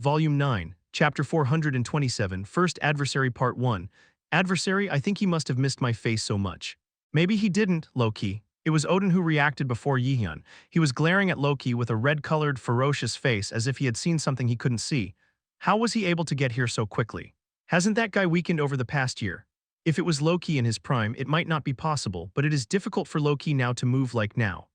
Volume 9, Chapter 427, First Adversary Part 1. Adversary, I think he must have missed my face so much. Maybe he didn't, Loki. It was Odin who reacted before Jaehyeon. He was glaring at Loki with a red-colored, ferocious face as if he had seen something he couldn't see. How was he able to get here so quickly? Hasn't that guy weakened over the past year? If it was Loki in his prime, it might not be possible, but it is difficult for Loki now to move like now.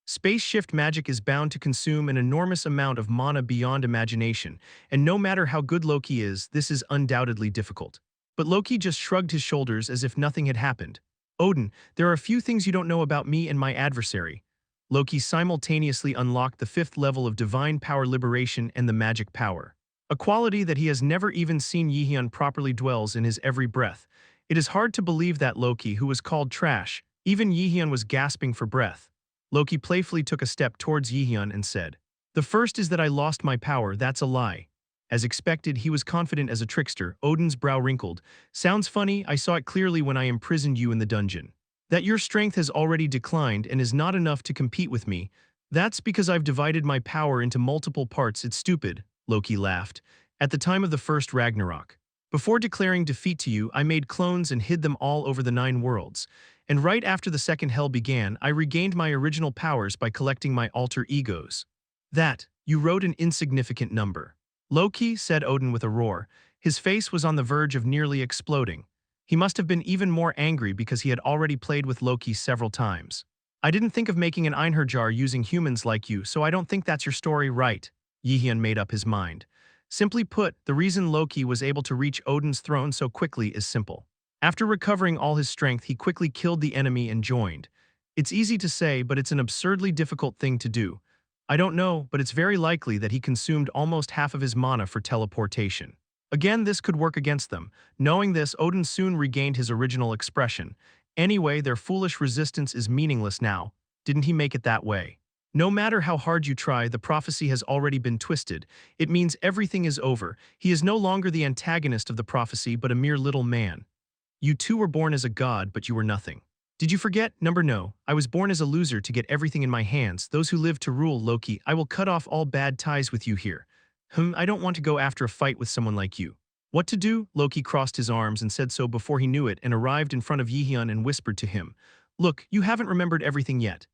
Space shift magic is bound to consume an enormous amount of mana beyond imagination, and no matter how good Loki is, this is undoubtedly difficult. But Loki just shrugged his shoulders as if nothing had happened. Odin, there are a few things you don't know about me and my adversary. Loki simultaneously unlocked the 5th level of divine power liberation and the magic power. A quality that he has never even seen Jaehyeon properly dwells in his every breath. It is hard to believe that Loki, who was called trash, even Jaehyeon was gasping for breath. Loki playfully took a step towards Jaehyeon and said, "The first is that I lost my power, that's a lie." As expected, he was confident as a trickster. Odin's brow wrinkled. "Sounds funny, I saw it clearly when I imprisoned you in the dungeon. That your strength has already declined and is not enough to compete with me. That's because I've divided my power into multiple parts, it's stupid," Loki laughed. "At the time of the first Ragnarok. Before declaring defeat to you, I made clones and hid them all over the 9 worlds. And right after the second hell began, I regained my original powers by collecting my alter egos. That, you wrote an insignificant number." "Loki," said Odin with a roar. His face was on the verge of nearly exploding. He must have been even more angry because he had already played with Loki several times. "I didn't think of making an Einherjar using humans like you, so I don't think that's your story, right?" Jaehyeon made up his mind. Simply put, the reason Loki was able to reach Odin's throne so quickly is simple. After recovering all his strength, he quickly killed the enemy and joined. It's easy to say, but it's an absurdly difficult thing to do. I don't know, but it's very likely that he consumed almost half of his mana for teleportation. Again, this could work against them. Knowing this, Odin soon regained his original expression. Anyway, their foolish resistance is meaningless now. Didn't he make it that way? No matter how hard you try, the prophecy has already been twisted. It means everything is over. He is no longer the antagonist of the prophecy, but a mere little man. You too were born as a god, but you were nothing. Did you forget? No, I was born as a loser to get everything in my hands. Those who live to rule, Loki, I will cut off all bad ties with you here. I don't want to go after a fight with someone like you. What to do? Loki crossed his arms and said so before he knew it and arrived in front of Jaehyeon and whispered to him, "Look, you haven't remembered everything yet.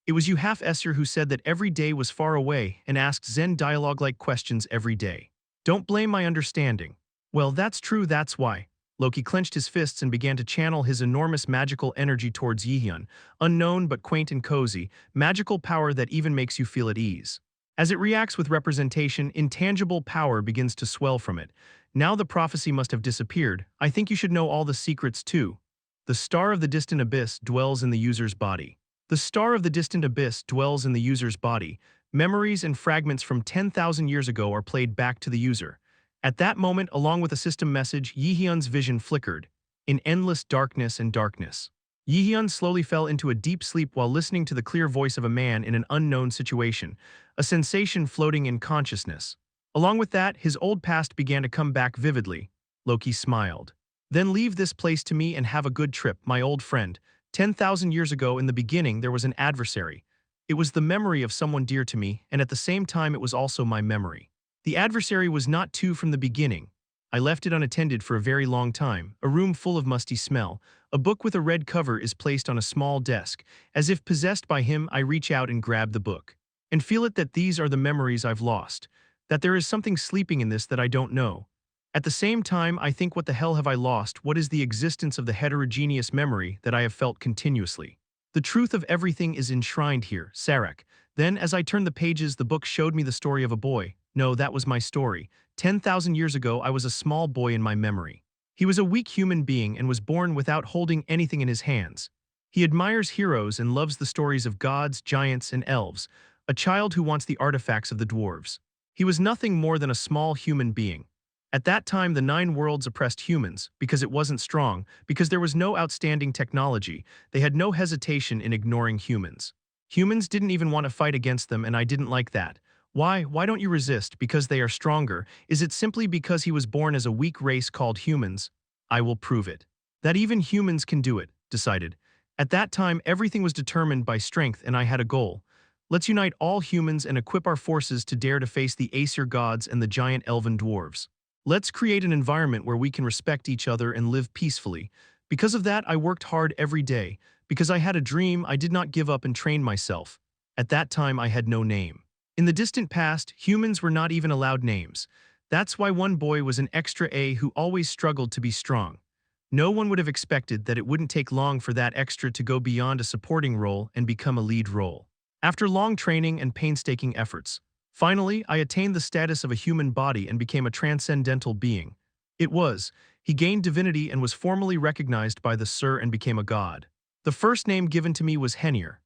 It was you half-esser who said that every day was far away and asked Zen dialogue-like questions every day. Don't blame my understanding." "Well, that's true, that's why." Loki clenched his fists and began to channel his enormous magical energy towards Jaehyeon, unknown but quaint and cozy, magical power that even makes you feel at ease. As it reacts with representation, intangible power begins to swell from it. Now the prophecy must have disappeared. I think you should know all the secrets too. The star of the distant abyss dwells in the user's body. The star of the distant abyss dwells in the user's body. Memories and fragments from 10,000 years ago are played back to the user. At that moment, along with a system message, Jaehyeon's vision flickered. In endless darkness and darkness. Jaehyeon slowly fell into a deep sleep while listening to the clear voice of a man in an unknown situation, a sensation floating in consciousness. Along with that, his old past began to come back vividly. Loki smiled. "Then leave this place to me and have a good trip, my old friend. 10,000 years ago in the beginning there was an adversary. It was the memory of someone dear to me, and at the same time it was also my memory. The adversary was not two from the beginning. I left it unattended for a very long time, a room full of musty smell. A book with a red cover is placed on a small desk. As if possessed by him, I reach out and grab the book. And feel it that these are the memories I've lost. That there is something sleeping in this that I don't know. At the same time, I think, what the hell have I lost? What is the existence of the heterogeneous memory that I have felt continuously? The truth of everything is enshrined here, Sarek." Then, as I turned the pages, the book showed me the story of a boy. No, that was my story. 10,000 years ago, I was a small boy in my memory. He was a weak human being and was born without holding anything in his hands. He admires heroes and loves the stories of gods, giants, and elves, a child who wants the artifacts of the dwarves. He was nothing more than a small human being. At that time, the 9 worlds oppressed humans, because it wasn't strong, because there was no outstanding technology. They had no hesitation in ignoring humans. Humans didn't even want to fight against them, and I didn't like that. Why don't you resist? Because they are stronger? Is it simply because he was born as a weak race called humans? I will prove it. That even humans can do it, decided. At that time, everything was determined by strength, and I had a goal. Let's unite all humans and equip our forces to dare to face the Aesir gods and the giant elven dwarves. Let's create an environment where we can respect each other and live peacefully. Because of that, I worked hard every day. Because I had a dream, I did not give up and trained myself. At that time, I had no name. In the distant past, humans were not even allowed names. That's why one boy was an extra A who always struggled to be strong. No one would have expected that it wouldn't take long for that extra to go beyond a supporting role and become a lead role. After long training and painstaking efforts, finally, I attained the status of a human body and became a transcendental being. He gained divinity and was formally recognized by the Sir and became a god. The first name given to me was Henir.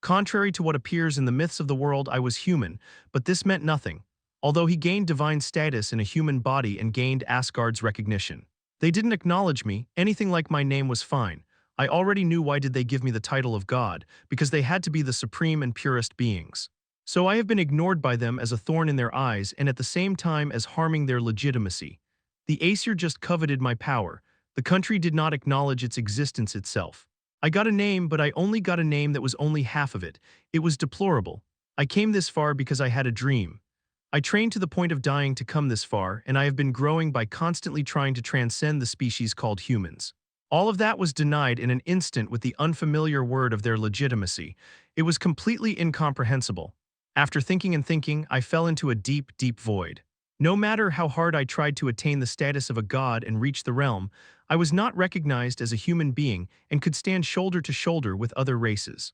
Contrary to what appears in the myths of the world, I was human, but this meant nothing. Although he gained divine status in a human body and gained Asgard's recognition. They didn't acknowledge me, anything like my name was fine. I already knew why did they give me the title of God, because they had to be the supreme and purest beings. So I have been ignored by them as a thorn in their eyes and at the same time as harming their legitimacy. The Aesir just coveted my power. The country did not acknowledge its existence itself. I got a name, but I only got a name that was only half of it. It was deplorable. I came this far because I had a dream. I trained to the point of dying to come this far, and I have been growing by constantly trying to transcend the species called humans. All of that was denied in an instant with the unfamiliar word of their legitimacy. It was completely incomprehensible. After thinking and thinking, I fell into a deep, deep void. No matter how hard I tried to attain the status of a god and reach the realm, I was not recognized as a human being and could stand shoulder to shoulder with other races.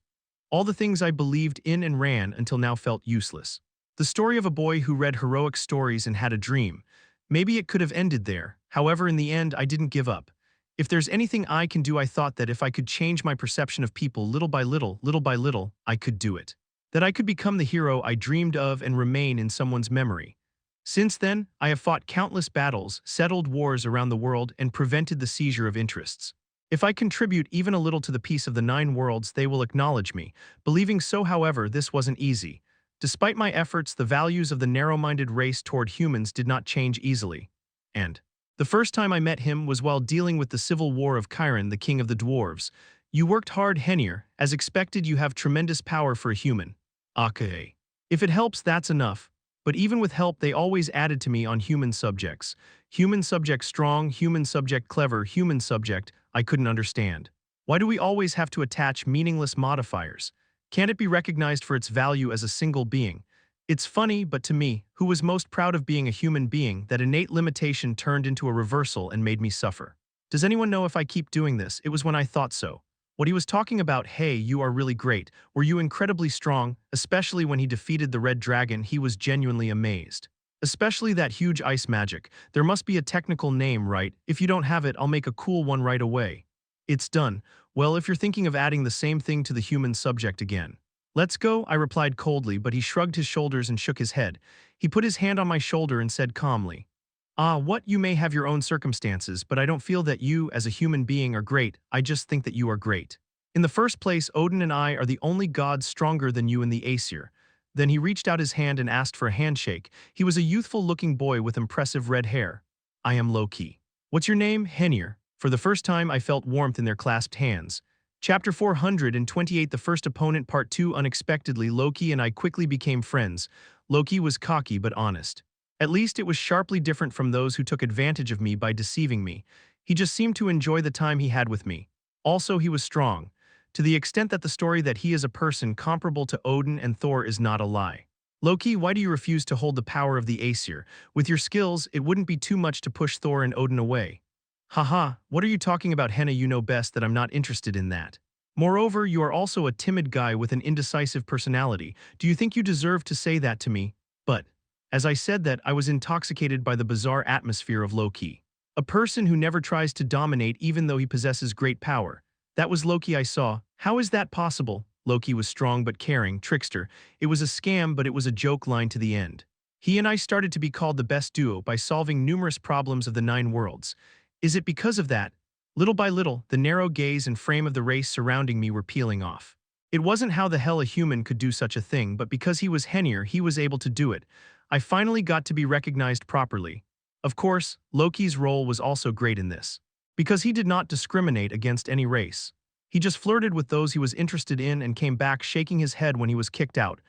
All the things I believed in and ran until now felt useless. The story of a boy who read heroic stories and had a dream. Maybe it could have ended there. However, in the end, I didn't give up. If there's anything I can do, I thought that if I could change my perception of people little by little, I could do it. That I could become the hero I dreamed of and remain in someone's memory. Since then, I have fought countless battles, settled wars around the world, and prevented the seizure of interests. If I contribute even a little to the peace of the 9 worlds, they will acknowledge me. Believing so, however, this wasn't easy. Despite my efforts, the values of the narrow-minded race toward humans did not change easily. And the first time I met him was while dealing with the civil war of Chiron, the king of the dwarves. You worked hard, Henir. As expected, you have tremendous power for a human. Okay. If it helps, that's enough. But even with help, they always added to me on human subjects. Human subject strong, human subject clever, human subject I couldn't understand. Why do we always have to attach meaningless modifiers? Can't it be recognized for its value as a single being? It's funny, but to me, who was most proud of being a human being, that innate limitation turned into a reversal and made me suffer. Does anyone know if I keep doing this? It was when I thought so. What he was talking about, hey, you are really great. Were you incredibly strong? Especially when he defeated the red dragon, he was genuinely amazed. Especially that huge ice magic. There must be a technical name, right? If you don't have it, I'll make a cool one right away. It's done. Well, if you're thinking of adding the same thing to the human subject again. Let's go, I replied coldly, but he shrugged his shoulders and shook his head. He put his hand on my shoulder and said calmly, what, you may have your own circumstances, but I don't feel that you, as a human being, are great. I just think that you are great. In the first place, Odin and I are the only gods stronger than you in the Aesir. Then he reached out his hand and asked for a handshake. He was a youthful-looking boy with impressive red hair. I am Loki. What's your name? Henir. For the first time, I felt warmth in their clasped hands. Chapter 428, The First Opponent, Part 2. Unexpectedly, Loki and I quickly became friends. Loki was cocky but honest. At least it was sharply different from those who took advantage of me by deceiving me. He just seemed to enjoy the time he had with me. Also, he was strong, to the extent that the story that he is a person comparable to Odin and Thor is not a lie. Loki, why do you refuse to hold the power of the Aesir? With your skills, it wouldn't be too much to push Thor and Odin away. Haha, what are you talking about, Henna? You know best that I'm not interested in that. Moreover, you are also a timid guy with an indecisive personality. Do you think you deserve to say that to me? But as I said that, I was intoxicated by the bizarre atmosphere of Loki. A person who never tries to dominate even though he possesses great power. That was Loki I saw. How is that possible? Loki was strong but caring, trickster. It was a scam, but it was a joke line to the end. He and I started to be called the best duo by solving numerous problems of the 9 worlds. Is it because of that? Little by little, the narrow gaze and frame of the race surrounding me were peeling off. It wasn't how the hell a human could do such a thing, but because he was Henir, he was able to do it. I finally got to be recognized properly. Of course, Loki's role was also great in this. Because he did not discriminate against any race. He just flirted with those he was interested in and came back shaking his head when he was kicked out.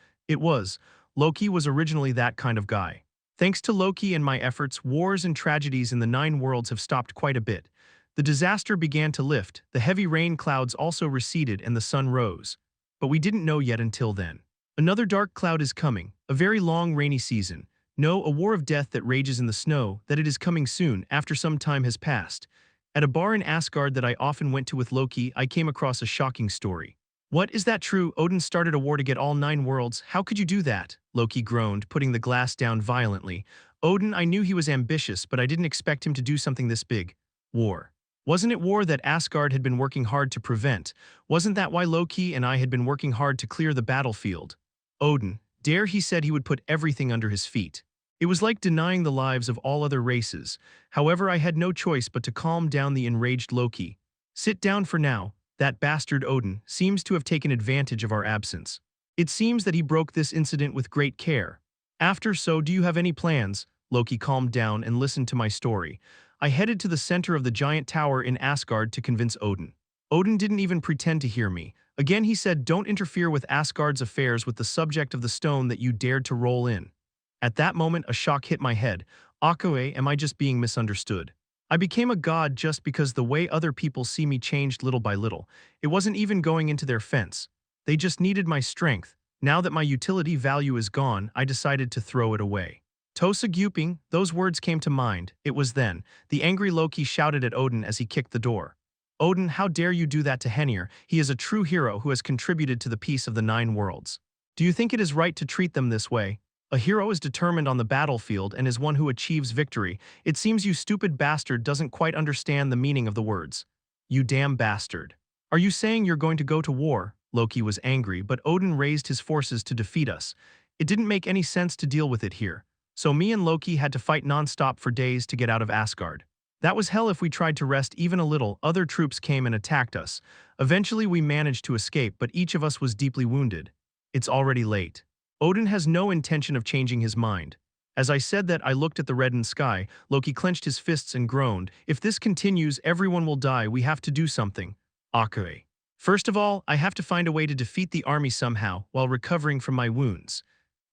Loki was originally that kind of guy. Thanks to Loki and my efforts, wars and tragedies in the Nine Worlds have stopped quite a bit. The disaster began to lift, the heavy rain clouds also receded and the sun rose. But we didn't know yet until then. Another dark cloud is coming, a very long rainy season. No, a war of death that rages in the snow, that it is coming soon, after some time has passed. At a bar in Asgard that I often went to with Loki, I came across a shocking story. What, is that true? Odin started a war to get all 9 worlds. How could you do that? Loki groaned, putting the glass down violently. Odin, I knew he was ambitious, but I didn't expect him to do something this big. War. Wasn't it war that Asgard had been working hard to prevent? Wasn't that why Loki and I had been working hard to clear the battlefield? Odin, dare he said he would put everything under his feet. It was like denying the lives of all other races. However, I had no choice but to calm down the enraged Loki. Sit down for now. That bastard Odin seems to have taken advantage of our absence. It seems that he broke this incident with great care. So do you have any plans? Loki calmed down and listened to my story. I headed to the center of the giant tower in Asgard to convince Odin. Odin didn't even pretend to hear me. Again he said, don't interfere with Asgard's affairs with the subject of the stone that you dared to roll in. At that moment a shock hit my head. Akue, am I just being misunderstood? I became a god just because the way other people see me changed little by little. It wasn't even going into their fence. They just needed my strength. Now that my utility value is gone, I decided to throw it away. Tosa Gyuping, those words came to mind. It was then. The angry Loki shouted at Odin as he kicked the door. Odin, how dare you do that to Henir? He is a true hero who has contributed to the peace of the 9 worlds. Do you think it is right to treat them this way? A hero is determined on the battlefield and is one who achieves victory. It seems you stupid bastard doesn't quite understand the meaning of the words. You damn bastard. Are you saying you're going to go to war? Loki was angry, but Odin raised his forces to defeat us. It didn't make any sense to deal with it here. So me and Loki had to fight non-stop for days to get out of Asgard. That was hell. If we tried to rest even a little, other troops came and attacked us. Eventually we managed to escape, but each of us was deeply wounded. It's already late. Odin has no intention of changing his mind. As I said that, I looked at the reddened sky. Loki clenched his fists and groaned. If this continues, everyone will die. We have to do something. Akue. First of all, I have to find a way to defeat the army somehow while recovering from my wounds.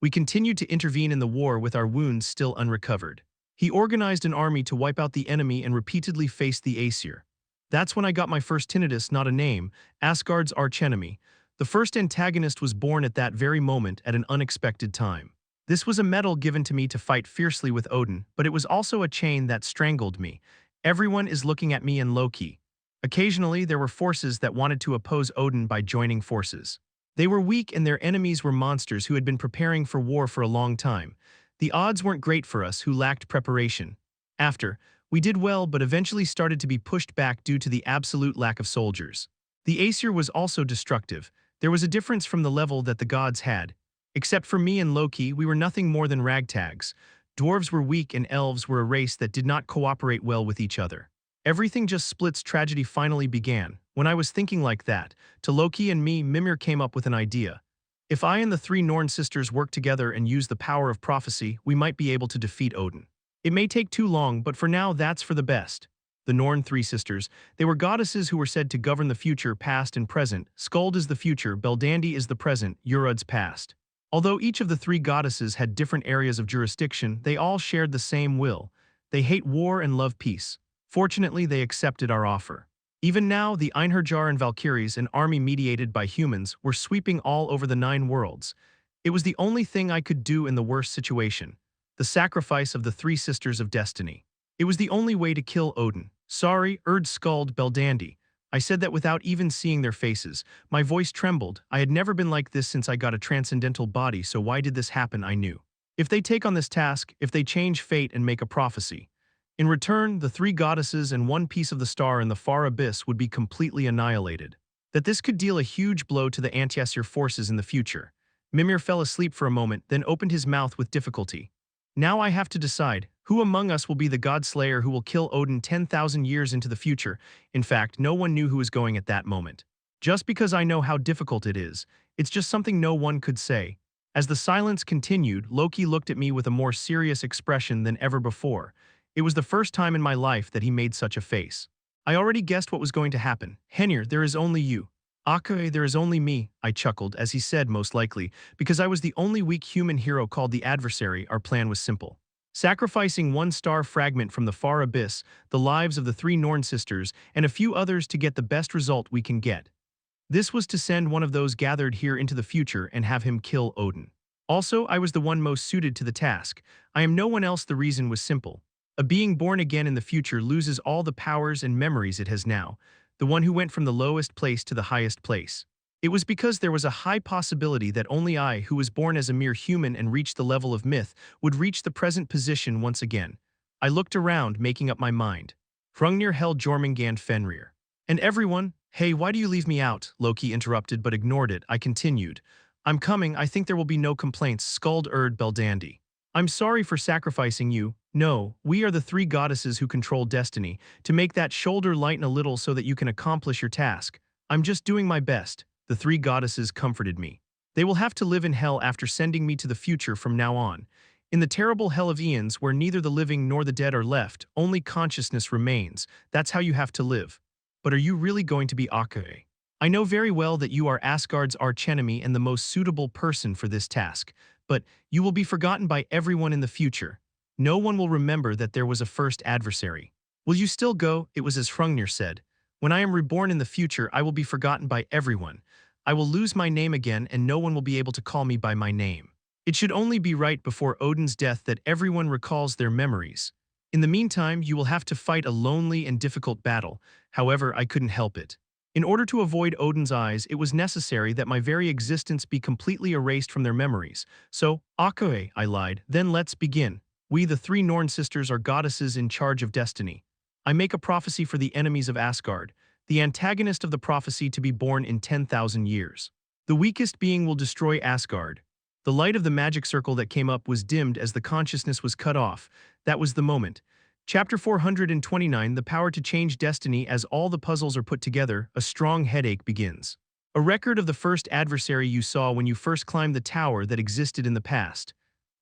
We continued to intervene in the war with our wounds still unrecovered. He organized an army to wipe out the enemy and repeatedly faced the Aesir. That's when I got my first tinnitus, not a name, Asgard's archenemy. The first antagonist was born at that very moment at an unexpected time. This was a medal given to me to fight fiercely with Odin, but it was also a chain that strangled me. Everyone is looking at me and Loki. Occasionally, there were forces that wanted to oppose Odin by joining forces. They were weak and their enemies were monsters who had been preparing for war for a long time. The odds weren't great for us who lacked preparation. We did well but eventually started to be pushed back due to the absolute lack of soldiers. The Aesir was also destructive. There was a difference from the level that the gods had. Except for me and Loki, we were nothing more than ragtags. Dwarves were weak and elves were a race that did not cooperate well with each other. Everything just splits. Tragedy finally began. When I was thinking like that, to Loki and me, Mimir came up with an idea. If I and the 3 Norn sisters work together and use the power of prophecy, we might be able to defeat Odin. It may take too long, but for now that's for the best. The Norn 3 sisters, they were goddesses who were said to govern the future, past and present. Skuld is the future, Beldandi is the present, Urud's past. Although each of the 3 goddesses had different areas of jurisdiction, they all shared the same will. They hate war and love peace. Fortunately, they accepted our offer. Even now, the Einherjar and Valkyries, an army mediated by humans, were sweeping all over the 9 worlds. It was the only thing I could do in the worst situation. The sacrifice of the 3 sisters of destiny. It was the only way to kill Odin. Sorry, Urd Skuld Beldandi. I said that without even seeing their faces. My voice trembled. I had never been like this since I got a transcendental body, so why did this happen? I knew. If they take on this task, if they change fate and make a prophecy. In return, the 3 goddesses and 1 piece of the star in the far abyss would be completely annihilated. That this could deal a huge blow to the Anti-Aesir forces in the future. Mimir fell asleep for a moment, then opened his mouth with difficulty. Now I have to decide, who among us will be the god-slayer who will kill Odin 10,000 years into the future? In fact, no one knew who was going at that moment. Just because I know how difficult it is, it's just something no one could say. As the silence continued, Loki looked at me with a more serious expression than ever before. It was the first time in my life that he made such a face. I already guessed what was going to happen. Henir, there is only you. Akue, there is only me, I chuckled as he said most likely, because I was the only weak human hero called the adversary. Our plan was simple. Sacrificing one star fragment from the far abyss, the lives of the three Norn sisters, and a few others to get the best result we can get. This was to send one of those gathered here into the future and have him kill Odin. Also, I was the one most suited to the task. I am no one else. The reason was simple. A being born again in the future loses all the powers and memories it has now, the one who went from the lowest place to the highest place. It was because there was a high possibility that only I, who was born as a mere human and reached the level of myth, would reach the present position once again. I looked around, making up my mind. Hrungnir held Jormungand Fenrir. And everyone, hey, why do you leave me out? Loki interrupted but ignored it. I continued. I'm coming, I think there will be no complaints, Skuld Beldandi. I'm sorry for sacrificing you. No, we are the three goddesses who control destiny, to make that shoulder lighten a little so that you can accomplish your task. I'm just doing my best. The three goddesses comforted me. They will have to live in hell after sending me to the future from now on. In the terrible hell of Aeons where neither the living nor the dead are left, only consciousness remains. That's how you have to live. But are you really going to be Akue? I know very well that you are Asgard's archenemy and the most suitable person for this task, but you will be forgotten by everyone in the future. No one will remember that there was a first adversary. Will you still go? It was as Hrungnir said. When I am reborn in the future, I will be forgotten by everyone. I will lose my name again and no one will be able to call me by my name. It should only be right before Odin's death that everyone recalls their memories. In the meantime, you will have to fight a lonely and difficult battle. However, I couldn't help it. In order to avoid Odin's eyes, it was necessary that my very existence be completely erased from their memories. So, Akue, I lied, then let's begin. We, the three Norn sisters, are goddesses in charge of destiny. I make a prophecy for the enemies of Asgard, the antagonist of the prophecy to be born in 10,000 years. The weakest being will destroy Asgard. The light of the magic circle that came up was dimmed as the consciousness was cut off. That was the moment. Chapter 429, The Power to Change Destiny. As all the puzzles are put together, a strong headache begins. A record of the first adversary you saw when you first climbed the tower that existed in the past.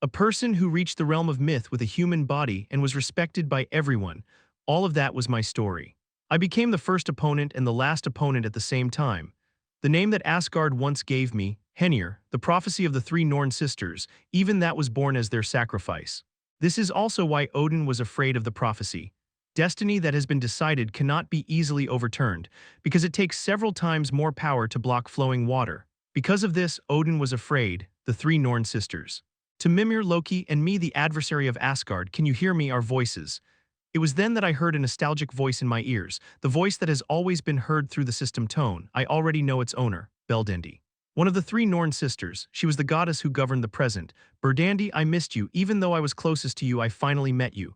A person who reached the realm of myth with a human body and was respected by everyone. All of that was my story. I became the first opponent and the last opponent at the same time. The name that Asgard once gave me, Henir, the prophecy of the three Norn sisters, even that was born as their sacrifice. This is also why Odin was afraid of the prophecy. Destiny that has been decided cannot be easily overturned, because it takes several times more power to block flowing water. Because of this, Odin was afraid, the three Norn sisters. To Mimir, Loki, and me, the adversary of Asgard, can you hear me, our voices? It was then that I heard a nostalgic voice in my ears, the voice that has always been heard through the system tone. I already know its owner, Beldandi. One of the three Norn sisters, she was the goddess who governed the present. Berdandi, I missed you, even though I was closest to you, I finally met you.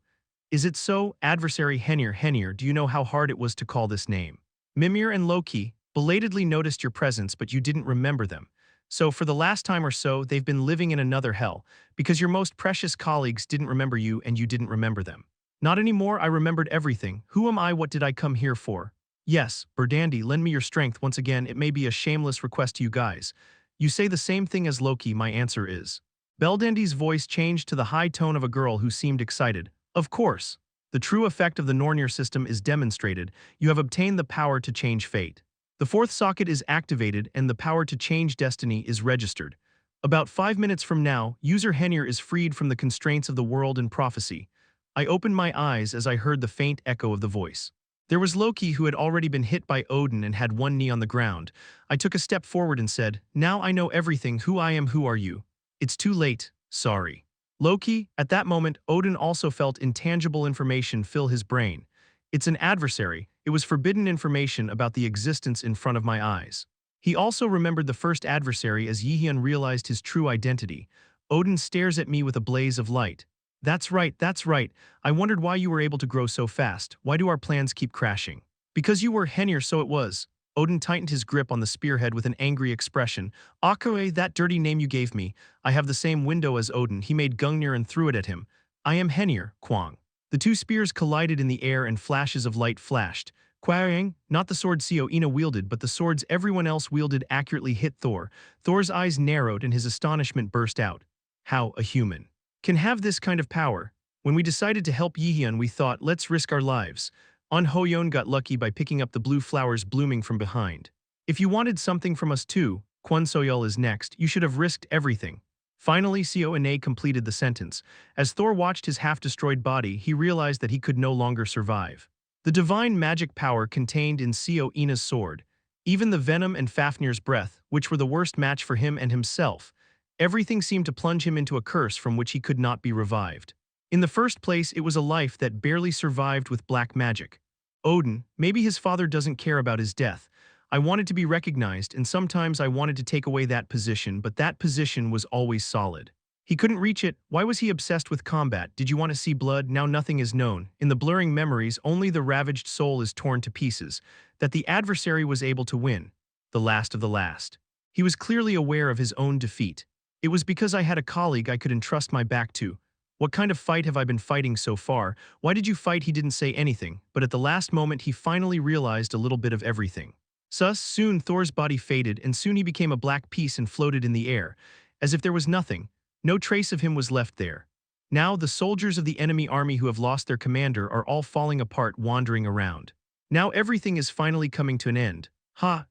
Is it so? Adversary Henir, do you know how hard it was to call this name? Mimir and Loki belatedly noticed your presence, but you didn't remember them. So for the last time or so, they've been living in another hell, because your most precious colleagues didn't remember you and you didn't remember them. Not anymore, I remembered everything. Who am I? What did I come here for? Yes, Berdandi, lend me your strength once again. It may be a shameless request to you guys. You say the same thing as Loki, my answer is. Beldandi's voice changed to the high tone of a girl who seemed excited. Of course. The true effect of the Nornir system is demonstrated. You have obtained the power to change fate. The fourth socket is activated and the power to change destiny is registered. About 5 minutes from now, user Henir is freed from the constraints of the world and prophecy. I opened my eyes as I heard the faint echo of the voice. There was Loki, who had already been hit by Odin and had one knee on the ground. I took a step forward and said, "Now I know everything. Who I am, who are you?" "It's too late, sorry." Loki, at that moment, Odin also felt intangible information fill his brain. It's an adversary. It was forbidden information about the existence in front of my eyes. He also remembered the first adversary as Jaehyeon realized his true identity. Odin stares at me with a blaze of light. That's right. I wondered why you were able to grow so fast. Why do our plans keep crashing? Because you were Henir, so it was. Odin tightened his grip on the spearhead with an angry expression. Akue, that dirty name you gave me. I have the same window as Odin. He made Gungnir and threw it at him. I am Henir, Kwang. The two spears collided in the air and flashes of light flashed. Kwang, not the sword Ina wielded, but the swords everyone else wielded accurately hit Thor. Thor's eyes narrowed and his astonishment burst out. How a human can have this kind of power? When we decided to help Jaehyeon, we thought, let's risk our lives. On Hoyeon got lucky by picking up the blue flowers blooming from behind. If you wanted something from us too, Kwon Soyeol is next, you should have risked everything. Finally, Seo Ine completed the sentence. As Thor watched his half-destroyed body, he realized that he could no longer survive. The divine magic power contained in Seo Ine's sword, even the venom and Fafnir's breath, which were the worst match for him and himself, everything seemed to plunge him into a curse from which he could not be revived. In the first place, it was a life that barely survived with black magic. Odin, maybe his father doesn't care about his death. I wanted to be recognized, and sometimes I wanted to take away that position, but that position was always solid. He couldn't reach it. Why was he obsessed with combat? Did you want to see blood? Now nothing is known. In the blurring memories, only the ravaged soul is torn to pieces. That the adversary was able to win. The last of the last. He was clearly aware of his own defeat. It was because I had a colleague I could entrust my back to. What kind of fight have I been fighting so far? Why did you fight? He didn't say anything, but at the last moment he finally realized a little bit of everything. Soon Thor's body faded, and soon he became a black piece and floated in the air, as if there was nothing. No trace of him was left there. Now the soldiers of the enemy army who have lost their commander are all falling apart, wandering around. Now everything is finally coming to an end.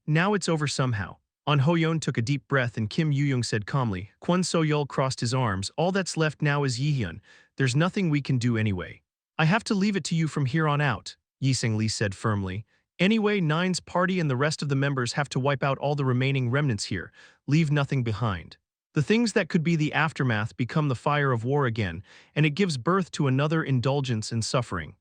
Now it's over somehow. An Hoyeon took a deep breath and Kim Yoo-young said calmly. Kwon So-yeol crossed his arms. All that's left now is Jaehyeon. There's nothing we can do anyway. I have to leave it to you from here on out, Yi Sang-lee said firmly. Anyway, Nine's party and the rest of the members have to wipe out all the remaining remnants here, leave nothing behind. The things that could be the aftermath become the fire of war again, and it gives birth to another indulgence and suffering.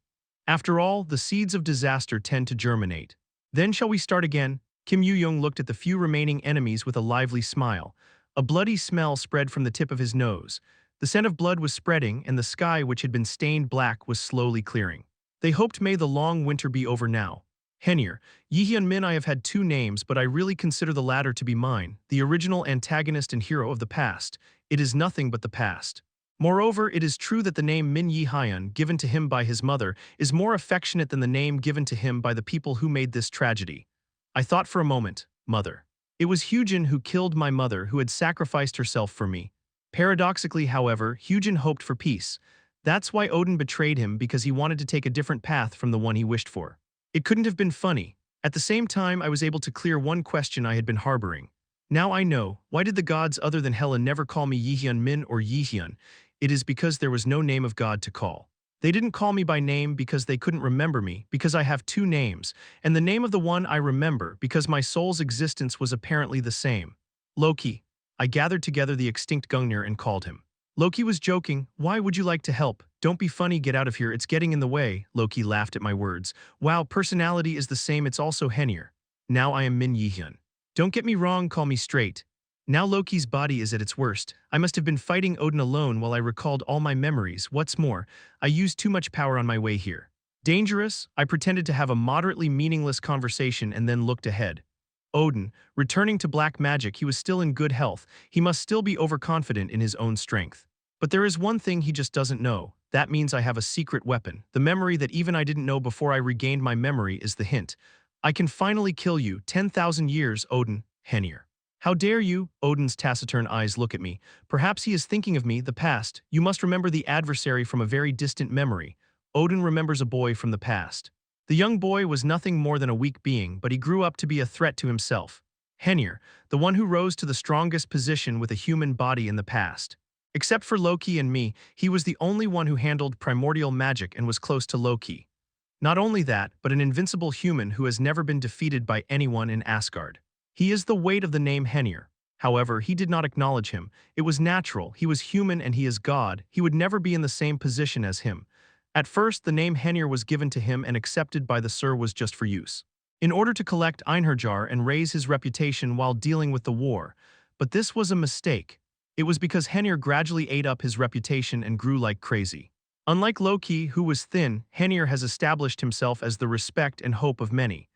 After all, the seeds of disaster tend to germinate. Then shall we start again? Kim Yoo-young looked at the few remaining enemies with a lively smile. A bloody smell spread from the tip of his nose. The scent of blood was spreading, and the sky, which had been stained black, was slowly clearing. They hoped may the long winter be over now. Jaehyeon Min. I have had two names, but I really consider the latter to be mine, the original antagonist and hero of the past. It is nothing but the past. Moreover, it is true that the name Min Jaehyeon, given to him by his mother, is more affectionate than the name given to him by the people who made this tragedy. I thought for a moment, mother. It was Hyujin who killed my mother, who had sacrificed herself for me. Paradoxically, however, Hyujin hoped for peace. That's why Odin betrayed him, because he wanted to take a different path from the one he wished for. It couldn't have been funny. At the same time, I was able to clear one question I had been harboring. Now I know, why did the gods other than Hela never call me Jaehyeon Min or Jaehyeon? It is because there was no name of God to call. They didn't call me by name because they couldn't remember me, because I have two names, and the name of the one I remember because my soul's existence was apparently the same. Loki. I gathered together the extinct Gungnir and called him. Loki was joking. Why would you like to help? Don't be funny, get out of here, it's getting in the way. Loki laughed at my words. Wow, personality is the same, it's also Jaehyeon. Now I am Min Jaehyeon. Don't get me wrong, call me straight. Now Loki's body is at its worst. I must have been fighting Odin alone while I recalled all my memories. What's more, I used too much power on my way here. Dangerous? I pretended to have a moderately meaningless conversation and then looked ahead. Odin, returning to black magic, he was still in good health. He must still be overconfident in his own strength. But there is one thing he just doesn't know. That means I have a secret weapon. The memory that even I didn't know before I regained my memory is the hint. I can finally kill you. 10,000 years, Odin. Jaehyeon. How dare you? Odin's taciturn eyes look at me. Perhaps he is thinking of me, the past. You must remember the adversary from a very distant memory. Odin remembers a boy from the past. The young boy was nothing more than a weak being, but he grew up to be a threat to himself. Jaehyeon, the one who rose to the strongest position with a human body in the past. Except for Loki and me, he was the only one who handled primordial magic and was close to Loki. Not only that, but an invincible human who has never been defeated by anyone in Asgard. He is the weight of the name Jaehyeon. However, he did not acknowledge him. It was natural. He was human and he is God. He would never be in the same position as him. At first, the name Jaehyeon was given to him and accepted by the Sur was just for use, in order to collect Einherjar and raise his reputation while dealing with the war. But this was a mistake. It was because Jaehyeon gradually ate up his reputation and grew like crazy. Unlike Loki, who was thin, Jaehyeon has established himself as the respect and hope of many,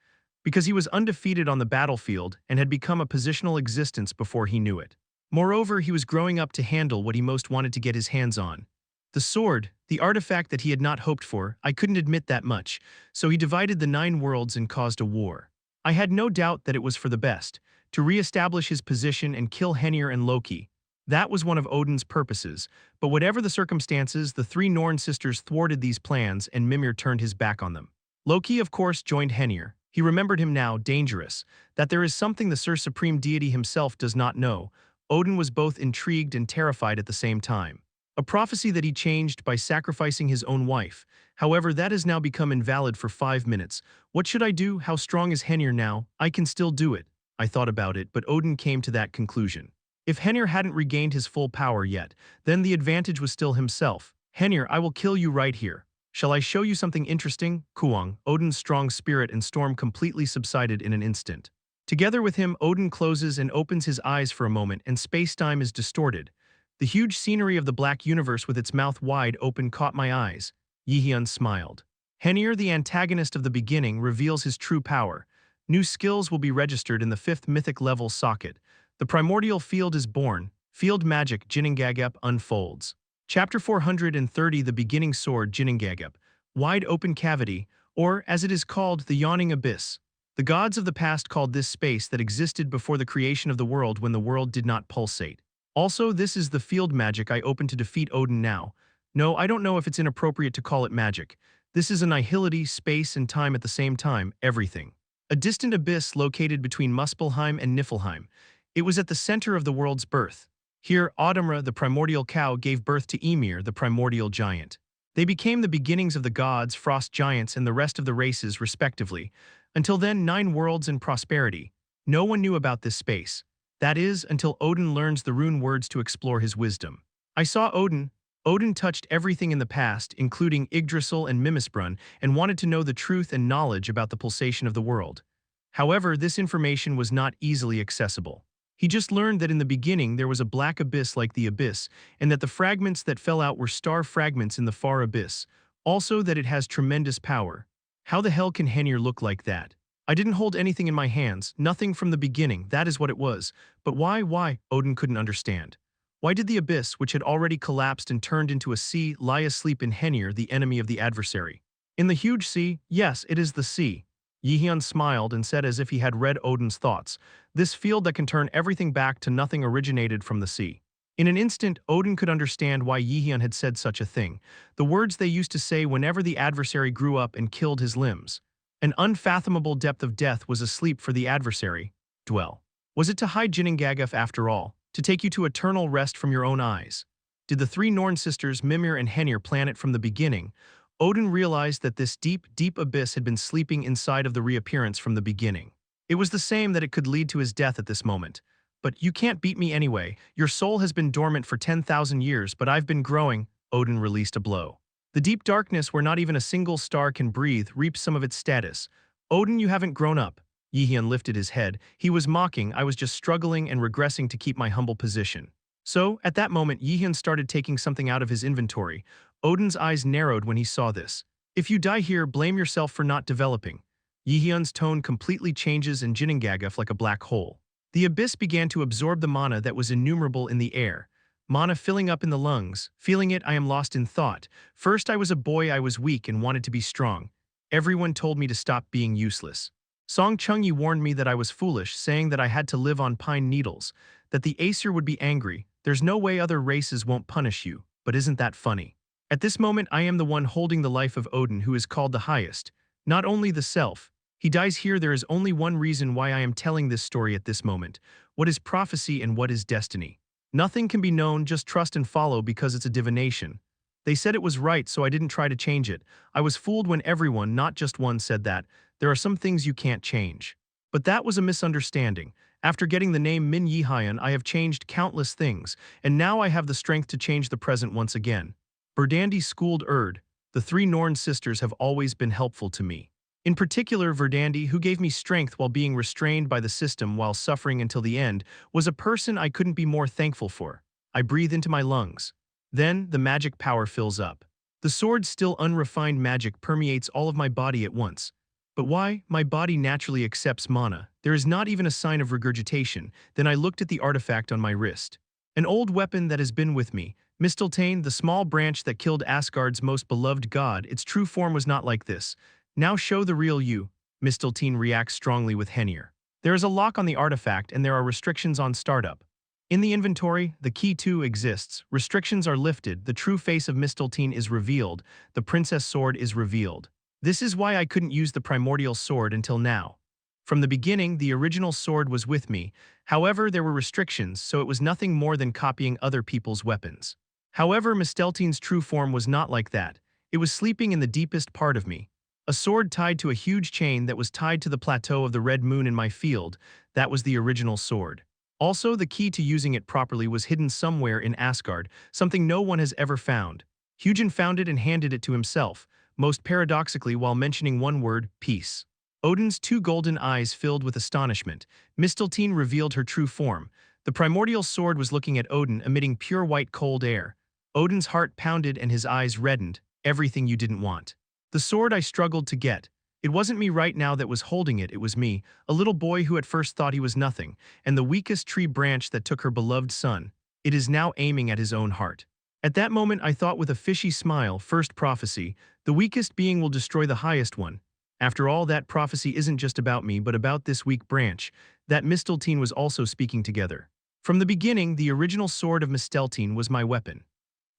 because he was undefeated on the battlefield and had become a positional existence before he knew it. Moreover, he was growing up to handle what he most wanted to get his hands on. The sword, the artifact that he had not hoped for. I couldn't admit that much, so he divided the 9 worlds and caused a war. I had no doubt that it was for the best, to re-establish his position and kill Jaehyeon and Loki. That was one of Odin's purposes, but whatever the circumstances, the 3 Norn sisters thwarted these plans and Mimir turned his back on them. Loki, of course, joined Henir. He remembered him now, dangerous, that there is something the Sir Supreme Deity himself does not know. Odin was both intrigued and terrified at the same time. A prophecy that he changed by sacrificing his own wife. However, that has now become invalid for 5 minutes. What should I do? How strong is Henir now? I can still do it. I thought about it, but Odin came to that conclusion. If Henir hadn't regained his full power yet, then the advantage was still himself. Henir, I will kill you right here. Shall I show you something interesting? Kuang, Odin's strong spirit and storm completely subsided in an instant. Together with him, Odin closes and opens his eyes for a moment and space-time is distorted. The huge scenery of the black universe with its mouth wide open caught my eyes. Jaehyeon smiled. Henir, the antagonist of the beginning, reveals his true power. New skills will be registered in the 5th mythic level socket. The primordial field is born. Field magic Jinningagap unfolds. Chapter 430 The Beginning Sword Jinningagap. Wide open cavity, or as it is called, the yawning abyss. The gods of the past called this space that existed before the creation of the world when the world did not pulsate. Also, this is the field magic I open to defeat Odin now. No, I don't know if it's inappropriate to call it magic. This is annihility, space and time at the same time, everything. A distant abyss located between Muspelheim and Niflheim. It was at the center of the world's birth. Here, Autumnra, the primordial cow, gave birth to Ymir, the primordial giant. They became the beginnings of the gods, frost giants, and the rest of the races, respectively. Until then, 9 worlds and prosperity. No one knew about this space. That is, until Odin learns the rune words to explore his wisdom. I saw Odin. Odin touched everything in the past, including Yggdrasil and Mimisbrunn, and wanted to know the truth and knowledge about the pulsation of the world. However, this information was not easily accessible. He just learned that in the beginning there was a black abyss like the abyss, and that the fragments that fell out were star fragments in the far abyss. Also that it has tremendous power. How the hell can Henir look like that? I didn't hold anything in my hands, nothing from the beginning, that is what it was. But why? Odin couldn't understand. Why did the abyss, which had already collapsed and turned into a sea, lie asleep in Henir, the enemy of the adversary? In the huge sea? Yes, it is the sea. Jaehyeon smiled and said as if he had read Odin's thoughts, this field that can turn everything back to nothing originated from the sea. In an instant, Odin could understand why Jaehyeon had said such a thing, the words they used to say whenever the adversary grew up and killed his limbs. An unfathomable depth of death was asleep for the adversary. Dwell. Was it to hide Jinningagap after all, to take you to eternal rest from your own eyes? Did the 3 Norn sisters Mimir and Henir plan it from the beginning? Odin realized that this deep abyss had been sleeping inside of the reappearance from the beginning. It was the same that it could lead to his death at this moment. But you can't beat me anyway. Your soul has been dormant for 10,000 years, but I've been growing. Odin released a blow. The deep darkness where not even a single star can breathe reaps some of its status. Odin, you haven't grown up. Jaehyeon lifted his head. He was mocking. I was just struggling and regressing to keep my humble position. So, at that moment, Jaehyeon started taking something out of his inventory. Odin's eyes narrowed when he saw this. If you die here, blame yourself for not developing. Jaehyeon's tone completely changes and Jinningagap like a black hole. The abyss began to absorb the mana that was innumerable in the air. Mana filling up in the lungs. Feeling it, I am lost in thought. First I was a boy, I was weak and wanted to be strong. Everyone told me to stop being useless. Song Chungyi warned me that I was foolish, saying that I had to live on pine needles, that the Aesir would be angry. There's no way other races won't punish you, but isn't that funny? At this moment I am the one holding the life of Odin, who is called the highest. Not only the self. He dies here. There is only one reason why I am telling this story at this moment. What is prophecy and what is destiny? Nothing can be known, just trust and follow because it's a divination. They said it was right, so I didn't try to change it. I was fooled when everyone, not just one, said that. There are some things you can't change. But that was a misunderstanding. After getting the name Min Jaehyeon, I have changed countless things, and now I have the strength to change the present once again. Verdandi schooled Erd. The 3 Norn sisters have always been helpful to me. In particular, Verdandi, who gave me strength while being restrained by the system while suffering until the end, was a person I couldn't be more thankful for. I breathe into my lungs. Then, the magic power fills up. The sword's still unrefined magic permeates all of my body at once. But why? My body naturally accepts mana. There is not even a sign of regurgitation. Then I looked at the artifact on my wrist. An old weapon that has been with me. Misteltein, the small branch that killed Asgard's most beloved god. Its true form was not like this. Now show the real you. Misteltein reacts strongly with Henir. There is a lock on the artifact and there are restrictions on startup. In the inventory, the key too exists. Restrictions are lifted, the true face of Misteltein is revealed, the princess sword is revealed. This is why I couldn't use the primordial sword until now. From the beginning, the original sword was with me. However, there were restrictions, so it was nothing more than copying other people's weapons. However, Misteltein's true form was not like that. It was sleeping in the deepest part of me. A sword tied to a huge chain that was tied to the plateau of the red moon in my field. That was the original sword. Also, the key to using it properly was hidden somewhere in Asgard, something no one has ever found. Hugin found it and handed it to himself, most paradoxically while mentioning one word, peace. Odin's two golden eyes filled with astonishment. Misteltein revealed her true form. The primordial sword was looking at Odin, emitting pure white cold air. Odin's heart pounded and his eyes reddened. Everything you didn't want. The sword I struggled to get. It wasn't me right now that was holding it, it was me, a little boy who at first thought he was nothing, and the weakest tree branch that took her beloved son. It is now aiming at his own heart. At that moment I thought with a fishy smile, first prophecy, the weakest being will destroy the highest one. After all, that prophecy isn't just about me but about this weak branch, that Misteltein was also speaking together. From the beginning, the original sword of Misteltein was my weapon.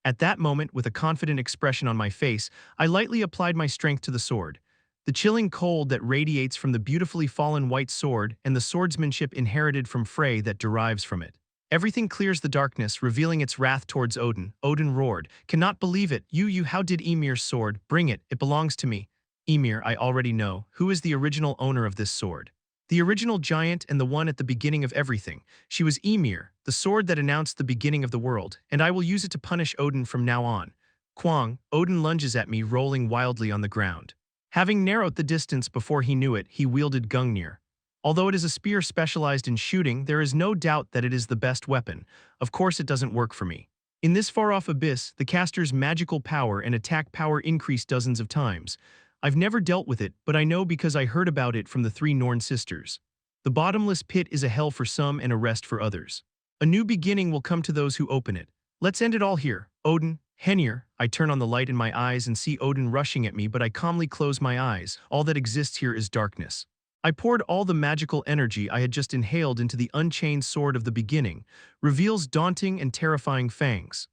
At that moment, with a confident expression on my face, I lightly applied my strength to the sword. The chilling cold that radiates from the beautifully fallen white sword and the swordsmanship inherited from Frey that derives from it. Everything clears the darkness, revealing its wrath towards Odin. Odin roared, "Cannot believe it, you, how did Ymir's sword? Bring it, it belongs to me." Ymir, I already know, who is the original owner of this sword. The original giant and the one at the beginning of everything. She was Ymir, the sword that announced the beginning of the world, and I will use it to punish Odin from now on. Kwang, Odin lunges at me, rolling wildly on the ground. Having narrowed the distance before he knew it, he wielded Gungnir. Although it is a spear specialized in shooting, there is no doubt that it is the best weapon. Of course it doesn't work for me. In this far-off abyss, the caster's magical power and attack power increase dozens of times. I've never dealt with it, but I know because I heard about it from the three Norn sisters. The bottomless pit is a hell for some and a rest for others. A new beginning will come to those who open it. Let's end it all here. Odin, Henir, I turn on the light in my eyes and see Odin rushing at me, but I calmly close my eyes. All that exists here is darkness. I poured all the magical energy I had just inhaled into the unchained sword of the beginning, reveals daunting and terrifying fangs.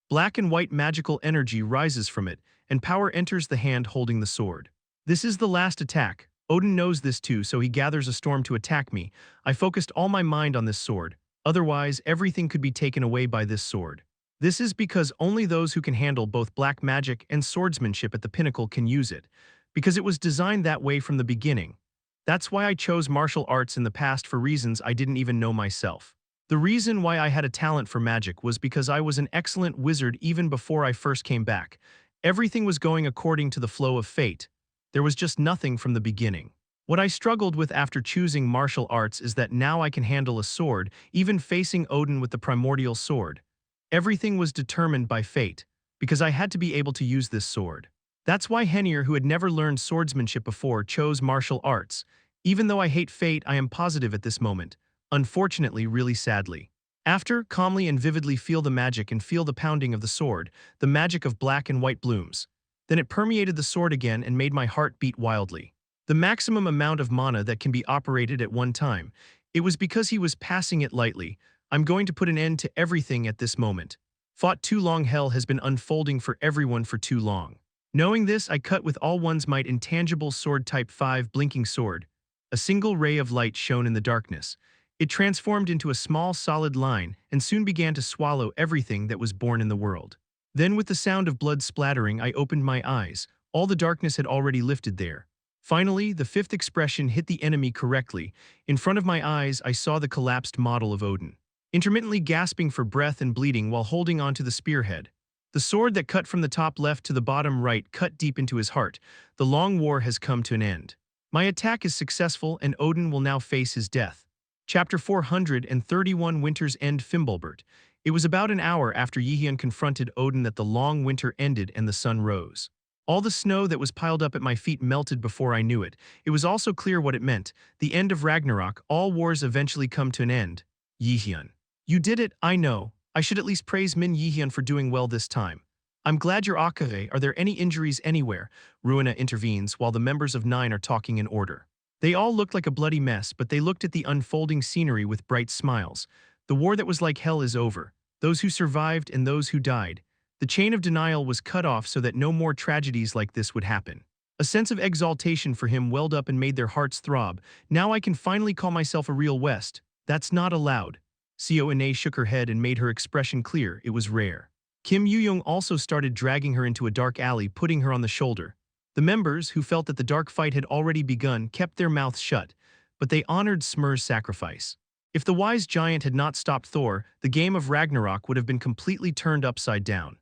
Black and white magical energy rises from it, and power enters the hand holding the sword. This is the last attack. Odin knows this too, so he gathers a storm to attack me. I focused all my mind on this sword. Otherwise, everything could be taken away by this sword. This is because only those who can handle both black magic and swordsmanship at the pinnacle can use it, because it was designed that way from the beginning. That's why I chose martial arts in the past for reasons I didn't even know myself. The reason why I had a talent for magic was because I was an excellent wizard even before I first came back. Everything was going according to the flow of fate. There was just nothing from the beginning. What I struggled with after choosing martial arts is that now I can handle a sword, even facing Odin with the primordial sword. Everything was determined by fate, because I had to be able to use this sword. That's why Henir, who had never learned swordsmanship before, chose martial arts. Even though I hate fate, I am positive at this moment. Unfortunately, really sadly. After, calmly and vividly feel the magic and feel the pounding of the sword, the magic of black and white blooms. Then it permeated the sword again and made my heart beat wildly. The maximum amount of mana that can be operated at one time. It was because he was passing it lightly. I'm going to put an end to everything at this moment. Fought too long, hell has been unfolding for everyone for too long. Knowing this, I cut with all one's might intangible sword type 5 blinking sword. A single ray of light shone in the darkness. It transformed into a small solid line and soon began to swallow everything that was born in the world. Then with the sound of blood splattering, I opened my eyes. All the darkness had already lifted there. Finally, the fifth expression hit the enemy correctly. In front of my eyes, I saw the collapsed model of Odin, intermittently gasping for breath and bleeding while holding onto the spearhead. The sword that cut from the top left to the bottom right cut deep into his heart. The long war has come to an end. My attack is successful and Odin will now face his death. Chapter 431 Winter's End Fimbulbert. It was about an hour after Jaehyeon confronted Odin that the long winter ended and the sun rose. All the snow that was piled up at my feet melted before I knew it. It was also clear what it meant. The end of Ragnarok, all wars eventually come to an end. Jaehyeon. You did it, I know. I should at least praise Min Jaehyeon for doing well this time. I'm glad you're okay. Are there any injuries anywhere? Ruina intervenes while the members of Nine are talking in order. They all looked like a bloody mess, but they looked at the unfolding scenery with bright smiles. The war that was like hell is over. Those who survived and those who died. The chain of denial was cut off so that no more tragedies like this would happen. A sense of exaltation for him welled up and made their hearts throb. Now I can finally call myself a real West. That's not allowed. Seo Ine shook her head and made her expression clear. It was rare. Kim Yoo-young also started dragging her into a dark alley, putting her on the shoulder. The members, who felt that the dark fight had already begun, kept their mouths shut, but they honored Smur's sacrifice. If the wise giant had not stopped Thor, the game of Ragnarok would have been completely turned upside down.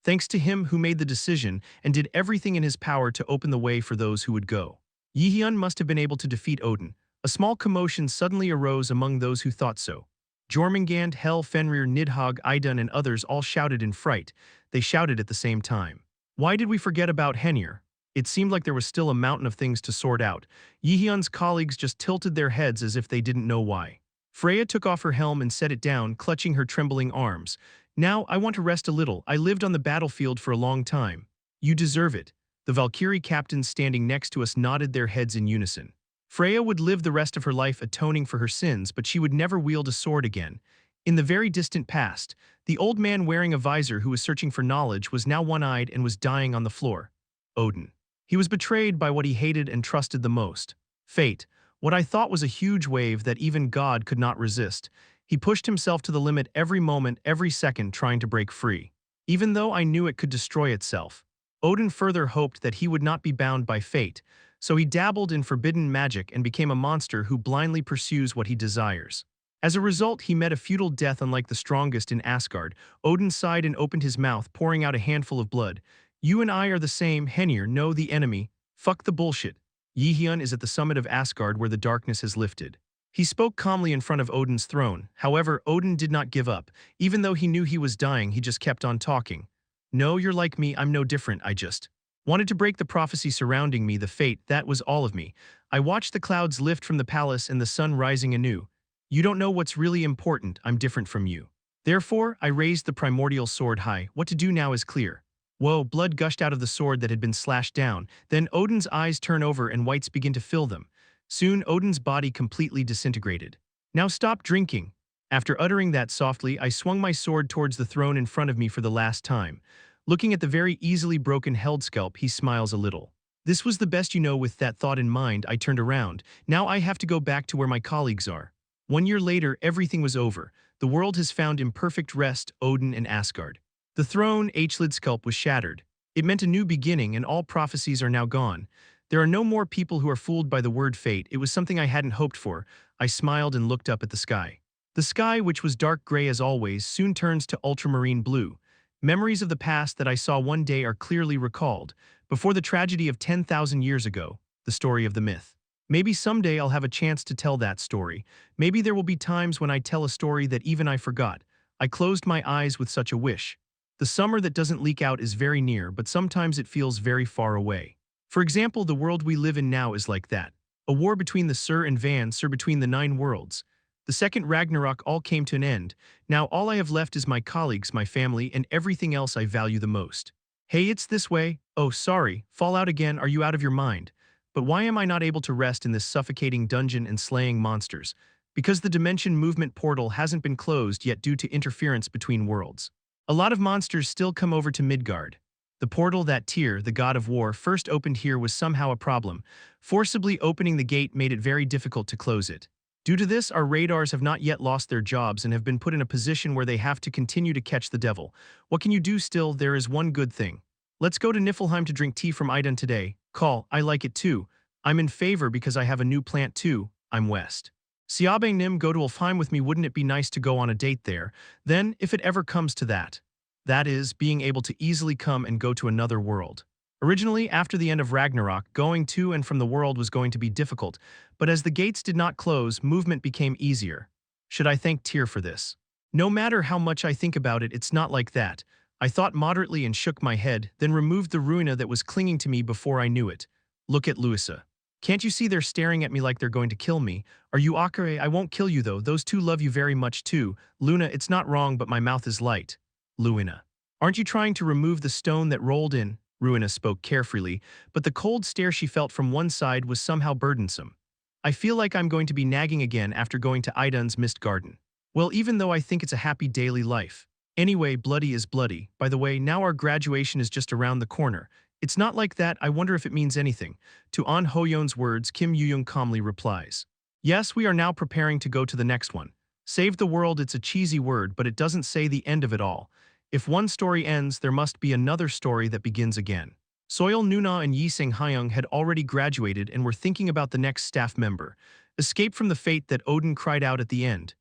Thanks to him who made the decision and did everything in his power to open the way for those who would go. Jaehyeon must have been able to defeat Odin. A small commotion suddenly arose among those who thought so. Jormungand, Hel, Fenrir, Nidhogg, Idun, and others all shouted in fright. They shouted at the same time. Why did we forget about Henir? It seemed like there was still a mountain of things to sort out. Jaehyeon's colleagues just tilted their heads as if they didn't know why. Freya took off her helm and set it down, clutching her trembling arms. Now, I want to rest a little. I lived on the battlefield for a long time. You deserve it. The Valkyrie captains standing next to us nodded their heads in unison. Freya would live the rest of her life atoning for her sins, but she would never wield a sword again. In the very distant past, the old man wearing a visor who was searching for knowledge was now one-eyed and was dying on the floor. Odin. He was betrayed by what he hated and trusted the most. Fate. What I thought was a huge wave that even God could not resist. He pushed himself to the limit every moment, every second, trying to break free. Even though I knew it could destroy itself. Odin further hoped that he would not be bound by fate, so he dabbled in forbidden magic and became a monster who blindly pursues what he desires. As a result, he met a futile death unlike the strongest in Asgard. Odin sighed and opened his mouth, pouring out a handful of blood. You and I are the same, Henir, know the enemy. Fuck the bullshit. Jaehyeon is at the summit of Asgard where the darkness has lifted. He spoke calmly in front of Odin's throne. However, Odin did not give up. Even though he knew he was dying, he just kept on talking. No, you're like me, I'm no different, I just wanted to break the prophecy surrounding me, the fate, that was all of me. I watched the clouds lift from the palace and the sun rising anew. You don't know what's really important, I'm different from you. Therefore, I raised the primordial sword high. What to do now is clear. Whoa, blood gushed out of the sword that had been slashed down. Then Odin's eyes turn over and whites begin to fill them. Soon, Odin's body completely disintegrated. Now stop drinking. After uttering that softly, I swung my sword towards the throne in front of me for the last time. Looking at the very easily broken held scalp, he smiles a little. This was the best you know. With that thought in mind, I turned around. Now I have to go back to where my colleagues are. 1 year later, everything was over. The world has found imperfect rest, Odin and Asgard. The throne, H-lid sculpt, was shattered. It meant a new beginning, and all prophecies are now gone. There are no more people who are fooled by the word fate. It was something I hadn't hoped for. I smiled and looked up at the sky. The sky, which was dark gray as always, soon turns to ultramarine blue. Memories of the past that I saw one day are clearly recalled. Before the tragedy of 10,000 years ago, the story of the myth. Maybe someday I'll have a chance to tell that story. Maybe there will be times when I tell a story that even I forgot. I closed my eyes with such a wish. The summer that doesn't leak out is very near, but sometimes it feels very far away. For example, the world we live in now is like that. A war between the Sur and Van Sur, between the 9 worlds. The second Ragnarok all came to an end. Now all I have left is my colleagues, my family, and everything else I value the most. Hey, it's this way. Oh, sorry. Fall out again. Are you out of your mind? But why am I not able to rest in this suffocating dungeon and slaying monsters? Because the dimension movement portal hasn't been closed yet due to interference between worlds. A lot of monsters still come over to Midgard. The portal that Tyr, the god of war, first opened here was somehow a problem. Forcibly opening the gate made it very difficult to close it. Due to this, our radars have not yet lost their jobs and have been put in a position where they have to continue to catch the devil. What can you do still? There is one good thing. Let's go to Niflheim to drink tea from Idun today. Call, I like it too. I'm in favor because I have a new plant too. I'm West. Siabang Nim, go to Ulfheim with me. Wouldn't it be nice to go on a date there? Then, if it ever comes to that. That is, being able to easily come and go to another world. Originally, after the end of Ragnarok, going to and from the world was going to be difficult, but as the gates did not close, movement became easier. Should I thank Tyr for this? No matter how much I think about it, it's not like that. I thought moderately and shook my head, then removed the ruina that was clinging to me before I knew it. Look at Luisa. Can't you see they're staring at me like they're going to kill me? Are you Akare? I won't kill you though, those two love you very much too. Luna, it's not wrong, but my mouth is light. Luina. Aren't you trying to remove the stone that rolled in? Ruina spoke carefreely, but the cold stare she felt from one side was somehow burdensome. I feel like I'm going to be nagging again after going to Idun's mist garden. Well, even though I think it's a happy daily life. Anyway, bloody is bloody. By the way, now our graduation is just around the corner. It's not like that. I wonder if it means anything. To An Hoyeon's words, Kim Yoo-young calmly replies. Yes, we are now preparing to go to the next one. Save the world, it's a cheesy word, but it doesn't say the end of it all. If one story ends, there must be another story that begins again. Soil Nuna and Yi Sang-hyung had already graduated and were thinking about the next staff member. Escape from the fate that Odin cried out at the end.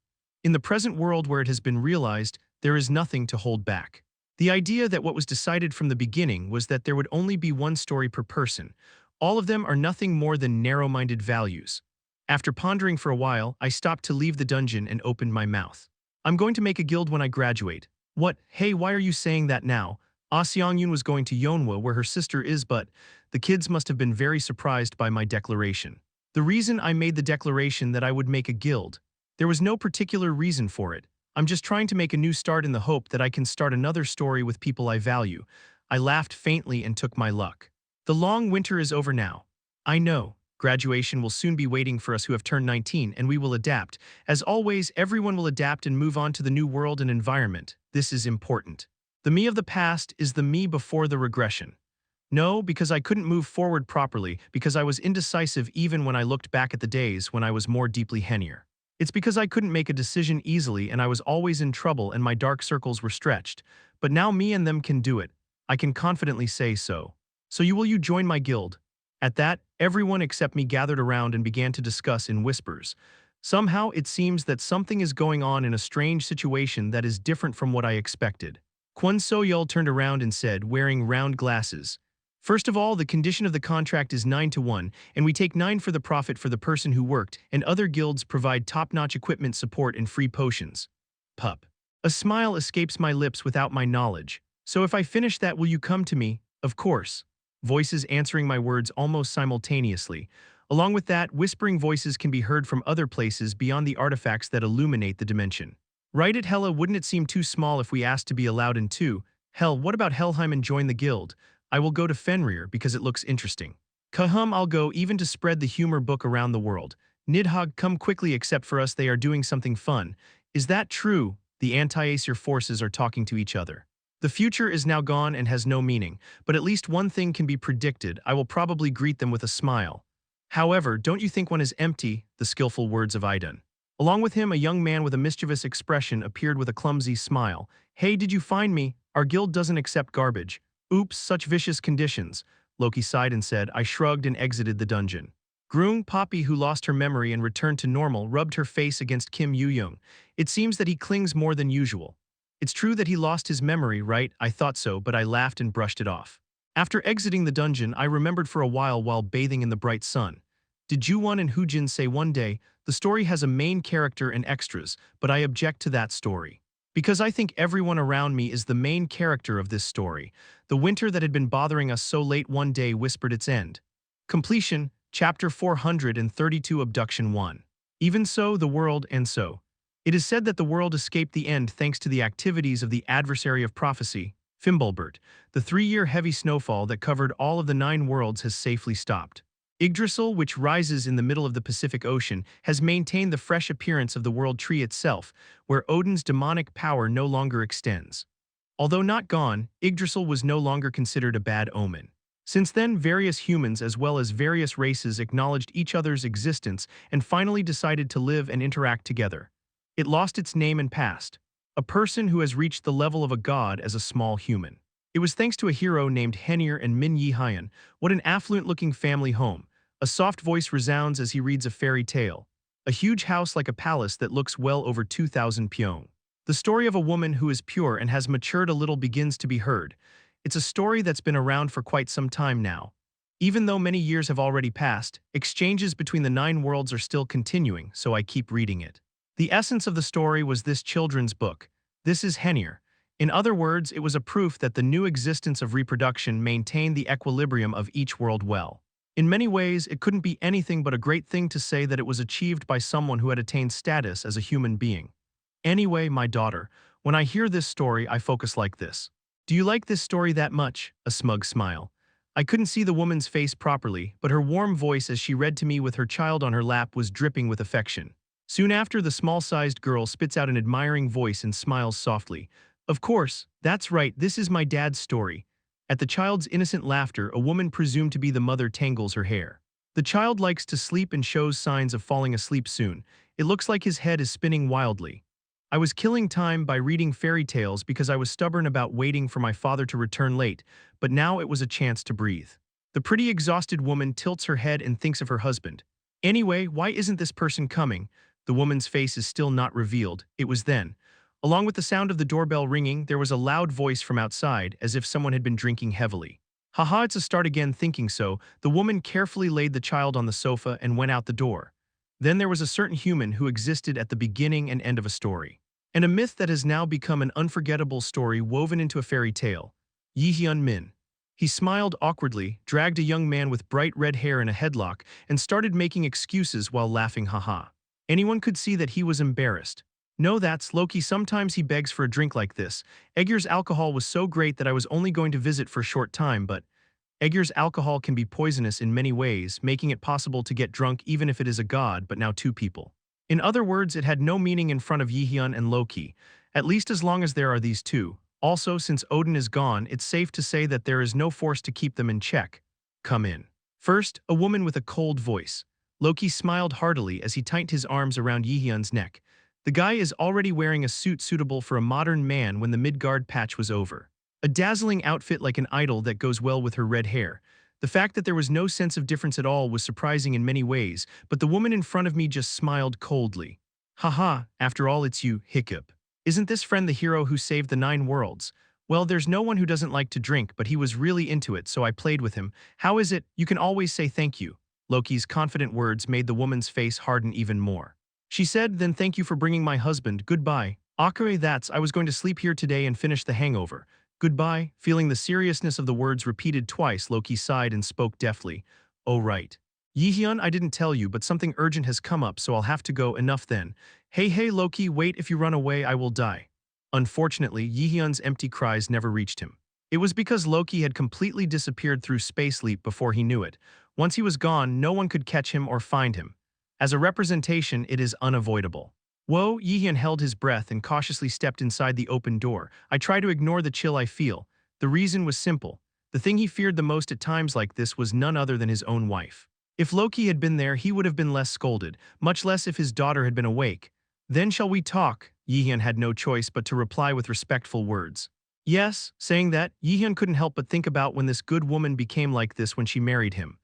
In the present world where it has been realized, there is nothing to hold back. The idea that what was decided from the beginning was that there would only be one story per person. All of them are nothing more than narrow-minded values. After pondering for a while, I stopped to leave the dungeon and opened my mouth. I'm going to make a guild when I graduate. What? Hey, why are you saying that now? Ah Seong-yoon was going to Yeonhwa where her sister is, but the kids must have been very surprised by my declaration. The reason I made the declaration that I would make a guild, there was no particular reason for it. I'm just trying to make a new start in the hope that I can start another story with people I value. I laughed faintly and took my luck. The long winter is over now. I know. Graduation will soon be waiting for us who have turned 19, and we will adapt. As always, everyone will adapt and move on to the new world and environment. This is important. The me of the past is the me before the regression. No, because I couldn't move forward properly, because I was indecisive even when I looked back at the days when I was more deeply Hennier. It's because I couldn't make a decision easily and I was always in trouble and my dark circles were stretched. But now me and them can do it. I can confidently say so. So will you join my guild? At that, everyone except me gathered around and began to discuss in whispers. Somehow, it seems that something is going on in a strange situation that is different from what I expected. Kwon So-yeol turned around and said, wearing round glasses, "First of all, the condition of the contract is 9-to-1, and we take 9 for the profit for the person who worked, and other guilds provide top-notch equipment support and free potions." Pup. A smile escapes my lips without my knowledge. So if I finish that, will you come to me? Of course. Voices answering my words almost simultaneously. Along with that, whispering voices can be heard from other places beyond the artifacts that illuminate the dimension. Right at Hela, wouldn't it seem too small if we asked to be allowed in too? Hell, what about Helheim and join the guild? I will go to Fenrir because it looks interesting. Kahum, I'll go even to spread the humor book around the world. Nidhogg, come quickly, except for us they are doing something fun. Is that true? The anti-Aesir forces are talking to each other. The future is now gone and has no meaning, but at least one thing can be predicted. I will probably greet them with a smile. However, don't you think one is empty? The skillful words of Idun. Along with him, a young man with a mischievous expression appeared with a clumsy smile. Hey, did you find me? Our guild doesn't accept garbage. Oops, such vicious conditions. Loki sighed and said. I shrugged and exited the dungeon. Groong Poppy, who lost her memory and returned to normal, rubbed her face against Kim Yoo-young. It seems that he clings more than usual. It's true that he lost his memory, right? I thought so, but I laughed and brushed it off. After exiting the dungeon, I remembered for a while bathing in the bright sun. Did Ju-won and Hoojin say one day, the story has a main character and extras, but I object to that story. Because I think everyone around me is the main character of this story. The winter that had been bothering us so late one day whispered its end. Completion, Chapter 432, Abduction 1. Even so, the world, and so. It is said that the world escaped the end thanks to the activities of the adversary of prophecy, Fimbulbert. The 3-year heavy snowfall that covered all of the 9 worlds has safely stopped. Yggdrasil, which rises in the middle of the Pacific Ocean, has maintained the fresh appearance of the world tree itself, where Odin's demonic power no longer extends. Although not gone, Yggdrasil was no longer considered a bad omen. Since then, various humans as well as various races acknowledged each other's existence and finally decided to live and interact together. It lost its name and passed. A person who has reached the level of a god as a small human. It was thanks to a hero named Henir and Min Yi-hyun. What an affluent-looking family home. A soft voice resounds as he reads a fairy tale. A huge house like a palace that looks well over 2,000 pyong. The story of a woman who is pure and has matured a little begins to be heard. It's a story that's been around for quite some time now. Even though many years have already passed, exchanges between the 9 worlds are still continuing, so I keep reading it. The essence of the story was this children's book. This is Henir. In other words, it was a proof that the new existence of reproduction maintained the equilibrium of each world well. In many ways, it couldn't be anything but a great thing to say that it was achieved by someone who had attained status as a human being. Anyway, my daughter, when I hear this story, I focus like this. Do you like this story that much? A smug smile. I couldn't see the woman's face properly, but her warm voice as she read to me with her child on her lap was dripping with affection. Soon after, the small-sized girl spits out an admiring voice and smiles softly. Of course, that's right, this is my dad's story. At the child's innocent laughter, a woman presumed to be the mother tangles her hair. The child likes to sleep and shows signs of falling asleep soon. It looks like his head is spinning wildly. I was killing time by reading fairy tales because I was stubborn about waiting for my father to return late, but now it was a chance to breathe. The pretty exhausted woman tilts her head and thinks of her husband. Anyway, why isn't this person coming? The woman's face is still not revealed. It was then. Along with the sound of the doorbell ringing, there was a loud voice from outside, as if someone had been drinking heavily. Haha, it's a start again. Thinking so, the woman carefully laid the child on the sofa and went out the door. Then there was a certain human who existed at the beginning and end of a story. And a myth that has now become an unforgettable story woven into a fairy tale. Jaehyeon Min. He smiled awkwardly, dragged a young man with bright red hair in a headlock, and started making excuses while laughing haha. Anyone could see that he was embarrassed. No, that's Loki. Sometimes he begs for a drink like this. Egger's alcohol was so great that I was only going to visit for a short time, but Egger's alcohol can be poisonous in many ways, making it possible to get drunk even if it is a god, but now two people. In other words, it had no meaning in front of Jaehyeon and Loki, at least as long as there are these two. Also, since Odin is gone, it's safe to say that there is no force to keep them in check. Come in. First, a woman with a cold voice. Loki smiled heartily as he tightened his arms around Jaehyeon's neck. The guy is already wearing a suit suitable for a modern man when the Midgard patch was over. A dazzling outfit like an idol that goes well with her red hair. The fact that there was no sense of difference at all was surprising in many ways, but the woman in front of me just smiled coldly. Haha, after all it's you, hiccup. Isn't this friend the hero who saved the 9 worlds? Well, there's no one who doesn't like to drink, but he was really into it, so I played with him. How is it? You can always say thank you. Loki's confident words made the woman's face harden even more. She said, then thank you for bringing my husband. Goodbye. Akure, that's I was going to sleep here today and finish the hangover. Goodbye. Feeling the seriousness of the words repeated twice, Loki sighed and spoke deftly. Oh right. Jaehyeon, I didn't tell you, but something urgent has come up, so I'll have to go. Enough then. Hey Loki, wait, if you run away I will die. Unfortunately, Jaehyeon's empty cries never reached him. It was because Loki had completely disappeared through space leap before he knew it. Once he was gone, no one could catch him or find him. As a representation, it is unavoidable. Whoa, Jaehyeon held his breath and cautiously stepped inside the open door. I try to ignore the chill I feel. The reason was simple. The thing he feared the most at times like this was none other than his own wife. If Loki had been there, he would have been less scolded, much less if his daughter had been awake. Then shall we talk? Jaehyeon had no choice but to reply with respectful words. Yes, saying that, Jaehyeon couldn't help but think about when this good woman became like this when she married him.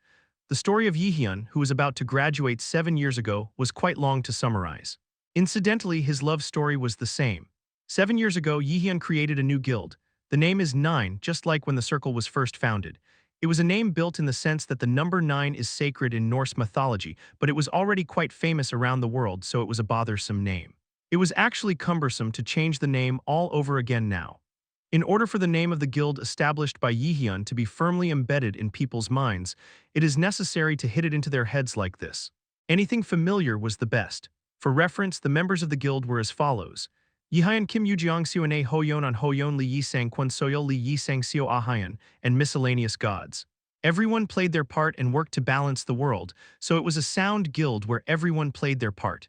The story of Jaehyeon, who was about to graduate 7 years ago, was quite long to summarize. Incidentally, his love story was the same. 7 years ago, Jaehyeon created a new guild. The name is 9, just like when the circle was first founded. It was a name built in the sense that the number 9 is sacred in Norse mythology, but it was already quite famous around the world, so it was a bothersome name. It was actually cumbersome to change the name all over again now. In order for the name of the guild established by Jaehyeon to be firmly embedded in people's minds, it is necessary to hit it into their heads like this. Anything familiar was the best. For reference, the members of the guild were as follows. Yihayan Kim Yujiang Sione Hoyon on Hoyon Li Yisang Quan Soyo Li Yisang Sio Ahayan, and miscellaneous gods. Everyone played their part and worked to balance the world, so it was a sound guild where everyone played their part.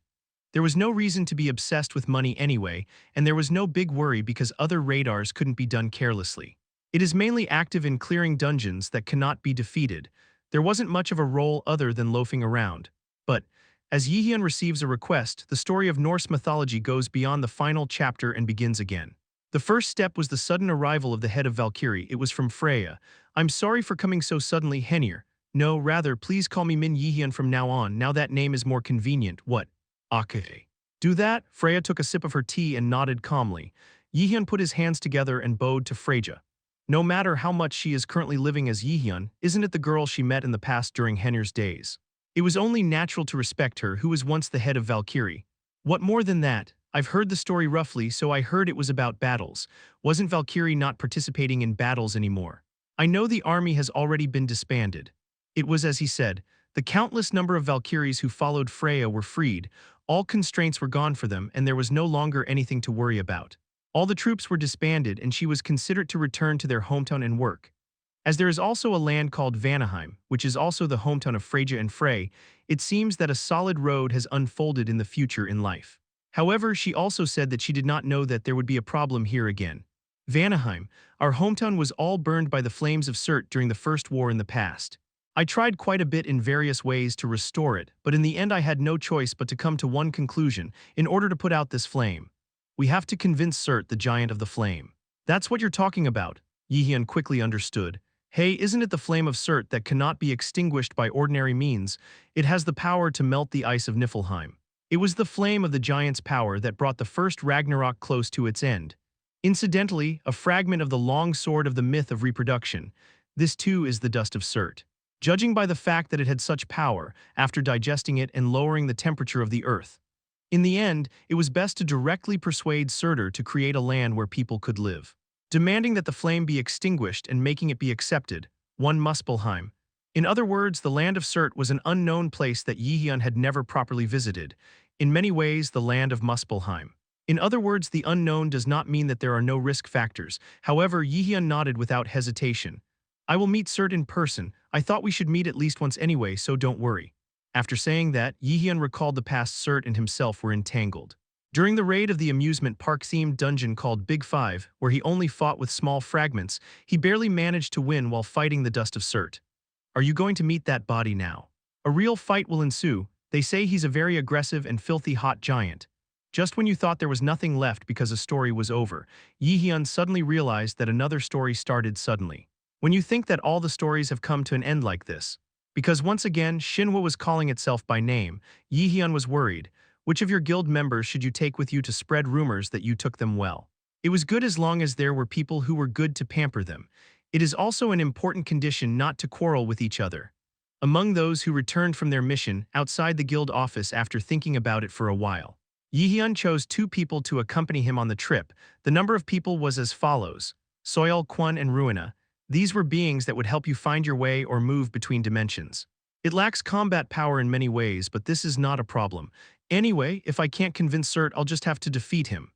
There was no reason to be obsessed with money anyway, and there was no big worry because other radars couldn't be done carelessly. It is mainly active in clearing dungeons that cannot be defeated. There wasn't much of a role other than loafing around. But, as Jaehyeon receives a request, the story of Norse mythology goes beyond the final chapter and begins again. The first step was the sudden arrival of the head of Valkyrie. It was from Freya. I'm sorry for coming so suddenly, Henir. No, rather, please call me Min Jaehyeon from now on. Now that name is more convenient. What? Okay. Do that? Freya took a sip of her tea and nodded calmly. Jaehyeon put his hands together and bowed to Freya. No matter how much she is currently living as Jaehyeon, isn't it the girl she met in the past during Henir's days? It was only natural to respect her, who was once the head of Valkyrie. What more than that? I've heard the story roughly, so I heard it was about battles. Wasn't Valkyrie not participating in battles anymore? I know the army has already been disbanded. It was as he said. The countless number of Valkyries who followed Freya were freed, all constraints were gone for them, and there was no longer anything to worry about. All the troops were disbanded, and she was considered to return to their hometown and work. As there is also a land called Vanaheim, which is also the hometown of Freyja and Frey, it seems that a solid road has unfolded in the future in life. However, she also said that she did not know that there would be a problem here again. Vanaheim, our hometown was all burned by the flames of Surt during the First War in the past. I tried quite a bit in various ways to restore it, but in the end I had no choice but to come to one conclusion in order to put out this flame. We have to convince Surt, the giant of the flame. That's what you're talking about, Jaehyeon quickly understood. Hey, isn't it the flame of Surt that cannot be extinguished by ordinary means? It has the power to melt the ice of Niflheim. It was the flame of the giant's power that brought the first Ragnarok close to its end. Incidentally, a fragment of the long sword of the myth of reproduction. This too is the dust of Surt. Judging by the fact that it had such power, after digesting it and lowering the temperature of the earth. In the end, it was best to directly persuade Surtur to create a land where people could live. Demanding that the flame be extinguished and making it be accepted, one Muspelheim. In other words, the land of Surt was an unknown place that Jaehyeon had never properly visited. In many ways, the land of Muspelheim. In other words, the unknown does not mean that there are no risk factors. However, Jaehyeon nodded without hesitation. I will meet Surt in person. I thought we should meet at least once anyway, so don't worry. After saying that, Jaehyeon recalled the past Surt and himself were entangled. During the raid of the amusement park-themed dungeon called Big Five, where he only fought with small fragments, he barely managed to win while fighting the dust of Surt. Are you going to meet that body now? A real fight will ensue. They say he's a very aggressive and filthy hot giant. Just when you thought there was nothing left because a story was over, Jaehyeon suddenly realized that another story started suddenly. When you think that all the stories have come to an end like this. Because once again, Shinhwa was calling itself by name, Jaehyeon was worried. Which of your guild members should you take with you to spread rumors that you took them well? It was good as long as there were people who were good to pamper them. It is also an important condition not to quarrel with each other. Among those who returned from their mission outside the guild office after thinking about it for a while, Jaehyeon chose 2 people to accompany him on the trip. The number of people was as follows: Soil, Kwon, and Ruina. These were beings that would help you find your way or move between dimensions. It lacks combat power in many ways, but this is not a problem. Anyway, if I can't convince Surt, I'll just have to defeat him.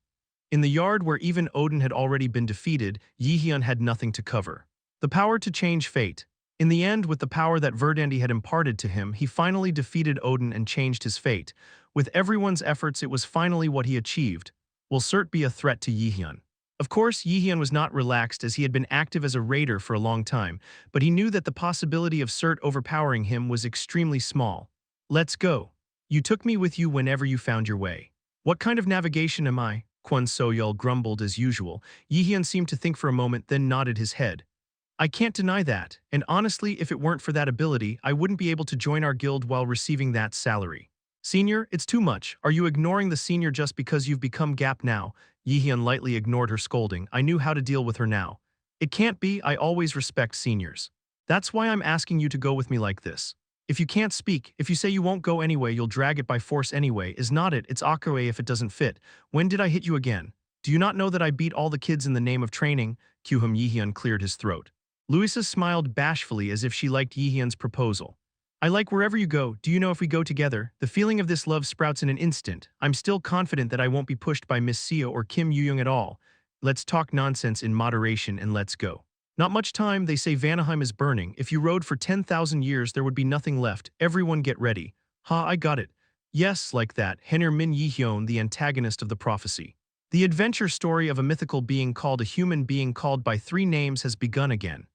In the yard where even Odin had already been defeated, Jaehyeon had nothing to cover. The power to change fate. In the end, with the power that Verdandi had imparted to him, he finally defeated Odin and changed his fate. With everyone's efforts, it was finally what he achieved. Will Surt be a threat to Jaehyeon? Of course, Jaehyeon was not relaxed as he had been active as a raider for a long time, but he knew that the possibility of Surt overpowering him was extremely small. Let's go. You took me with you whenever you found your way. What kind of navigation am I? Kwon So-yeol grumbled as usual. Jaehyeon seemed to think for a moment, then nodded his head. I can't deny that, and honestly, if it weren't for that ability, I wouldn't be able to join our guild while receiving that salary. Senior, it's too much. Are you ignoring the senior just because you've become Gap now? Jaehyeon lightly ignored her scolding. I knew how to deal with her now. It can't be. I always respect seniors. That's why I'm asking you to go with me like this. If you can't speak, if you say you won't go anyway, you'll drag it by force anyway. Is not it? It's akawe if it doesn't fit. When did I hit you again? Do you not know that I beat all the kids in the name of training? Kyuhum. Jaehyeon cleared his throat. Louisa smiled bashfully as if she liked Jaehyeon's proposal. I like wherever you go. Do you know if we go together? The feeling of this love sprouts in an instant. I'm still confident that I won't be pushed by Miss Seo or Kim Yoo-young at all. Let's talk nonsense in moderation and let's go. Not much time. They say Vanaheim is burning. If you rode for 10,000 years, there would be nothing left. Everyone get ready. Ha, I got it. Yes, like that. Jaehyeon Min, Jaehyeon, the antagonist of the prophecy. The adventure story of a mythical being called a human being called by 3 names has begun again.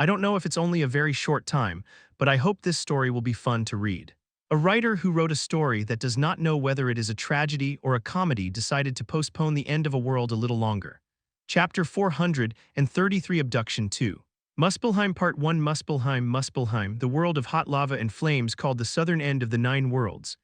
I don't know if it's only a very short time, but I hope this story will be fun to read. A writer who wrote a story that does not know whether it is a tragedy or a comedy decided to postpone the end of a world a little longer. Chapter 433 Abduction 2. Muspelheim Part 1 Muspelheim, the world of hot lava and flames called the southern end of the 9 worlds.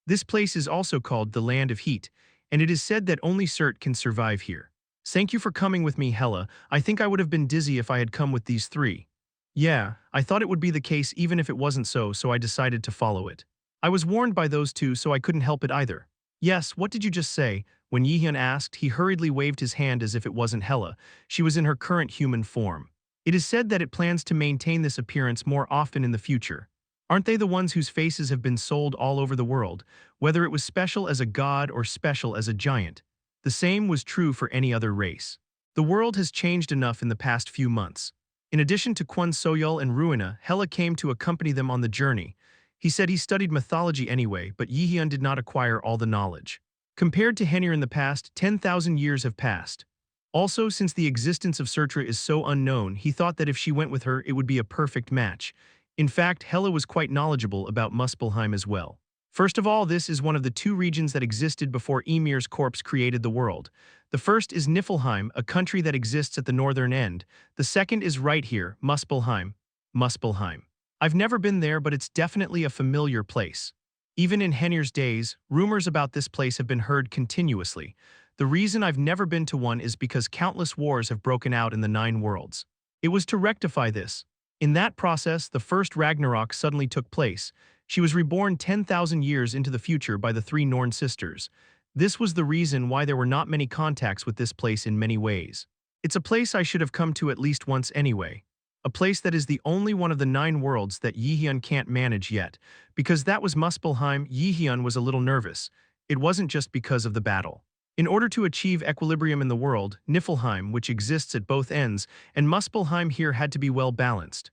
This place is also called the Land of Heat, and it is said that only Surt can survive here. Thank you for coming with me, Hela. I think I would have been dizzy if I had come with these 3. Yeah, I thought it would be the case even if it wasn't so I decided to follow it. I was warned by those 2, so I couldn't help it either. Yes, what did you just say? When Jaehyeon asked, he hurriedly waved his hand as if it wasn't Hela. She was in her current human form. It is said that it plans to maintain this appearance more often in the future. Aren't they the ones whose faces have been sold all over the world, whether it was special as a god or special as a giant? The same was true for any other race. The world has changed enough in the past few months. In addition to Kwon So-yeol and Ruina, Hela came to accompany them on the journey. He said he studied mythology anyway, but Jaehyeon did not acquire all the knowledge. Compared to Henir in the past, 10,000 years have passed. Also, since the existence of Surtra is so unknown, he thought that if she went with her, it would be a perfect match. In fact, Hela was quite knowledgeable about Muspelheim as well. First of all, this is one of the two regions that existed before Ymir's corpse created the world. The first is Niflheim, a country that exists at the northern end. The second is right here, Muspelheim. Muspelheim. I've never been there, but it's definitely a familiar place. Even in Henir's days, rumors about this place have been heard continuously. The reason I've never been to one is because countless wars have broken out in the Nine Worlds. It was to rectify this. In that process, the first Ragnarok suddenly took place. She was reborn 10,000 years into the future by the three Norn sisters. This was the reason why there were not many contacts with this place in many ways. It's a place I should have come to at least once anyway. A place that is the only one of the Nine Worlds that Jaehyeon can't manage yet. Because that was Muspelheim, Jaehyeon was a little nervous. It wasn't just because of the battle. In order to achieve equilibrium in the world, Niflheim, which exists at both ends, and Muspelheim here had to be well balanced.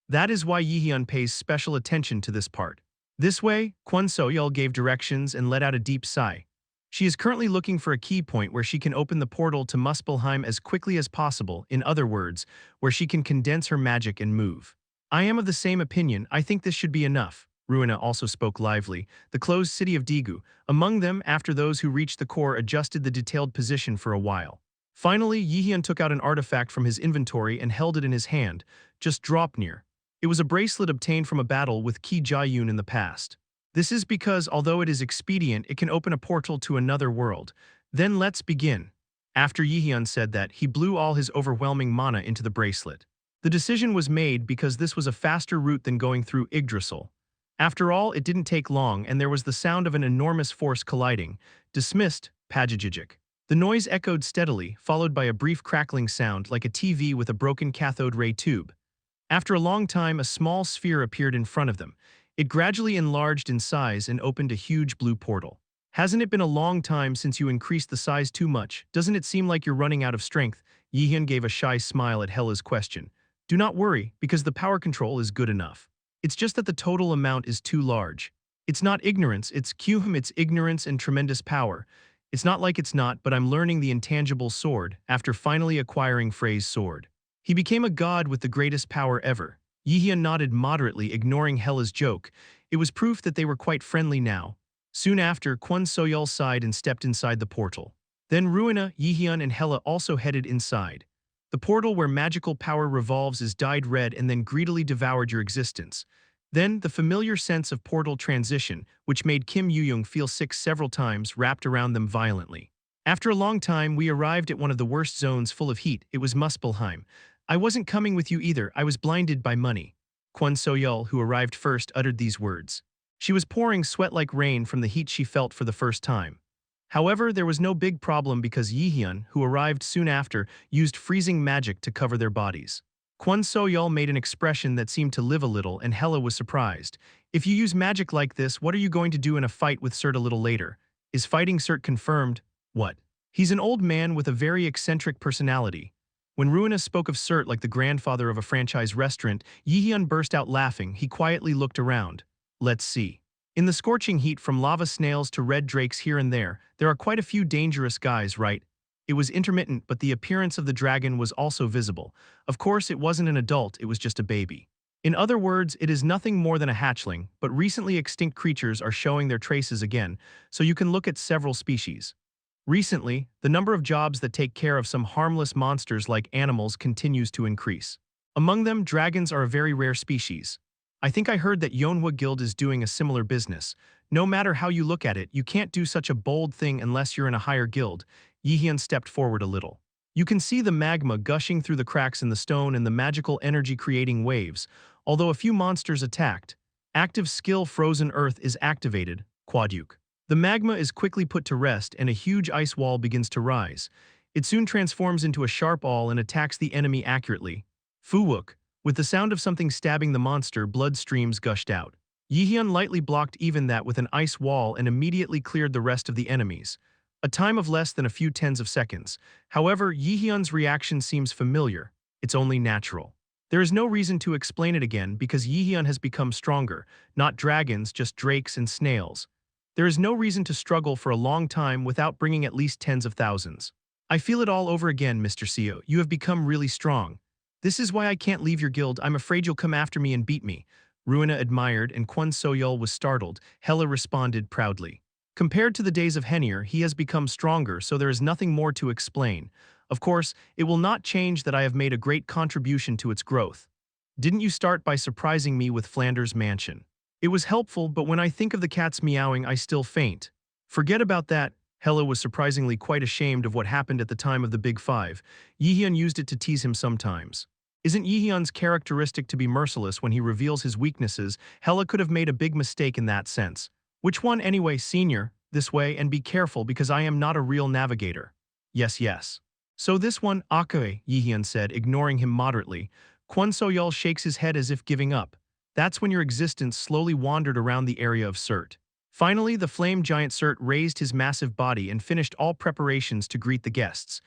That is why Jaehyeon pays special attention to this part. This way, Kwon So-yeol gave directions and let out a deep sigh. She is currently looking for a key point where she can open the portal to Muspelheim as quickly as possible, in other words, where she can condense her magic and move. I am of the same opinion. I think this should be enough. Ruina also spoke lively. The closed city of Daegu. Among them, after those who reached the core adjusted the detailed position for a while. Finally, Jaehyeon took out an artifact from his inventory and held it in his hand, just Draupnir. It was a bracelet obtained from a battle with Ki Jae-yoon in the past. This is because, although it is expedient, it can open a portal to another world. Then let's begin. After Jaehyeon said that, he blew all his overwhelming mana into the bracelet. The decision was made because this was a faster route than going through Yggdrasil. After all, it didn't take long, and there was the sound of an enormous force colliding. Dismissed, Pajajijic. The noise echoed steadily, followed by a brief crackling sound like a TV with a broken cathode ray tube. After a long time, a small sphere appeared in front of them. It gradually enlarged in size and opened a huge blue portal. Hasn't it been a long time since you increased the size too much? Doesn't it seem like you're running out of strength? Jaehyeon gave a shy smile at Hela's question. Do not worry, because the power control is good enough. It's just that the total amount is too large. It's not ignorance, it's ignorance and tremendous power. It's not like it's not, but I'm learning the intangible sword after finally acquiring Frey's sword. He became a god with the greatest power ever. Jaehyeon nodded moderately, ignoring Hela's joke. It was proof that they were quite friendly now. Soon after, Kwon So-yeol sighed and stepped inside the portal. Then Ruina, Jaehyeon, and Hela also headed inside. The portal where magical power revolves is dyed red and then greedily devoured your existence. Then, the familiar sense of portal transition, which made Kim Yoo-young feel sick several times, wrapped around them violently. After a long time, we arrived at one of the worst zones full of heat. It was Muspelheim. I wasn't coming with you either, I was blinded by money. Kwon So-yeol, who arrived first, uttered these words. She was pouring sweat like rain from the heat she felt for the first time. However, there was no big problem because Jaehyeon, who arrived soon after, used freezing magic to cover their bodies. Kwon So-yeol made an expression that seemed to live a little, and Hela was surprised. If you use magic like this, what are you going to do in a fight with Surt a little later? Is fighting Surt confirmed? What? He's an old man with a very eccentric personality. When Ruina spoke of Surt like the grandfather of a franchise restaurant, Jaehyeon burst out laughing. He quietly looked around. Let's see. In the scorching heat from lava snails to red drakes here and there are quite a few dangerous guys, right? It was intermittent, but the appearance of the dragon was also visible. Of course, it wasn't an adult, it was just a baby. In other words, it is nothing more than a hatchling, but recently extinct creatures are showing their traces again, so you can look at several species. Recently, the number of jobs that take care of some harmless monsters like animals continues to increase. Among them, dragons are a very rare species. I think I heard that Yeonhwa Guild is doing a similar business. No matter how you look at it, you can't do such a bold thing unless you're in a higher guild. Jaehyeon stepped forward a little. You can see the magma gushing through the cracks in the stone and the magical energy creating waves. Although a few monsters attacked, active skill Frozen Earth is activated, Quadyuk. The magma is quickly put to rest and a huge ice wall begins to rise. It soon transforms into a sharp awl and attacks the enemy accurately. Fuwook. With the sound of something stabbing the monster, blood streams gushed out. Jaehyeon lightly blocked even that with an ice wall and immediately cleared the rest of the enemies. A time of less than a few tens of seconds. However, Jaehyeon's reaction seems familiar. It's only natural. There is no reason to explain it again because Jaehyeon has become stronger, not dragons, just drakes and snails. There is no reason to struggle for a long time without bringing at least tens of thousands. I feel it all over again, Mr. Seo. You have become really strong. This is why I can't leave your guild. I'm afraid you'll come after me and beat me. Ruina admired and Kwon Soyeol was startled. Hela responded proudly. Compared to the days of Henir, he has become stronger, so there is nothing more to explain. Of course, it will not change that I have made a great contribution to its growth. Didn't you start by surprising me with Flanders Mansion? It was helpful, but when I think of the cats meowing, I still faint. Forget about that. Hela was surprisingly quite ashamed of what happened at the time of the Big Five. Jaehyeon used it to tease him sometimes. Isn't Jaehyeon's characteristic to be merciless when he reveals his weaknesses? Hela could have made a big mistake in that sense. Which one anyway, senior? This way, and be careful because I am not a real navigator. Yes, yes. So this one, Akae, Jaehyeon said, ignoring him moderately. Kwon Soyeol shakes his head as if giving up. That's when your existence slowly wandered around the area of Surt. Finally, the flame giant Surt raised his massive body and finished all preparations to greet the guests,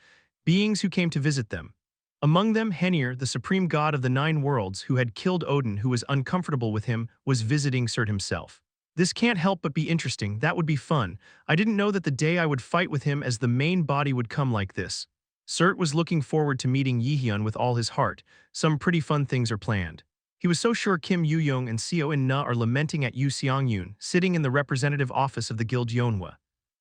beings who came to visit them. Among them, Henir, the supreme god of the nine worlds who had killed Odin, who was uncomfortable with him, was visiting Surt himself. This can't help but be interesting. That would be fun. I didn't know that the day I would fight with him as the main body would come like this. Surt was looking forward to meeting Jaehyeon with all his heart. Some pretty fun things are planned. He was so sure Kim Yu-young and Seo In-na are lamenting at Yu Seong-yoon, sitting in the representative office of the guild Yeonhwa.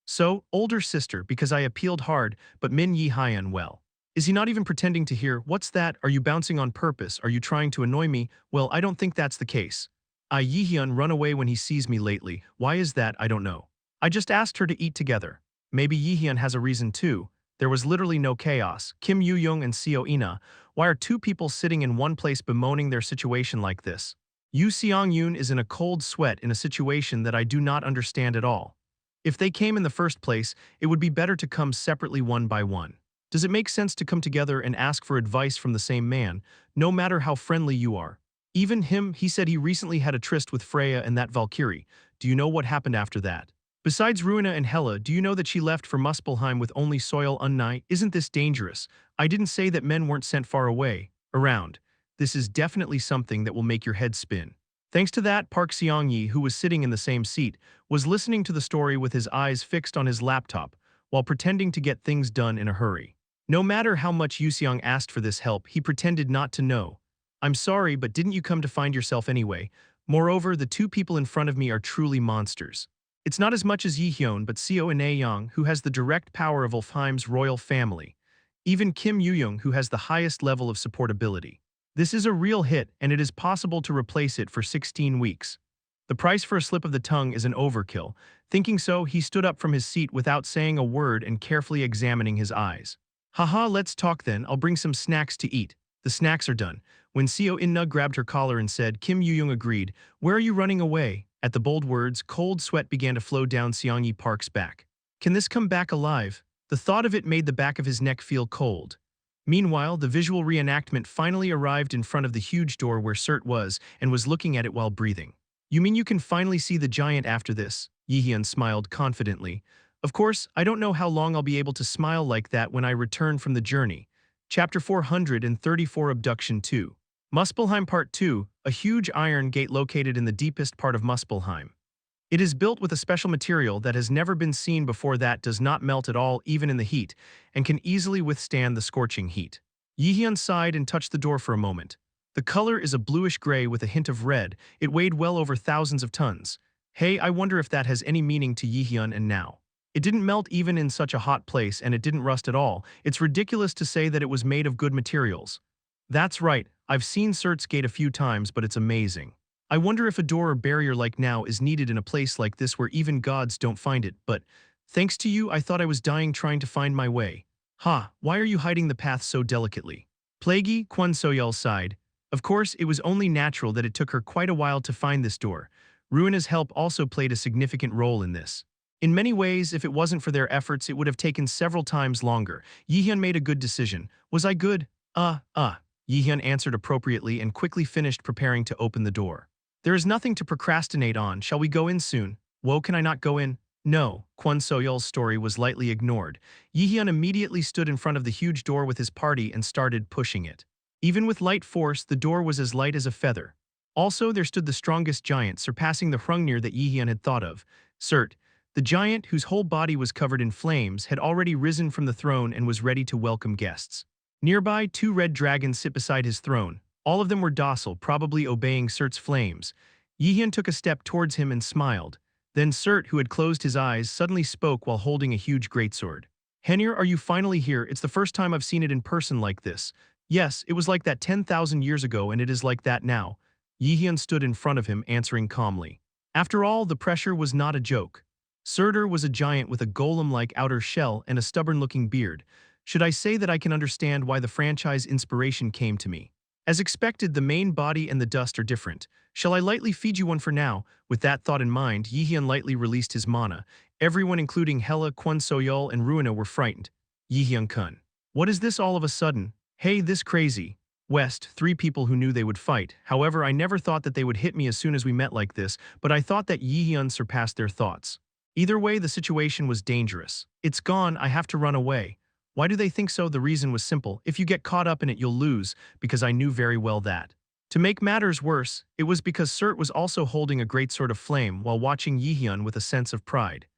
So, older sister, because I appealed hard, but Min Yi-hyeon, well. Is he not even pretending to hear? What's that? Are you bouncing on purpose? Are you trying to annoy me? Well, I don't think that's the case. Jaehyeon run away when he sees me lately. Why is that? I don't know. I just asked her to eat together. Maybe Jaehyeon has a reason too. There was literally no chaos. Kim Yu-young and Seo In-na. Why are two people sitting in one place bemoaning their situation like this? Yu Seong-yoon is in a cold sweat in a situation that I do not understand at all. If they came in the first place, it would be better to come separately one by one. Does it make sense to come together and ask for advice from the same man, no matter how friendly you are? Even him, he said he recently had a tryst with Freya and that Valkyrie. Do you know what happened after that? Besides Ruina and Hela, do you know that she left for Muspelheim with only Soil Unnai? Isn't this dangerous? I didn't say that men weren't sent far away. Around. This is definitely something that will make your head spin. Thanks to that, Park Seong-yi, who was sitting in the same seat, was listening to the story with his eyes fixed on his laptop, while pretending to get things done in a hurry. No matter how much Yoo-seong asked for this help, he pretended not to know. I'm sorry, but didn't you come to find yourself anyway? Moreover, the two people in front of me are truly monsters. It's not as much as Jaehyeon, but Seo In-na, who has the direct power of Ulfheim's royal family. Even Kim Yu-young, who has the highest level of supportability. This is a real hit, and it is possible to replace it for 16 weeks. The price for a slip of the tongue is an overkill. Thinking so, he stood up from his seat without saying a word and carefully examining his eyes. Haha, let's talk then. I'll bring some snacks to eat. The snacks are done. When Seo In-na grabbed her collar and said, Kim Yu-young agreed. Where are you running away? At the bold words, cold sweat began to flow down Seong-yi Park's back. Can this come back alive? The thought of it made the back of his neck feel cold. Meanwhile, the visual reenactment finally arrived in front of the huge door where Surt was and was looking at it while breathing. You mean you can finally see the giant after this? Jaehyeon smiled confidently. Of course, I don't know how long I'll be able to smile like that when I return from the journey. Chapter 434 Abduction 2. Muspelheim Part 2, a huge iron gate located in the deepest part of Muspelheim. It is built with a special material that has never been seen before that does not melt at all even in the heat, and can easily withstand the scorching heat. Jaehyeon sighed and touched the door for a moment. The color is a bluish-gray with a hint of red. It weighed well over thousands of tons. Hey, I wonder if that has any meaning to Jaehyeon and now. It didn't melt even in such a hot place and it didn't rust at all. It's ridiculous to say that it was made of good materials. That's right, I've seen Surt's gate a few times, but it's amazing. I wonder if a door or barrier like now is needed in a place like this where even gods don't find it, but thanks to you, I thought I was dying trying to find my way. Ha, why are you hiding the path so delicately? Plaguey, Kwon Soyeol sighed. Of course, it was only natural that it took her quite a while to find this door. Ruina's help also played a significant role in this. In many ways, if it wasn't for their efforts, it would have taken several times longer. Jaehyeon made a good decision. Was I good? Jaehyeon answered appropriately and quickly finished preparing to open the door. There is nothing to procrastinate on. Shall we go in soon? Whoa, can I not go in? No, Kwon Soyeol's story was lightly ignored. Jaehyeon immediately stood in front of the huge door with his party and started pushing it. Even with light force, the door was as light as a feather. Also, there stood the strongest giant, surpassing the Hrungnir that Jaehyeon had thought of. Surt, The giant, whose whole body was covered in flames, had already risen from the throne and was ready to welcome guests. Nearby, two red dragons sit beside his throne. All of them were docile, probably obeying Surt's flames. Jaehyeon took a step towards him and smiled. Then Surt, who had closed his eyes, suddenly spoke while holding a huge greatsword. "Henir, are you finally here? It's the first time I've seen it in person like this." "Yes, it was like that 10,000 years ago and it is like that now." Jaehyeon stood in front of him, answering calmly. After all, the pressure was not a joke. Surtur was a giant with a golem-like outer shell and a stubborn-looking beard. Should I say that I can understand why the franchise inspiration came to me? As expected, the main body and the dust are different. Shall I lightly feed you one for now? With that thought in mind, Jaehyeon lightly released his mana. Everyone, including Hela, Kwon Soyeol, and Ruina, were frightened. Jaehyeon-kun. What is this all of a sudden? Hey, this crazy. West, three people who knew they would fight. However, I never thought that they would hit me as soon as we met like this, but I thought that Jaehyeon surpassed their thoughts. Either way, the situation was dangerous. It's gone, I have to run away. Why do they think so? The reason was simple. If you get caught up in it, you'll lose, because I knew very well that. To make matters worse, it was because Surt was also holding a greatsword of flame while watching Jaehyeon with a sense of pride.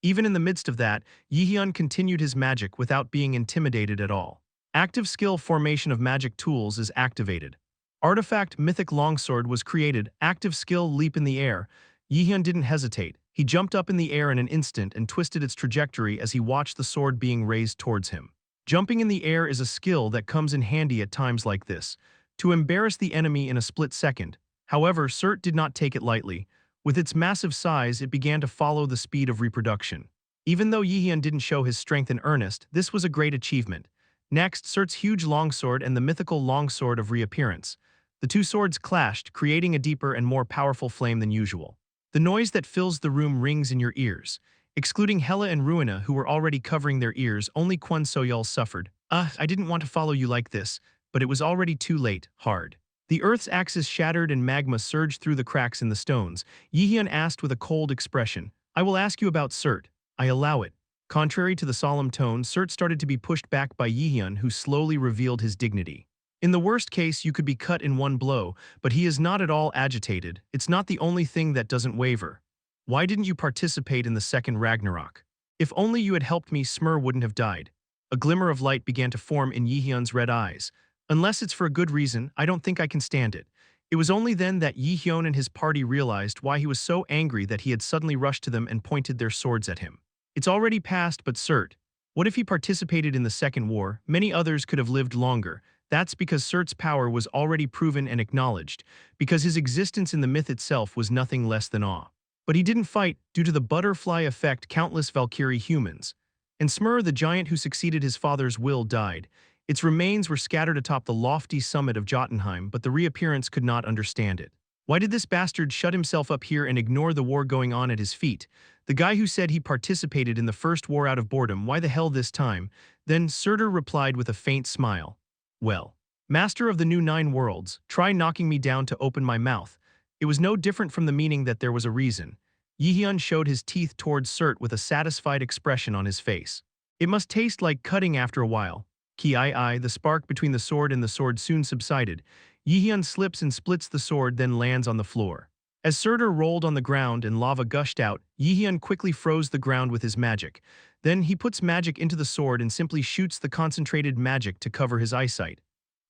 Even in the midst of that, Jaehyeon continued his magic without being intimidated at all. Active skill formation of magic tools is activated. Artifact mythic longsword was created. Active skill leap in the air. Jaehyeon didn't hesitate. He jumped up in the air in an instant and twisted its trajectory as he watched the sword being raised towards him. Jumping in the air is a skill that comes in handy at times like this, to embarrass the enemy in a split second. However, Surt did not take it lightly. With its massive size, it began to follow the speed of reproduction. Even though Jaehyeon didn't show his strength in earnest, this was a great achievement. Next, Surt's huge longsword and the mythical longsword of reappearance. The two swords clashed, creating a deeper and more powerful flame than usual. The noise that fills the room rings in your ears. Excluding Hela and Ruina, who were already covering their ears, only Kwon Soyeol suffered. I didn't want to follow you like this, but it was already too late, hard. The Earth's axis shattered and magma surged through the cracks in the stones. Jaehyeon asked with a cold expression, "I will ask you about Surt." "I allow it." Contrary to the solemn tone, Surt started to be pushed back by Jaehyeon, who slowly revealed his dignity. In the worst case, you could be cut in one blow, but he is not at all agitated. It's not the only thing that doesn't waver. "Why didn't you participate in the second Ragnarok? If only you had helped me, Smur wouldn't have died." A glimmer of light began to form in Jaehyeon's red eyes. "Unless it's for a good reason, I don't think I can stand it." It was only then that Jaehyeon and his party realized why he was so angry that he had suddenly rushed to them and pointed their swords at him. It's already past, but Surt. What if he participated in the Second War? Many others could have lived longer. That's because Surt's power was already proven and acknowledged, because his existence in the myth itself was nothing less than awe. But he didn't fight. Due to the butterfly effect, countless Valkyrie humans. And Smur, the giant who succeeded his father's will, died. Its remains were scattered atop the lofty summit of Jotunheim, but the reappearance could not understand it. Why did this bastard shut himself up here and ignore the war going on at his feet? The guy who said he participated in the first war out of boredom, why the hell this time? Then Surtur replied with a faint smile. "Well, master of the new 9 worlds, try knocking me down to open my mouth." It was no different from the meaning that there was a reason. Jaehyeon showed his teeth towards Surt with a satisfied expression on his face. "It must taste like cutting after a while." The spark between the sword and the sword soon subsided. Jaehyeon slips and splits the sword, then lands on the floor. As Surtur rolled on the ground and lava gushed out, Jaehyeon quickly froze the ground with his magic. Then he puts magic into the sword and simply shoots the concentrated magic to cover his eyesight.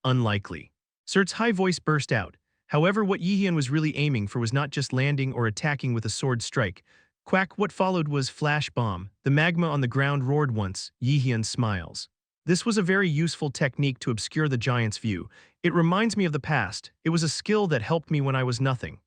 Unlikely. Surt's high voice burst out. However, what Jaehyeon was really aiming for was not just landing or attacking with a sword strike. Quack, what followed was flash bomb. The magma on the ground roared once. Jaehyeon smiles. This was a very useful technique to obscure the giant's view. It reminds me of the past. It was a skill that helped me when I was nothing.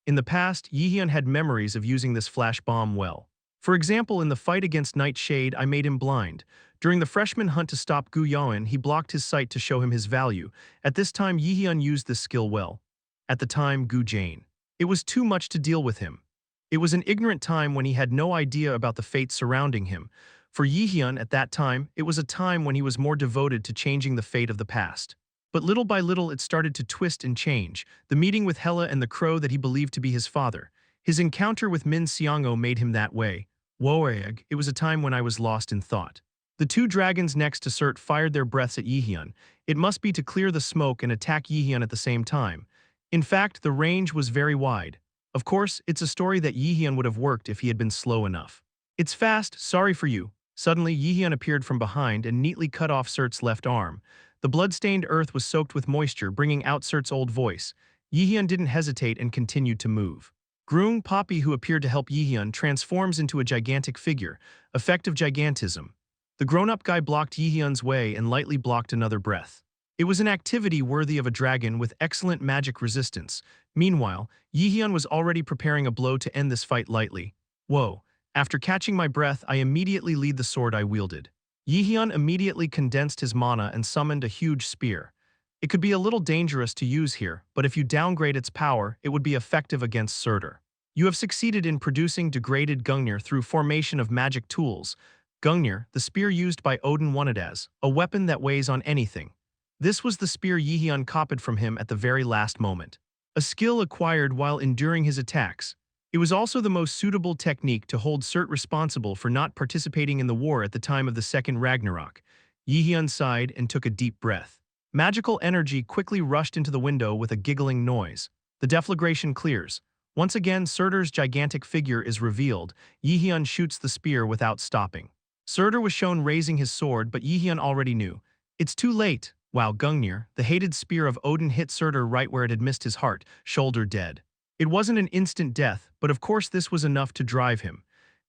In the past, Jaehyeon had memories of using this flash bomb well. For example, in the fight against Nightshade, I made him blind. During the freshman hunt to stop Gu Yaoen, he blocked his sight to show him his value. At this time, Jaehyeon used this skill well. At the time, Gu Jane. It was too much to deal with him. It was an ignorant time when he had no idea about the fate surrounding him. For Jaehyeon at that time, it was a time when he was more devoted to changing the fate of the past. But little by little it started to twist and change. The meeting with Hela and the crow that he believed to be his father. His encounter with Min Seongo made him that way. Woeg, it was a time when I was lost in thought. The two dragons next to Surt fired their breaths at Jaehyeon. It must be to clear the smoke and attack Jaehyeon at the same time. In fact, the range was very wide. Of course, it's a story that Jaehyeon would have worked if he had been slow enough. It's fast, sorry for you. Suddenly, Yihyun appeared from behind and neatly cut off Surt's left arm. The blood-stained earth was soaked with moisture, bringing out Surt's old voice. Yihyun didn't hesitate and continued to move. Groong Poppy, who appeared to help Yihyun, transforms into a gigantic figure, effect of gigantism. The grown-up guy blocked Yihyun's way and lightly blocked another breath. It was an activity worthy of a dragon with excellent magic resistance. Meanwhile, Yihyun was already preparing a blow to end this fight lightly. Whoa. After catching my breath, I immediately lead the sword I wielded. Yihyun immediately condensed his mana and summoned a huge spear. It could be a little dangerous to use here, but if you downgrade its power, it would be effective against Surtur. You have succeeded in producing degraded Gungnir through formation of magic tools. Gungnir, the spear used by Odin, wanted as a weapon that weighs on anything. This was the spear Yihyun copied from him at the very last moment. A skill acquired while enduring his attacks. It was also the most suitable technique to hold Surt responsible for not participating in the war at the time of the Second Ragnarok. Yihyun sighed and took a deep breath. Magical energy quickly rushed into the window with a giggling noise. The deflagration clears. Once again, Surtur's gigantic figure is revealed. Yihyun shoots the spear without stopping. Surtur was shown raising his sword, but Yihyun already knew. It's too late. Wow, Gungnir, the hated spear of Odin, hit Surtur right where it had missed his heart, shoulder dead. It wasn't an instant death, but of course this was enough to drive him.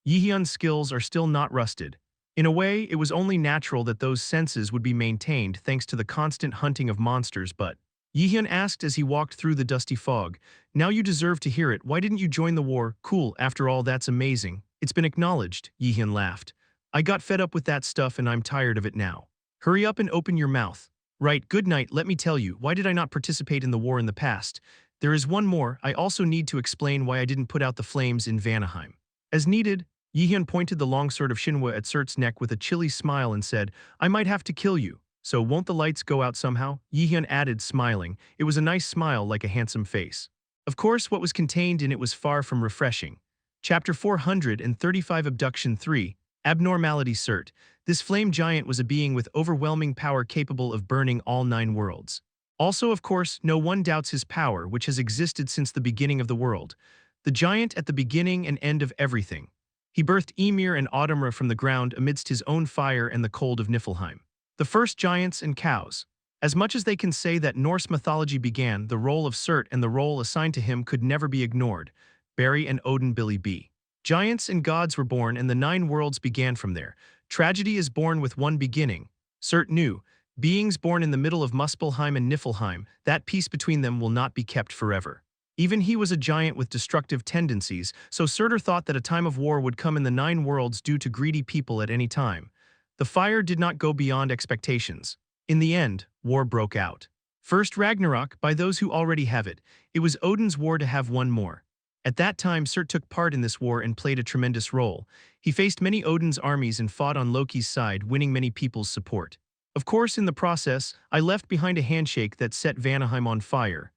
Yihyun's skills are still not rusted. In a way, it was only natural that those senses would be maintained thanks to the constant hunting of monsters, but Yihyun asked as he walked through the dusty fog, "Now you deserve to hear it. Why didn't you join the war? Cool, after all, that's amazing. It's been acknowledged," Yihyun laughed. "I got fed up with that stuff and I'm tired of it now. Hurry up and open your mouth." "Right, good night. Let me tell you, why did I not participate in the war in the past? There is one more. I also need to explain why I didn't put out the flames in Vanaheim." As needed, Yihyun pointed the longsword of Shinhwa at Surt's neck with a chilly smile and said, "I might have to kill you. So won't the lights go out somehow?" Yihyun added, smiling. It was a nice smile like a handsome face. Of course, what was contained in it was far from refreshing. Chapter 435 Abduction 3, Abnormality Surt. This flame giant was a being with overwhelming power capable of burning all 9 worlds. Also, of course, no one doubts his power, which has existed since the beginning of the world. The giant at the beginning and end of everything. He birthed Ymir and Autumnra from the ground amidst his own fire and the cold of Niflheim. The first giants and cows. As much as they can say that Norse mythology began, the role of Surt and the role assigned to him could never be ignored. Barry and Odin Billy B. Giants and gods were born and the 9 worlds began from there. Tragedy is born with one beginning. Surt knew. Beings born in the middle of Muspelheim and Niflheim, that peace between them will not be kept forever. Even he was a giant with destructive tendencies, so Surtur thought that a time of war would come in the 9 worlds due to greedy people at any time. The fire did not go beyond expectations. In the end, war broke out. First Ragnarok, by those who already have it. It was Odin's war to have one more. At that time, Surt took part in this war and played a tremendous role. He faced many Odin's armies and fought on Loki's side, winning many people's support. Of course, in the process, I left behind a handshake that set Vanaheim on fire.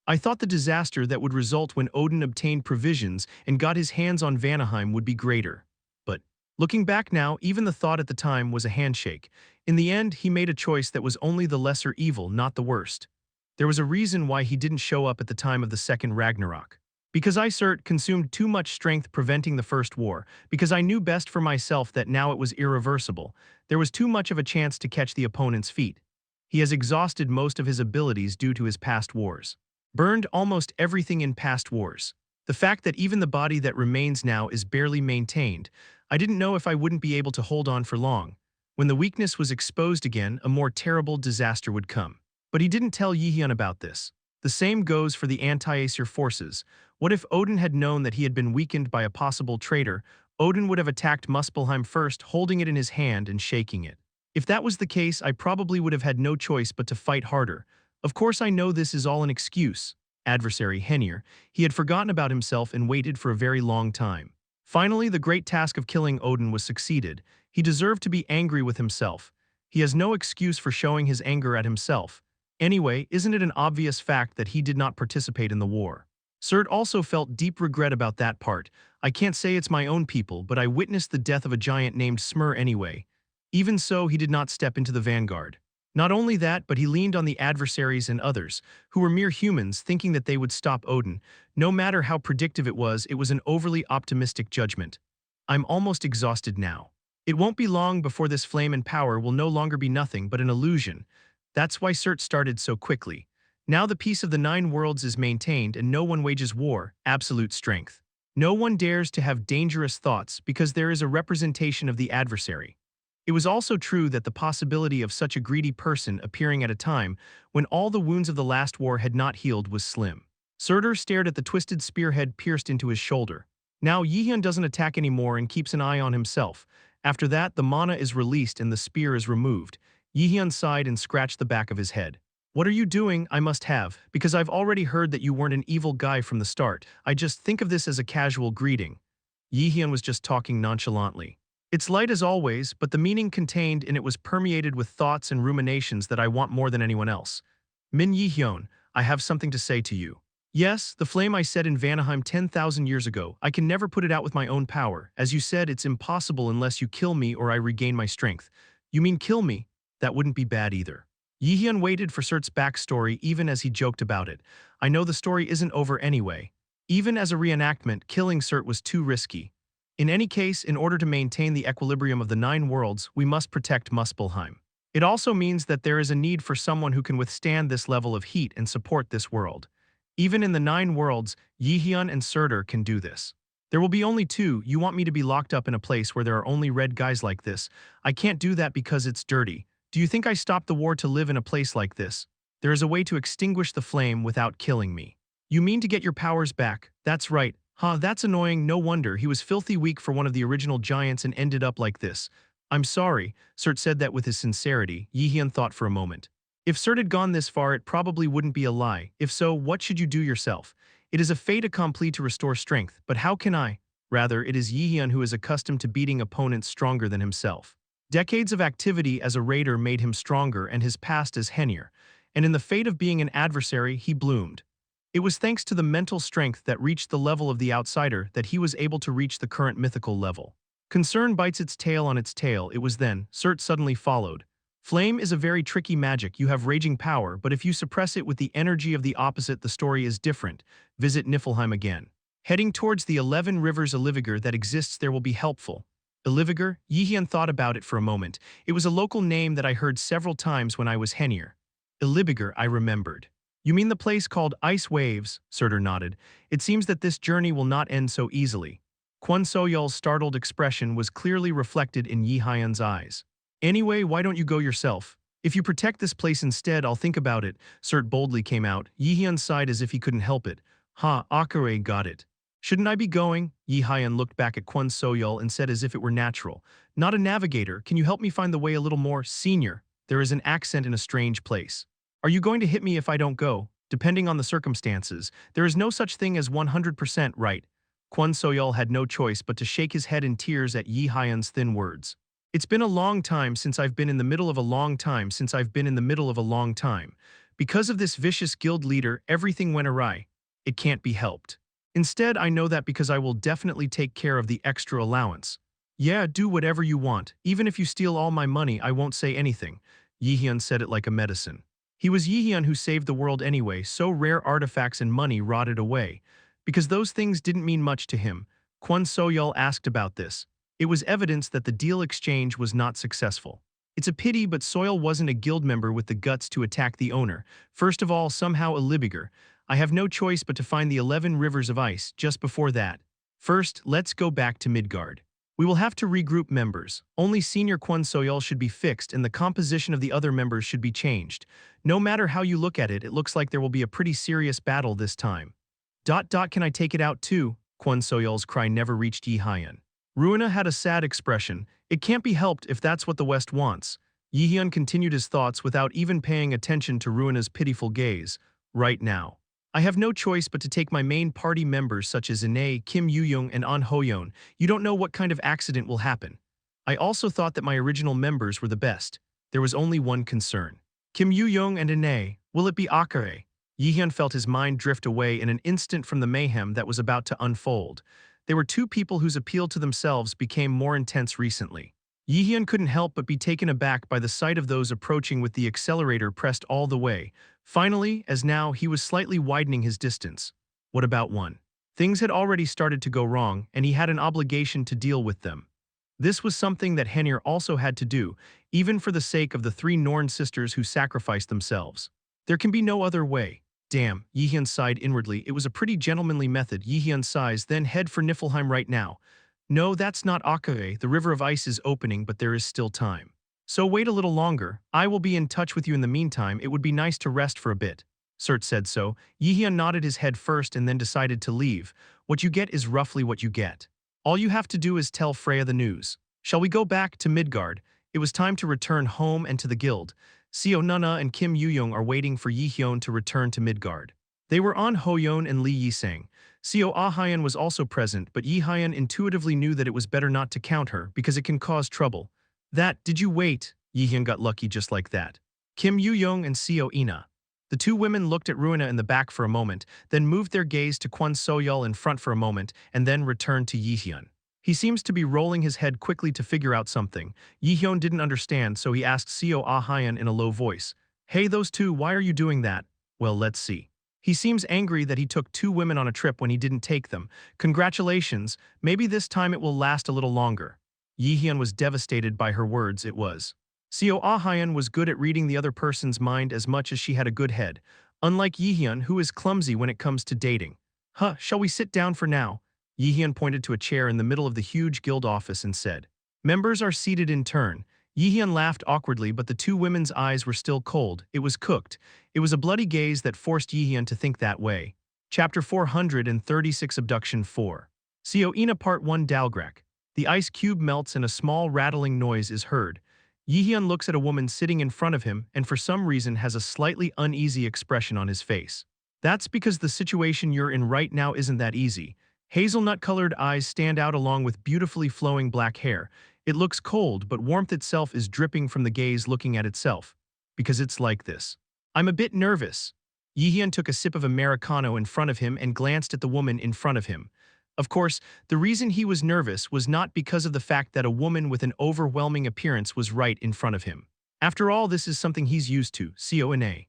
I thought the disaster that would result when Odin obtained provisions and got his hands on Vanaheim would be greater. But, looking back now, even the thought at the time was a handshake. In the end, he made a choice that was only the lesser evil, not the worst. There was a reason why he didn't show up at the time of the second Ragnarok. Because I, Surt, consumed too much strength preventing the first war, because I knew best for myself that now it was irreversible, there was too much of a chance to catch the opponent's feet. He has exhausted most of his abilities due to his past wars. Burned almost everything in past wars. The fact that even the body that remains now is barely maintained, I didn't know if I wouldn't be able to hold on for long. When the weakness was exposed again, a more terrible disaster would come. But he didn't tell Yihyun about this. The same goes for the anti-Aesir forces. What if Odin had known that he had been weakened by a possible traitor? Odin would have attacked Muspelheim first, holding it in his hand and shaking it. If that was the case, I probably would have had no choice but to fight harder. Of course I know this is all an excuse. Adversary Henir, he had forgotten about himself and waited for a very long time. Finally, the great task of killing Odin was succeeded. He deserved to be angry with himself. He has no excuse for showing his anger at himself. Anyway, isn't it an obvious fact that he did not participate in the war? Surt also felt deep regret about that part. I can't say it's my own people, but I witnessed the death of a giant named Smur anyway. Even so, he did not step into the vanguard. Not only that, but he leaned on the adversaries and others, who were mere humans, thinking that they would stop Odin. No matter how predictive it was an overly optimistic judgment. I'm almost exhausted now. It won't be long before this flame and power will no longer be nothing but an illusion. That's why Cert started so quickly. Now the peace of the nine worlds is maintained and no one wages war, absolute strength. No one dares to have dangerous thoughts because there is a representation of the adversary. It was also true that the possibility of such a greedy person appearing at a time when all the wounds of the last war had not healed was slim. Surtur stared at the twisted spearhead pierced into his shoulder. Now Jaehyeon doesn't attack anymore and keeps an eye on himself. After that, the mana is released and the spear is removed. Jaehyeon sighed and scratched the back of his head. What are you doing? I must have, because I've already heard that you weren't an evil guy from the start. I just think of this as a casual greeting. Jaehyeon was just talking nonchalantly. It's light as always, but the meaning contained in it was permeated with thoughts and ruminations that I want more than anyone else. Min Jaehyeon, I have something to say to you. Yes, the flame I set in Vanaheim 10,000 years ago, I can never put it out with my own power. As you said, it's impossible unless you kill me or I regain my strength. You mean kill me? That wouldn't be bad either. Jaehyeon waited for Surt's backstory even as he joked about it. I know the story isn't over anyway. Even as a reenactment, killing Surt was too risky. In any case, in order to maintain the equilibrium of the nine worlds, we must protect Muspelheim. It also means that there is a need for someone who can withstand this level of heat and support this world. Even in the nine worlds, Jaehyeon and Surtur can do this. There will be only two. You want me to be locked up in a place where there are only red guys like this. I can't do that because it's dirty. Do you think I stopped the war to live in a place like this? There is a way to extinguish the flame without killing me. You mean to get your powers back? That's right. Huh, that's annoying. No wonder he was filthy weak for one of the original giants and ended up like this. I'm sorry, Surt said that with his sincerity. Jaehyeon thought for a moment. If Surt had gone this far, it probably wouldn't be a lie. If so, what should you do yourself? It is a fait accompli to restore strength, but how can I? Rather, it is Jaehyeon who is accustomed to beating opponents stronger than himself. Decades of activity as a raider made him stronger and his past as Henir, and in the fate of being an adversary, he bloomed. It was thanks to the mental strength that reached the level of the outsider that he was able to reach the current mythical level. Concern bites its tail on its tail. It was then, Surt suddenly followed. Flame is a very tricky magic. You have raging power, but if you suppress it with the energy of the opposite, the story is different. Visit Niflheim again. Heading towards the 11 rivers Iliviger that exists there will be helpful. Iliviger? Jaehyeon thought about it for a moment. It was a local name that I heard several times when I was Henir. Iliviger, I remembered. You mean the place called Ice Waves? Surtur nodded. It seems that this journey will not end so easily. Kwon Soyul's startled expression was clearly reflected in Jaehyeon's eyes. Anyway, why don't you go yourself? If you protect this place instead, I'll think about it. Surt boldly came out. Jaehyeon sighed as if he couldn't help it. Ha, Akare got it. Shouldn't I be going? Jaehyeon looked back at Kwon Soyul and said as if it were natural. Not a navigator. Can you help me find the way a little more? Senior. There is an accent in a strange place. Are you going to hit me if I don't go? Depending on the circumstances. There is no such thing as 100% right. Kwon Soyul had no choice but to shake his head in tears at Jaehyeon's thin words. It's been a long time since I've been in the middle of a long time since I've been in the middle of a long time. Because of this vicious guild leader, everything went awry. It can't be helped. Instead, I know that because I will definitely take care of the extra allowance. Yeah, do whatever you want. Even if you steal all my money, I won't say anything. Jaehyeon said it like a medicine. He was Jaehyeon who saved the world anyway, so rare artifacts and money rotted away. Because those things didn't mean much to him, Kwon Soyul asked about this. It was evidence that the deal exchange was not successful. It's a pity, but Soyul wasn't a guild member with the guts to attack the owner. First of all, somehow Iliviger. I have no choice but to find the 11 rivers of ice just before that. First, let's go back to Midgard. We will have to regroup members. Only senior Kwon Soyul should be fixed and the composition of the other members should be changed. No matter how you look at it, it looks like there will be a pretty serious battle this time. Can I take it out too? Kwon Soyul's cry never reached Jaehyeon. Ruina had a sad expression. It can't be helped if that's what the West wants. Jaehyeon continued his thoughts without even paying attention to Ruina's pitiful gaze. Right now. I have no choice but to take my main party members such as Ine, Kim Yoo-young, and An Ho-yeon. You don't know what kind of accident will happen. I also thought that my original members were the best. There was only one concern. Kim Yoo-young and Ine, will it be Akare? Jaehyeon felt his mind drift away in an instant from the mayhem that was about to unfold. They were two people whose appeal to themselves became more intense recently. Jaehyeon couldn't help but be taken aback by the sight of those approaching with the accelerator pressed all the way. Finally, as now, he was slightly widening his distance. What about one? Things had already started to go wrong, and he had an obligation to deal with them. This was something that Henir also had to do, even for the sake of the three Norn sisters who sacrificed themselves. There can be no other way. Damn, Jaehyeon sighed inwardly. It was a pretty gentlemanly method. Jaehyeon sighs, then head for Niflheim right now. No, that's not Akare. The river of ice is opening, but there is still time. So wait a little longer. I will be in touch with you in the meantime. It would be nice to rest for a bit. Surt said so. Jaehyeon nodded his head first and then decided to leave. What you get is roughly what you get. All you have to do is tell Freya the news. Shall we go back to Midgard? It was time to return home and to the guild. Seo Nunna and Kim Yuyong are waiting for Jaehyeon to return to Midgard. They were on Hoyeon and Lee Yisang. Seo Ahyeon was also present, but Jaehyeon intuitively knew that it was better not to count her because it can cause trouble. Did you wait? Jaehyeon got lucky just like that. Kim Yuyong and Seo Ina. The two women looked at Ruina in the back for a moment, then moved their gaze to Kwon Soyeol in front for a moment, and then returned to Jaehyeon. He seems to be rolling his head quickly to figure out something. Jaehyeon didn't understand, so he asked Seo Ahyeon in a low voice. Hey, those two, why are you doing that? Well, let's see. He seems angry that he took two women on a trip when he didn't take them. Congratulations, maybe this time it will last a little longer. Jaehyeon was devastated by her words. It was. Seo Ahyeon was good at reading the other person's mind as much as she had a good head, unlike Jaehyeon, who is clumsy when it comes to dating. Shall we sit down for now? Jaehyeon pointed to a chair in the middle of the huge guild office and said. Members are seated in turn. Jaehyeon laughed awkwardly, but the two women's eyes were still cold. It was cooked. It was a bloody gaze that forced Jaehyeon to think that way. Chapter 436 Abduction 4. Seo Ina Part 1 Dalgrek. The ice cube melts and a small rattling noise is heard. Jaehyeon looks at a woman sitting in front of him and for some reason has a slightly uneasy expression on his face. That's because the situation you're in right now isn't that easy. Hazelnut-colored eyes stand out along with beautifully flowing black hair. It looks cold, but warmth itself is dripping from the gaze looking at itself. Because it's like this. I'm a bit nervous. Jaehyeon took a sip of Americano in front of him and glanced at the woman in front of him. Of course, the reason he was nervous was not because of the fact that a woman with an overwhelming appearance was right in front of him. After all, this is something he's used to, Seo Ina.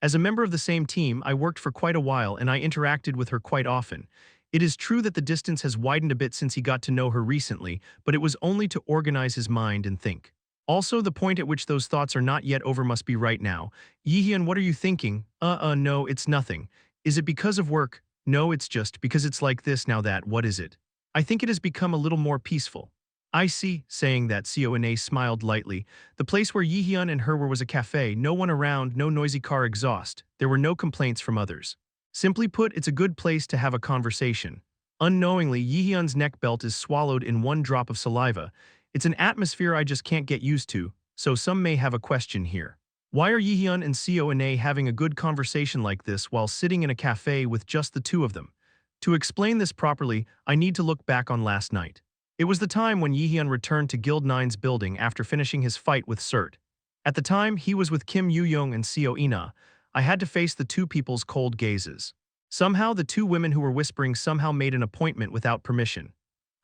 As a member of the same team, I worked for quite a while and I interacted with her quite often. It is true that the distance has widened a bit since he got to know her recently, but it was only to organize his mind and think. Also, the point at which those thoughts are not yet over must be right now. Jaehyeon, what are you thinking? No, it's nothing. Is it because of work? No, it's just because it's like this now that, what is it? I think it has become a little more peaceful. I see, saying that, Seo Ina smiled lightly. The place where Jaehyeon and her were was a cafe, no one around, no noisy car exhaust. There were no complaints from others. Simply put, it's a good place to have a conversation. Unknowingly, Jaehyeon's neck belt is swallowed in one drop of saliva. It's an atmosphere I just can't get used to, so some may have a question here. Why are Jaehyeon and Seo Ina having a good conversation like this while sitting in a cafe with just the two of them? To explain this properly, I need to look back on last night. It was the time when Jaehyeon returned to Guild 9's building after finishing his fight with Surt. At the time, he was with Kim Yuyong and Seo Ina. I had to face the two people's cold gazes. Somehow, the two women who were whispering somehow made an appointment without permission.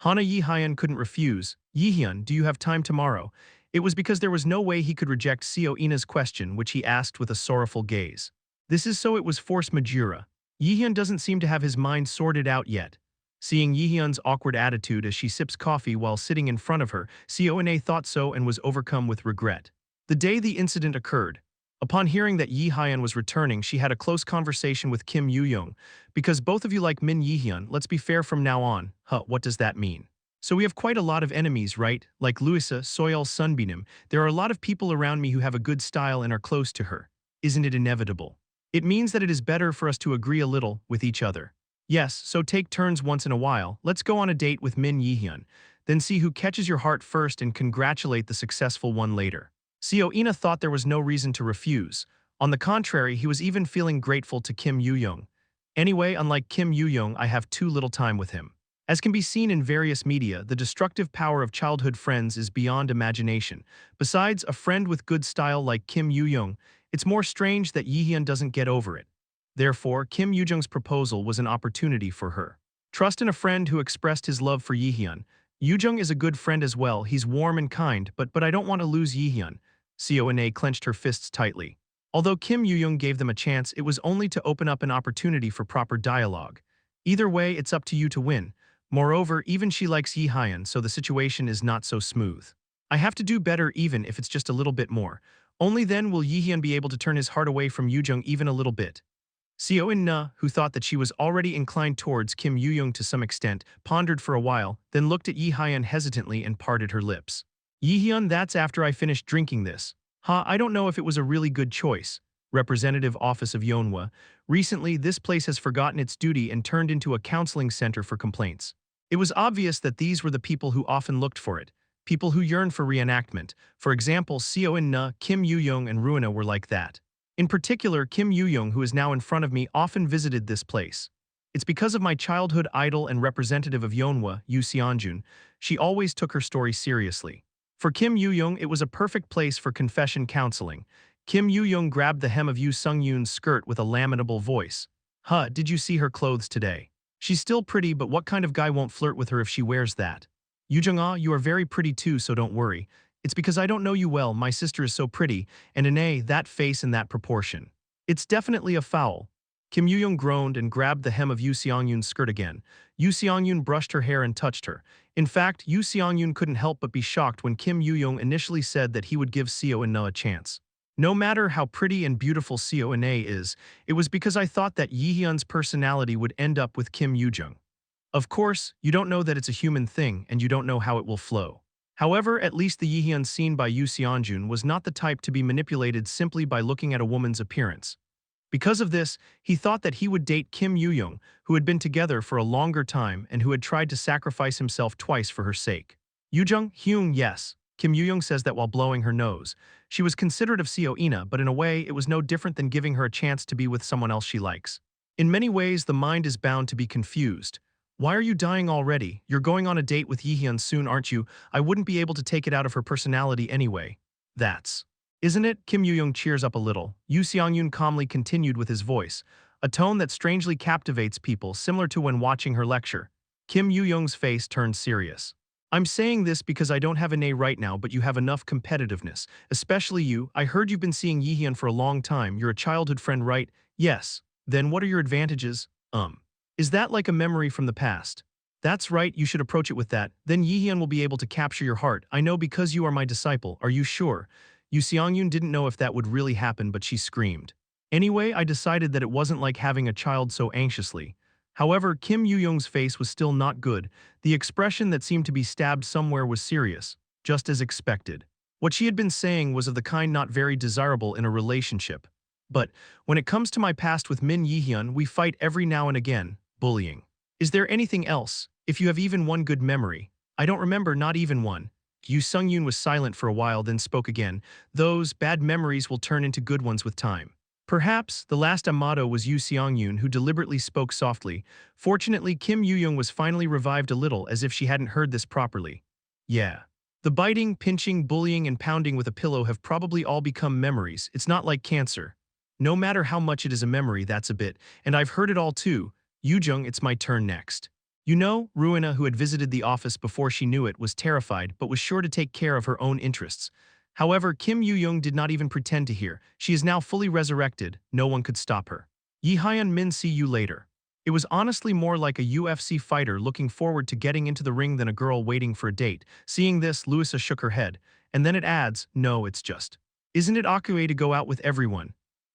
Hana Jaehyeon couldn't refuse. Jaehyeon, do you have time tomorrow? It was because there was no way he could reject Seo Ina's question, which he asked with a sorrowful gaze. This is so it was force majeure. Jaehyeon doesn't seem to have his mind sorted out yet. Seeing Jaehyeon's awkward attitude as she sips coffee while sitting in front of her, Seo Ina thought so and was overcome with regret. The day the incident occurred, upon hearing that Jaehyeon was returning, she had a close conversation with Kim Yuyong. Because both of you like Min Jaehyeon, let's be fair from now on. What does that mean? So we have quite a lot of enemies, right? Like Luisa, Soyeol Sunbeam. There are a lot of people around me who have a good style and are close to her. Isn't it inevitable? It means that it is better for us to agree a little with each other. Yes, so take turns once in a while. Let's go on a date with Min Jaehyeon. Then see who catches your heart first and congratulate the successful one later. Seo Ina thought there was no reason to refuse. On the contrary, he was even feeling grateful to Kim Yuyong. Anyway, unlike Kim Yuyong, I have too little time with him. As can be seen in various media, the destructive power of childhood friends is beyond imagination. Besides, a friend with good style like Kim Yuyong, it's more strange that Jaehyeon doesn't get over it. Therefore, Kim Yujong's proposal was an opportunity for her. Trust in a friend who expressed his love for Jaehyeon. Yujong is a good friend as well, he's warm and kind, but I don't want to lose Jaehyeon. Seo Ina clenched her fists tightly. Although Kim Yuyong gave them a chance, it was only to open up an opportunity for proper dialogue. Either way, it's up to you to win. Moreover, even she likes Jaehyeon, so the situation is not so smooth. I have to do better even if it's just a little bit more. Only then will Jaehyeon be able to turn his heart away from Yoojung even a little bit. Seo-in-na, who thought that she was already inclined towards Kim Yoo-young to some extent, pondered for a while, then looked at Jaehyeon hesitantly and parted her lips. Jaehyeon, that's after I finished drinking this. I don't know if it was a really good choice. Representative Office of Yeonhwa. Recently, this place has forgotten its duty and turned into a counseling center for complaints. It was obvious that these were the people who often looked for it. People who yearned for reenactment. For example, Seo-in-na, Kim Yoo-young, and Ruina were like that. In particular, Kim Yoo-young, who is now in front of me, often visited this place. It's because of my childhood idol and representative of Yeonhwa, Yoo Seonjun. She always took her story seriously. For Kim Yoo-young, it was a perfect place for confession counseling. Kim Yoo-young grabbed the hem of Yoo Sung-yoon's skirt with a lamentable voice. Did you see her clothes today? She's still pretty, but what kind of guy won't flirt with her if she wears that? Yoo-jung, you are very pretty too, so don't worry. It's because I don't know you well, my sister is so pretty, and that face and that proportion. It's definitely a foul. Kim Yoo-young groaned and grabbed the hem of Yoo Seong-yoon's skirt again. Yoo Seong-yoon brushed her hair and touched her. In fact, Yoo Seong-yoon couldn't help but be shocked when Kim Yoo-young initially said that he would give Seo-in-na a chance. No matter how pretty and beautiful Seo-in-na is, it was because I thought that Jaehyeon's personality would end up with Kim Yoo-jung. Of course, you don't know that it's a human thing, and you don't know how it will flow. However, at least the Jaehyeon seen by Yoo Seonjun was not the type to be manipulated simply by looking at a woman's appearance. Because of this, he thought that he would date Kim Yoo-young, who had been together for a longer time and who had tried to sacrifice himself twice for her sake. Yoo-jung, Hyung, yes. Kim Yoo-young says that while blowing her nose. She was considerate of Seo-ina, but in a way, it was no different than giving her a chance to be with someone else she likes. In many ways, the mind is bound to be confused. Why are you dying already? You're going on a date with Jaehyeon soon, aren't you? I wouldn't be able to take it out of her personality anyway. Isn't it? Kim Yoo-young cheers up a little. Yoo Seong-yoon calmly continued with his voice, a tone that strangely captivates people, similar to when watching her lecture. Kim Yoo-young's face turned serious. I'm saying this because I don't have an A right now, but you have enough competitiveness. Especially you. I heard you've been seeing Jaehyeon for a long time. You're a childhood friend, right? Yes. Then what are your advantages? Is that like a memory from the past? That's right, you should approach it with that. Then Jaehyeon will be able to capture your heart. I know because you are my disciple. Are you sure? Yoo Seong-yoon didn't know if that would really happen, but she screamed. Anyway, I decided that it wasn't like having a child so anxiously. However, Kim Yoo-young's face was still not good. The expression that seemed to be stabbed somewhere was serious, just as expected. What she had been saying was of the kind not very desirable in a relationship. But when it comes to my past with Min Jaehyeon, we fight every now and again. Bullying. Is there anything else? If you have even one good memory. I don't remember, not even one. Yoo Sung-yoon was silent for a while, then spoke again. Those bad memories will turn into good ones with time. Perhaps the last Amato was Yoo Seong-yoon, who deliberately spoke softly. Fortunately, Kim Yoo-young was finally revived a little, as if she hadn't heard this properly. Yeah. The biting, pinching, bullying, and pounding with a pillow have probably all become memories. It's not like cancer. No matter how much it is a memory, that's a bit. And I've heard it all too. Yoo-jung, it's my turn next. You know, Ruina, who had visited the office before she knew it, was terrified but was sure to take care of her own interests. However, Kim Yoo-young did not even pretend to hear. She is now fully resurrected. No one could stop her. Jaehyeon Min, see you later. It was honestly more like a UFC fighter looking forward to getting into the ring than a girl waiting for a date. Seeing this, Louisa shook her head. And then it adds, no, it's just. Isn't it Akue to go out with everyone?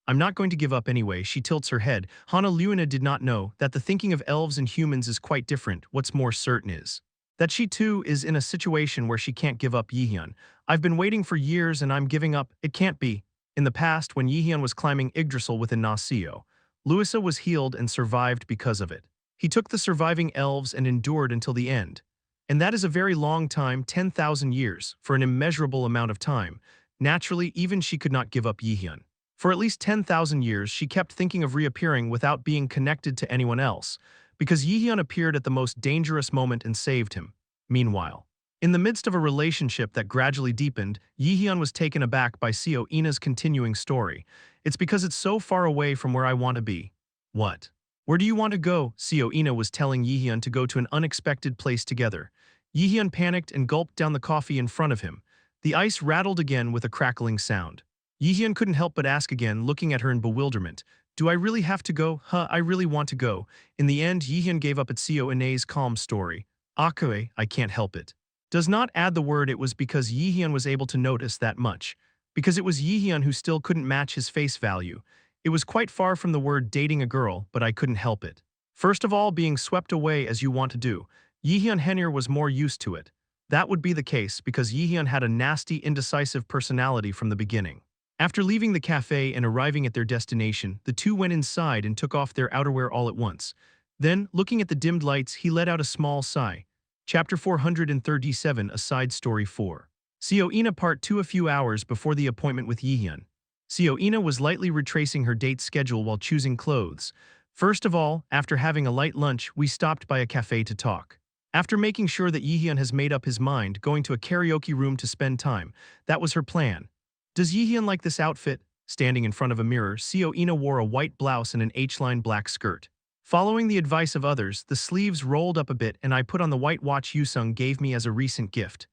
I'm not going to give up anyway, she tilts her head. Hana Luina did not know that the thinking of elves and humans is quite different. What's more certain is that she too is in a situation where she can't give up Jaehyeon. I've been waiting for years and I'm giving up. It can't be. In the past, when Jaehyeon was climbing Yggdrasil within Naseo, Louisa was healed and survived because of it. He took the surviving elves and endured until the end. And that is a very long time, 10,000 years, for an immeasurable amount of time. Naturally, even she could not give up Jaehyeon. For at least 10,000 years, she kept thinking of reappearing without being connected to anyone else, because Jaehyeon appeared at the most dangerous moment and saved him. Meanwhile, in the midst of a relationship that gradually deepened, Jaehyeon was taken aback by Seo-ina's continuing story. It's because it's so far away from where I want to be. What? Where do you want to go? Seo-ina was telling Jaehyeon to go to an unexpected place together. Jaehyeon panicked and gulped down the coffee in front of him. The ice rattled again with a crackling sound. Jaehyeon couldn't help but ask again, looking at her in bewilderment. Do I really have to go? I really want to go. In the end, Yihyun gave up at Seo Ine's calm story. Akue, I can't help it. Does not add the word it was because Yihyun was able to notice that much. Because it was Yihyun who still couldn't match his face value. It was quite far from the word dating a girl, but I couldn't help it. First of all, being swept away as you want to do. Yihyun Henir was more used to it. That would be the case because Yihyun had a nasty, indecisive personality from the beginning. After leaving the cafe and arriving at their destination, the two went inside and took off their outerwear all at once. Then, looking at the dimmed lights, he let out a small sigh. Chapter 437, A Side Story 4. Seo Ina Part 2. A few hours before the appointment with Yihyun, Seo Ina was lightly retracing her date schedule while choosing clothes. First of all, after having a light lunch, we stopped by a cafe to talk. After making sure that Yihyun has made up his mind, going to a karaoke room to spend time. That was her plan. Does Yihyun like this outfit? Standing in front of a mirror, Seo Ina wore a white blouse and an H-line black skirt. Following the advice of others, the sleeves rolled up a bit and I put on the white watch Yusung gave me as a recent gift.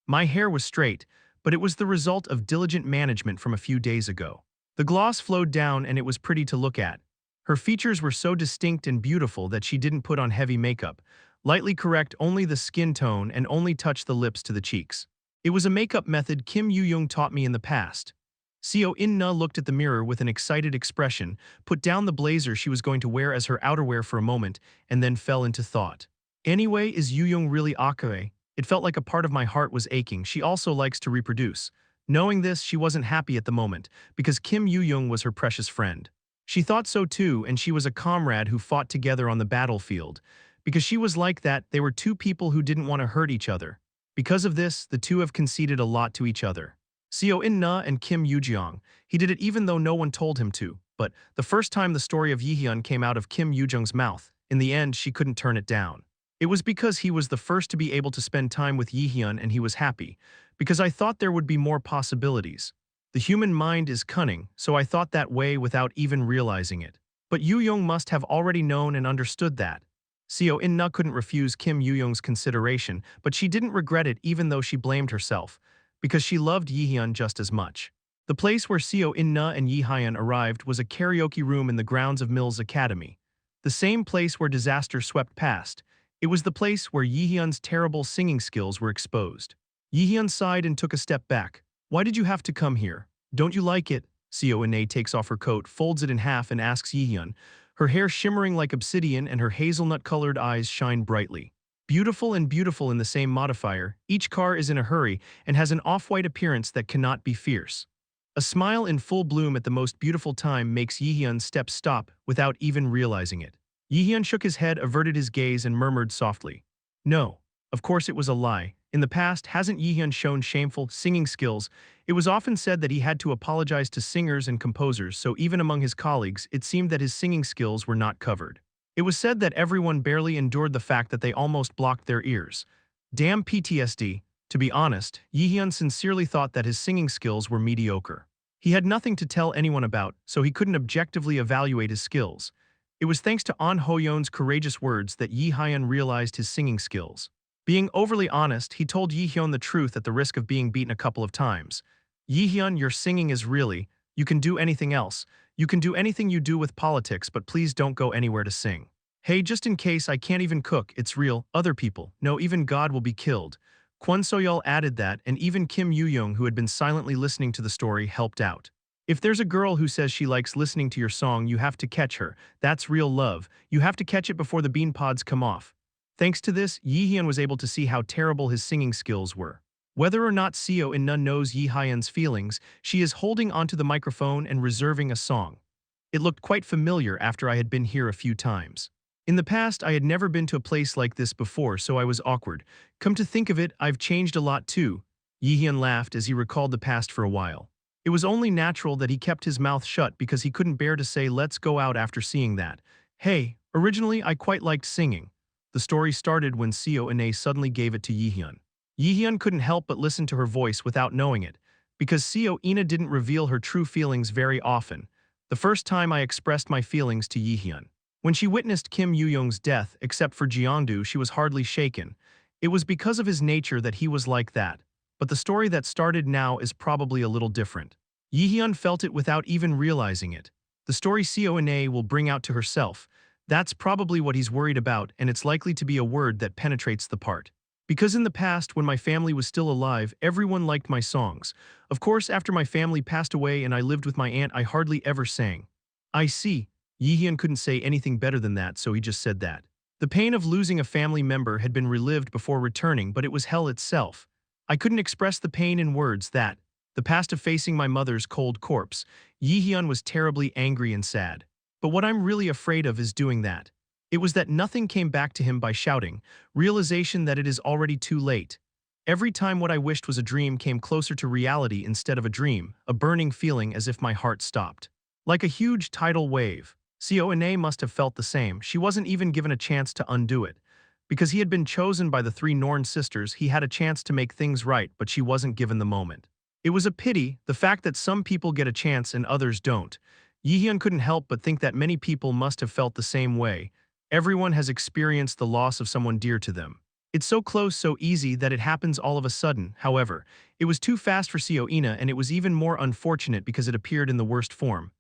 My hair was straight, but it was the result of diligent management from a few days ago. The gloss flowed down and it was pretty to look at. Her features were so distinct and beautiful that she didn't put on heavy makeup, lightly correct only the skin tone and only touch the lips to the cheeks. It was a makeup method Kim Yoo-young taught me in the past. Seo In-na looked at the mirror with an excited expression, put down the blazer she was going to wear as her outerwear for a moment, and then fell into thought. Anyway, is Yoo-young really Akue? It felt like a part of my heart was aching. She also likes to reproduce. Knowing this, she wasn't happy at the moment, because Kim Yoo-young was her precious friend. She thought so too, and she was a comrade who fought together on the battlefield. Because she was like that, they were two people who didn't want to hurt each other. Because of this, the two have conceded a lot to each other. Seo In-na and Kim Yoo-jeong, he did it even though no one told him to, but the first time the story of Yihyun came out of Kim Yoo-jeong's mouth, in the end she couldn't turn it down. It was because he was the first to be able to spend time with Yihyun and he was happy, because I thought there would be more possibilities. The human mind is cunning, so I thought that way without even realizing it. But Yoo-young must have already known and understood that. Seo In-na couldn't refuse Kim Yoo-young's consideration, but she didn't regret it even though she blamed herself, because she loved Yihyun just as much. The place where Seo In-na and Yihyun arrived was a karaoke room in the grounds of Mills Academy. The same place where disaster swept past. It was the place where Yihyun's terrible singing skills were exposed. Yihyun sighed and took a step back. Why did you have to come here? Don't you like it? Seo In-na takes off her coat, folds it in half and asks Yihyun, her hair shimmering like obsidian and her hazelnut-colored eyes shine brightly. Beautiful and beautiful in the same modifier, each car is in a hurry and has an off-white appearance that cannot be fierce. A smile in full bloom at the most beautiful time makes Yihyun's step stop without even realizing it. Yihyun shook his head, averted his gaze and murmured softly. No, of course it was a lie. In the past, hasn't Yihyun shown shameful singing skills? It was often said that he had to apologize to singers and composers, so even among his colleagues, it seemed that his singing skills were not covered. It was said that everyone barely endured the fact that they almost blocked their ears. Damn PTSD. To be honest, Yihyun sincerely thought that his singing skills were mediocre. He had nothing to tell anyone about, so he couldn't objectively evaluate his skills. It was thanks to An Ho-yeon's courageous words that Yihyun realized his singing skills. Being overly honest, he told Yihyun the truth at the risk of being beaten a couple of times. Yihyun, your singing is really, you can do anything else. You can do anything you do with politics, but please don't go anywhere to sing. Hey, just in case I can't even cook, it's real, other people, no, even God will be killed. Kwon So-yeol added that, and even Kim Yoo-young, who had been silently listening to the story, helped out. If there's a girl who says she likes listening to your song, you have to catch her. That's real love. You have to catch it before the bean pods come off. Thanks to this, Yihyun was able to see how terrible his singing skills were. Whether or not Seo In-na knows Yihyun's feelings, she is holding onto the microphone and reserving a song. It looked quite familiar after I had been here a few times. In the past, I had never been to a place like this before, so I was awkward. Come to think of it, I've changed a lot too. Yihyun laughed as he recalled the past for a while. It was only natural that he kept his mouth shut because he couldn't bear to say let's go out after seeing that. Hey, originally I quite liked singing. The story started when Seo In-na suddenly gave it to Yihyun. Yihyun couldn't help but listen to her voice without knowing it, because Seo In-na didn't reveal her true feelings very often. The first time I expressed my feelings to Yihyun. When she witnessed Kim Yoo-young's death, except for Jeongdu, she was hardly shaken. It was because of his nature that he was like that. But the story that started now is probably a little different. Yihyun felt it without even realizing it. The story Cona will bring out to herself. That's probably what he's worried about, and it's likely to be a word that penetrates the part. Because in the past, when my family was still alive, everyone liked my songs. Of course, after my family passed away and I lived with my aunt, I hardly ever sang. I see. Jaehyeon couldn't say anything better than that, so he just said that. The pain of losing a family member had been relived before returning, but it was hell itself. I couldn't express the pain in words that, the past of facing my mother's cold corpse. Jaehyeon was terribly angry and sad. But what I'm really afraid of is doing that. It was that nothing came back to him by shouting, realization that it is already too late. Every time what I wished was a dream came closer to reality instead of a dream, a burning feeling as if my heart stopped. Like a huge tidal wave. Cona must have felt the same. She wasn't even given a chance to undo it. Because he had been chosen by the three Norse sisters, he had a chance to make things right, but she wasn't given the moment. It was a pity, the fact that some people get a chance and others don't. Jaehyeon couldn't help but think that many people must have felt the same way. Everyone has experienced the loss of someone dear to them. It's so close, so easy that it happens all of a sudden. However, it was too fast for Cona, and it was even more unfortunate because it appeared in the worst form.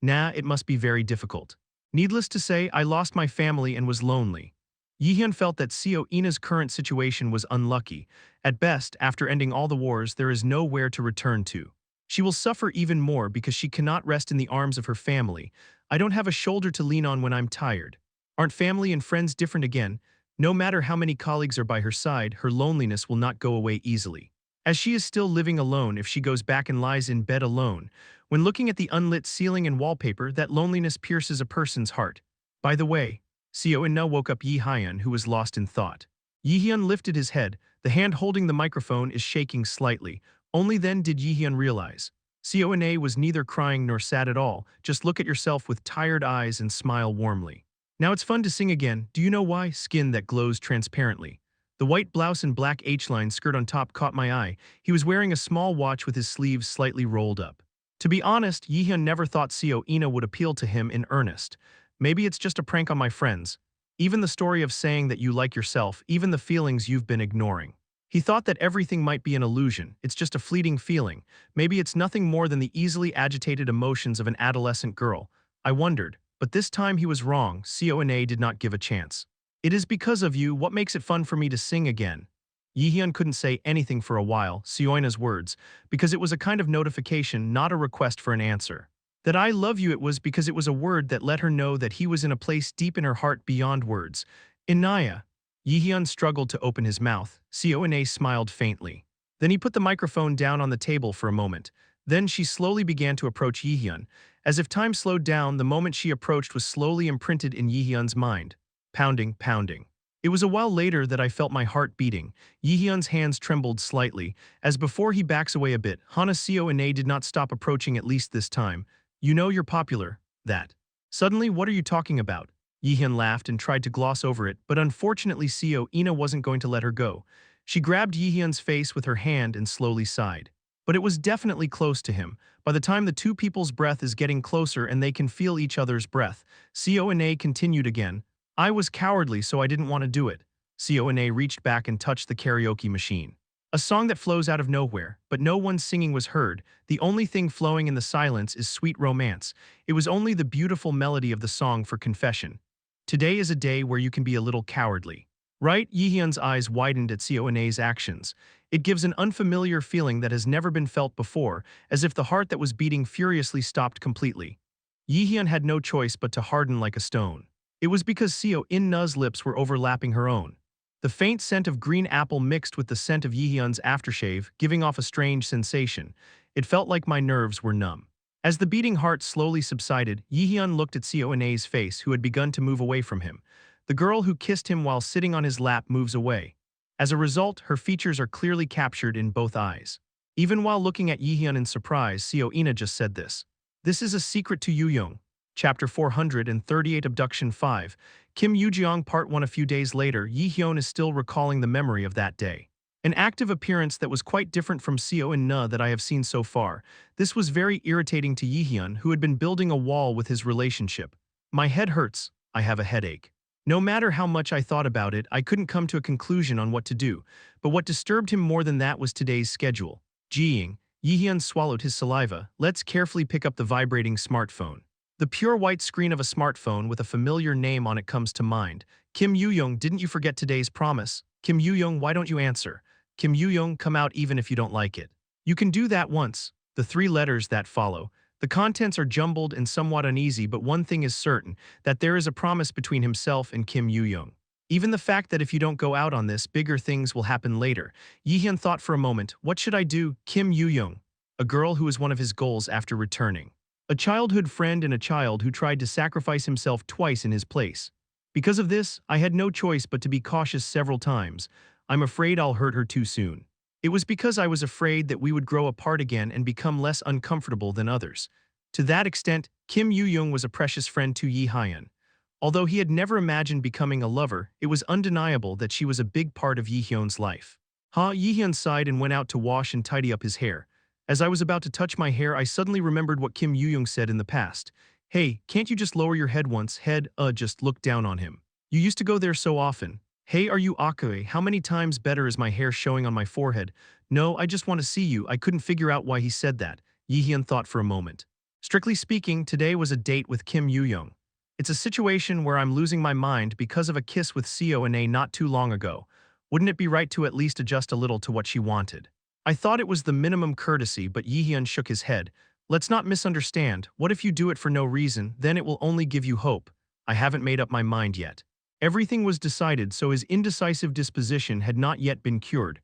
Nah, it must be very difficult. Needless to say, I lost my family and was lonely. Jaehyeon felt that Cona's current situation was unlucky. At best, after ending all the wars, there is nowhere to return to. She will suffer even more because she cannot rest in the arms of her family. I don't have a shoulder to lean on when I'm tired. Aren't family and friends different again? No matter how many colleagues are by her side, her loneliness will not go away easily. As she is still living alone if she goes back and lies in bed alone, when looking at the unlit ceiling and wallpaper, that loneliness pierces a person's heart. By the way, Cona woke up Jaehyeon, who was lost in thought. Jaehyeon lifted his head, the hand holding the microphone is shaking slightly. Only then did Jaehyeon realize. Cona was neither crying nor sad at all, just look at yourself with tired eyes and smile warmly. Now it's fun to sing again. Do you know why? Skin that glows transparently. The white blouse and black H-line skirt on top caught my eye. He was wearing a small watch with his sleeves slightly rolled up. To be honest, Jaehyeon never thought Cona would appeal to him in earnest. Maybe it's just a prank on my friends. Even the story of saying that you like yourself, even the feelings you've been ignoring. He thought that everything might be an illusion, it's just a fleeting feeling. Maybe it's nothing more than the easily agitated emotions of an adolescent girl. I wondered, but this time he was wrong. Cona did not give a chance. It is because of you. What makes it fun for me to sing again? Jaehyeon couldn't say anything for a while, Cona's words, because it was a kind of notification, not a request for an answer. That I love you, it was because it was a word that let her know that he was in a place deep in her heart beyond words. Inaya. Jaehyeon struggled to open his mouth. Cona smiled faintly. Then he put the microphone down on the table for a moment. Then she slowly began to approach Jaehyeon. As if time slowed down, the moment she approached was slowly imprinted in Jaehyeon's mind. Pounding, pounding. It was a while later that I felt my heart beating. Jaehyeon's hands trembled slightly. As before he backs away a bit, Cona did not stop approaching, at least this time. You know you're popular, that. Suddenly, what are you talking about? Jaehyeon laughed and tried to gloss over it, but unfortunately Cona wasn't going to let her go. She grabbed Jaehyeon's face with her hand and slowly sighed. But it was definitely close to him. By the time the two people's breath is getting closer and they can feel each other's breath, Cona continued again. I was cowardly, so I didn't want to do it. Cona reached back and touched the karaoke machine. A song that flows out of nowhere, but no one's singing was heard. The only thing flowing in the silence is sweet romance. It was only the beautiful melody of the song for confession. Today is a day where you can be a little cowardly. Right? Jaehyeon's eyes widened at Cona's actions. It gives an unfamiliar feeling that has never been felt before, as if the heart that was beating furiously stopped completely. Jaehyeon had no choice but to harden like a stone. It was because Cona's lips were overlapping her own. The faint scent of green apple mixed with the scent of Jaehyeon's aftershave, giving off a strange sensation. It felt like my nerves were numb. As the beating heart slowly subsided, Jaehyeon looked at Cona's face, who had begun to move away from him. The girl who kissed him while sitting on his lap moves away. As a result, her features are clearly captured in both eyes. Even while looking at Jaehyeon in surprise, Cona just said this. This is a secret to Yuyeong. Chapter 438 Abduction 5. Kim Yujeong Part 1. A few days later, Jaehyeon is still recalling the memory of that day. An active appearance that was quite different from Cona that I have seen so far. This was very irritating to Jaehyeon, who had been building a wall with his relationship. My head hurts. I have a headache. No matter how much I thought about it, I couldn't come to a conclusion on what to do. But what disturbed him more than that was today's schedule. Jaehyeon swallowed his saliva. Let's carefully pick up the vibrating smartphone. The pure white screen of a smartphone with a familiar name on it comes to mind. Kim Yoo-young, didn't you forget today's promise? Kim Yoo-young, why don't you answer? Kim Yoo-young, come out even if you don't like it. You can do that once. The three letters that follow. The contents are jumbled and somewhat uneasy, but one thing is certain, that there is a promise between himself and Kim Yoo-young. Even the fact that if you don't go out on this, bigger things will happen later. Jaehyeon thought for a moment, what should I do? Kim Yoo-young, a girl who is one of his goals after returning. A childhood friend and a child who tried to sacrifice himself twice in his place. Because of this, I had no choice but to be cautious several times. I'm afraid I'll hurt her too soon. It was because I was afraid that we would grow apart again and become less uncomfortable than others. To that extent, Kim Yoo-young was a precious friend to Jaehyeon. Although he had never imagined becoming a lover, it was undeniable that she was a big part of Jaehyeon's life. Jaehyeon sighed and went out to wash and tidy up his hair. As I was about to touch my hair, I suddenly remembered what Kim Yoo-young said in the past. Hey, can't you just lower your head once? Just look down on him. You used to go there so often. Hey, are you okay? How many times better is my hair showing on my forehead? No, I just want to see you. I couldn't figure out why he said that. Jaehyeon thought for a moment. Strictly speaking, today was a date with Kim Yoo-young. It's a situation where I'm losing my mind because of a kiss with Seo and A not too long ago. Wouldn't it be right to at least adjust a little to what she wanted? I thought it was the minimum courtesy, but Jaehyeon shook his head. Let's not misunderstand. What if you do it for no reason? Then it will only give you hope. I haven't made up my mind yet. Everything was decided, so his indecisive disposition had not yet been cured.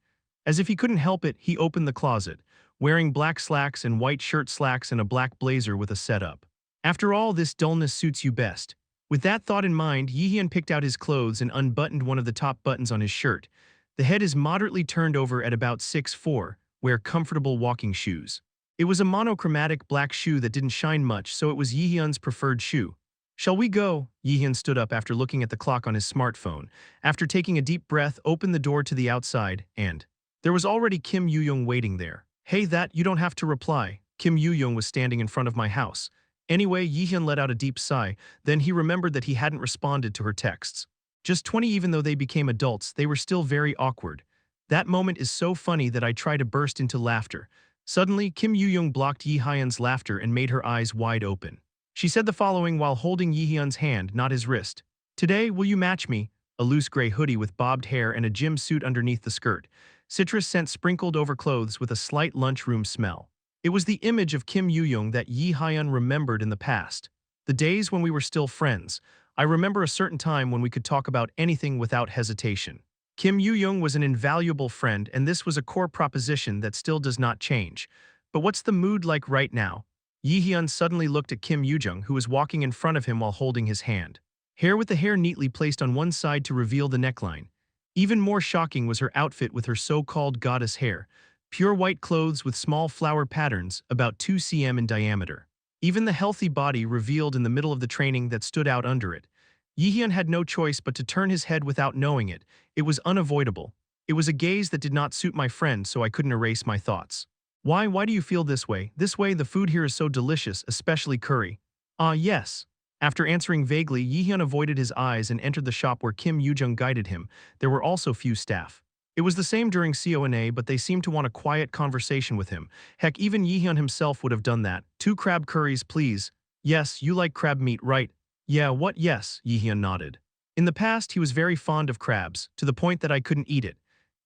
As if he couldn't help it, he opened the closet, wearing black slacks and white shirt slacks and a black blazer with a setup. After all, this dullness suits you best. With that thought in mind, Jaehyeon picked out his clothes and unbuttoned one of the top buttons on his shirt. The head is moderately turned over at about 6'4", wear comfortable walking shoes. It was a monochromatic black shoe that didn't shine much, so it was Jaehyeon's preferred shoe. Shall we go? Jaehyeon stood up after looking at the clock on his smartphone. After taking a deep breath, opened the door to the outside, and there was already Kim Yoo-young waiting there. Hey, you don't have to reply. Kim Yoo-young was standing in front of my house. Anyway, Jaehyeon let out a deep sigh, then he remembered that he hadn't responded to her texts. Just 20, even though they became adults, they were still very awkward. That moment is so funny that I try to burst into laughter. Suddenly, Kim Yoo-young blocked Jaehyeon's laughter and made her eyes wide open. She said the following while holding Jaehyeon's hand, not his wrist. Today, will you match me? A loose gray hoodie with bobbed hair and a gym suit underneath the skirt. Citrus scent sprinkled over clothes with a slight lunchroom smell. It was the image of Kim Yoo-young that Jaehyeon remembered in the past. The days when we were still friends. I remember a certain time when we could talk about anything without hesitation. Kim Yoo-young was an invaluable friend, and this was a core proposition that still does not change. But what's the mood like right now? Jaehyeon suddenly looked at Kim Yoo-young, who was walking in front of him while holding his hand. Hair with the hair neatly placed on one side to reveal the neckline. Even more shocking was her outfit with her so-called goddess hair. Pure white clothes with small flower patterns, about 2 cm in diameter. Even the healthy body revealed in the middle of the training that stood out under it. Jaehyeon had no choice but to turn his head without knowing it. It was unavoidable. It was a gaze that did not suit my friend, so I couldn't erase my thoughts. Why do you feel this way? This way, the food here is so delicious, especially curry. Yes. After answering vaguely, Jaehyeon avoided his eyes and entered the shop where Kim Yoo-young guided him. There were also few staff. It was the same during CONA, but they seemed to want a quiet conversation with him. Heck, even Jaehyeon himself would have done that. 2 crab curries, please. Yes, you like crab meat, right? Yeah, what? Yes, Jaehyeon nodded. In the past, he was very fond of crabs, to the point that I couldn't eat it.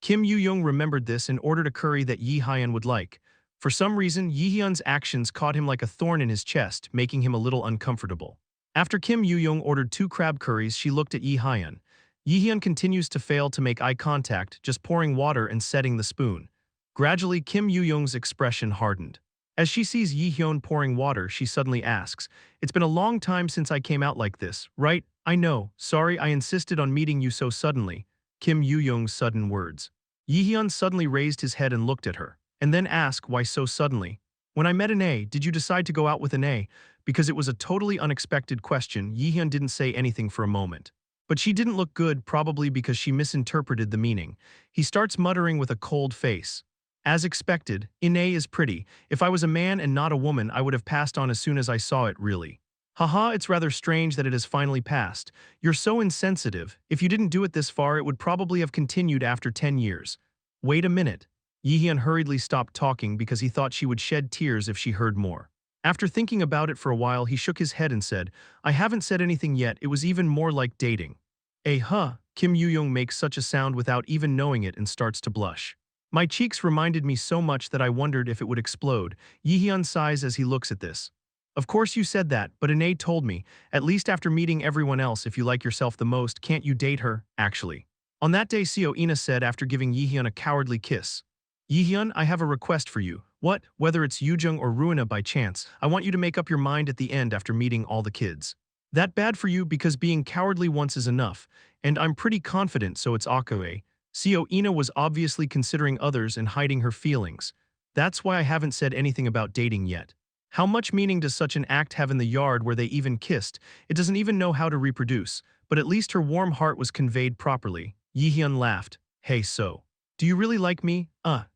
Kim Yoo-young remembered this and ordered a curry that Jaehyeon would like. For some reason, Jaehyeon's actions caught him like a thorn in his chest, making him a little uncomfortable. After Kim Yoo-young ordered 2 crab curries, she looked at Jaehyeon. Jaehyeon continues to fail to make eye contact, just pouring water and setting the spoon. Gradually, Kim Yoo-young's expression hardened. As she sees Jaehyeon pouring water, she suddenly asks, "It's been a long time since I came out like this, right? I know. Sorry I insisted on meeting you so suddenly." Kim Yoo-young's sudden words. Jaehyeon suddenly raised his head and looked at her, and then asked why so suddenly. "When I met an A, did you decide to go out with an A?" Because it was a totally unexpected question, Jaehyeon didn't say anything for a moment. But she didn't look good, probably because she misinterpreted the meaning. He starts muttering with a cold face. As expected, Ine is pretty. If I was a man and not a woman, I would have passed on as soon as I saw it, really. Haha, it's rather strange that it has finally passed. You're so insensitive. If you didn't do it this far, it would probably have continued after 10 years. Wait a minute. Jaehyeon hurriedly stopped talking because he thought she would shed tears if she heard more. After thinking about it for a while, he shook his head and said, I haven't said anything yet, it was even more like dating. Kim Yoo-young makes such a sound without even knowing it and starts to blush. My cheeks reminded me so much that I wondered if it would explode. Yihyun sighs as he looks at this. Of course you said that, but Ine told me, at least after meeting everyone else, if you like yourself the most, can't you date her, actually? On that day, Seo Ina said after giving Yihyun a cowardly kiss. Yihyun, I have a request for you. What? Whether it's Yujung or Ruina by chance, I want you to make up your mind at the end after meeting all the kids. That bad for you because being cowardly once is enough, and I'm pretty confident so it's Akae. Seo Ina was obviously considering others and hiding her feelings. That's why I haven't said anything about dating yet. How much meaning does such an act have in the yard where they even kissed? It doesn't even know how to reproduce, but at least her warm heart was conveyed properly. Yihyun laughed. Hey so. Do you really like me?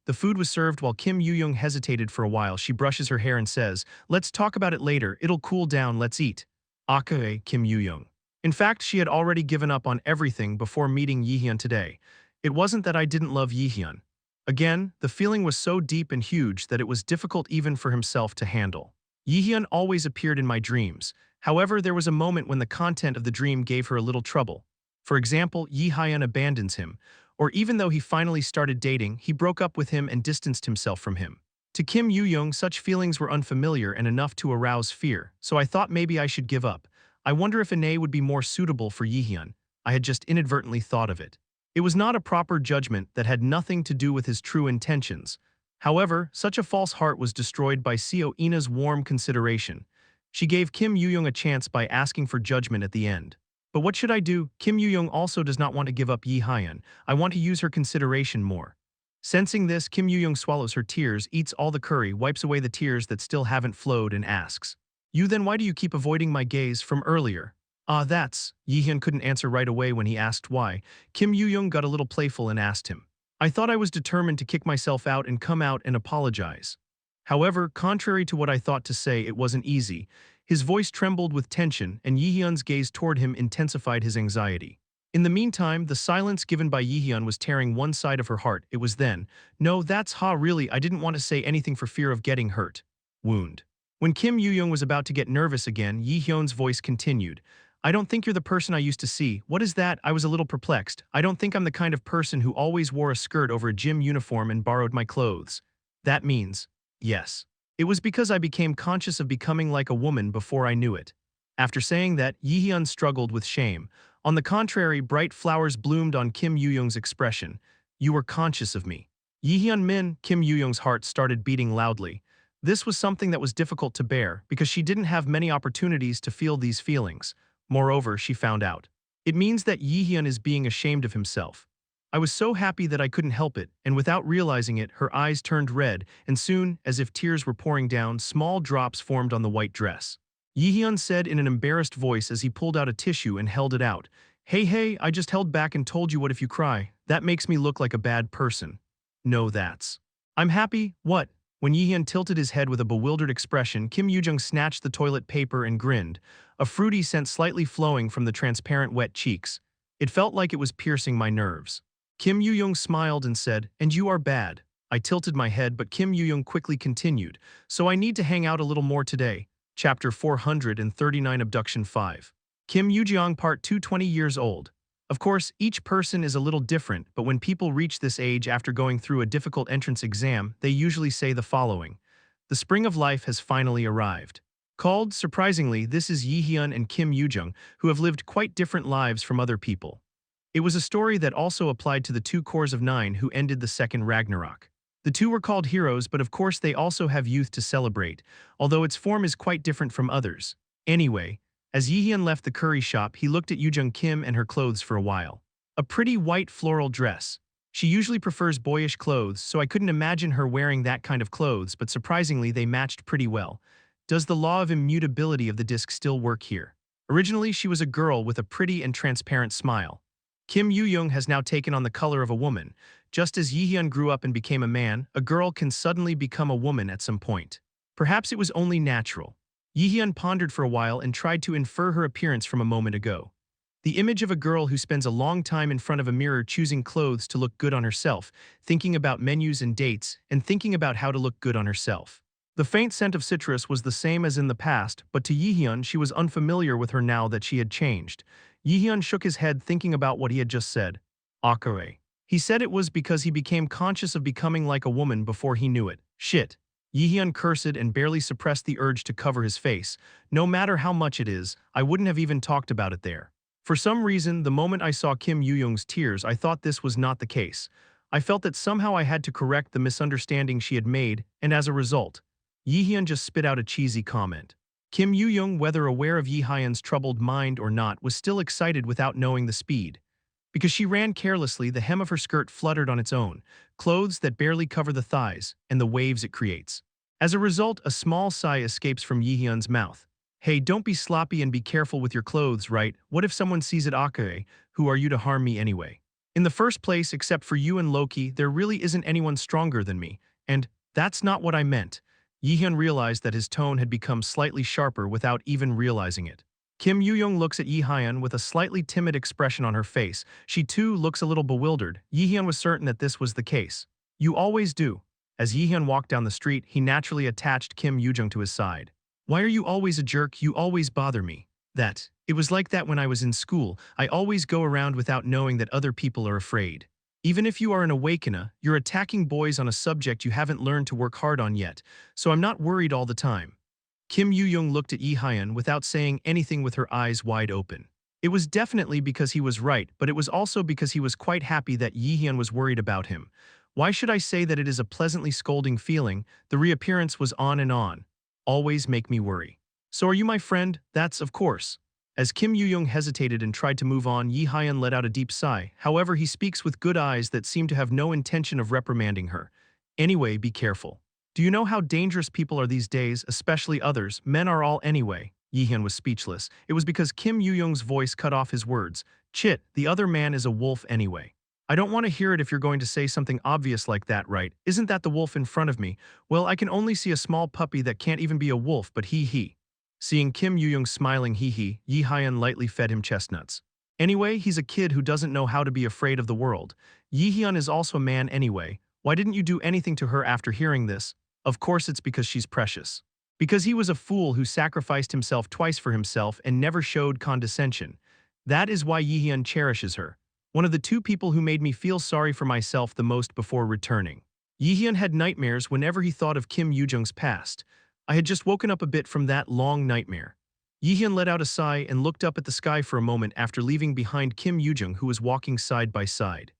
The food was served while Kim Yoo-young hesitated for a while. She brushes her hair and says, let's talk about it later, it'll cool down, let's eat. Akae, Kim Yoo-young. In fact, she had already given up on everything before meeting Yihyun today. It wasn't that I didn't love Yihyun. Again, the feeling was so deep and huge that it was difficult even for himself to handle. Yihyun always appeared in my dreams. However, there was a moment when the content of the dream gave her a little trouble. For example, Yihyun abandons him, or even though he finally started dating, he broke up with him and distanced himself from him. To Kim Yoo-young, such feelings were unfamiliar and enough to arouse fear, so I thought maybe I should give up. I wonder if Ine would be more suitable for Yihyun. I had just inadvertently thought of it. It was not a proper judgment that had nothing to do with his true intentions. However, such a false heart was destroyed by Seo Ina's warm consideration. She gave Kim Yoo-young a chance by asking for judgment at the end. But what should I do? Kim Yoo-young also does not want to give up Yihyun. I want to use her consideration more. Sensing this, Kim Yoo-young swallows her tears, eats all the curry, wipes away the tears that still haven't flowed and asks, You then why do you keep avoiding my gaze from earlier? That's. Yihyun couldn't answer right away when he asked why. Kim Yoo-young got a little playful and asked him. I thought I was determined to kick myself out and come out and apologize. However, contrary to what I thought to say, it wasn't easy. His voice trembled with tension, and Yihyun's gaze toward him intensified his anxiety. In the meantime, the silence given by Yihyun was tearing one side of her heart. It was then, no, that's really, I didn't want to say anything for fear of getting hurt. Wound. When Kim Yoo-young was about to get nervous again, Yihyun's voice continued. I don't think you're the person I used to see. What is that? I was a little perplexed. I don't think I'm the kind of person who always wore a skirt over a gym uniform and borrowed my clothes. That means, yes. It was because I became conscious of becoming like a woman before I knew it. After saying that, Yihyun struggled with shame. On the contrary, bright flowers bloomed on Kim Yoo-young's expression. You were conscious of me. Jaehyeon Min, Kim Yoo-young's heart started beating loudly. This was something that was difficult to bear because she didn't have many opportunities to feel these feelings. Moreover, she found out. It means that Yihyun is being ashamed of himself. I was so happy that I couldn't help it, and without realizing it, her eyes turned red, and soon, as if tears were pouring down, small drops formed on the white dress. Yihyun said in an embarrassed voice as he pulled out a tissue and held it out. Hey, I just held back and told you what if you cry. That makes me look like a bad person. No, that's. I'm happy, what? When Yihyun tilted his head with a bewildered expression, Kim Yoo-jung snatched the toilet paper and grinned, a fruity scent slightly flowing from the transparent wet cheeks. It felt like it was piercing my nerves. Kim Yoo-young smiled and said, and you are bad. I tilted my head, but Kim Yoo-young quickly continued, so I need to hang out a little more today. Chapter 439 Abduction 5. Kim Yoo-jeong Part 2 20 years old. Of course, each person is a little different, but when people reach this age after going through a difficult entrance exam, they usually say the following. The spring of life has finally arrived. Called, surprisingly, this is Yihyun and Kim Yoo-jung, who have lived quite different lives from other people. It was a story that also applied to the two cores of 9 who ended the second Ragnarok. The two were called heroes, but of course they also have youth to celebrate, although its form is quite different from others. Anyway, as Yihyun left the curry shop, he looked at Yoo-jung Kim and her clothes for a while. A pretty white floral dress. She usually prefers boyish clothes, so I couldn't imagine her wearing that kind of clothes, but surprisingly they matched pretty well. Does the law of immutability of the disc still work here? Originally, she was a girl with a pretty and transparent smile. Kim Yoo-young has now taken on the color of a woman. Just as Yihyun grew up and became a man, a girl can suddenly become a woman at some point. Perhaps it was only natural. Yihyun pondered for a while and tried to infer her appearance from a moment ago. The image of a girl who spends a long time in front of a mirror choosing clothes to look good on herself, thinking about menus and dates, and thinking about how to look good on herself. The faint scent of citrus was the same as in the past, but to Jaehyeon she was unfamiliar with her now that she had changed. Jaehyeon shook his head thinking about what he had just said. Akare. He said it was because he became conscious of becoming like a woman before he knew it. Shit. Jaehyeon cursed and barely suppressed the urge to cover his face. No matter how much it is, I wouldn't have even talked about it there. For some reason, the moment I saw Kim Yoo-young's tears, I thought this was not the case. I felt that somehow I had to correct the misunderstanding she had made, and as a result, Jaehyeon just spit out a cheesy comment. Kim Yoo-young, whether aware of Jaehyeon's troubled mind or not, was still excited without knowing the speed. Because she ran carelessly, the hem of her skirt fluttered on its own, clothes that barely cover the thighs, and the waves it creates. As a result, a small sigh escapes from Jaehyeon's mouth. Hey, don't be sloppy and be careful with your clothes, right? What if someone sees it, Akare? Who are you to harm me anyway? In the first place, except for you and Loki, there really isn't anyone stronger than me. And that's not what I meant. Jaehyeon realized that his tone had become slightly sharper without even realizing it. Kim Yoo-young looks at Jaehyeon with a slightly timid expression on her face. She too looks a little bewildered. Jaehyeon was certain that this was the case. You always do. As Jaehyeon walked down the street, he naturally attached Kim Yoo-young to his side. Why are you always a jerk? You always bother me. It was like that when I was in school. I always go around without knowing that other people are afraid. Even if you are an awakener, you're attacking boys on a subject you haven't learned to work hard on yet, so I'm not worried all the time. Kim Yoo-young looked at Jaehyeon without saying anything with her eyes wide open. It was definitely because he was right, but it was also because he was quite happy that Jaehyeon was worried about him. Why should I say that it is a pleasantly scolding feeling? The reappearance was on and on. Always make me worry. So are you my friend? That's of course. As Kim Yoo-young hesitated and tried to move on, Jaehyeon let out a deep sigh. However, he speaks with good eyes that seem to have no intention of reprimanding her. Anyway, be careful. Do you know how dangerous people are these days, especially others? Men are all anyway. Jaehyeon was speechless. It was because Kim Yoo-young's voice cut off his words. Chit, the other man is a wolf anyway. I don't want to hear it if you're going to say something obvious like that, right? Isn't that the wolf in front of me? Well, I can only see a small puppy that can't even be a wolf, but he. Seeing Kim Yoo-young smiling Jaehyeon lightly fed him chestnuts. Anyway, he's a kid who doesn't know how to be afraid of the world. Jaehyeon is also a man anyway. Why didn't you do anything to her after hearing this? Of course it's because she's precious. Because he was a fool who sacrificed himself twice for himself and never showed condescension. That is why Jaehyeon cherishes her. One of the two people who made me feel sorry for myself the most before returning. Jaehyeon had nightmares whenever he thought of Kim Yoo-young's past. I had just woken up a bit from that long nightmare. Jaehyeon let out a sigh and looked up at the sky for a moment after leaving behind Kim Yoo-young, who was walking side by side.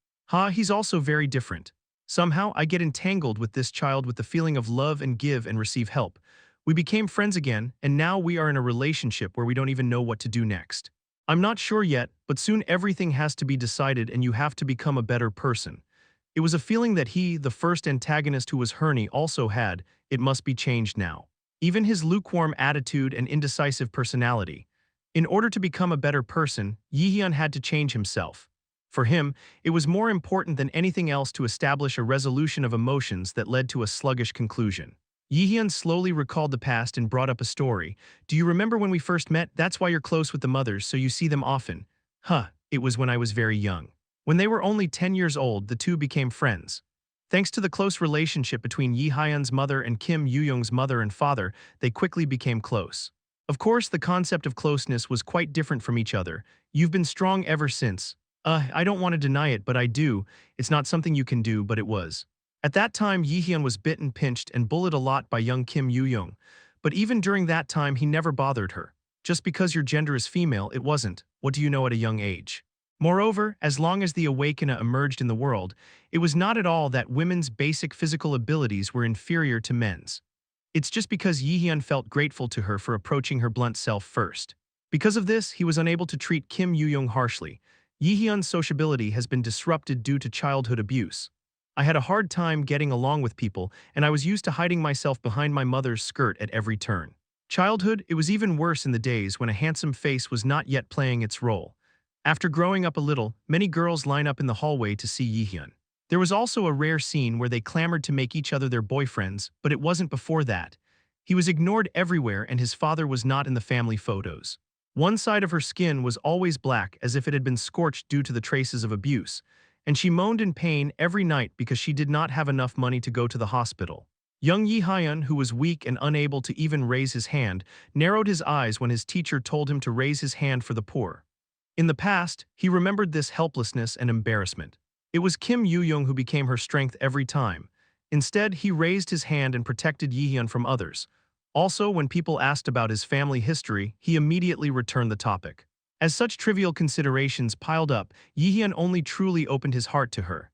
He's also very different. Somehow, I get entangled with this child with the feeling of love and give and receive help. We became friends again, and now we are in a relationship where we don't even know what to do next. I'm not sure yet, but soon everything has to be decided and you have to become a better person. It was a feeling that he, the first antagonist who was Herney, also had. It must be changed now. Even his lukewarm attitude and indecisive personality. In order to become a better person, Jaehyeon had to change himself. For him, it was more important than anything else to establish a resolution of emotions that led to a sluggish conclusion. Jaehyeon slowly recalled the past and brought up a story. Do you remember when we first met? That's why you're close with the mothers, so you see them often. It was when I was very young. When they were only 10 years old, the two became friends. Thanks to the close relationship between Jaehyeon's mother and Kim Yoo-young's mother and father, they quickly became close. Of course, the concept of closeness was quite different from each other. You've been strong ever since. I don't want to deny it, but I do. It's not something you can do, but it was. At that time, Jaehyeon was bitten, pinched, and bullied a lot by young Kim Yoo-young. But even during that time, he never bothered her. Just because your gender is female, it wasn't. What do you know at a young age? Moreover, as long as the awakener emerged in the world, it was not at all that women's basic physical abilities were inferior to men's. It's just because Jaehyeon felt grateful to her for approaching her blunt self first. Because of this, he was unable to treat Kim Yoo-young harshly. Jaehyeon's sociability has been disrupted due to childhood abuse. I had a hard time getting along with people, and I was used to hiding myself behind my mother's skirt at every turn. Childhood, it was even worse in the days when a handsome face was not yet playing its role. After growing up a little, many girls line up in the hallway to see Jaehyeon. There was also a rare scene where they clamored to make each other their boyfriends, but it wasn't before that. He was ignored everywhere and his father was not in the family photos. One side of her skin was always black as if it had been scorched due to the traces of abuse, and she moaned in pain every night because she did not have enough money to go to the hospital. Young Jaehyeon, who was weak and unable to even raise his hand, narrowed his eyes when his teacher told him to raise his hand for the poor. In the past, he remembered this helplessness and embarrassment. It was Kim Yoo-young who became her strength every time. Instead, he raised his hand and protected Jaehyeon from others. Also, when people asked about his family history, he immediately returned the topic. As such trivial considerations piled up, Jaehyeon only truly opened his heart to her.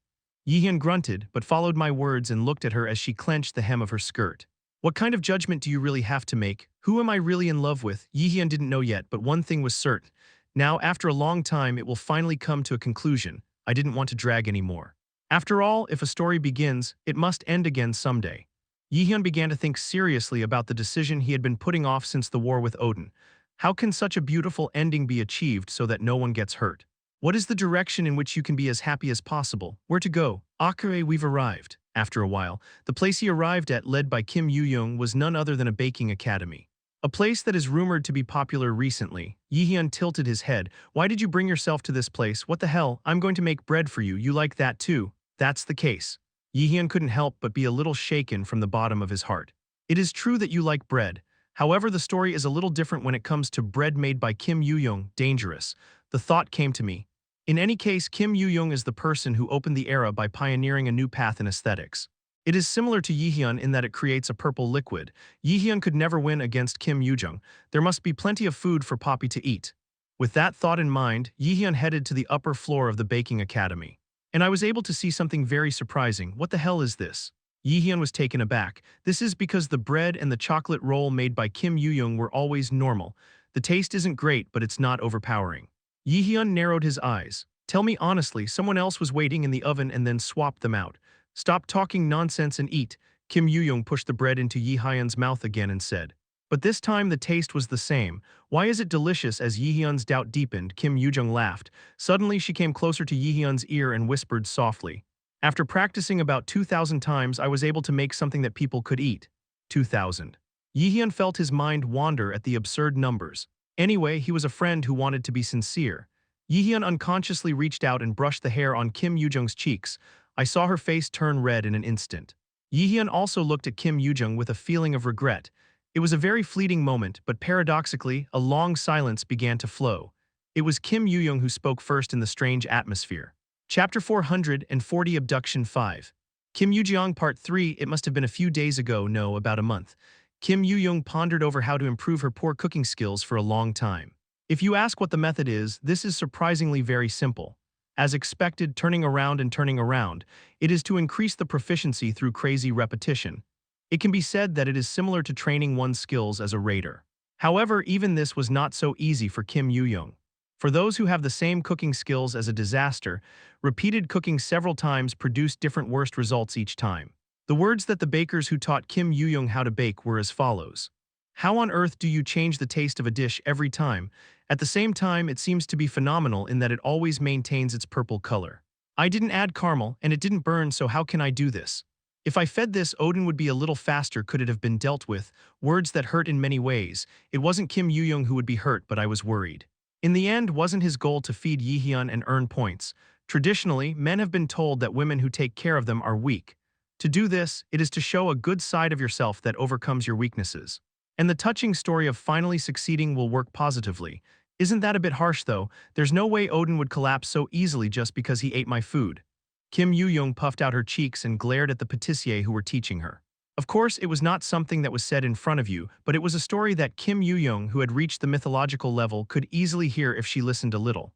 Jaehyeon grunted, but followed my words and looked at her as she clenched the hem of her skirt. What kind of judgment do you really have to make? Who am I really in love with? Jaehyeon didn't know yet, but one thing was certain. Now, after a long time, it will finally come to a conclusion. I didn't want to drag anymore. After all, if a story begins, it must end again someday. Jaehyeon began to think seriously about the decision he had been putting off since the war with Odin. How can such a beautiful ending be achieved so that no one gets hurt? What is the direction in which you can be as happy as possible? Where to go? Okay, we've arrived. After a while, the place he arrived at, led by Kim Yoo-young, was none other than a baking academy. A place that is rumored to be popular recently. Jaehyeon tilted his head. Why did you bring yourself to this place? What the hell? I'm going to make bread for you. You like that too? That's the case. Jaehyeon couldn't help but be a little shaken from the bottom of his heart. It is true that you like bread. However, the story is a little different when it comes to bread made by Kim Yoo-young. Dangerous. The thought came to me. In any case, Kim Yoo-young is the person who opened the era by pioneering a new path in aesthetics. It is similar to Jaehyeon in that it creates a purple liquid. Jaehyeon could never win against Kim Yoo-young. There must be plenty of food for Poppy to eat. With that thought in mind, Jaehyeon headed to the upper floor of the baking academy. And I was able to see something very surprising. What the hell is this? Jaehyeon was taken aback. This is because the bread and the chocolate roll made by Kim Yoo-young were always normal. The taste isn't great, but it's not overpowering. Jaehyeon narrowed his eyes. Tell me honestly, someone else was waiting in the oven and then swapped them out. Stop talking nonsense and eat. Kim Yoo-young pushed the bread into Jaehyeon's mouth again and said. But this time the taste was the same. Why is it delicious? As Jaehyeon's doubt deepened, Kim Yoo-young laughed. Suddenly she came closer to Jaehyeon's ear and whispered softly. After practicing about 2,000 times, I was able to make something that people could eat. 2,000. Jaehyeon felt his mind wander at the absurd numbers. Anyway, he was a friend who wanted to be sincere. Jaehyeon unconsciously reached out and brushed the hair on Kim Yoo-young's cheeks. I saw her face turn red in an instant. Jaehyeon also looked at Kim Yoo-young with a feeling of regret. It was a very fleeting moment, but paradoxically, a long silence began to flow. It was Kim Yoo-young who spoke first in the strange atmosphere. Chapter 440 Abduction 5. Kim Yoo-young Part 3. It must have been a few days ago, no, about a month. Kim Yoo-young pondered over how to improve her poor cooking skills for a long time. If you ask what the method is, this is surprisingly very simple. As expected, turning around and turning around, it is to increase the proficiency through crazy repetition. It can be said that it is similar to training one's skills as a raider. However, even this was not so easy for Kim Yoo-young. For those who have the same cooking skills as a disaster, repeated cooking several times produced different worst results each time. The words that the bakers who taught Kim Yoo-young how to bake were as follows. How on earth do you change the taste of a dish every time? At the same time, it seems to be phenomenal in that it always maintains its purple color. I didn't add caramel, and it didn't burn, so how can I do this? If I fed this, Odin would be a little faster. Could it have been dealt with? Words that hurt in many ways. It wasn't Kim Yoo-young who would be hurt, but I was worried. In the end, wasn't his goal to feed Jaehyeon and earn points? Traditionally, men have been told that women who take care of them are weak. To do this, it is to show a good side of yourself that overcomes your weaknesses. And the touching story of finally succeeding will work positively. Isn't that a bit harsh though? There's no way Odin would collapse so easily just because he ate my food. Kim Yoo-young puffed out her cheeks and glared at the patissier who were teaching her. Of course, it was not something that was said in front of you, but it was a story that Kim Yoo-young, who had reached the mythological level, could easily hear if she listened a little.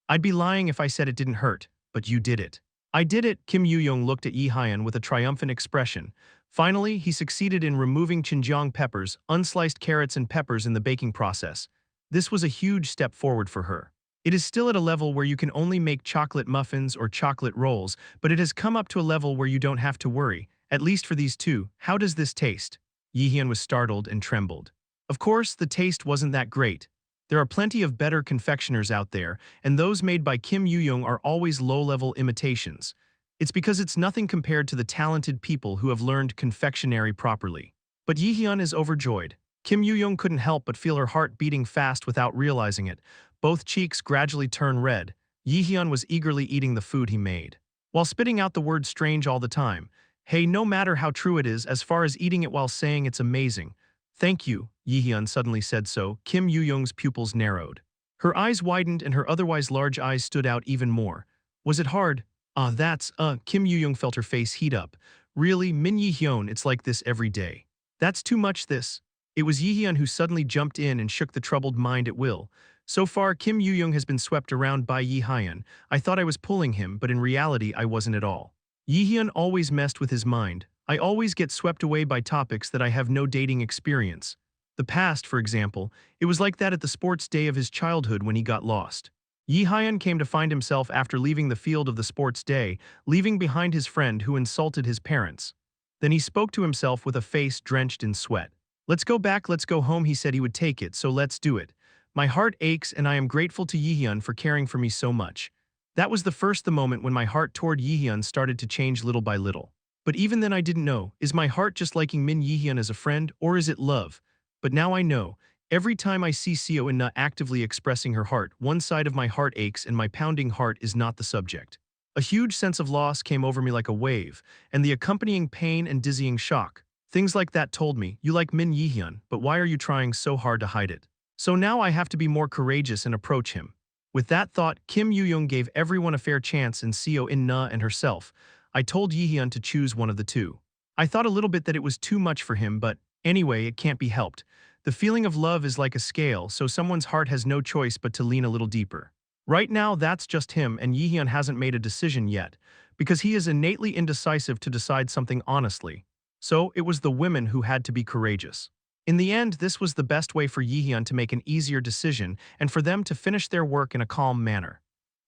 I'd be lying if I said it didn't hurt, but you did it. I did it. Kim Yoo-young looked at Jaehyeon with a triumphant expression. Finally, he succeeded in removing Xinjiang peppers, unsliced carrots and peppers in the baking process. This was a huge step forward for her. It is still at a level where you can only make chocolate muffins or chocolate rolls, but it has come up to a level where you don't have to worry, at least for these two. How does this taste? Jaehyeon was startled and trembled. Of course, the taste wasn't that great. There are plenty of better confectioners out there, and those made by Kim Yoo-young are always low-level imitations. It's because it's nothing compared to the talented people who have learned confectionery properly. But Jaehyeon is overjoyed. Kim Yoo-young couldn't help but feel her heart beating fast without realizing it. Both cheeks gradually turned red. Jaehyeon was eagerly eating the food he made. While spitting out the word strange all the time, Hey, no matter how true it is, as far as eating it while saying it's amazing. Thank you, Yihyun suddenly said so. Kim Yoo-young's pupils narrowed. Her eyes widened and her otherwise large eyes stood out even more. Was it hard? Kim Yoo-young felt her face heat up. Really, Min Yihyun, it's like this every day. That's too much this. It was Yihyun who suddenly jumped in and shook the troubled mind at will. So far, Kim Yoo-young has been swept around by Yihyun. I thought I was pulling him, but in reality I wasn't at all. Yihyun always messed with his mind. I always get swept away by topics that I have no dating experience. The past, for example, it was like that at the sports day of his childhood when he got lost. Yihyun came to find himself after leaving the field of the sports day, leaving behind his friend who insulted his parents. Then he spoke to himself with a face drenched in sweat. Let's go back, let's go home, he said he would take it, so let's do it. My heart aches and I am grateful to Yihyun for caring for me so much. That was the moment when my heart toward Yihyun started to change little by little. But even then I didn't know, is my heart just liking Min Yihyun as a friend, or is it love? But now I know. Every time I see Seo In-na actively expressing her heart, one side of my heart aches and my pounding heart is not the subject. A huge sense of loss came over me like a wave, and the accompanying pain and dizzying shock. Things like that told me, you like Min Yihyun, but why are you trying so hard to hide it? So now I have to be more courageous and approach him. With that thought, Kim Yoo-young gave everyone a fair chance in Seo In-na and herself. I told Yihyun to choose one of the two. I thought a little bit that it was too much for him, but anyway, it can't be helped. The feeling of love is like a scale, so someone's heart has no choice but to lean a little deeper. Right now, that's just him, and Yihyun hasn't made a decision yet, because he is innately indecisive to decide something honestly. So, it was the women who had to be courageous. In the end, this was the best way for Yihyun to make an easier decision and for them to finish their work in a calm manner.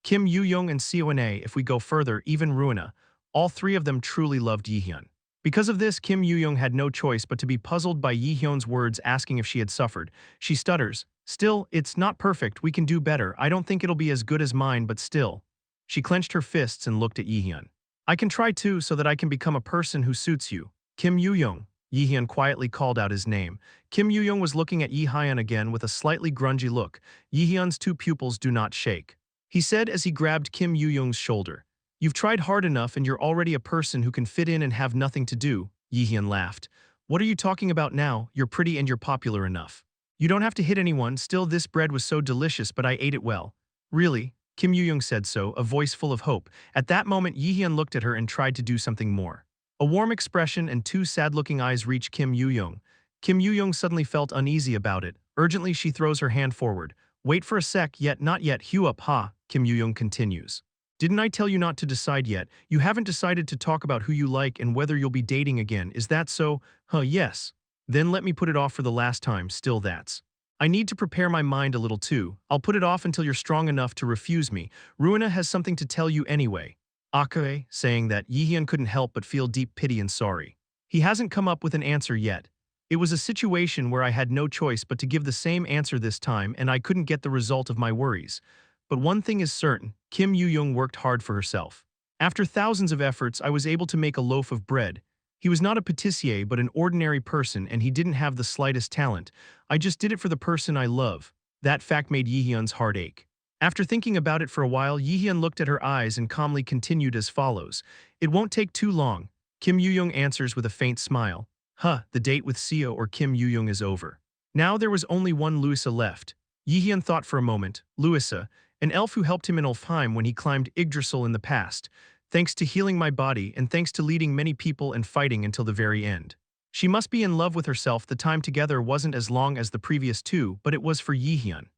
Kim Yoo-young and Seo In-na, if we go further, even Ruina, all three of them truly loved Yihyun. Because of this, Kim Yoo-young had no choice but to be puzzled by Yihyun's words asking if she had suffered. She stutters, "Still, it's not perfect, we can do better, I don't think it'll be as good as mine, but still." She clenched her fists and looked at Yihyun. "I can try too so that I can become a person who suits you. Kim Yoo-young." Yihyun quietly called out his name. Kim Yoo-young was looking at Yihyun again with a slightly grungy look. Yihyun's two pupils do not shake. He said as he grabbed Kim Yoo-young's shoulder. "You've tried hard enough and you're already a person who can fit in and have nothing to do." Yihyun laughed. "What are you talking about now? You're pretty and you're popular enough. You don't have to hit anyone, still this bread was so delicious but I ate it well." "Really?" Kim Yoo-young said so, a voice full of hope. At that moment Yihyun looked at her and tried to do something more. A warm expression and two sad-looking eyes reached Kim Yoo-young. Kim Yoo-young suddenly felt uneasy about it. Urgently she throws her hand forward. "Wait for a sec, yet not yet, hue up ha," Kim Yoo-young continues. "Didn't I tell you not to decide yet? You haven't decided to talk about who you like and whether you'll be dating again, is that so? Huh, yes. Then let me put it off for the last time, still that's. I need to prepare my mind a little too. I'll put it off until you're strong enough to refuse me. Ruina has something to tell you anyway." Akae, saying that, Yihyun couldn't help but feel deep pity and sorry. He hasn't come up with an answer yet. It was a situation where I had no choice but to give the same answer this time and I couldn't get the result of my worries. But one thing is certain, Kim Yoo-young worked hard for herself. After thousands of efforts, I was able to make a loaf of bread. He was not a patissier but an ordinary person and he didn't have the slightest talent. I just did it for the person I love. That fact made Yihyun's heart ache. After thinking about it for a while, Yihyun looked at her eyes and calmly continued as follows. "It won't take too long." Kim Yoo-young answers with a faint smile. The date with Seo or Kim Yoo-young is over. Now there was only one Louisa left. Yihyun thought for a moment. Louisa, an elf who helped him in Ulfheim when he climbed Yggdrasil in the past. Thanks to healing my body and thanks to leading many people and fighting until the very end. She must be in love with herself. The time together wasn't as long as the previous two, but it was for Yihyun.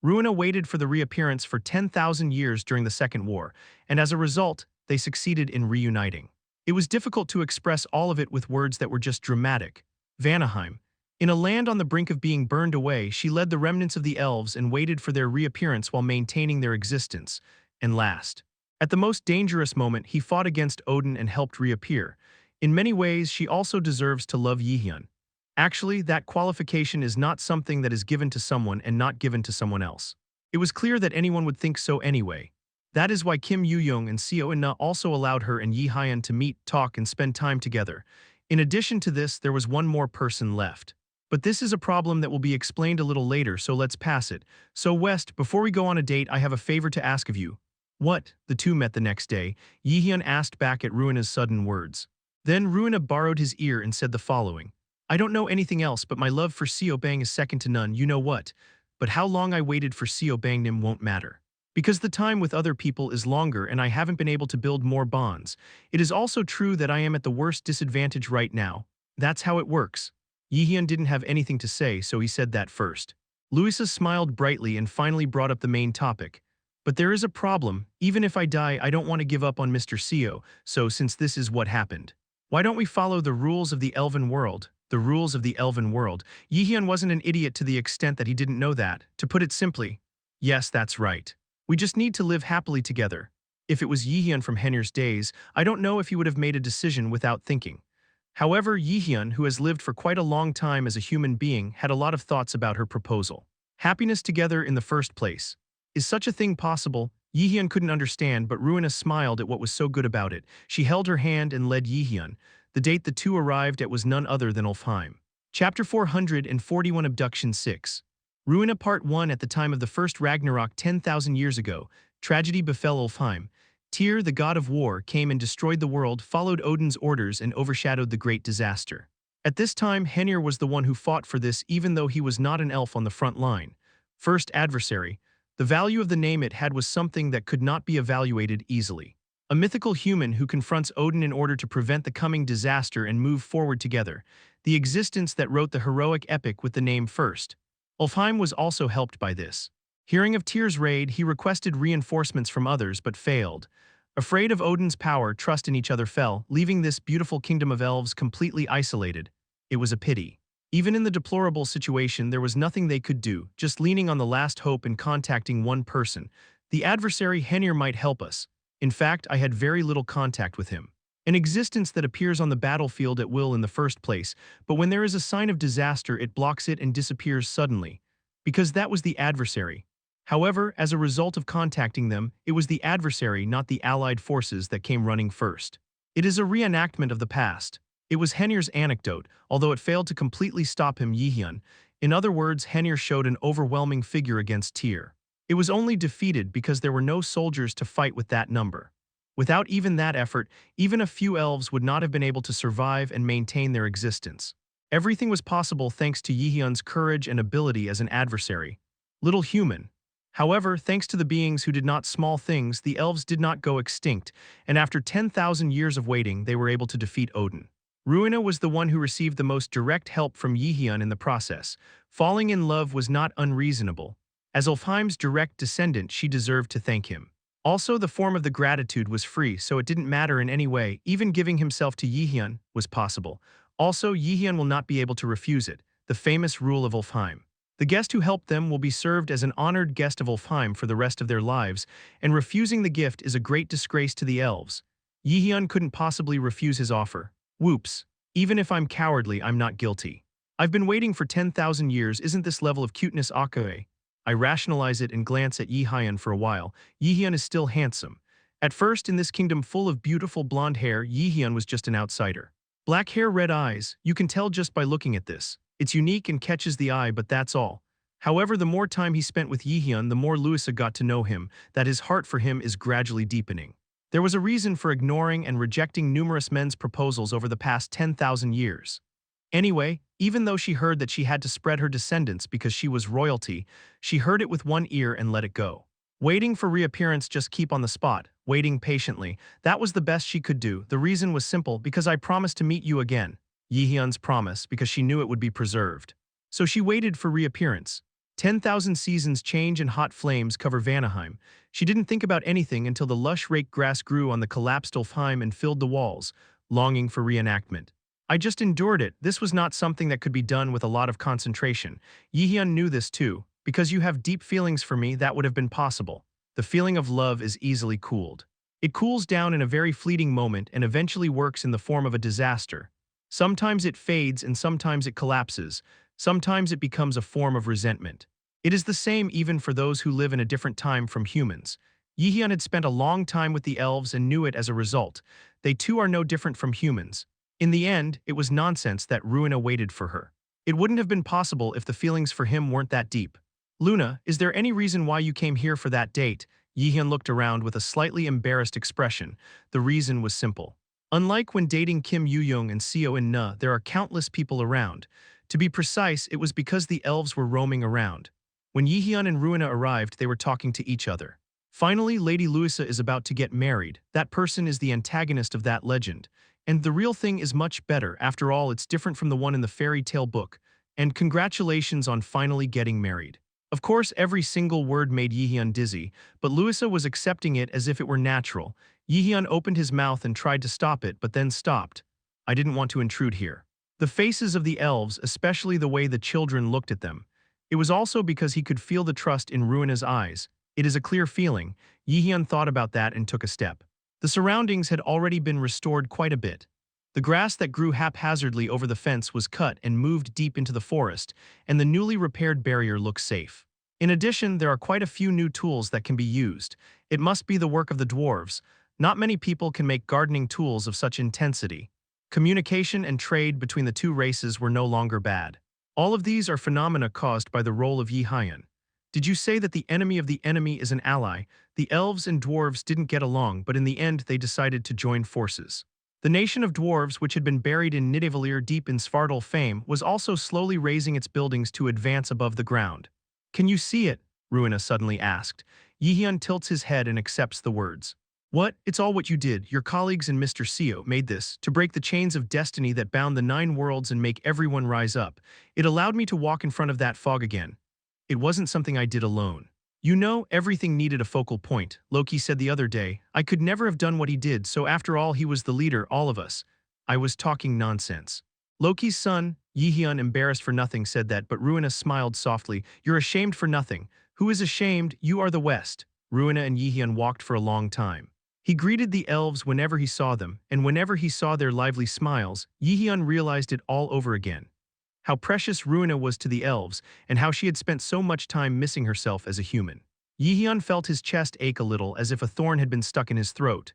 Ruina waited for the reappearance for 10,000 years during the Second War, and as a result, they succeeded in reuniting. It was difficult to express all of it with words that were just dramatic. Vanaheim. In a land on the brink of being burned away, she led the remnants of the elves and waited for their reappearance while maintaining their existence. And last, at the most dangerous moment, he fought against Odin and helped reappear. In many ways, she also deserves to love Yihyun. Actually, that qualification is not something that is given to someone and not given to someone else. It was clear that anyone would think so anyway. That is why Kim Yoo-young and Seo In-na also allowed her and Yihyun to meet, talk, and spend time together. In addition to this, there was one more person left. But this is a problem that will be explained a little later, so let's pass it. So West, before we go on a date, I have a favor to ask of you. What? The two met the next day. Yihyun asked back at Ruina's sudden words. Then Ruina borrowed his ear and said the following. I don't know anything else, but my love for Siobang is second to none, you know what? But how long I waited for Siobangnim won't matter. Because the time with other people is longer and I haven't been able to build more bonds. It is also true that I am at the worst disadvantage right now. That's how it works. Jaehyeon didn't have anything to say, so he said that first. Louisa smiled brightly and finally brought up the main topic. But there is a problem. Even if I die, I don't want to give up on Mr. Seo, so since this is what happened, why don't we follow the rules of the elven world? The rules of the elven world. Jaehyeon wasn't an idiot to the extent that he didn't know that. To put it simply, yes, that's right. We just need to live happily together. If it was Jaehyeon from Henir's days, I don't know if he would have made a decision without thinking. However, Jaehyeon, who has lived for quite a long time as a human being, had a lot of thoughts about her proposal. Happiness together in the first place. Is such a thing possible? Jaehyeon couldn't understand, but Ruina smiled at what was so good about it. She held her hand and led Jaehyeon. The date the two arrived at was none other than Ulfheim. Chapter 441 Abduction 6. Ruina Part 1. At the time of the first Ragnarok 10,000 years ago, tragedy befell Ulfheim. Tyr, the god of war, came and destroyed the world, followed Odin's orders, and overshadowed the great disaster. At this time, Henir was the one who fought for this, even though he was not an elf on the front line. First adversary. The value of the name it had was something that could not be evaluated easily. A mythical human who confronts Odin in order to prevent the coming disaster and move forward together. The existence that wrote the heroic epic with the name first. Ulfheim was also helped by this. Hearing of Tyr's raid, he requested reinforcements from others but failed. Afraid of Odin's power, trust in each other fell, leaving this beautiful kingdom of elves completely isolated. It was a pity. Even in the deplorable situation, there was nothing they could do, just leaning on the last hope and contacting one person. The adversary Henir might help us. In fact, I had very little contact with him. An existence that appears on the battlefield at will in the first place, but when there is a sign of disaster, it blocks it and disappears suddenly. Because that was the adversary. However, as a result of contacting them, it was the adversary, not the allied forces, that came running first. It is a reenactment of the past. It was Henir's anecdote, although it failed to completely stop him, Jaehyeon. In other words, Henir showed an overwhelming figure against Tyr. It was only defeated because there were no soldiers to fight with that number. Without even that effort, even a few elves would not have been able to survive and maintain their existence. Everything was possible thanks to Jaehyeon's courage and ability as an adversary. Little human. However, thanks to the beings who did not small things, the elves did not go extinct, and after 10,000 years of waiting, they were able to defeat Odin. Ruina was the one who received the most direct help from Jaehyeon in the process. Falling in love was not unreasonable. As Ulfheim's direct descendant, she deserved to thank him. Also, the form of the gratitude was free, so it didn't matter in any way. Even giving himself to Jaehyeon was possible. Also, Jaehyeon will not be able to refuse it, the famous rule of Ulfheim. The guest who helped them will be served as an honored guest of Ulfheim for the rest of their lives, and refusing the gift is a great disgrace to the elves. Jaehyeon couldn't possibly refuse his offer. Whoops. Even if I'm cowardly, I'm not guilty. I've been waiting for 10,000 years, isn't this level of cuteness okay? I rationalize it and glance at Jaehyeon for a while. Jaehyeon is still handsome. At first, in this kingdom full of beautiful blonde hair, Jaehyeon was just an outsider. Black hair, red eyes, you can tell just by looking at this. It's unique and catches the eye, but that's all. However, the more time he spent with Jaehyeon, the more Louisa got to know him, that his heart for him is gradually deepening. There was a reason for ignoring and rejecting numerous men's proposals over the past 10,000 years. Anyway, even though she heard that she had to spread her descendants because she was royalty, she heard it with one ear and let it go. Waiting for reappearance, just keep on the spot, waiting patiently. That was the best she could do. The reason was simple, because I promised to meet you again. Jaehyeon's promise, because she knew it would be preserved. So she waited for reappearance. 10,000 seasons change and hot flames cover Vanaheim. She didn't think about anything until the lush rake grass grew on the collapsed Ulfheim and filled the walls, longing for reenactment. I just endured it. This was not something that could be done with a lot of concentration. Jaehyeon knew this too. Because you have deep feelings for me, that would have been possible. The feeling of love is easily cooled. It cools down in a very fleeting moment and eventually works in the form of a disaster. Sometimes it fades and sometimes it collapses. Sometimes it becomes a form of resentment. It is the same even for those who live in a different time from humans. Jaehyeon had spent a long time with the elves and knew it as a result. They too are no different from humans. In the end, it was nonsense that Ruina waited for her. It wouldn't have been possible if the feelings for him weren't that deep. Luna, is there any reason why you came here for that date? Jaehyeon looked around with a slightly embarrassed expression. The reason was simple. Unlike when dating Kim Yoo-young and Seo In-na, there are countless people around. To be precise, it was because the elves were roaming around. When Yihyun and Ruina arrived, they were talking to each other. Finally, Lady Luisa is about to get married. That person is the antagonist of that legend. And the real thing is much better. After all, it's different from the one in the fairy tale book. And congratulations on finally getting married. Of course, every single word made Yihyun dizzy, but Luisa was accepting it as if it were natural. Yihyun opened his mouth and tried to stop it, but then stopped. I didn't want to intrude here. The faces of the elves, especially the way the children looked at them. It was also because he could feel the trust in Ruina's eyes. It is a clear feeling. Yihyun thought about that and took a step. The surroundings had already been restored quite a bit. The grass that grew haphazardly over the fence was cut and moved deep into the forest, and the newly repaired barrier looks safe. In addition, there are quite a few new tools that can be used. It must be the work of the dwarves. Not many people can make gardening tools of such intensity. Communication and trade between the two races were no longer bad. All of these are phenomena caused by the role of Yihyun. Did you say that the enemy of the enemy is an ally? The elves and dwarves didn't get along, but in the end they decided to join forces. The nation of dwarves, which had been buried in Nidavellir deep in Svartalf fame, was also slowly raising its buildings to advance above the ground. Can you see it? Ruina suddenly asked. Yihyun tilts his head and accepts the words. What? It's all what you did. Your colleagues and Mr. Seo made this, to break the chains of destiny that bound the 9 worlds and make everyone rise up. It allowed me to walk in front of that fog again. It wasn't something I did alone. You know, everything needed a focal point, Loki said the other day. I could never have done what he did, so after all he was the leader, all of us. I was talking nonsense. Loki's son, Yihyun, embarrassed for nothing, said that, but Ruina smiled softly. You're ashamed for nothing. Who is ashamed? You are the West. Ruina and Yihyun walked for a long time. He greeted the elves whenever he saw them, and whenever he saw their lively smiles, Yihyun realized it all over again. How precious Ruina was to the elves, and how she had spent so much time missing herself as a human. Yihyun felt his chest ache a little, as if a thorn had been stuck in his throat.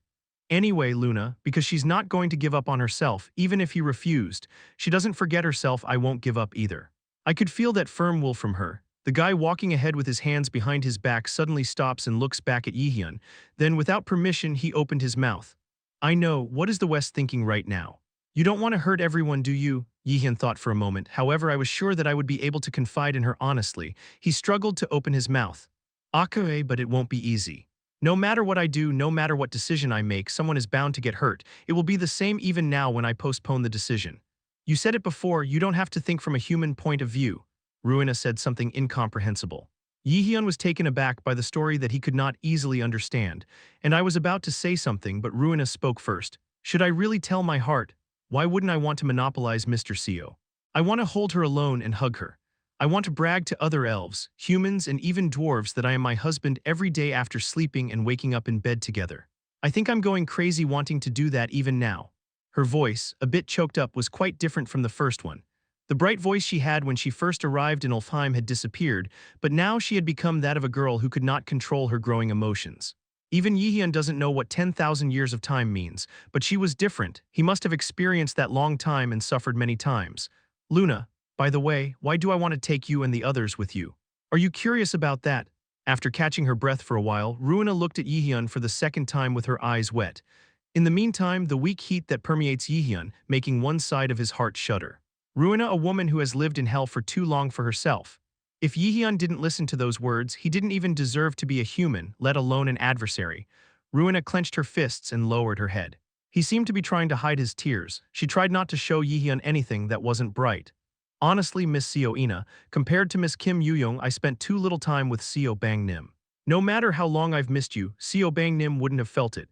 Anyway, Luna, because she's not going to give up on herself, even if he refused. She doesn't forget herself. I won't give up either. I could feel that firm will from her. The guy walking ahead with his hands behind his back suddenly stops and looks back at Yihyun. Then, without permission, he opened his mouth. I know, what is the West thinking right now? You don't want to hurt everyone, do you? Yihyun thought for a moment. However, I was sure that I would be able to confide in her honestly. He struggled to open his mouth. Okay, but it won't be easy. No matter what I do, no matter what decision I make, someone is bound to get hurt. It will be the same even now when I postpone the decision. You said it before, you don't have to think from a human point of view. Ruina said something incomprehensible. Yihyun was taken aback by the story that he could not easily understand, and I was about to say something, but Ruina spoke first. Should I really tell my heart? Why wouldn't I want to monopolize Mr. Seo? I want to hold her alone and hug her. I want to brag to other elves, humans, and even dwarves that I am my husband every day after sleeping and waking up in bed together. I think I'm going crazy wanting to do that even now. Her voice, a bit choked up, was quite different from the first one. The bright voice she had when she first arrived in Ulfheim had disappeared, but now she had become that of a girl who could not control her growing emotions. Even Yihyun doesn't know what 10,000 years of time means, but she was different. He must have experienced that long time and suffered many times. Luna, by the way, why do I want to take you and the others with you? Are you curious about that? After catching her breath for a while, Ruina looked at Yihyun for the second time with her eyes wet. In the meantime, the weak heat that permeates Yihyun, making one side of his heart shudder. Ruina, a woman who has lived in hell for too long for herself. If Yihyun didn't listen to those words, he didn't even deserve to be a human, let alone an adversary. Ruina clenched her fists and lowered her head. He seemed to be trying to hide his tears. She tried not to show Yihyun anything that wasn't bright. Honestly, Miss Seo Ina, compared to Miss Kim Yoo-young, I spent too little time with Seo Bang-nim. No matter how long I've missed you, Seo Bang-nim wouldn't have felt it.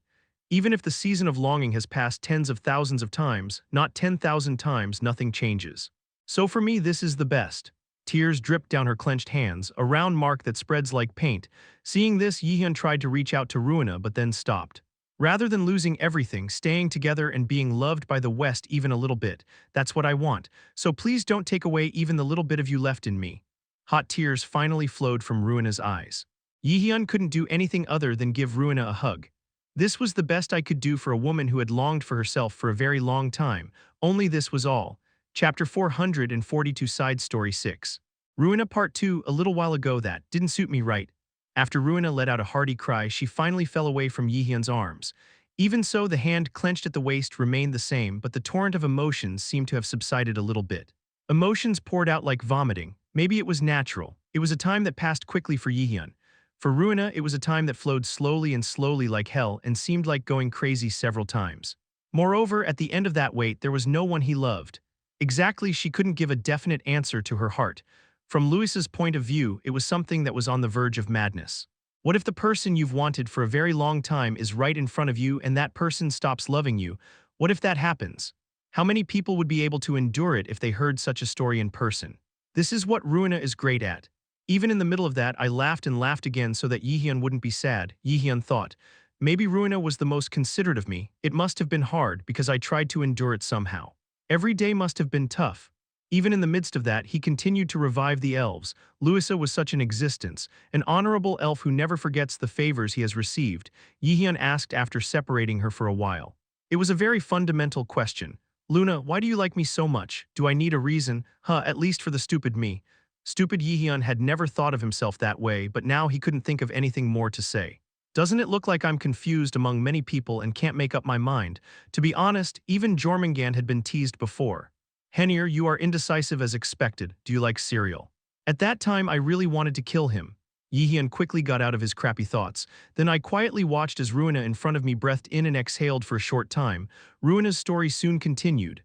Even if the season of longing has passed tens of thousands of times, not 10,000 times, nothing changes. So for me, this is the best. Tears dripped down her clenched hands, a round mark that spreads like paint. Seeing this, Yihyun tried to reach out to Ruina but then stopped. Rather than losing everything, staying together and being loved by the West even a little bit, that's what I want. So please don't take away even the little bit of you left in me. Hot tears finally flowed from Ruina's eyes. Yihyun couldn't do anything other than give Ruina a hug. This was the best I could do for a woman who had longed for herself for a very long time. Only this was all. Chapter 442, Side Story 6. Ruina Part 2. A little while ago that didn't suit me right. After Ruina let out a hearty cry, she finally fell away from Yihyun's arms. Even so, the hand clenched at the waist remained the same, but the torrent of emotions seemed to have subsided a little bit. Emotions poured out like vomiting. Maybe it was natural. It was a time that passed quickly for Jaehyeon. For Ruina, it was a time that flowed slowly and slowly like hell and seemed like going crazy several times. Moreover, at the end of that wait, there was no one he loved. Exactly, she couldn't give a definite answer to her heart. From Louis's point of view, it was something that was on the verge of madness. What if the person you've wanted for a very long time is right in front of you and that person stops loving you? What if that happens? How many people would be able to endure it if they heard such a story in person? This is what Ruina is great at. Even in the middle of that, I laughed and laughed again so that Jaehyeon wouldn't be sad. Jaehyeon thought, maybe Ruina was the most considerate of me. It must have been hard because I tried to endure it somehow. Every day must have been tough. Even in the midst of that, he continued to revive the elves. Louisa was such an existence, an honorable elf who never forgets the favors he has received, Jaehyeon asked after separating her for a while. It was a very fundamental question. Luna, why do you like me so much? Do I need a reason? At least for the stupid me. Stupid Jaehyeon had never thought of himself that way, but now he couldn't think of anything more to say. Doesn't it look like I'm confused among many people and can't make up my mind? To be honest, even Jormungand had been teased before. Henir, you are indecisive as expected. Do you like cereal? At that time, I really wanted to kill him. Jaehyeon quickly got out of his crappy thoughts. Then I quietly watched as Ruina in front of me breathed in and exhaled for a short time. Ruina's story soon continued.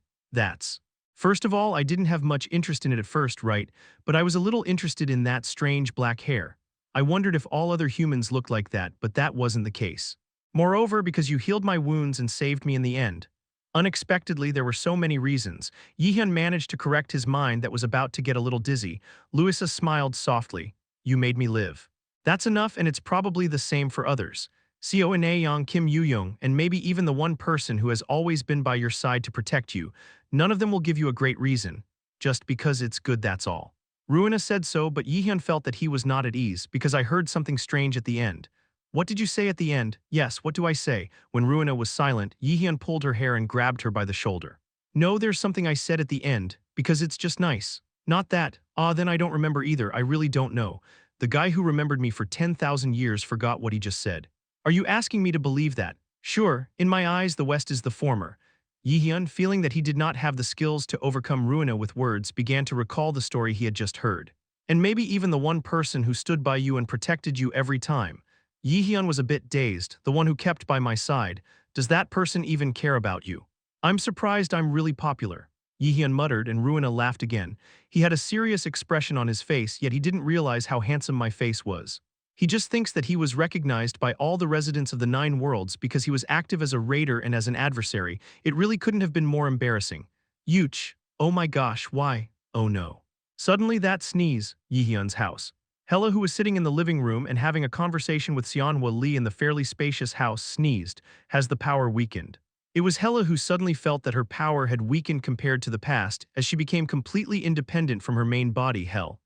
First of all, I didn't have much interest in it at first, right? But I was a little interested in that strange black hair. I wondered if all other humans looked like that, but that wasn't the case. Moreover, because you healed my wounds and saved me in the end. Unexpectedly, there were so many reasons. Jaehyeon managed to correct his mind that was about to get a little dizzy. Louisa smiled softly. You made me live. That's enough, and it's probably the same for others. Seo and Aeong Kim Yoo-young, and maybe even the one person who has always been by your side to protect you. None of them will give you a great reason. Just because it's good, that's all. Ruina said so, but Jaehyeon felt that he was not at ease, because I heard something strange at the end. What did you say at the end? Yes, what do I say? When Ruina was silent, Jaehyeon pulled her hair and grabbed her by the shoulder. No, there's something I said at the end, because it's just nice. Not that. Then I don't remember either, I really don't know. The guy who remembered me for 10,000 years forgot what he just said. Are you asking me to believe that? Sure, in my eyes the West is the former. Jaehyeon, feeling that he did not have the skills to overcome Ruina with words, began to recall the story he had just heard. And maybe even the one person who stood by you and protected you every time. Jaehyeon was a bit dazed, the one who kept by my side. Does that person even care about you? I'm surprised I'm really popular. Jaehyeon muttered and Ruina laughed again. He had a serious expression on his face, yet he didn't realize how handsome my face was. He just thinks that he was recognized by all the residents of the 9 worlds because he was active as a raider and as an adversary. It really couldn't have been more embarrassing. Yuch. Oh my gosh, why? Oh no. Suddenly that sneeze, Jaehyeon's house. Hela, who was sitting in the living room and having a conversation with Seonhwa Lee in the fairly spacious house, sneezed. Has the power weakened? It was Hela who suddenly felt that her power had weakened compared to the past as she became completely independent from her main body, Hel.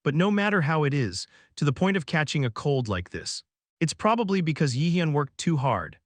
But no matter how it is, to the point of catching a cold like this. It's probably because Jaehyeon worked too hard.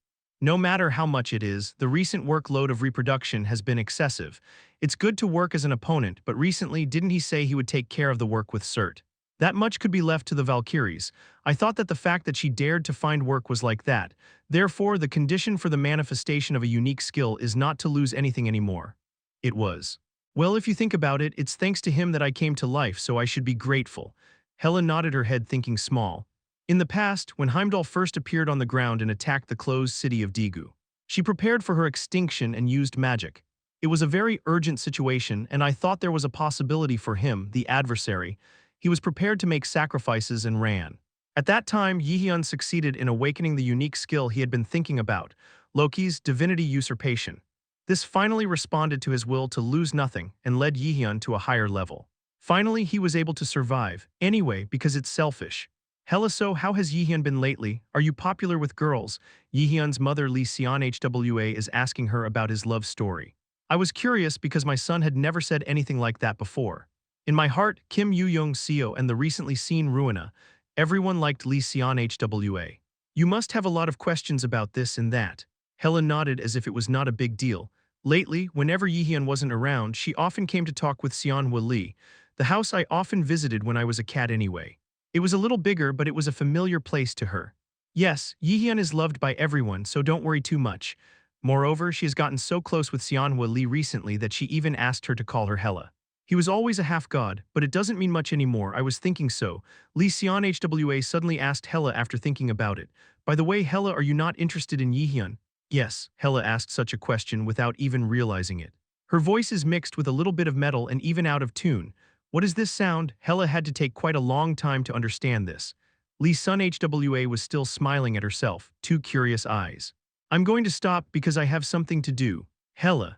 No matter how much it is, the recent workload of reproduction has been excessive. It's good to work as an opponent, but recently didn't he say he would take care of the work with Cert? That much could be left to the Valkyries. I thought that the fact that she dared to find work was like that. Therefore, the condition for the manifestation of a unique skill is not to lose anything anymore. It was. Well, if you think about it, it's thanks to him that I came to life, so I should be grateful. Hela nodded her head, thinking small. In the past, when Heimdall first appeared on the ground and attacked the closed city of Daegu, she prepared for her extinction and used magic. It was a very urgent situation, and I thought there was a possibility for him, the adversary. He was prepared to make sacrifices and ran. At that time, Jaehyeon succeeded in awakening the unique skill he had been thinking about, Loki's divinity usurpation. This finally responded to his will to lose nothing and led Jaehyeon to a higher level. Finally, he was able to survive, anyway, because it's selfish. Hela, so how has Jaehyeon been lately? Are you popular with girls? Jaehyeon's mother Lee Seonhwa is asking her about his love story. I was curious because my son had never said anything like that before. In my heart, Kim Yoo-young Seo and the recently seen Ruina, everyone liked Lee Seonhwa. You must have a lot of questions about this and that. Hela nodded as if it was not a big deal. Lately, whenever Jaehyeon wasn't around, she often came to talk with Seonhwa Lee, the house I often visited when I was a cat anyway. It was a little bigger, but it was a familiar place to her. Yes, Yihyun is loved by everyone, so don't worry too much. Moreover, she has gotten so close with Seonhwa Lee recently that she even asked her to call her Hela. He was always a half-god, but it doesn't mean much anymore, I was thinking so. Lee Seon Hwa suddenly asked Hela after thinking about it. By the way, Hela, are you not interested in Yihyun? Yes, Hela asked such a question without even realizing it. Her voice is mixed with a little bit of metal and even out of tune. What is this sound? Hela had to take quite a long time to understand this. Lee Sun Hwa was still smiling at herself, two curious eyes. I'm going to stop because I have something to do. Hela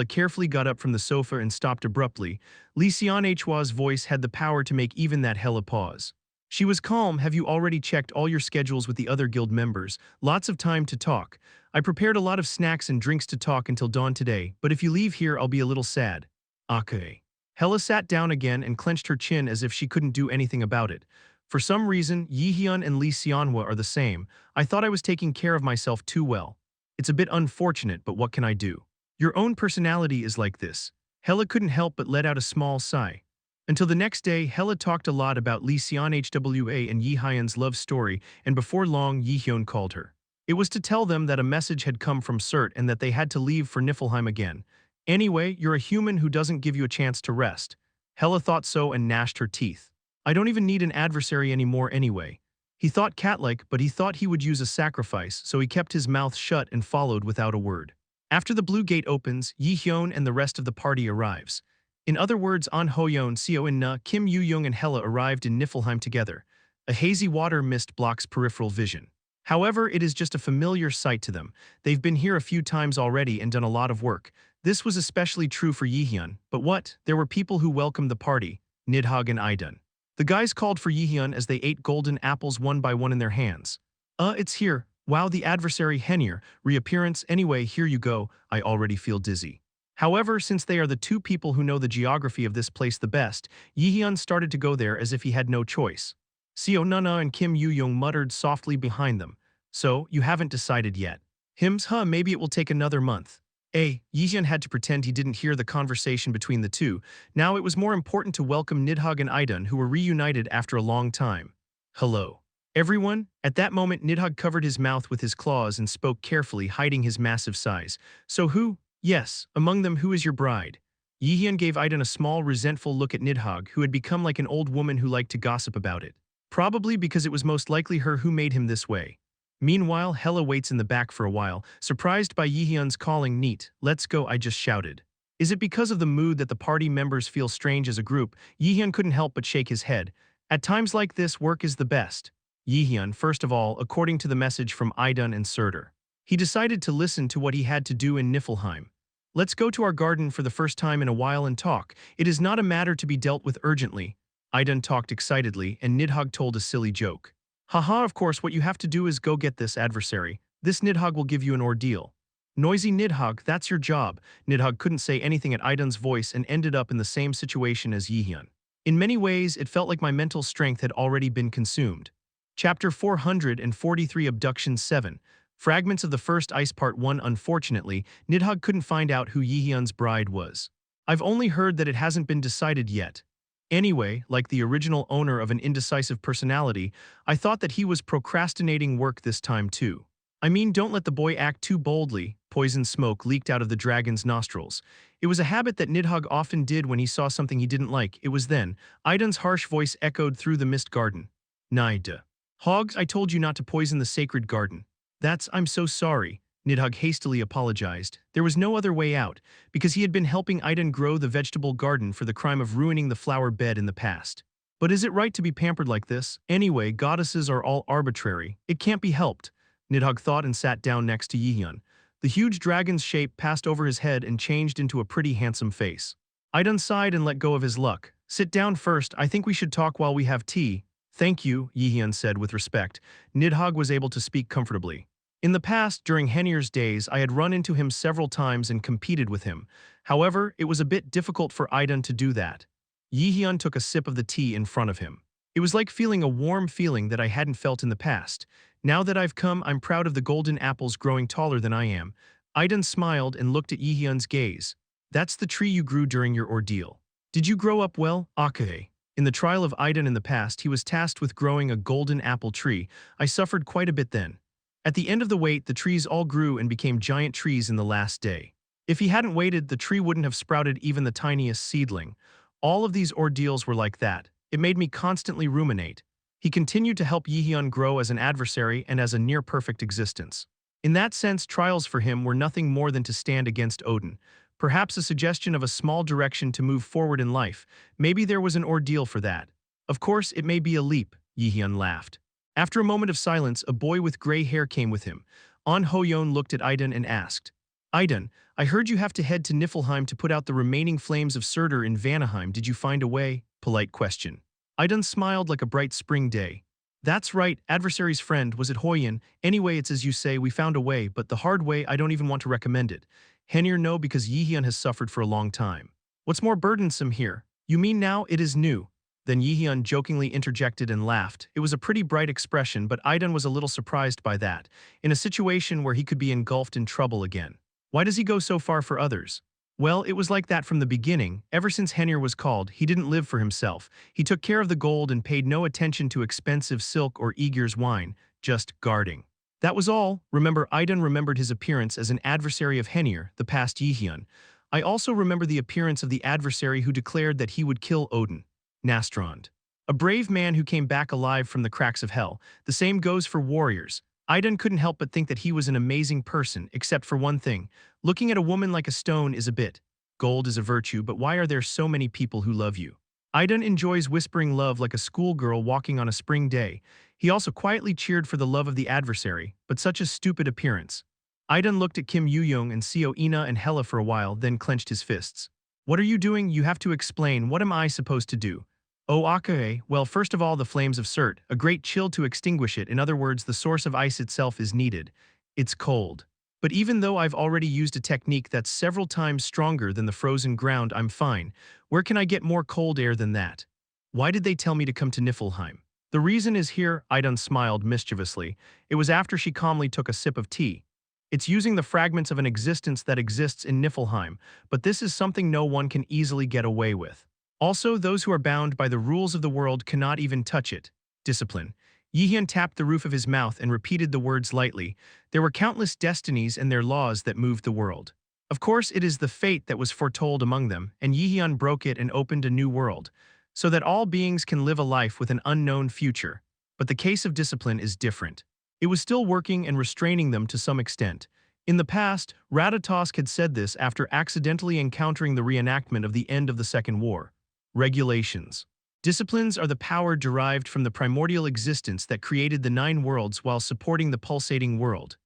carefully got up from the sofa and stopped abruptly. Lee Seon Hwa's voice had the power to make even that Hela pause. She was calm. Have you already checked all your schedules with the other guild members? Lots of time to talk. I prepared a lot of snacks and drinks to talk until dawn today, but if you leave here I'll be a little sad. Okay. Hela sat down again and clenched her chin as if she couldn't do anything about it. For some reason, Yihyun and Lee Seonhwa are the same. I thought I was taking care of myself too well. It's a bit unfortunate, but what can I do? Your own personality is like this. Hela couldn't help but let out a small sigh. Until the next day, Hela talked a lot about Lee Seon Hwa and Yihyun's love story, and before long Yihyun called her. It was to tell them that a message had come from Surt and that they had to leave for Niflheim again. Anyway, you're a human who doesn't give you a chance to rest. Hela thought so and gnashed her teeth. I don't even need an adversary anymore anyway. He thought cat-like, but he thought he would use a sacrifice, so he kept his mouth shut and followed without a word. After the blue gate opens, Yihyun and the rest of the party arrives. In other words, An Hoyeon, Seo In Na, Kim Yoo-young and Hela arrived in Niflheim together. A hazy water mist blocks peripheral vision. However, it is just a familiar sight to them. They've been here a few times already and done a lot of work. This was especially true for Yihyun, but what? There were people who welcomed the party, Nidhogg and Idun. The guys called for Yihyun as they ate golden apples one by one in their hands. It's here. Wow, the adversary Henir, reappearance, anyway, here you go, I already feel dizzy. However, since they are the two people who know the geography of this place the best, Yihyun started to go there as if he had no choice. Seo Nana and Kim Yoo-young muttered softly behind them. So, you haven't decided yet. Maybe it will take another month. Yihyun had to pretend he didn't hear the conversation between the two. Now it was more important to welcome Nidhogg and Idun, who were reunited after a long time. Hello. Everyone? At that moment Nidhogg covered his mouth with his claws and spoke carefully, hiding his massive size. So who? Yes, among them who is your bride? Yihyun gave Idun a small, resentful look at Nidhogg, who had become like an old woman who liked to gossip about it. Probably because it was most likely her who made him this way. Meanwhile, Hela waits in the back for a while, surprised by Yihyun's calling. Neat, let's go, I just shouted. Is it because of the mood that the party members feel strange as a group? Yihyun couldn't help but shake his head. At times like this, work is the best. Yihyun, first of all, according to the message from Idun and Surtur. He decided to listen to what he had to do in Niflheim. Let's go to our garden for the first time in a while and talk. It is not a matter to be dealt with urgently. Idun talked excitedly, and Nidhogg told a silly joke. Haha, of course, what you have to do is go get this adversary. This Nidhogg will give you an ordeal. Noisy Nidhogg, that's your job. Nidhogg couldn't say anything at Idun's voice and ended up in the same situation as Yihyun. In many ways, it felt like my mental strength had already been consumed. Chapter 443 Abduction 7. Fragments of the first ice part 1. Unfortunately, Nidhogg couldn't find out who Yihyun's bride was. I've only heard that it hasn't been decided yet. Anyway, like the original owner of an indecisive personality, I thought that he was procrastinating work this time too. I mean, don't let the boy act too boldly. Poison smoke leaked out of the dragon's nostrils. It was a habit that Nidhogg often did when he saw something he didn't like. It was then. Idun's harsh voice echoed through the mist garden. Nida. Hogs, I told you not to poison the sacred garden. I'm so sorry. Nidhogg hastily apologized. There was no other way out, because he had been helping Idun grow the vegetable garden for the crime of ruining the flower bed in the past. But is it right to be pampered like this? Anyway, goddesses are all arbitrary. It can't be helped. Nidhogg thought and sat down next to Yihyun. The huge dragon's shape passed over his head and changed into a pretty handsome face. Idun sighed and let go of his luck. Sit down first, I think we should talk while we have tea. Thank you, Yihyun said with respect. Nidhogg was able to speak comfortably. In the past, during Henir's days, I had run into him several times and competed with him. However, it was a bit difficult for Idun to do that. Yihyun took a sip of the tea in front of him. It was like feeling a warm feeling that I hadn't felt in the past. Now that I've come, I'm proud of the golden apples growing taller than I am. Idun smiled and looked at Yihyun's gaze. That's the tree you grew during your ordeal. Did you grow up well, Akae? In the trial of Idun in the past, he was tasked with growing a golden apple tree. I suffered quite a bit then. At the end of the wait, the trees all grew and became giant trees in the last day. If he hadn't waited, the tree wouldn't have sprouted even the tiniest seedling. All of these ordeals were like that. It made me constantly ruminate. He continued to help Jaehyeon grow as an adversary and as a near-perfect existence. In that sense, trials for him were nothing more than to stand against Odin. Perhaps a suggestion of a small direction to move forward in life. Maybe there was an ordeal for that. Of course, it may be a leap, Jaehyeon laughed. After a moment of silence, a boy with gray hair came with him. An Hoyeon looked at Idun and asked, Idun, I heard you have to head to Niflheim to put out the remaining flames of Surtur in Vanaheim. Did you find a way? Polite question. Idun smiled like a bright spring day. That's right, adversary's friend, was it Hoyen? Anyway, it's as you say, we found a way, but the hard way, I don't even want to recommend it. Henir no, because Jaehyeon has suffered for a long time. What's more burdensome here? You mean now it is new? Then Jaehyeon jokingly interjected and laughed. It was a pretty bright expression, but Idun was a little surprised by that, in a situation where he could be engulfed in trouble again. Why does he go so far for others? Well, it was like that from the beginning. Ever since Henir was called, he didn't live for himself. He took care of the gold and paid no attention to expensive silk or Aegir's wine, just guarding. That was all. Remember, Idun remembered his appearance as an adversary of Henir, the past Jaehyeon. I also remember the appearance of the adversary who declared that he would kill Odin, Nastrand. A brave man who came back alive from the cracks of hell. The same goes for warriors. Idun couldn't help but think that he was an amazing person, except for one thing. Looking at a woman like a stone is a bit. Gold is a virtue, but why are there so many people who love you? Idun enjoys whispering love like a schoolgirl walking on a spring day. He also quietly cheered for the love of the adversary, but such a stupid appearance. Idun looked at Kim Yoo-young and Seo Ina and Hela for a while, then clenched his fists. What are you doing? You have to explain. What am I supposed to do? Oh, okay, well, first of all, the flames of Surt, a great chill to extinguish it. In other words, the source of ice itself is needed. It's cold. But even though I've already used a technique that's several times stronger than the frozen ground, I'm fine. Where can I get more cold air than that? Why did they tell me to come to Niflheim? The reason is here, Idun smiled mischievously. It was after she calmly took a sip of tea. It's using the fragments of an existence that exists in Niflheim, but this is something no one can easily get away with. Also, those who are bound by the rules of the world cannot even touch it. Discipline. Jaehyeon tapped the roof of his mouth and repeated the words lightly. There were countless destinies and their laws that moved the world. Of course, it is the fate that was foretold among them, and Jaehyeon broke it and opened a new world, so that all beings can live a life with an unknown future. But the case of discipline is different. It was still working and restraining them to some extent. In the past, Ratatosk had said this after accidentally encountering the reenactment of the end of the Second War. Regulations. Disciplines are the power derived from the primordial existence that created the 9 worlds while supporting the pulsating world.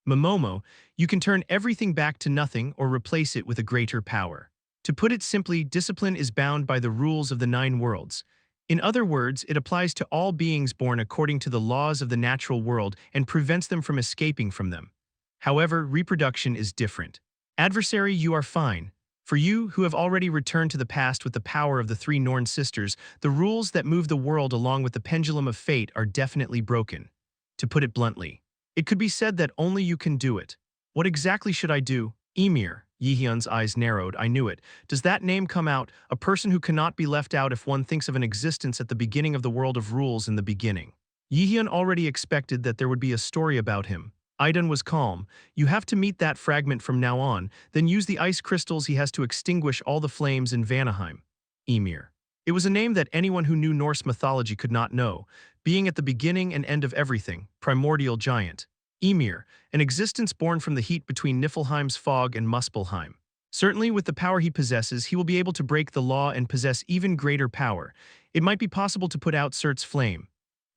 Momomo, you can turn everything back to nothing or replace it with a greater power. To put it simply, discipline is bound by the rules of the 9 worlds. In other words, it applies to all beings born according to the laws of the natural world and prevents them from escaping from them. However, reproduction is different. Adversary, you are fine. For you, who have already returned to the past with the power of the 3 Norn sisters, the rules that move the world along with the pendulum of fate are definitely broken. To put it bluntly, it could be said that only you can do it. What exactly should I do? Ymir. Jaehyeon's eyes narrowed. I knew it. Does that name come out? A person who cannot be left out if one thinks of an existence at the beginning of the world of rules in the beginning. Jaehyeon already expected that there would be a story about him. Idun was calm. You have to meet that fragment from now on, then use the ice crystals he has to extinguish all the flames in Vanaheim. Ymir. It was a name that anyone who knew Norse mythology could not know, being at the beginning and end of everything, primordial giant. Ymir, an existence born from the heat between Niflheim's fog and Muspelheim. Certainly, with the power he possesses, he will be able to break the law and possess even greater power. It might be possible to put out Surt's flame.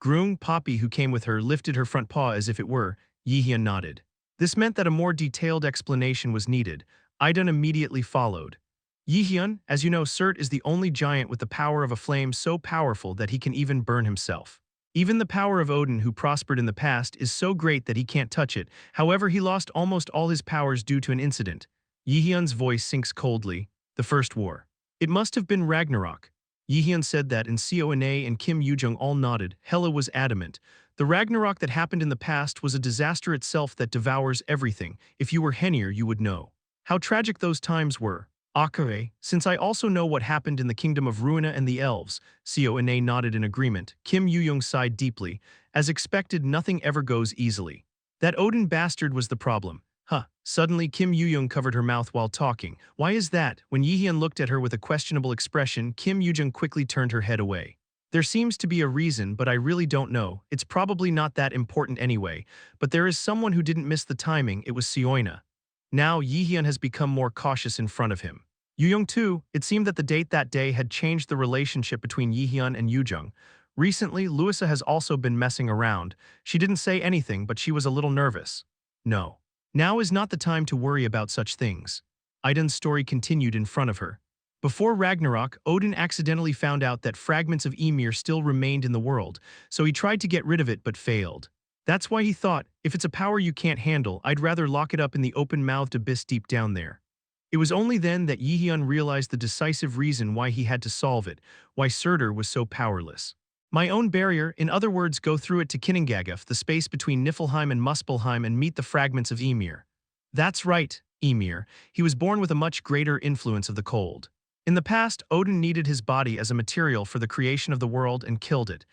Grung Poppy, who came with her, lifted her front paw as if it were. Jaehyeon nodded. This meant that a more detailed explanation was needed. Idun immediately followed. Jaehyeon, as you know, Surt is the only giant with the power of a flame so powerful that he can even burn himself. Even the power of Odin, who prospered in the past, is so great that he can't touch it. However, he lost almost all his powers due to an incident. Jaehyeon's voice sinks coldly. The First War. It must have been Ragnarok. Jaehyeon said that, and Seo Ine and Kim Yoo-jung all nodded. Hela was adamant. The Ragnarok that happened in the past was a disaster itself that devours everything. If you were Henir, you would know. How tragic those times were. Akare, since I also know what happened in the kingdom of Ruina and the elves, Seo and A nodded in agreement. Kim Yu-young sighed deeply. As expected, nothing ever goes easily. That Odin bastard was the problem. Huh. Suddenly, Kim Yu-young covered her mouth while talking. Why is that? When Yihyun looked at her with a questionable expression, Kim Yu-young quickly turned her head away. There seems to be a reason, but I really don't know. It's probably not that important anyway. But there is someone who didn't miss the timing. It was Seoina. Now, Yihyun has become more cautious in front of him. Yu-young too, it seemed that the date that day had changed the relationship between Yihyun and Yu-jung. Recently, Louisa has also been messing around. She didn't say anything, but she was a little nervous. No. Now is not the time to worry about such things. Idun's story continued in front of her. Before Ragnarok, Odin accidentally found out that fragments of Ymir still remained in the world, so he tried to get rid of it but failed. That's why he thought, if it's a power you can't handle, I'd rather lock it up in the open-mouthed abyss deep down there. It was only then that Yihyun realized the decisive reason why he had to solve it, why Surtur was so powerless. My own barrier, in other words, go through it to Kinningagaf, the space between Niflheim and Muspelheim, and meet the fragments of Ymir. That's right, Ymir. He was born with a much greater influence of the cold. In the past, Odin needed his body as a material for the creation of the world and killed it.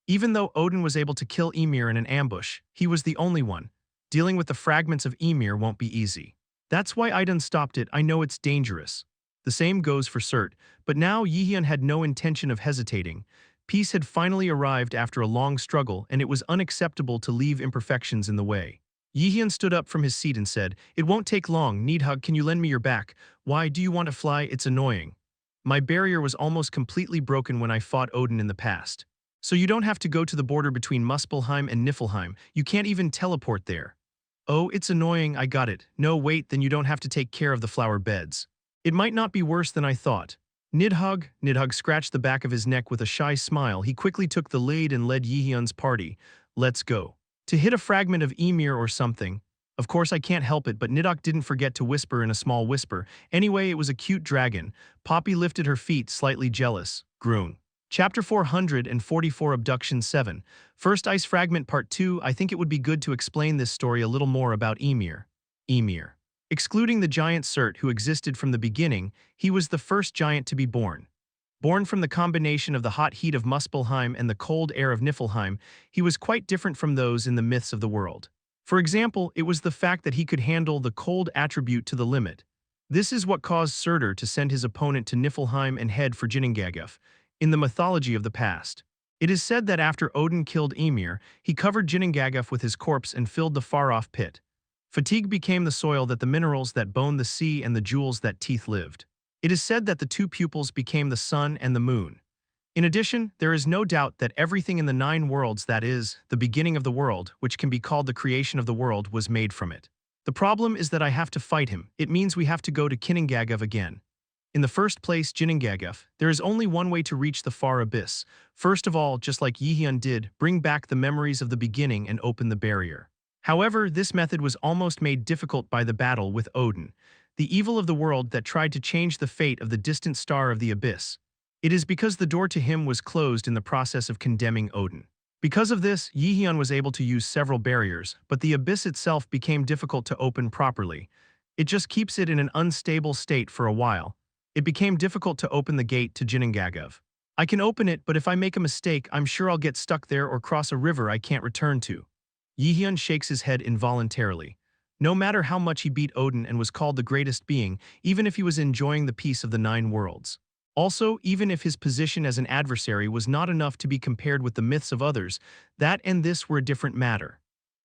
Even though Odin was able to kill Ymir in an ambush, he was the only one. Dealing with the fragments of Ymir won't be easy. That's why Idun stopped it. I know it's dangerous. The same goes for Surt, but now Yihyun had no intention of hesitating. Peace had finally arrived after a long struggle, and it was unacceptable to leave imperfections in the way. Yihyun stood up from his seat and said, "It won't take long. Needhug, can you lend me your back? Why do you want to fly? It's annoying. My barrier was almost completely broken when I fought Odin in the past. So you don't have to go to the border between Muspelheim and Niflheim. You can't even teleport there." "Oh, it's annoying, I got it. No, wait, then you don't have to take care of the flower beds. It might not be worse than I thought." Nidhogg scratched the back of his neck with a shy smile. He quickly took the lead and led Yihyun's party. "Let's go. To hit a fragment of Ymir or something." Of course I can't help it, but Nidhogg didn't forget to whisper in a small whisper. Anyway, it was a cute dragon. Poppy lifted her feet, slightly jealous. Groon. Chapter 444 Abduction 7. First Ice Fragment Part 2. I think it would be good to explain this story a little more about Ymir. Ymir. Excluding the giant Surt who existed from the beginning, he was the first giant to be born. Born from the combination of the hot heat of Muspelheim and the cold air of Niflheim, he was quite different from those in the myths of the world. For example, it was the fact that he could handle the cold attribute to the limit. This is what caused Surtur to send his opponent to Niflheim and head for Ginnungagap. In the mythology of the past, it is said that after Odin killed Ymir, he covered Ginnungagap with his corpse and filled the far-off pit. Fatigue became the soil that the minerals that bone the sea and the jewels that teeth lived. It is said that the two pupils became the sun and the moon. In addition, there is no doubt that everything in the 9 worlds, that is, the beginning of the world, which can be called the creation of the world, was made from it. The problem is that I have to fight him. It means we have to go to Kinnungagap again. In the first place, Ginnungagap, there is only one way to reach the far abyss. First of all, just like Yihyun did, bring back the memories of the beginning and open the barrier. However, this method was almost made difficult by the battle with Odin, the evil of the world that tried to change the fate of the distant star of the abyss. It is because the door to him was closed in the process of condemning Odin. Because of this, Yihyun was able to use several barriers, but the abyss itself became difficult to open properly. It just keeps it in an unstable state for a while. It became difficult to open the gate to Ginnungagap. I can open it, but if I make a mistake, I'm sure I'll get stuck there or cross a river I can't return to. Yihyun shakes his head involuntarily. No matter how much he beat Odin and was called the greatest being, even if he was enjoying the peace of the 9 worlds. Also, even if his position as an adversary was not enough to be compared with the myths of others, that and this were a different matter.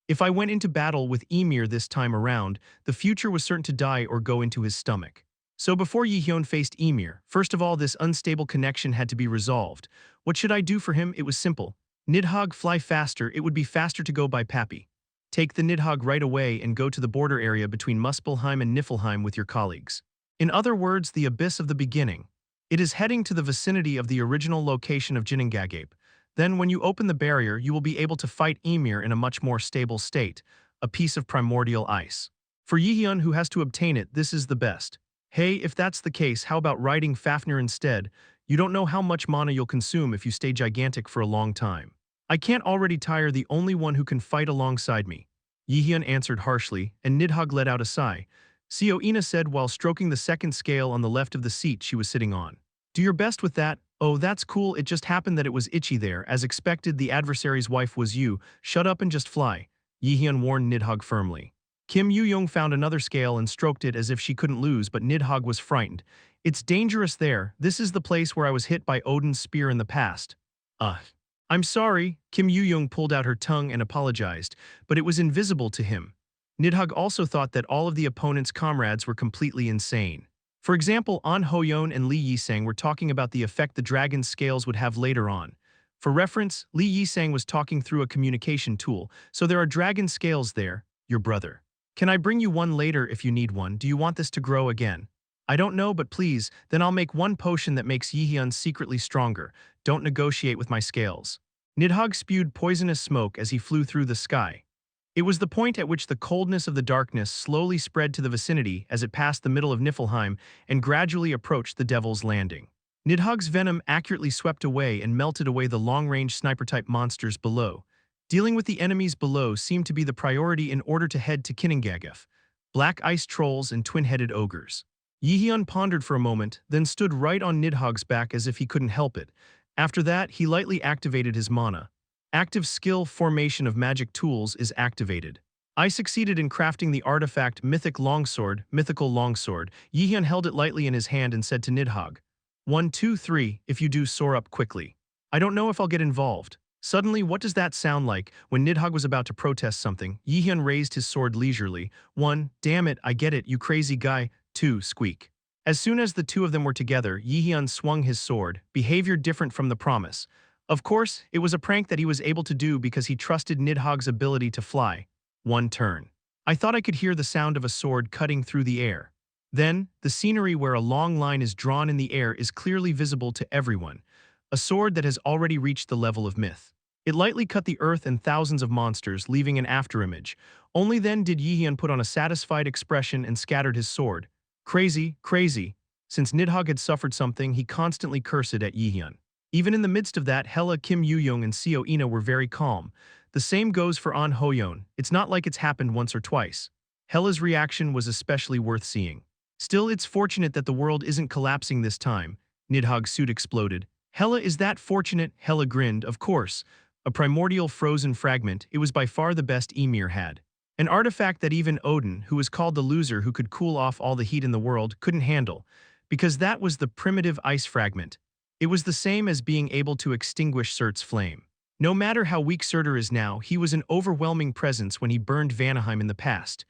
If I went into battle with Ymir this time around, the future was certain to die or go into his stomach. So before Yihyun faced Ymir, first of all this unstable connection had to be resolved. What should I do for him? It was simple. Nidhogg, fly faster. It would be faster to go by Pappy. Take the Nidhogg right away and go to the border area between Muspelheim and Niflheim with your colleagues. In other words, the abyss of the beginning. It is heading to the vicinity of the original location of Ginnungagap. Then when you open the barrier, you will be able to fight Ymir in a much more stable state, a piece of primordial ice. For Yihyun, who has to obtain it, this is the best. Hey, if that's the case, how about riding Fafnir instead? You don't know how much mana you'll consume if you stay gigantic for a long time. I can't already tire the only one who can fight alongside me. Yihyun answered harshly, and Nidhogg let out a sigh. Ina said while stroking the second scale on the left of the seat she was sitting on. Do your best with that. Oh, that's cool. It just happened that it was itchy there. As expected, the adversary's wife was you. Shut up and just fly. Jaehyeon warned Nidhogg firmly. Kim Yoo-young found another scale and stroked it as if she couldn't lose, but Nidhogg was frightened. It's dangerous there. This is the place where I was hit by Odin's spear in the past. Uh. I'm sorry. Kim Yoo-young pulled out her tongue and apologized, but it was invisible to him. Nidhogg also thought that all of the opponent's comrades were completely insane. For example, An Ho-yeon and Lee Yi-sang were talking about the effect the dragon's scales would have later on. For reference, Lee Yi-sang was talking through a communication tool, so there are dragon scales there, your brother. Can I bring you one later if you need one? Do you want this to grow again? I don't know, but please, then I'll make one potion that makes Jaehyeon secretly stronger. Don't negotiate with my scales. Nidhogg spewed poisonous smoke as he flew through the sky. It was the point at which the coldness of the darkness slowly spread to the vicinity as it passed the middle of Niflheim and gradually approached the Devil's Landing. Nidhogg's venom accurately swept away and melted away the long-range sniper-type monsters below. Dealing with the enemies below seemed to be the priority in order to head to Kinningagef, black ice trolls and twin-headed ogres. Jaehyeon pondered for a moment, then stood right on Nidhogg's back as if he couldn't help it. After that, he lightly activated his mana. Active skill formation of magic tools is activated. I succeeded in crafting the artifact mythical longsword. Jaehyeon held it lightly in his hand and said to Nidhogg, 1, 2, 3, if you do soar up quickly. I don't know if I'll get involved. Suddenly, what does that sound like? When Nidhogg was about to protest something, Jaehyeon raised his sword leisurely. 1, damn it, I get it, you crazy guy. 2, squeak. As soon as the two of them were together, Jaehyeon swung his sword, behavior different from the promise. Of course, it was a prank that he was able to do because he trusted Nidhogg's ability to fly. 1 turn. I thought I could hear the sound of a sword cutting through the air. Then, the scenery where a long line is drawn in the air is clearly visible to everyone. A sword that has already reached the level of myth. It lightly cut the earth and thousands of monsters, leaving an afterimage. Only then did Jaehyeon put on a satisfied expression and scattered his sword. Crazy, crazy. Since Nidhogg had suffered something, he constantly cursed at Jaehyeon. Even in the midst of that, Hela, Kim Yoo-young and Ina were very calm. The same goes for An Ho-yeon. It's not like it's happened once or twice. Hela's reaction was especially worth seeing. Still, it's fortunate that the world isn't collapsing this time. Nidhogg's suit exploded. Hela is that fortunate? Hela grinned, of course. A primordial frozen fragment, it was by far the best Ymir had. An artifact that even Odin, who was called the loser who could cool off all the heat in the world, couldn't handle. Because that was the primitive ice fragment. It was the same as being able to extinguish Surt's flame. No matter how weak Surtur is now, he was an overwhelming presence when he burned Vanaheim in the past.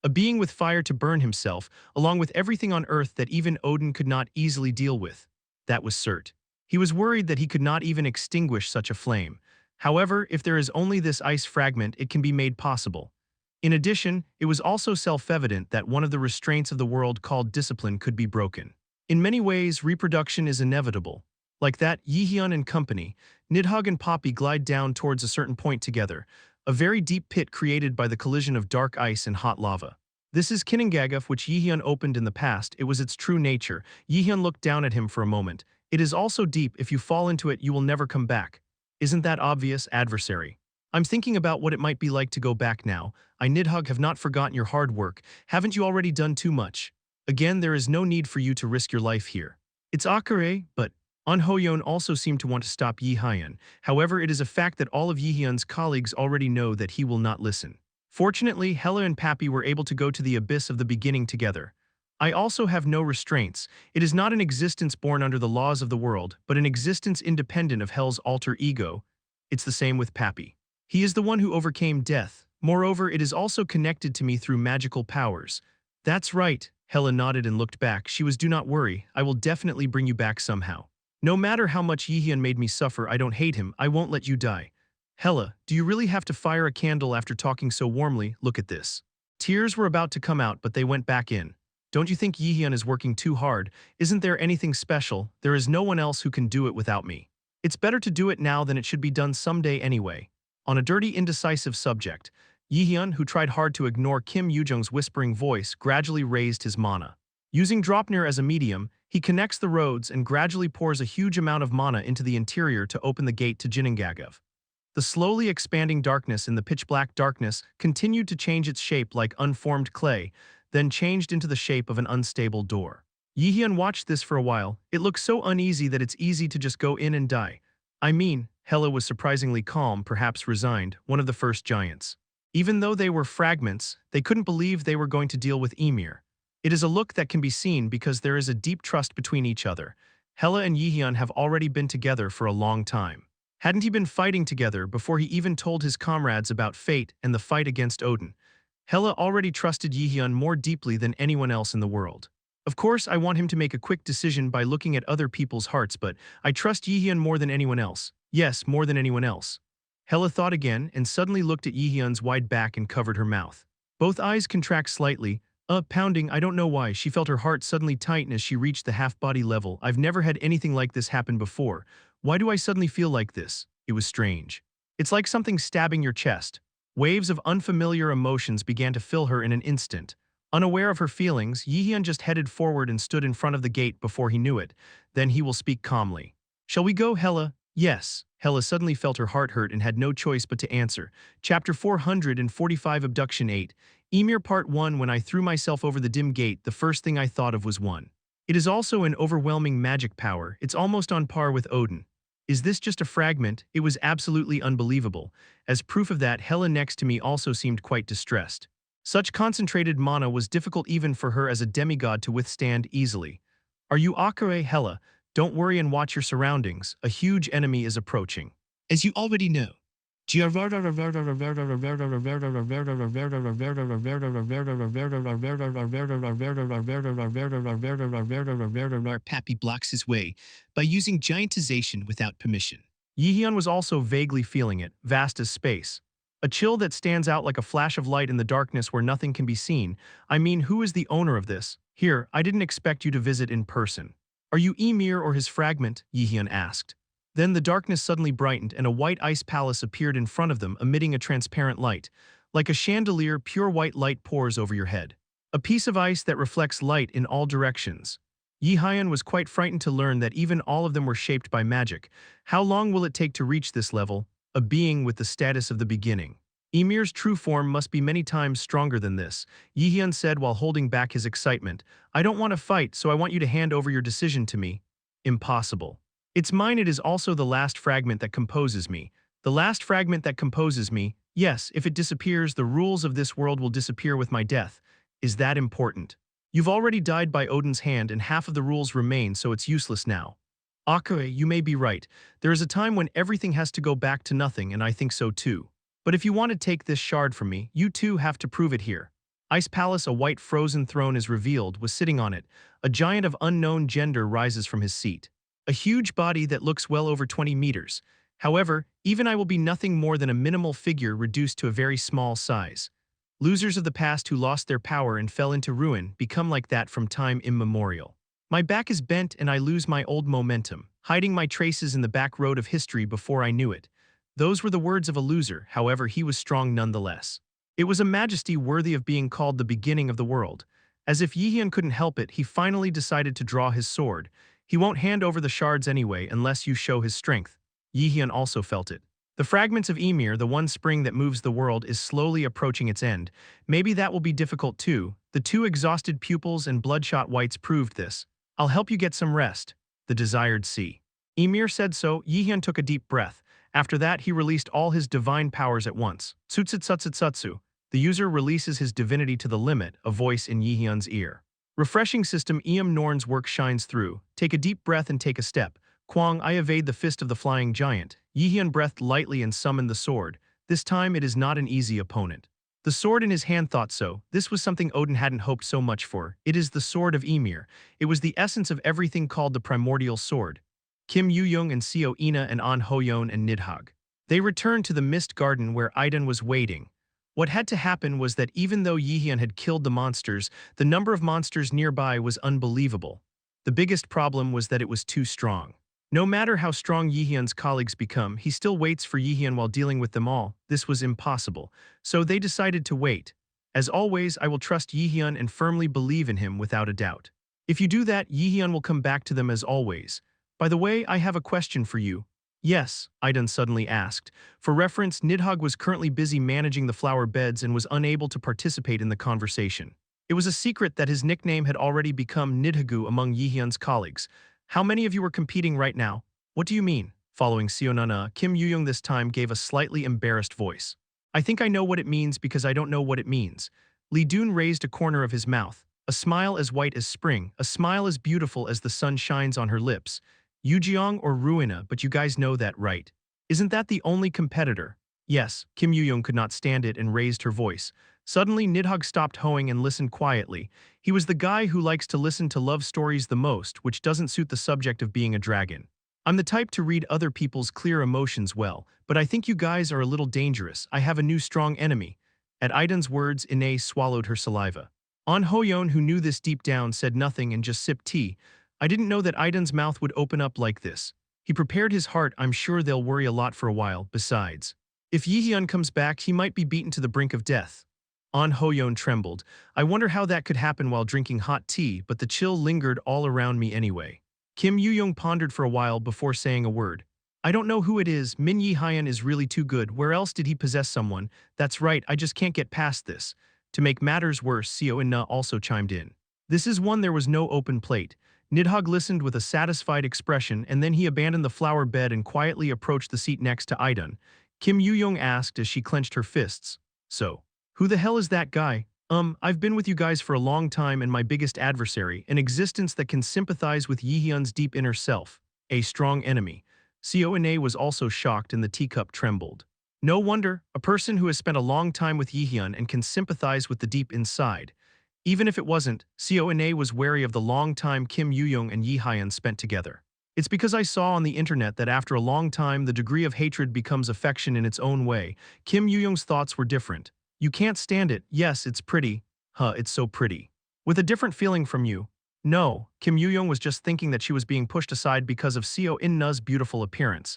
A being with fire to burn himself, along with everything on Earth that even Odin could not easily deal with. That was Surt. He was worried that he could not even extinguish such a flame. However, if there is only this ice fragment, it can be made possible. In addition, it was also self-evident that one of the restraints of the world called discipline could be broken. In many ways, reproduction is inevitable. Like that, Jaehyeon and company, Nidhogg and Poppy glide down towards a certain point together, a very deep pit created by the collision of dark ice and hot lava. This is Kinningagef, which Jaehyeon opened in the past. It was its true nature. Jaehyeon looked down at him for a moment. It is also deep. If you fall into it, you will never come back. Isn't that obvious, adversary? I'm thinking about what it might be like to go back now. I, Nidhogg, have not forgotten your hard work. Haven't you already done too much? Again, there is no need for you to risk your life here. It's Akare, but An Ho-yeon also seemed to want to stop Jaehyeon. However, it is a fact that all of Jaehyeon's colleagues already know that he will not listen. Fortunately, Hela and Pappy were able to go to the abyss of the beginning together. I also have no restraints. It is not an existence born under the laws of the world, but an existence independent of Hell's alter ego. It's the same with Pappy. He is the one who overcame death. Moreover, it is also connected to me through magical powers. That's right. Hela nodded and looked back. She was, do not worry, I will definitely bring you back somehow. No matter how much Jaehyeon made me suffer, I don't hate him. I won't let you die. Hela, do you really have to fire a candle after talking so warmly? Look at this. Tears were about to come out, but they went back in. Don't you think Jaehyeon is working too hard? Isn't there anything special? There is no one else who can do it without me. It's better to do it now than it should be done someday anyway. On a dirty, indecisive subject, Jaehyeon, who tried hard to ignore Kim Yoo-jung's whispering voice, gradually raised his mana. Using Dropnir as a medium, he connects the roads and gradually pours a huge amount of mana into the interior to open the gate to Kinningagef. The slowly expanding darkness in the pitch-black darkness continued to change its shape like unformed clay. then changed into the shape of an unstable door. Jaehyeon watched this for a while. It looked so uneasy that it's easy to just go in and die. I mean, Hela was surprisingly calm, perhaps resigned, one of the first giants. Even though they were fragments, they couldn't believe they were going to deal with Ymir. It is a look that can be seen because there is a deep trust between each other. Hela and Jaehyeon have already been together for a long time. Hadn't he been fighting together before he even told his comrades about fate and the fight against Odin? Hela already trusted Jaehyeon more deeply than anyone else in the world. Of course, I want him to make a quick decision by looking at other people's hearts, but I trust Jaehyeon more than anyone else. Yes, more than anyone else. Hela thought again and suddenly looked at Jaehyeon's wide back and covered her mouth. Both eyes contract slightly, pounding. I don't know why. She felt her heart suddenly tighten as she reached the half-body level. I've never had anything like this happen before. Why do I suddenly feel like this? It was strange. It's like something stabbing your chest. Waves of unfamiliar emotions began to fill her in an instant. Unaware of her feelings, Jaehyeon just headed forward and stood in front of the gate before he knew it. Then he will speak calmly. Shall we go, Hela? Yes. Hela suddenly felt her heart hurt and had no choice but to answer. Chapter 445 Abduction 8. Ymir Part 1. When I threw myself over the dim gate, the first thing I thought of was one. It is also an overwhelming magic power. It's almost on par with Odin. Is this just a fragment? It was absolutely unbelievable. As proof of that, Hela next to me also seemed quite distressed. Such concentrated mana was difficult even for her as a demigod to withstand easily. Are you okay, Hela? Don't worry and watch your surroundings. A huge enemy is approaching. As you already know. Pappy blocks his way by using giantization without permission. Jaehyeon was also vaguely feeling it, vast as space. A chill that stands out like a flash of light in the darkness where nothing can be seen. I mean, who is the owner of this? Here, I didn't expect you to visit in person. Are you Ymir or his fragment? Jaehyeon asked. Then the darkness suddenly brightened and a white ice palace appeared in front of them, emitting a transparent light. Like a chandelier, pure white light pours over your head. A piece of ice that reflects light in all directions. Jaehyeon was quite frightened to learn that even all of them were shaped by magic. How long will it take to reach this level? A being with the status of the beginning. Ymir's true form must be many times stronger than this, Jaehyeon said while holding back his excitement. I don't want to fight, so I want you to hand over your decision to me. Impossible. It's mine. It is also the last fragment that composes me. The last fragment that composes me. Yes, if it disappears, the rules of this world will disappear with my death. Is that important? You've already died by Odin's hand and half of the rules remain, so it's useless now. Okay, you may be right. There is a time when everything has to go back to nothing, and I think so too. But if you want to take this shard from me, you too have to prove it here. Ice Palace, a white frozen throne is revealed, was sitting on it. A giant of unknown gender rises from his seat. A huge body that looks well over 20 meters. However, even I will be nothing more than a minimal figure reduced to a very small size. Losers of the past who lost their power and fell into ruin become like that from time immemorial. My back is bent and I lose my old momentum, hiding my traces in the back road of history before I knew it. Those were the words of a loser, however he was strong nonetheless. It was a majesty worthy of being called the beginning of the world. As if Jaehyeon couldn't help it, he finally decided to draw his sword. He won't hand over the shards anyway unless you show his strength. Jaehyeon also felt it. The fragments of Ymir, the one spring that moves the world, is slowly approaching its end. Maybe that will be difficult too. The two exhausted pupils and bloodshot whites proved this. I'll help you get some rest. The desired sea. Ymir said so. Jaehyeon took a deep breath. After that, he released all his divine powers at once. Tsutsutsutsutsu. The user releases his divinity to the limit, a voice in Jaehyeon's ear. Refreshing system. Norn's work shines through. Take a deep breath and take a step. Kwang, I evade the fist of the flying giant. Jaehyeon breathed lightly and summoned the sword. This time it is not an easy opponent. The sword in his hand thought so. This was something Odin hadn't hoped so much for. It is the sword of Ymir. It was the essence of everything called the primordial sword. Kim Yu-young and Seo Ina and An Hoyeon and Nidhogg. They returned to the mist garden where Idun was waiting. What had to happen was that even though Jaehyeon had killed the monsters, the number of monsters nearby was unbelievable. The biggest problem was that it was too strong. No matter how strong Jaehyeon's colleagues become, he still waits for Jaehyeon while dealing with them all. This was impossible. So they decided to wait. As always, I will trust Jaehyeon and firmly believe in him without a doubt. If you do that, Jaehyeon will come back to them as always. By the way, I have a question for you. Yes, Idun suddenly asked. For reference, Nidhogg was currently busy managing the flower beds and was unable to participate in the conversation. It was a secret that his nickname had already become Nidhagu among Yihyun's colleagues. How many of you are competing right now? What do you mean? Following Seonana, Kim Yoo-young this time gave a slightly embarrassed voice. I think I know what it means because I don't know what it means. Lee Doon raised a corner of his mouth, a smile as white as spring, a smile as beautiful as the sun shines on her lips. Yujeong or Ruina, but you guys know that, right? Isn't that the only competitor? Yes, Kim Yoo-young could not stand it and raised her voice. Suddenly, Nidhogg stopped hoeing and listened quietly. He was the guy who likes to listen to love stories the most, which doesn't suit the subject of being a dragon. I'm the type to read other people's clear emotions well, but I think you guys are a little dangerous. I have a new strong enemy. At Idan's words, Ine swallowed her saliva. An Hoyeon, who knew this deep down, said nothing and just sipped tea. I didn't know that Idan's mouth would open up like this. He prepared his heart. I'm sure they'll worry a lot for a while. Besides, if Yihyun comes back, he might be beaten to the brink of death. An Hoyeon trembled. I wonder how that could happen while drinking hot tea, but the chill lingered all around me anyway. Kim Yoo-young pondered for a while before saying a word. I don't know who it is. Min Yi-hyun is really too good. Where else did he possess someone? That's right, I just can't get past this. To make matters worse, Seo and Na also chimed in. This is one there was no open plate. Nidhogg listened with a satisfied expression and then he abandoned the flower bed and quietly approached the seat next to Idan. Kim Yoo-young asked as she clenched her fists. So, who the hell is that guy? I've been with you guys for a long time and my biggest adversary, an existence that can sympathize with Yihyun's deep inner self, a strong enemy. Seoane was also shocked and the teacup trembled. No wonder, a person who has spent a long time with Yihyun and can sympathize with the deep inside. Even if it wasn't, Seoane was wary of the long time Kim Yoo-young and Yihyun spent together. It's because I saw on the internet that after a long time the degree of hatred becomes affection in its own way. Kim Yoo-young's thoughts were different. You can't stand it. Yes, it's pretty. It's so pretty. With a different feeling from you. No, Kim Yoo-young was just thinking that she was being pushed aside because of Seo In-na's beautiful appearance.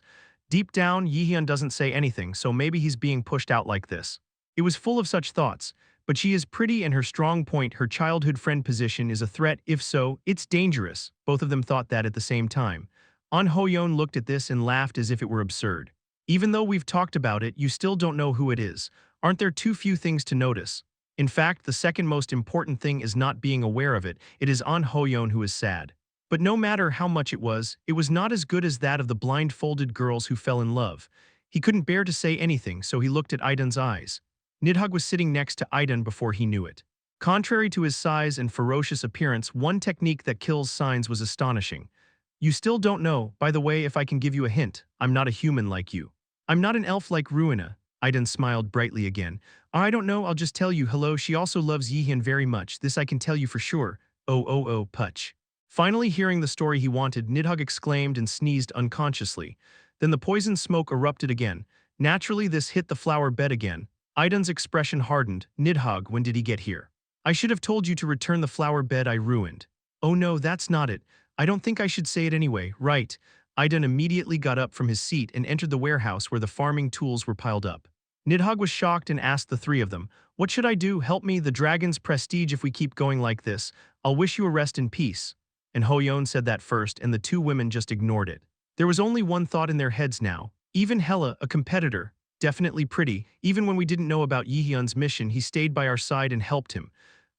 Deep down, Yihyun doesn't say anything, so maybe he's being pushed out like this. It was full of such thoughts. But she is pretty and her strong point, her childhood friend position, is a threat. If so, it's dangerous. Both of them thought that at the same time. An Hoyeon looked at this and laughed as if it were absurd. Even though we've talked about it, you still don't know who it is. Aren't there too few things to notice? In fact, the second most important thing is not being aware of it. It is An Hoyeon who is sad. But no matter how much it was not as good as that of the blindfolded girls who fell in love. He couldn't bear to say anything, so he looked at Idan's eyes. Nidhogg was sitting next to Idan before he knew it. Contrary to his size and ferocious appearance, one technique that kills signs was astonishing. You still don't know, by the way, if I can give you a hint. I'm not a human like you. I'm not an elf like Ruina. Idan smiled brightly again. I don't know, I'll just tell you hello. She also loves Yihyun very much. This I can tell you for sure. Oh, Putch. Finally hearing the story he wanted, Nidhogg exclaimed and sneezed unconsciously. Then the poison smoke erupted again. Naturally, this hit the flower bed again. Idan's expression hardened. Nidhogg, when did he get here? I should have told you to return the flower bed I ruined. Oh no, that's not it. I don't think I should say it anyway, right? Idan immediately got up from his seat and entered the warehouse where the farming tools were piled up. Nidhogg was shocked and asked the three of them, what should I do? Help me, the dragon's prestige if we keep going like this. I'll wish you a rest in peace. And Hoyeon said that first and the two women just ignored it. There was only one thought in their heads now. Even Hela, a competitor, definitely pretty, even when we didn't know about Yihyun's mission, he stayed by our side and helped him.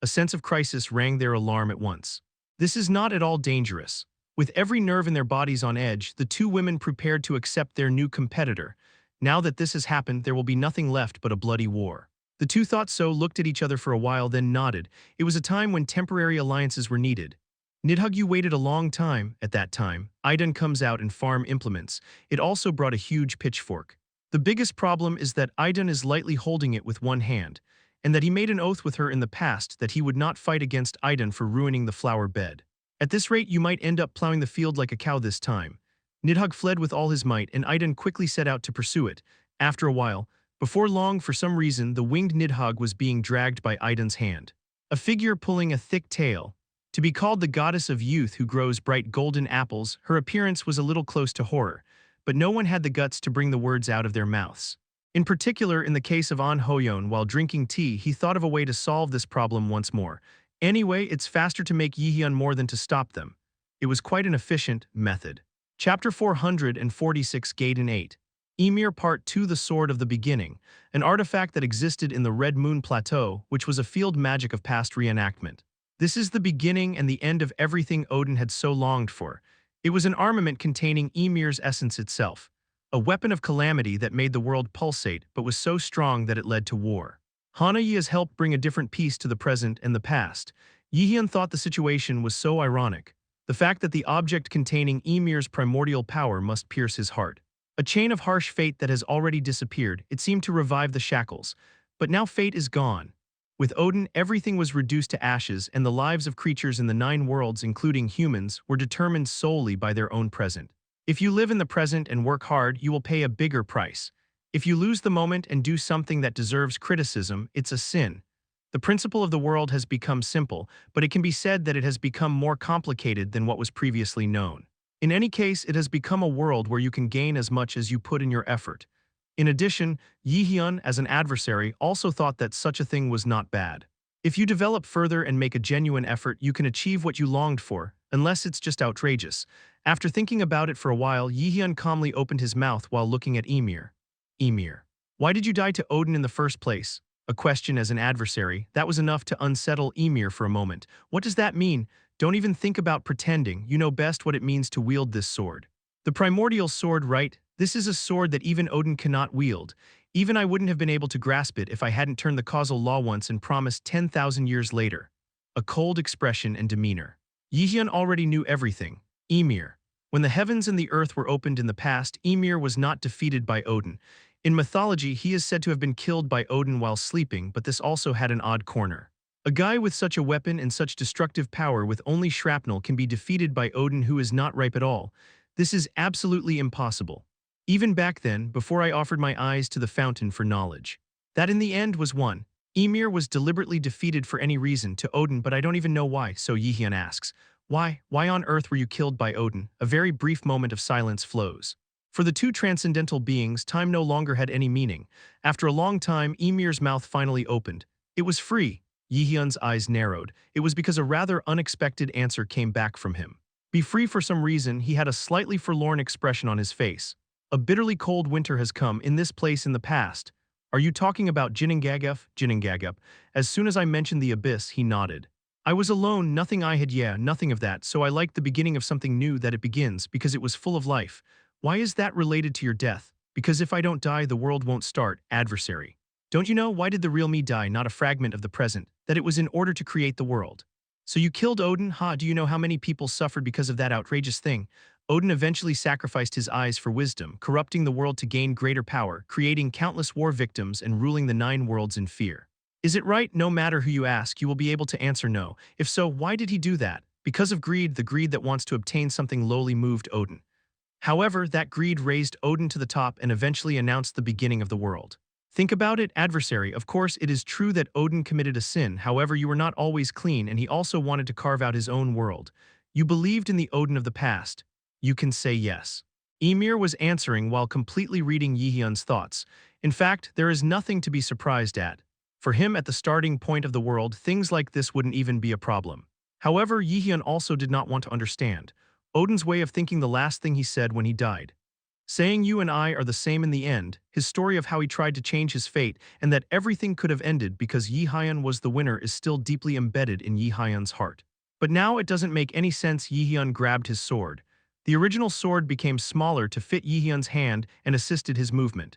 A sense of crisis rang their alarm at once. This is not at all dangerous. With every nerve in their bodies on edge, the two women prepared to accept their new competitor. Now that this has happened, there will be nothing left but a bloody war. The two thought so, looked at each other for a while, then nodded. It was a time when temporary alliances were needed. Nidhogg, you waited a long time. At that time, Idan comes out in farm implements. It also brought a huge pitchfork. The biggest problem is that Idan is lightly holding it with one hand, and that he made an oath with her in the past that he would not fight against Idan for ruining the flower bed. At this rate, you might end up plowing the field like a cow this time. Nidhogg fled with all his might, and Idan quickly set out to pursue it. After a while, before long, for some reason, the winged Nidhogg was being dragged by Idan's hand. A figure pulling a thick tail. To be called the goddess of youth who grows bright golden apples, her appearance was a little close to horror, but no one had the guts to bring the words out of their mouths. In particular, in the case of An Hoyeon, while drinking tea, he thought of a way to solve this problem once more. Anyway, it's faster to make Yihyun more than to stop them. It was quite an efficient method. Chapter 446 Gaiden 8. Ymir Part 2 The Sword of the Beginning, an artifact that existed in the Red Moon Plateau, which was a field magic of past reenactment. This is the beginning and the end of everything Odin had so longed for. It was an armament containing Ymir's essence itself, a weapon of calamity that made the world pulsate but was so strong that it led to war. Hanayi has helped bring a different peace to the present and the past. Jaehyeon thought the situation was so ironic. The fact that the object containing Ymir's primordial power must pierce his heart. A chain of harsh fate that has already disappeared, it seemed to revive the shackles. But now fate is gone. With Odin, everything was reduced to ashes, and the lives of creatures in the 9 worlds, including humans, were determined solely by their own present. If you live in the present and work hard, you will pay a bigger price. If you lose the moment and do something that deserves criticism, it's a sin. The principle of the world has become simple, but it can be said that it has become more complicated than what was previously known. In any case, it has become a world where you can gain as much as you put in your effort. In addition, Jaehyeon, as an adversary, also thought that such a thing was not bad. If you develop further and make a genuine effort, you can achieve what you longed for, unless it's just outrageous. After thinking about it for a while, Jaehyeon calmly opened his mouth while looking at Ymir. Ymir, why did you die to Odin in the first place? A question as an adversary, that was enough to unsettle Ymir for a moment. What does that mean? Don't even think about pretending, you know best what it means to wield this sword. The primordial sword, right? This is a sword that even Odin cannot wield. Even I wouldn't have been able to grasp it if I hadn't turned the causal law once and promised 10,000 years later. A cold expression and demeanor. Jaehyeon already knew everything. Ymir. When the heavens and the earth were opened in the past, Ymir was not defeated by Odin. In mythology, he is said to have been killed by Odin while sleeping, but this also had an odd corner. A guy with such a weapon and such destructive power with only shrapnel can be defeated by Odin, who is not ripe at all. This is absolutely impossible. Even back then, before I offered my eyes to the fountain for knowledge. That in the end was won. Ymir was deliberately defeated for any reason to Odin, but I don't even know why, so Jaehyeon asks. Why on earth were you killed by Odin? A very brief moment of silence flows. For the two transcendental beings, time no longer had any meaning. After a long time, Ymir's mouth finally opened. It was free. Jaehyeon's eyes narrowed. It was because a rather unexpected answer came back from him. Be free for some reason, he had a slightly forlorn expression on his face. A bitterly cold winter has come in this place in the past. Are you talking about Jinningagap? As soon as I mentioned the abyss, he nodded. I was alone, nothing of that, so I liked the beginning of something new that it begins, because it was full of life. Why is that related to your death? Because if I don't die, the world won't start, adversary. Don't you know, why did the real me die, not a fragment of the present? That it was in order to create the world. So you killed Odin, ha? Do you know how many people suffered because of that outrageous thing? Odin eventually sacrificed his eyes for wisdom, corrupting the world to gain greater power, creating countless war victims and ruling the 9 worlds in fear. Is it right? No matter who you ask, you will be able to answer no. If so, why did he do that? Because of greed, the greed that wants to obtain something lowly moved Odin. However, that greed raised Odin to the top and eventually announced the beginning of the world. Think about it, adversary. Of course, it is true that Odin committed a sin, however, you were not always clean, and he also wanted to carve out his own world. You believed in the Odin of the past. You can say yes. Ymir was answering while completely reading Jaehyeon's thoughts. In fact, there is nothing to be surprised at. For him, at the starting point of the world, things like this wouldn't even be a problem. However, Jaehyeon also did not want to understand Odin's way of thinking. The last thing he said when he died, saying you and I are the same in the end, his story of how he tried to change his fate and that everything could have ended because Jaehyeon was the winner is still deeply embedded in Jaehyeon's heart. But now it doesn't make any sense. Jaehyeon grabbed his sword. The original sword became smaller to fit Jaehyeon's hand and assisted his movement.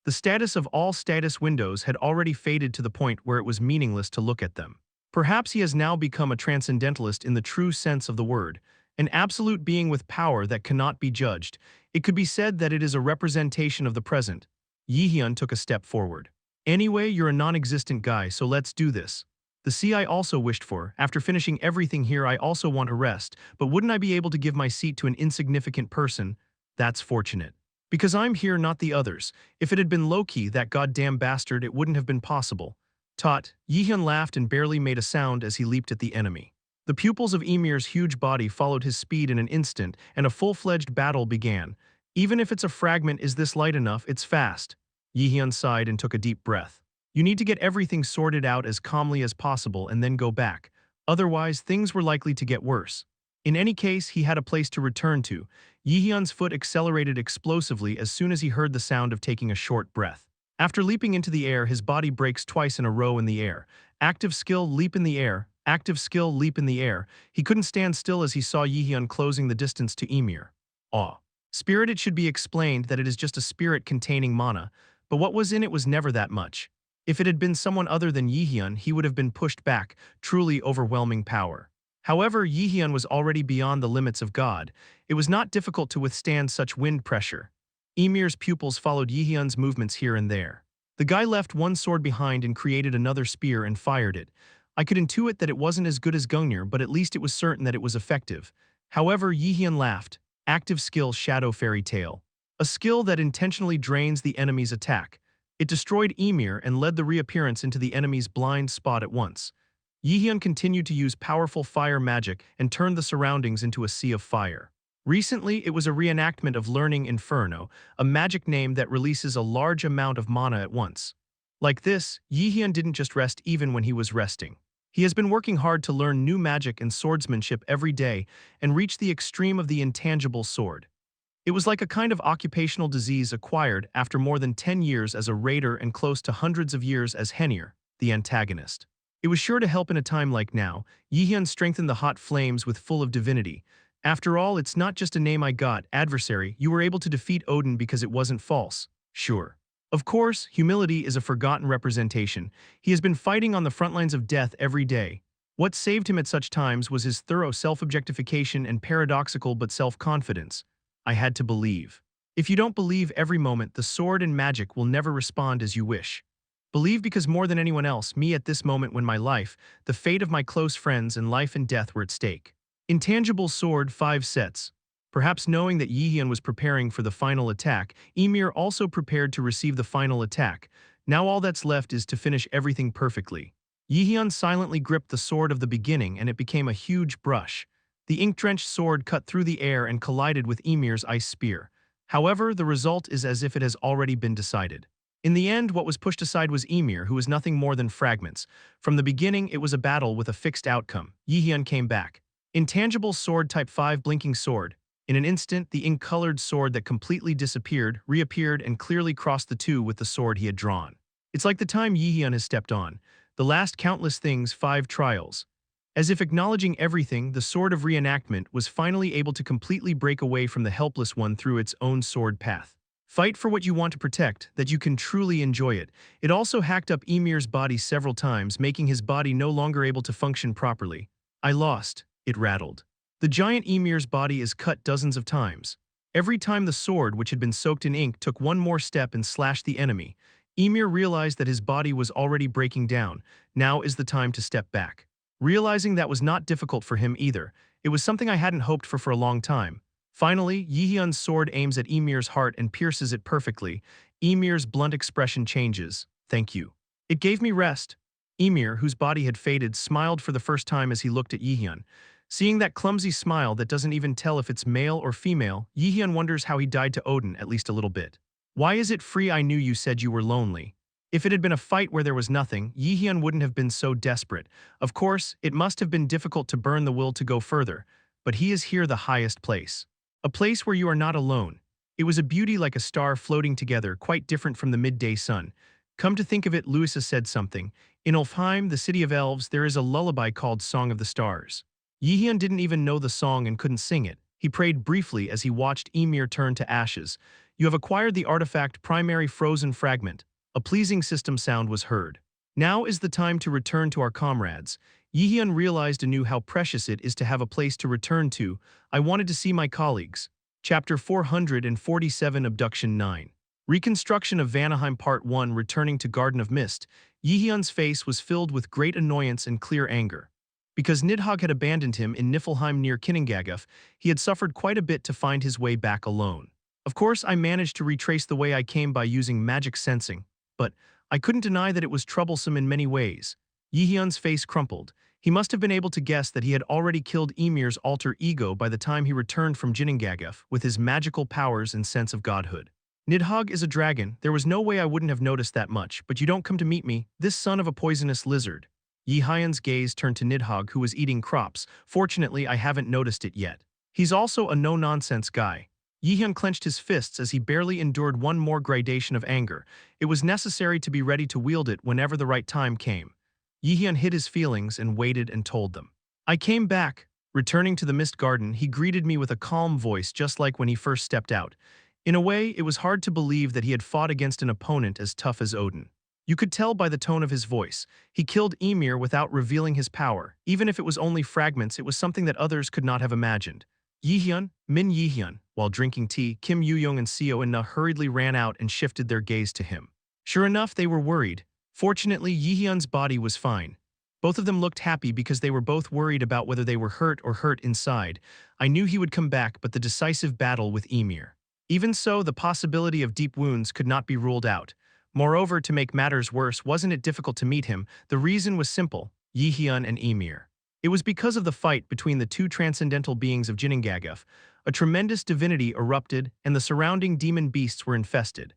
The status of all status windows had already faded to the point where it was meaningless to look at them. Perhaps he has now become a transcendentalist in the true sense of the word, an absolute being with power that cannot be judged. It could be said that it is a representation of the present. Jaehyeon took a step forward. Anyway, you're a non-existent guy, so let's do this. The sea I also wished for. After finishing everything here, I also want a rest, but wouldn't I be able to give my seat to an insignificant person? That's fortunate. Because I'm here, not the others. If it had been Loki, that goddamn bastard, it wouldn't have been possible. Jaehyeon laughed and barely made a sound as he leaped at the enemy. The pupils of Ymir's huge body followed his speed in an instant, and a full-fledged battle began. Even if it's a fragment, is this light enough? It's fast. Jaehyeon sighed and took a deep breath. You need to get everything sorted out as calmly as possible and then go back. Otherwise, things were likely to get worse. In any case, he had a place to return to. Jaehyeon's foot accelerated explosively as soon as he heard the sound of taking a short breath. After leaping into the air, his body breaks twice in a row in the air. Active skill, leap in the air. Active skill, leap in the air. He couldn't stand still as he saw Jaehyeon closing the distance to Ymir. Awe. Spirit. It should be explained that it is just a spirit containing mana, but what was in it was never that much. If it had been someone other than Jaehyeon, he would have been pushed back, truly overwhelming power. However, Jaehyeon was already beyond the limits of God. It was not difficult to withstand such wind pressure. Ymir's pupils followed Jaehyeon's movements here and there. The guy left one sword behind and created another spear and fired it. I could intuit that it wasn't as good as Gungnir, but at least it was certain that it was effective. However, Jaehyeon laughed. Active skill, Shadow Fairy Tail. A skill that intentionally drains the enemy's attack. It destroyed Ymir and led the reappearance into the enemy's blind spot at once. Jaehyeon continued to use powerful fire magic and turned the surroundings into a sea of fire. Recently, it was a reenactment of learning Inferno, a magic name that releases a large amount of mana at once. Like this, Jaehyeon didn't just rest even when he was resting. He has been working hard to learn new magic and swordsmanship every day and reach the extreme of the intangible sword. It was like a kind of occupational disease acquired after more than 10 years as a raider and close to hundreds of years as Henir, the antagonist. It was sure to help in a time like now. Jaehyeon strengthened the hot flames with full of divinity. After all, it's not just a name I got, adversary. You were able to defeat Odin because it wasn't false. Sure. Of course, humility is a forgotten representation. He has been fighting on the front lines of death every day. What saved him at such times was his thorough self-objectification and paradoxical but self-confidence. I had to believe. If you don't believe every moment, the sword and magic will never respond as you wish. Believe because more than anyone else, me at this moment when my life, the fate of my close friends and life and death were at stake. Intangible sword, 5 sets. Perhaps knowing that Jaehyeon was preparing for the final attack, Ymir also prepared to receive the final attack. Now all that's left is to finish everything perfectly. Jaehyeon silently gripped the sword of the beginning and it became a huge brush. The ink-drenched sword cut through the air and collided with Ymir's ice spear. However, the result is as if it has already been decided. In the end, what was pushed aside was Ymir, who was nothing more than fragments. From the beginning, it was a battle with a fixed outcome. Jaehyeon came back. Intangible sword, type 5, blinking sword. In an instant, the ink-colored sword that completely disappeared, reappeared and clearly crossed the two with the sword he had drawn. It's like the time Jaehyeon has stepped on. The last countless things, 5 trials. As if acknowledging everything, the sword of reenactment was finally able to completely break away from the helpless one through its own sword path. Fight for what you want to protect, that you can truly enjoy it. It also hacked up Ymir's body several times, making his body no longer able to function properly. I lost, it rattled. The giant Ymir's body is cut dozens of times. Every time the sword, which had been soaked in ink, took one more step and slashed the enemy, Ymir realized that his body was already breaking down. Now is the time to step back. Realizing that was not difficult for him either. It was something I hadn't hoped for a long time. Finally, Jaehyeon's sword aims at Ymir's heart and pierces it perfectly. Ymir's blunt expression changes. Thank you. It gave me rest. Ymir, whose body had faded, smiled for the first time as he looked at Jaehyeon. Seeing that clumsy smile that doesn't even tell if it's male or female, Jaehyeon wonders how he died to Odin at least a little bit. Why is it free? I knew you said you were lonely. If it had been a fight where there was nothing, Jaehyeon wouldn't have been so desperate. Of course, it must have been difficult to burn the will to go further, but he is here, the highest place. A place where you are not alone. It was a beauty like a star floating together, quite different from the midday sun. Come to think of it, Louisa said something. In Ulfheim, the city of elves, there is a lullaby called Song of the Stars. Jaehyeon didn't even know the song and couldn't sing it. He prayed briefly as he watched Ymir turn to ashes. You have acquired the artifact Primary Frozen Fragment. A pleasing system sound was heard. Now is the time to return to our comrades. Jaehyeon realized anew how precious it is to have a place to return to. I wanted to see my colleagues. Chapter 447, Abduction 9. Reconstruction of Vanaheim Part 1, Returning to Garden of Mist. Jaehyeon's face was filled with great annoyance and clear anger. Because Nidhogg had abandoned him in Niflheim near Kinningagaf, he had suffered quite a bit to find his way back alone. Of course, I managed to retrace the way I came by using magic sensing, but I couldn't deny that it was troublesome in many ways. Jaehyeon's face crumpled. He must have been able to guess that he had already killed Ymir's alter ego by the time he returned from Ginnungagaf with his magical powers and sense of godhood. Nidhogg is a dragon. There was no way I wouldn't have noticed that much, but you don't come to meet me, this son of a poisonous lizard. Jaehyeon's gaze turned to Nidhogg, who was eating crops. Fortunately, I haven't noticed it yet. He's also a no-nonsense guy. Jaehyeon clenched his fists as he barely endured one more gradation of anger. It was necessary to be ready to wield it whenever the right time came. Jaehyeon hid his feelings and waited and told them. I came back. Returning to the mist garden, he greeted me with a calm voice just like when he first stepped out. In a way, it was hard to believe that he had fought against an opponent as tough as Odin. You could tell by the tone of his voice. He killed Ymir without revealing his power. Even if it was only fragments, it was something that others could not have imagined. Jaehyeon Min. While drinking tea, Kim Yoo-young and Seo In-na hurriedly ran out and shifted their gaze to him. Sure enough, they were worried. Fortunately, Jaehyeon's body was fine. Both of them looked happy because they were both worried about whether they were hurt or hurt inside. I knew he would come back, but the decisive battle with Ymir. Even so, the possibility of deep wounds could not be ruled out. Moreover, to make matters worse, wasn't it difficult to meet him? The reason was simple: Jaehyeon and Ymir. It was because of the fight between the two transcendental beings of Jinningagef. A tremendous divinity erupted, and the surrounding demon beasts were infested.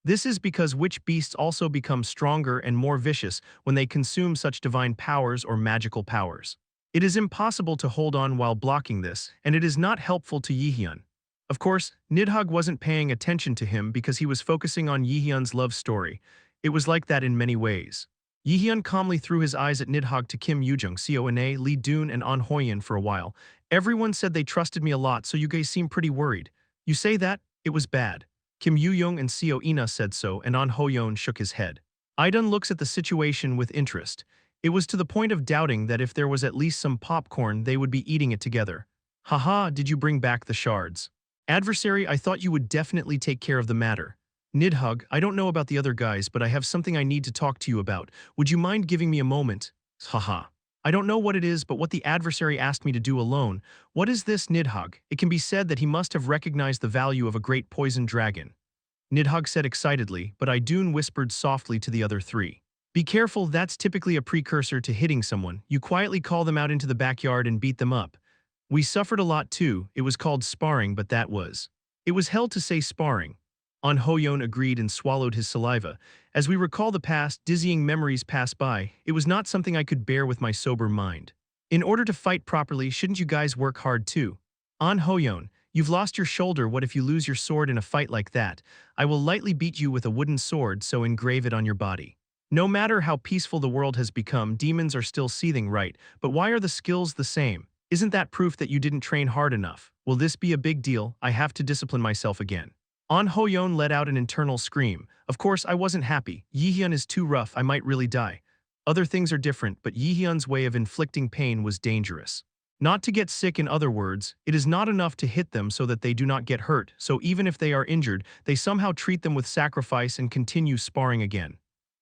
This is because witch beasts also become stronger and more vicious when they consume such divine powers or magical powers. It is impossible to hold on while blocking this, and it is not helpful to Jaehyeon. Of course, Nidhogg wasn't paying attention to him because he was focusing on Jaehyeon's love story. It was like that in many ways. Jaehyeon calmly threw his eyes at Nidhogg to Kim Yoo-jung, Seo In-na, Lee Doon, and An Hoyeon for a while. Everyone said they trusted me a lot, so you guys seem pretty worried. You say that? It was bad. Kim Yoo-young and Seo In-na said so, and An Hoyeon shook his head. Idun looks at the situation with interest. It was to the point of doubting that if there was at least some popcorn, they would be eating it together. Haha, did you bring back the shards? Adversary, I thought you would definitely take care of the matter. Nidhogg, I don't know about the other guys, but I have something I need to talk to you about. Would you mind giving me a moment? Haha. I don't know what it is, but what the adversary asked me to do alone. What is this, Nidhogg? It can be said that he must have recognized the value of a great poison dragon. Nidhogg said excitedly, but Idun whispered softly to the other three. Be careful, that's typically a precursor to hitting someone. You quietly call them out into the backyard and beat them up. We suffered a lot too. It was called sparring, but that was. It was hell to say sparring. An Hoyeon agreed and swallowed his saliva. As we recall the past, dizzying memories pass by. It was not something I could bear with my sober mind. In order to fight properly, shouldn't you guys work hard too? An Hoyeon, you've lost your shoulder. What if you lose your sword in a fight like that? I will lightly beat you with a wooden sword, so engrave it on your body. No matter how peaceful the world has become, demons are still seething, right? But why are the skills the same? Isn't that proof that you didn't train hard enough? Will this be a big deal? I have to discipline myself again. An Hoyeon let out an internal scream. Of course, I wasn't happy. Jaehyeon is too rough, I might really die. Other things are different, but Jaehyeon's way of inflicting pain was dangerous. Not to get sick, in other words, it is not enough to hit them so that they do not get hurt, so even if they are injured, they somehow treat them with sacrifice and continue sparring again.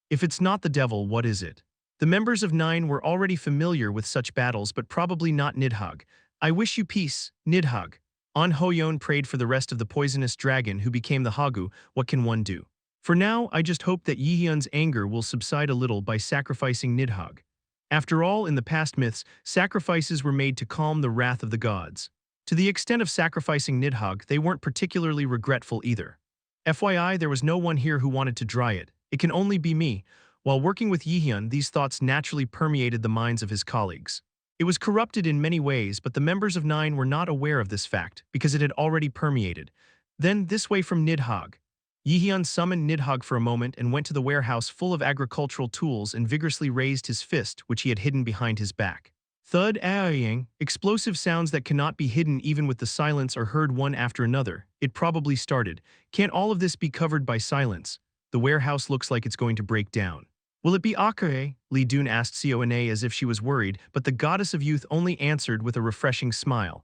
If it's not the devil, what is it? The members of Nine were already familiar with such battles, but probably not Nidhogg. I wish you peace, Nidhogg. An Hoyeon prayed for the rest of the poisonous dragon who became the Hagu. What can one do? For now, I just hope that Jaehyeon's anger will subside a little by sacrificing Nidhogg. After all, in the past myths, sacrifices were made to calm the wrath of the gods. To the extent of sacrificing Nidhogg, they weren't particularly regretful either. FYI, there was no one here who wanted to dry it. It can only be me. While working with Jaehyeon, these thoughts naturally permeated the minds of his colleagues. It was corrupted in many ways, but the members of Nine were not aware of this fact because it had already permeated. Then, this way from Nidhogg. Jaehyeon summoned Nidhogg for a moment and went to the warehouse full of agricultural tools and vigorously raised his fist, which he had hidden behind his back. Thud, aaying, explosive sounds that cannot be hidden even with the silence are heard one after another. It probably started. Can't all of this be covered by silence? The warehouse looks like it's going to break down. Will it be Akae? Lee Doon asked Seo In-na as if she was worried, but the goddess of youth only answered with a refreshing smile.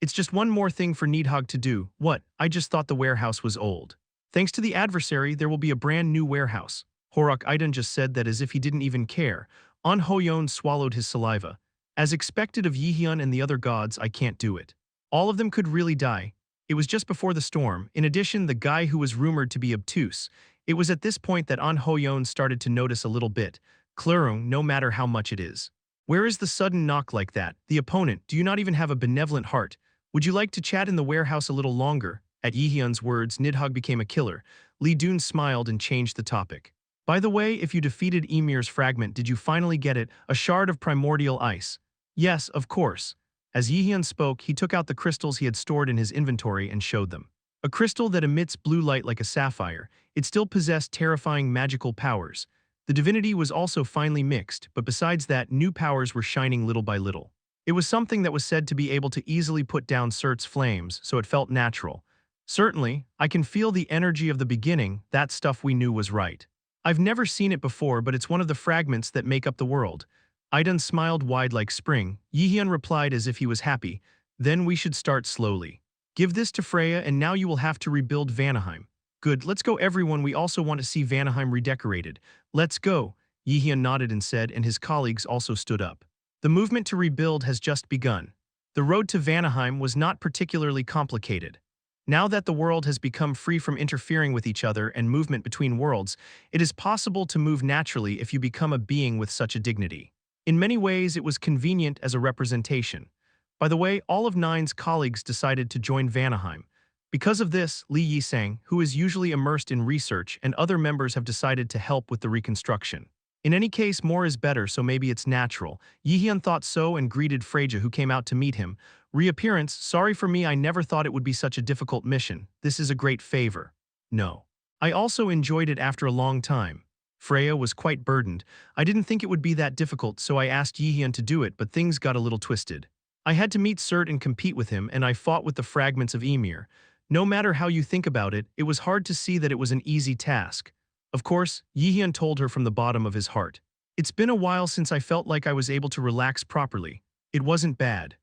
It's just one more thing for Nidhogg to do. What? I just thought the warehouse was old. Thanks to the adversary, there will be a brand new warehouse. Horok Idun just said that as if he didn't even care. An Hoyeon swallowed his saliva. As expected of Jaehyeon and the other gods, I can't do it. All of them could really die. It was just before the storm. In addition, the guy who was rumored to be obtuse. It was at this point that An Hoyeon started to notice a little bit. Klurung, no matter how much it is. Where is the sudden knock like that? The opponent, do you not even have a benevolent heart? Would you like to chat in the warehouse a little longer? At Jaehyeon's words, Nidhogg became a killer. Lee Doon smiled and changed the topic. By the way, if you defeated Ymir's fragment, did you finally get it, a shard of primordial ice? Yes, of course. As Jaehyeon spoke, he took out the crystals he had stored in his inventory and showed them. A crystal that emits blue light like a sapphire, it still possessed terrifying magical powers. The divinity was also finely mixed, but besides that, new powers were shining little by little. It was something that was said to be able to easily put down Surt's flames, so it felt natural. Certainly, I can feel the energy of the beginning, that stuff we knew was right. I've never seen it before, but it's one of the fragments that make up the world. Idun smiled wide like spring. Jaehyeon replied as if he was happy. Then we should start slowly. Give this to Freya and now you will have to rebuild Vanaheim. Good, let's go everyone, we also want to see Vanaheim redecorated. Let's go. Jaehyeon nodded and said, and his colleagues also stood up. The movement to rebuild has just begun. The road to Vanaheim was not particularly complicated. Now that the world has become free from interfering with each other and movement between worlds, it is possible to move naturally if you become a being with such a dignity. In many ways, it was convenient as a representation. By the way, all of Nine's colleagues decided to join Vanaheim. Because of this, Lee Yi-sang, who is usually immersed in research, and other members have decided to help with the reconstruction. In any case, more is better, so maybe it's natural. Jaehyeon thought so and greeted Freya, who came out to meet him. Reappearance, sorry for me, I never thought it would be such a difficult mission. This is a great favor. No. I also enjoyed it after a long time. Freya was quite burdened. I didn't think it would be that difficult, so I asked Jaehyeon to do it, but things got a little twisted. I had to meet Surt and compete with him, and I fought with the fragments of Ymir. No matter how you think about it, it was hard to see that it was an easy task. Of course, Jaehyeon told her from the bottom of his heart. It's been a while since I felt like I was able to relax properly. It wasn't bad.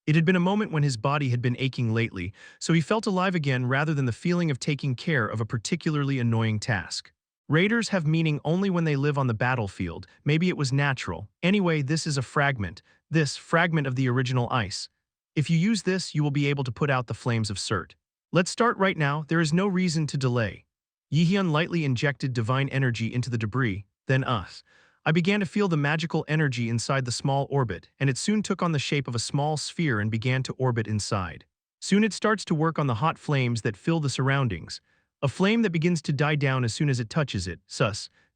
It had been a moment when his body had been aching lately, so he felt alive again rather than the feeling of taking care of a particularly annoying task. Raiders have meaning only when they live on the battlefield. Maybe it was natural. Anyway, this is a fragment. This fragment of the original ice. If you use this, you will be able to put out the flames of Surt. Let's start right now, there is no reason to delay. Jaehyeon lightly injected divine energy into the debris, then I began to feel the magical energy inside the small orbit, and it soon took on the shape of a small sphere and began to orbit inside. Soon it starts to work on the hot flames that fill the surroundings. A flame that begins to die down as soon as it touches it.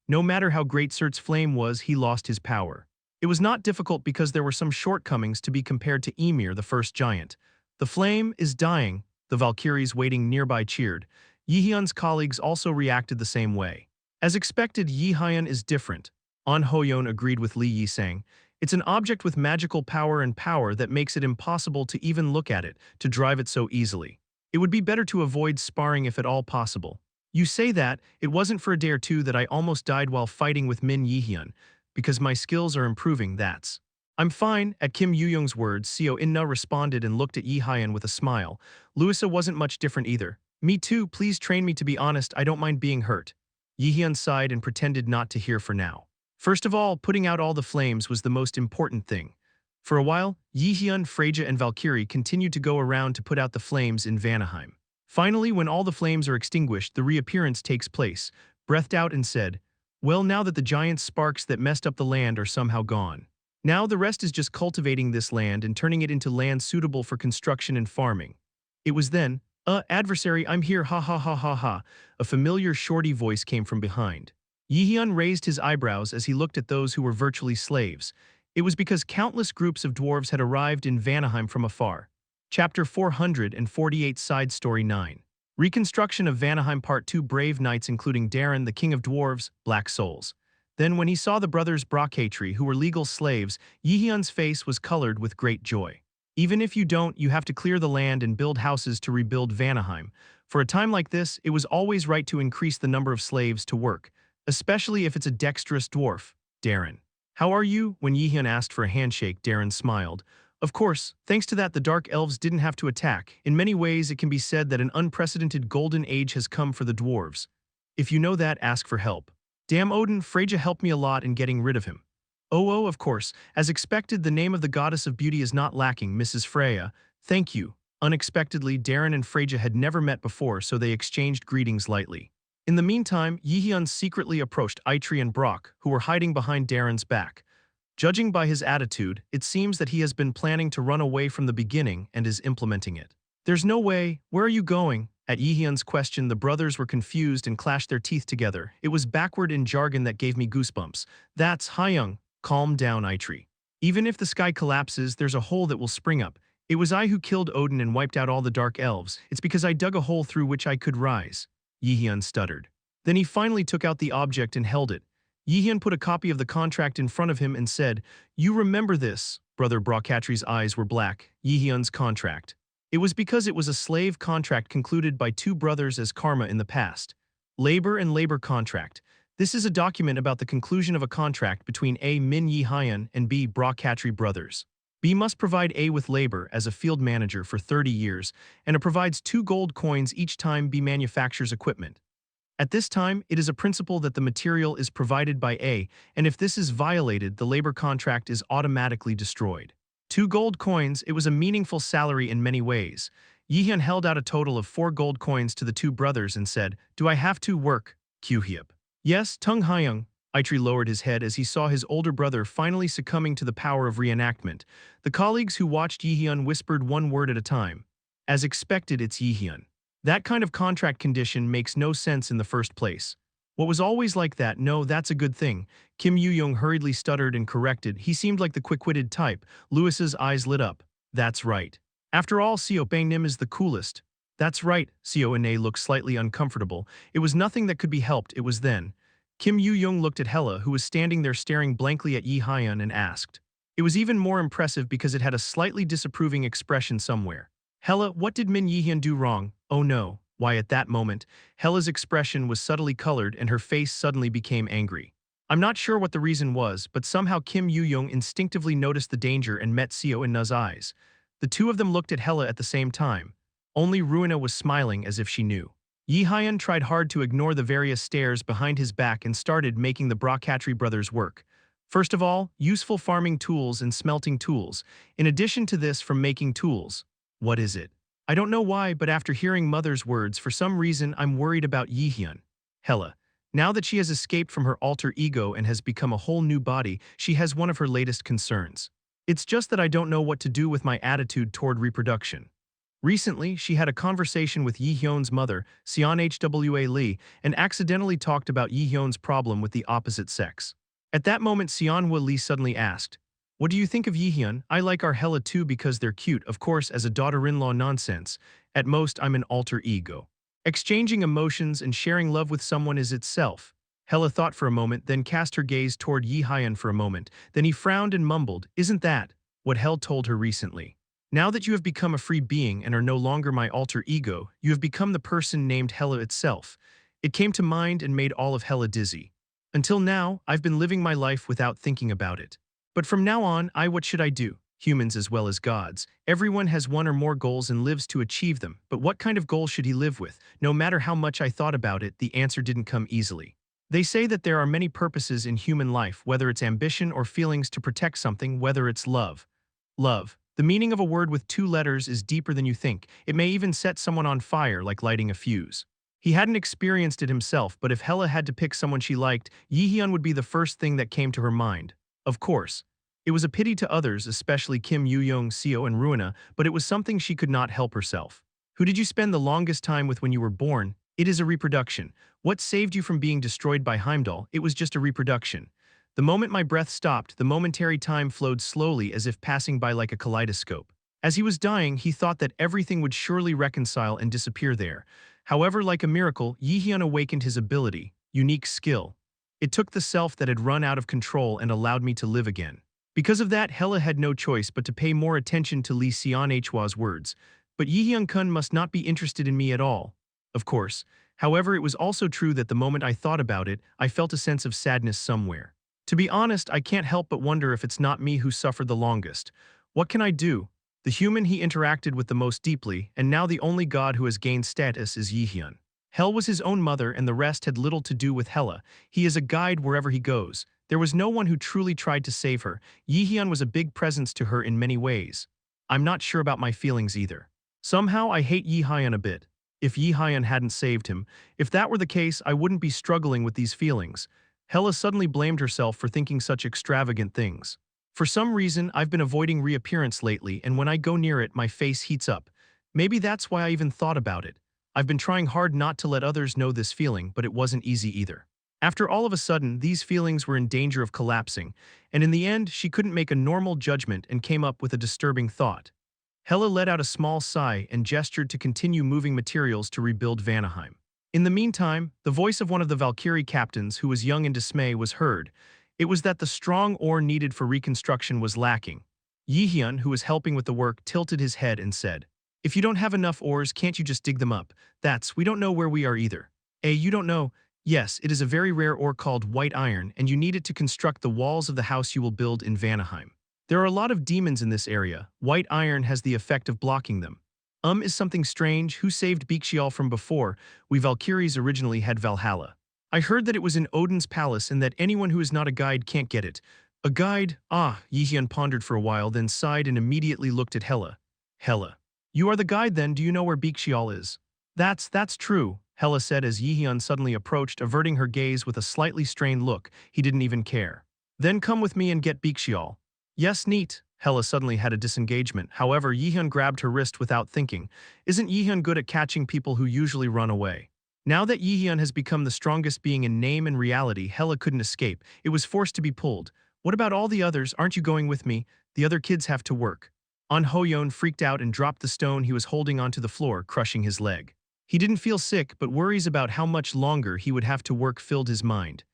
No matter how great Surt's flame was, he lost his power. It was not difficult because there were some shortcomings to be compared to Ymir, the first giant. The flame is dying, the Valkyries waiting nearby cheered. Jaehyeon's colleagues also reacted the same way. As expected, Jaehyeon is different. An Hoyeon agreed with Lee Yi-sang. It's an object with magical power and power that makes it impossible to even look at it, to drive it so easily. It would be better to avoid sparring if at all possible. You say that, it wasn't for a day or two that I almost died while fighting with Min Jaehyeon, because my skills are improving, that's. I'm fine, at Kim Yoo-young's words, Seo In-na responded and looked at Jaehyeon with a smile. Louisa wasn't much different either. Me too, please train me, to be honest, I don't mind being hurt. Jaehyeon sighed and pretended not to hear for now. First of all, putting out all the flames was the most important thing. For a while, Jaehyeon, Freya and Valkyrie continued to go around to put out the flames in Vanaheim. Finally, when all the flames are extinguished, the reappearance takes place, breathed out and said, well, now that the giant sparks that messed up the land are somehow gone. Now the rest is just cultivating this land and turning it into land suitable for construction and farming. It was then, adversary, I'm here, ha ha ha ha ha. A familiar shorty voice came from behind. Jaehyeon raised his eyebrows as he looked at those who were virtually slaves. It was because countless groups of dwarves had arrived in Vanaheim from afar. Chapter 448, Side Story 9. Reconstruction of Vanaheim Part 2. Brave knights including Darren, the king of dwarves, black souls. Then when he saw the brothers Brocatry, who were legal slaves, Jaehyeon's face was colored with great joy. Even if you don't, you have to clear the land and build houses to rebuild Vanaheim. For a time like this, it was always right to increase the number of slaves to work, especially if it's a dexterous dwarf. Darren. How are you? When Jaehyeon asked for a handshake, Darren smiled. Of course, thanks to that the Dark Elves didn't have to attack. In many ways, it can be said that an unprecedented golden age has come for the dwarves. If you know that, ask for help. Damn Odin, Freya helped me a lot in getting rid of him. Oh, of course. As expected, the name of the goddess of beauty is not lacking, Mrs. Freya. Thank you. Unexpectedly, Darren and Freya had never met before, so they exchanged greetings lightly. In the meantime, Jaehyeon secretly approached Eitri and Brock, who were hiding behind Darren's back. Judging by his attitude, it seems that he has been planning to run away from the beginning and is implementing it. There's no way, where are you going? At Yihyun's question, the brothers were confused and clashed their teeth together. It was backward in jargon that gave me goosebumps. That's Jaehyeon, calm down, Eitri. Even if the sky collapses, there's a hole that will spring up. It was I who killed Odin and wiped out all the dark elves. It's because I dug a hole through which I could rise. Yihyun stuttered. Then he finally took out the object and held it. Yihyun put a copy of the contract in front of him and said, "You remember this?" Brother Brakatri's eyes were black. Yihyun's contract. It was because it was a slave contract concluded by two brothers as karma in the past. Labor and labor contract. This is a document about the conclusion of a contract between A. Min Yihyun and B. Brakatri brothers. B must provide A with labor as a field manager for 30 years, and it provides 2 gold coins each time B manufactures equipment. At this time, it is a principle that the material is provided by A, and if this is violated, the labor contract is automatically destroyed. 2 gold coins, it was a meaningful salary in many ways. Yihyun held out a total of 4 gold coins to the 2 brothers and said, "Do I have to work?" Kyuhyup. Yes, Tung Hyung. Eitri lowered his head as he saw his older brother finally succumbing to the power of reenactment. The colleagues who watched Yihyun whispered one word at a time. As expected, it's Yihyun. That kind of contract condition makes no sense in the first place. What was always like that? No, that's a good thing. Kim Yoo-young hurriedly stuttered and corrected. He seemed like the quick-witted type. Lewis's eyes lit up. That's right. After all, Seo Bang-nim is the coolest. That's right. Seo Ine looked slightly uncomfortable. It was nothing that could be helped. It was then. Kim Yoo-young looked at Hela, who was standing there staring blankly at Yi Hyun, and asked. It was even more impressive because it had a slightly disapproving expression somewhere. Hela, what did Min Yihyun do wrong? Oh no. Why, at that moment, Hela's expression was subtly colored and her face suddenly became angry. I'm not sure what the reason was, but somehow Kim Yoo-young instinctively noticed the danger and met Seo in Nu's eyes. The two of them looked at Hela at the same time. Only Ruina was smiling as if she knew. Yi Hyun tried hard to ignore the various stares behind his back and started making the Brakatri brothers work. First of all, useful farming tools and smelting tools. In addition to this, from making tools. What is it? I don't know why, but after hearing Mother's words, for some reason I'm worried about Yihyun. Hela. Now that she has escaped from her alter ego and has become a whole new body, she has one of her latest concerns. It's just that I don't know what to do with my attitude toward reproduction. Recently, she had a conversation with Yihyun's mother, Seon Hwa Lee, and accidentally talked about Yihyun's problem with the opposite sex. At that moment, Seon Hwa Lee suddenly asked, "What do you think of Yihyun? I like our Hela too because they're cute, of course, as a daughter-in-law nonsense. At most, I'm an alter ego. Exchanging emotions and sharing love with someone is itself." Hela thought for a moment, then cast her gaze toward Yi Hyun for a moment. Then he frowned and mumbled, "Isn't that what Hel told her recently? Now that you have become a free being and are no longer my alter ego, you have become the person named Hela itself." It came to mind and made all of Hela dizzy. Until now, I've been living my life without thinking about it. But from now on, what should I do? Humans as well as gods. Everyone has one or more goals and lives to achieve them, but what kind of goals should he live with? No matter how much I thought about it, the answer didn't come easily. They say that there are many purposes in human life, whether it's ambition or feelings to protect something, whether it's love. Love. The meaning of a word with 2 letters is deeper than you think. It may even set someone on fire like lighting a fuse. He hadn't experienced it himself, but if Hela had to pick someone she liked, Yihyun would be the first thing that came to her mind. Of course. It was a pity to others, especially Kim Yoo-young, Seo, and Ruina, but it was something she could not help herself. Who did you spend the longest time with when you were born? It is a reproduction. What saved you from being destroyed by Heimdall? It was just a reproduction. The moment my breath stopped, the momentary time flowed slowly as if passing by like a kaleidoscope. As he was dying, he thought that everything would surely reconcile and disappear there. However, like a miracle, Yihyun awakened his ability, unique skill. It took the self that had run out of control and allowed me to live again. Because of that, Hela had no choice but to pay more attention to Lee Seon-hwa's words. But Yihyun-kun must not be interested in me at all. Of course. However, it was also true that the moment I thought about it, I felt a sense of sadness somewhere. To be honest, I can't help but wonder if it's not me who suffered the longest. What can I do? The human he interacted with the most deeply, and now the only god who has gained status is Yihyun. Hel was his own mother and the rest had little to do with Hela. He is a guide wherever he goes. There was no one who truly tried to save her. Yihyun was a big presence to her in many ways. I'm not sure about my feelings either. Somehow I hate Yi Hyun a bit. If Yi Hyun hadn't saved him, if that were the case, I wouldn't be struggling with these feelings. Hela suddenly blamed herself for thinking such extravagant things. For some reason, I've been avoiding reappearance lately, and when I go near it, my face heats up. Maybe that's why I even thought about it. I've been trying hard not to let others know this feeling, but it wasn't easy either. After all of a sudden, these feelings were in danger of collapsing, and in the end, she couldn't make a normal judgment and came up with a disturbing thought. Hela let out a small sigh and gestured to continue moving materials to rebuild Vanaheim. In the meantime, the voice of one of the Valkyrie captains, who was young in dismay, was heard. It was that the strong ore needed for reconstruction was lacking. Jaehyeon, who was helping with the work, tilted his head and said, "If you don't have enough ores, can't you just dig them up? We don't know where we are either." You don't know? Yes, it is a very rare ore called white iron, and you need it to construct the walls of the house you will build in Vanaheim. There are a lot of demons in this area. White iron has the effect of blocking them. Is something strange. Who saved Yggdrasil from before? We Valkyries originally had Valhalla. I heard that it was in Odin's palace and that anyone who is not a guide can't get it. A guide? Jaehyeon pondered for a while, then sighed and immediately looked at Hela. Hela. You are the guide then, do you know where Yggdrasil is? That's true, Hela said as Jaehyeon suddenly approached, averting her gaze with a slightly strained look. He didn't even care. Then come with me and get Yggdrasil. Yes, neat. Hela suddenly had a disengagement. However, Jaehyeon grabbed her wrist without thinking. Isn't Jaehyeon good at catching people who usually run away? Now that Jaehyeon has become the strongest being in name and reality, Hela couldn't escape. It was forced to be pulled. What about all the others? Aren't you going with me? The other kids have to work. An Hoyeon freaked out and dropped the stone he was holding onto the floor, crushing his leg. He didn't feel sick, but worries about how much longer he would have to work filled his mind.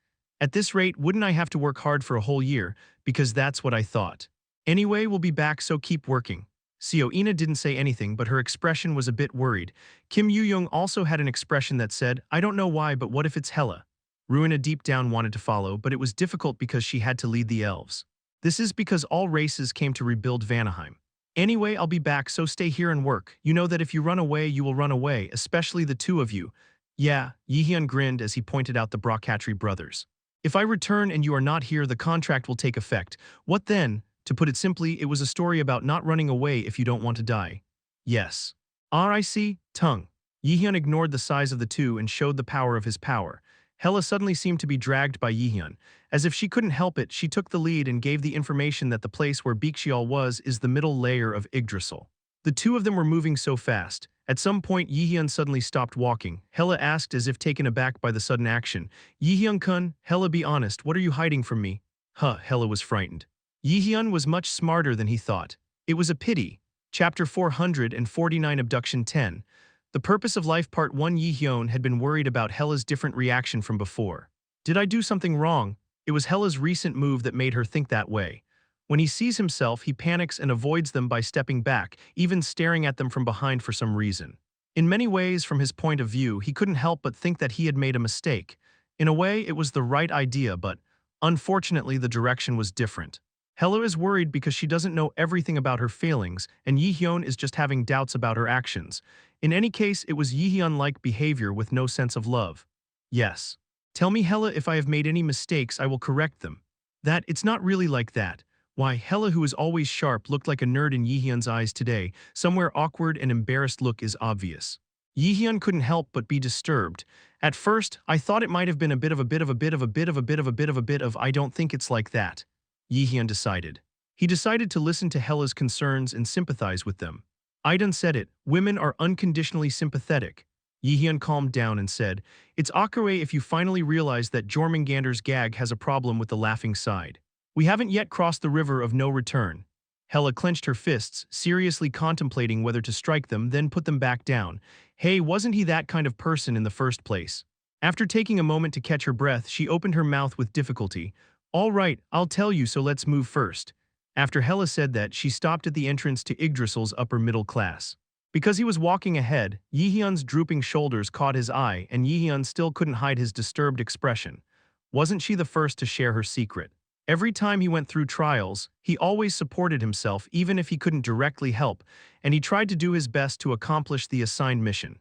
At this rate, wouldn't I have to work hard for a whole year? Because that's what I thought. Anyway, we'll be back, so keep working. Ina didn't say anything, but her expression was a bit worried. Kim Yoo-young also had an expression that said, I don't know why, but what if it's Hela? Ruina deep down wanted to follow, but it was difficult because she had to lead the elves. This is because all races came to rebuild Vanaheim. Anyway, I'll be back, so stay here and work. You know that if you run away, you will run away, especially the two of you. Yeah, Jaehyeon grinned as he pointed out the Brochatri brothers. If I return and you are not here, the contract will take effect. What then? To put it simply, it was a story about not running away if you don't want to die. Yes. I see. Tongue. Jaehyeon ignored the size of the two and showed the power of his power. Hela suddenly seemed to be dragged by Jaehyeon. As if she couldn't help it, she took the lead and gave the information that the place where Yggdrasil was is the middle layer of Yggdrasil. The two of them were moving so fast. At some point, Jaehyeon suddenly stopped walking. Hela asked as if taken aback by the sudden action. Jaehyeon-kun, Hela, be honest, what are you hiding from me? Hela was frightened. Jaehyeon was much smarter than he thought. It was a pity. Chapter 449 Abduction 10. The Purpose of Life Part 1. Jaehyeon had been worried about Hela's different reaction from before. Did I do something wrong? It was Hela's recent move that made her think that way. When he sees himself, he panics and avoids them by stepping back, even staring at them from behind for some reason. In many ways, from his point of view, he couldn't help but think that he had made a mistake. In a way, it was the right idea, but unfortunately, the direction was different. Hela is worried because she doesn't know everything about her failings, and Jaehyeon is just having doubts about her actions. In any case, it was Jaehyeon-like behavior with no sense of love. Yes. Tell me, Hela, if I have made any mistakes, I will correct them. It's not really like that. Why, Hela, who is always sharp, looked like a nerd in Jaehyeon's eyes today. Somewhere awkward and embarrassed look is obvious. Jaehyeon couldn't help but be disturbed. At first, I thought it might have been a bit of I don't think it's like that. Jaehyeon decided. He decided to listen to Hela's concerns and sympathize with them. I done said it, women are unconditionally sympathetic. Jaehyeon calmed down and said, it's okay if you finally realize that Jormungandr's gag has a problem with the laughing side. We haven't yet crossed the river of no return. Hela clenched her fists, seriously contemplating whether to strike them, then put them back down. Hey, wasn't he that kind of person in the first place? After taking a moment to catch her breath, she opened her mouth with difficulty. All right, I'll tell you, so let's move first. After Hela said that, she stopped at the entrance to Yggdrasil's upper middle class. Because he was walking ahead, Jaehyeon's drooping shoulders caught his eye, and Jaehyeon still couldn't hide his disturbed expression. Wasn't she the first to share her secret? Every time he went through trials, he always supported himself even if he couldn't directly help, and he tried to do his best to accomplish the assigned mission.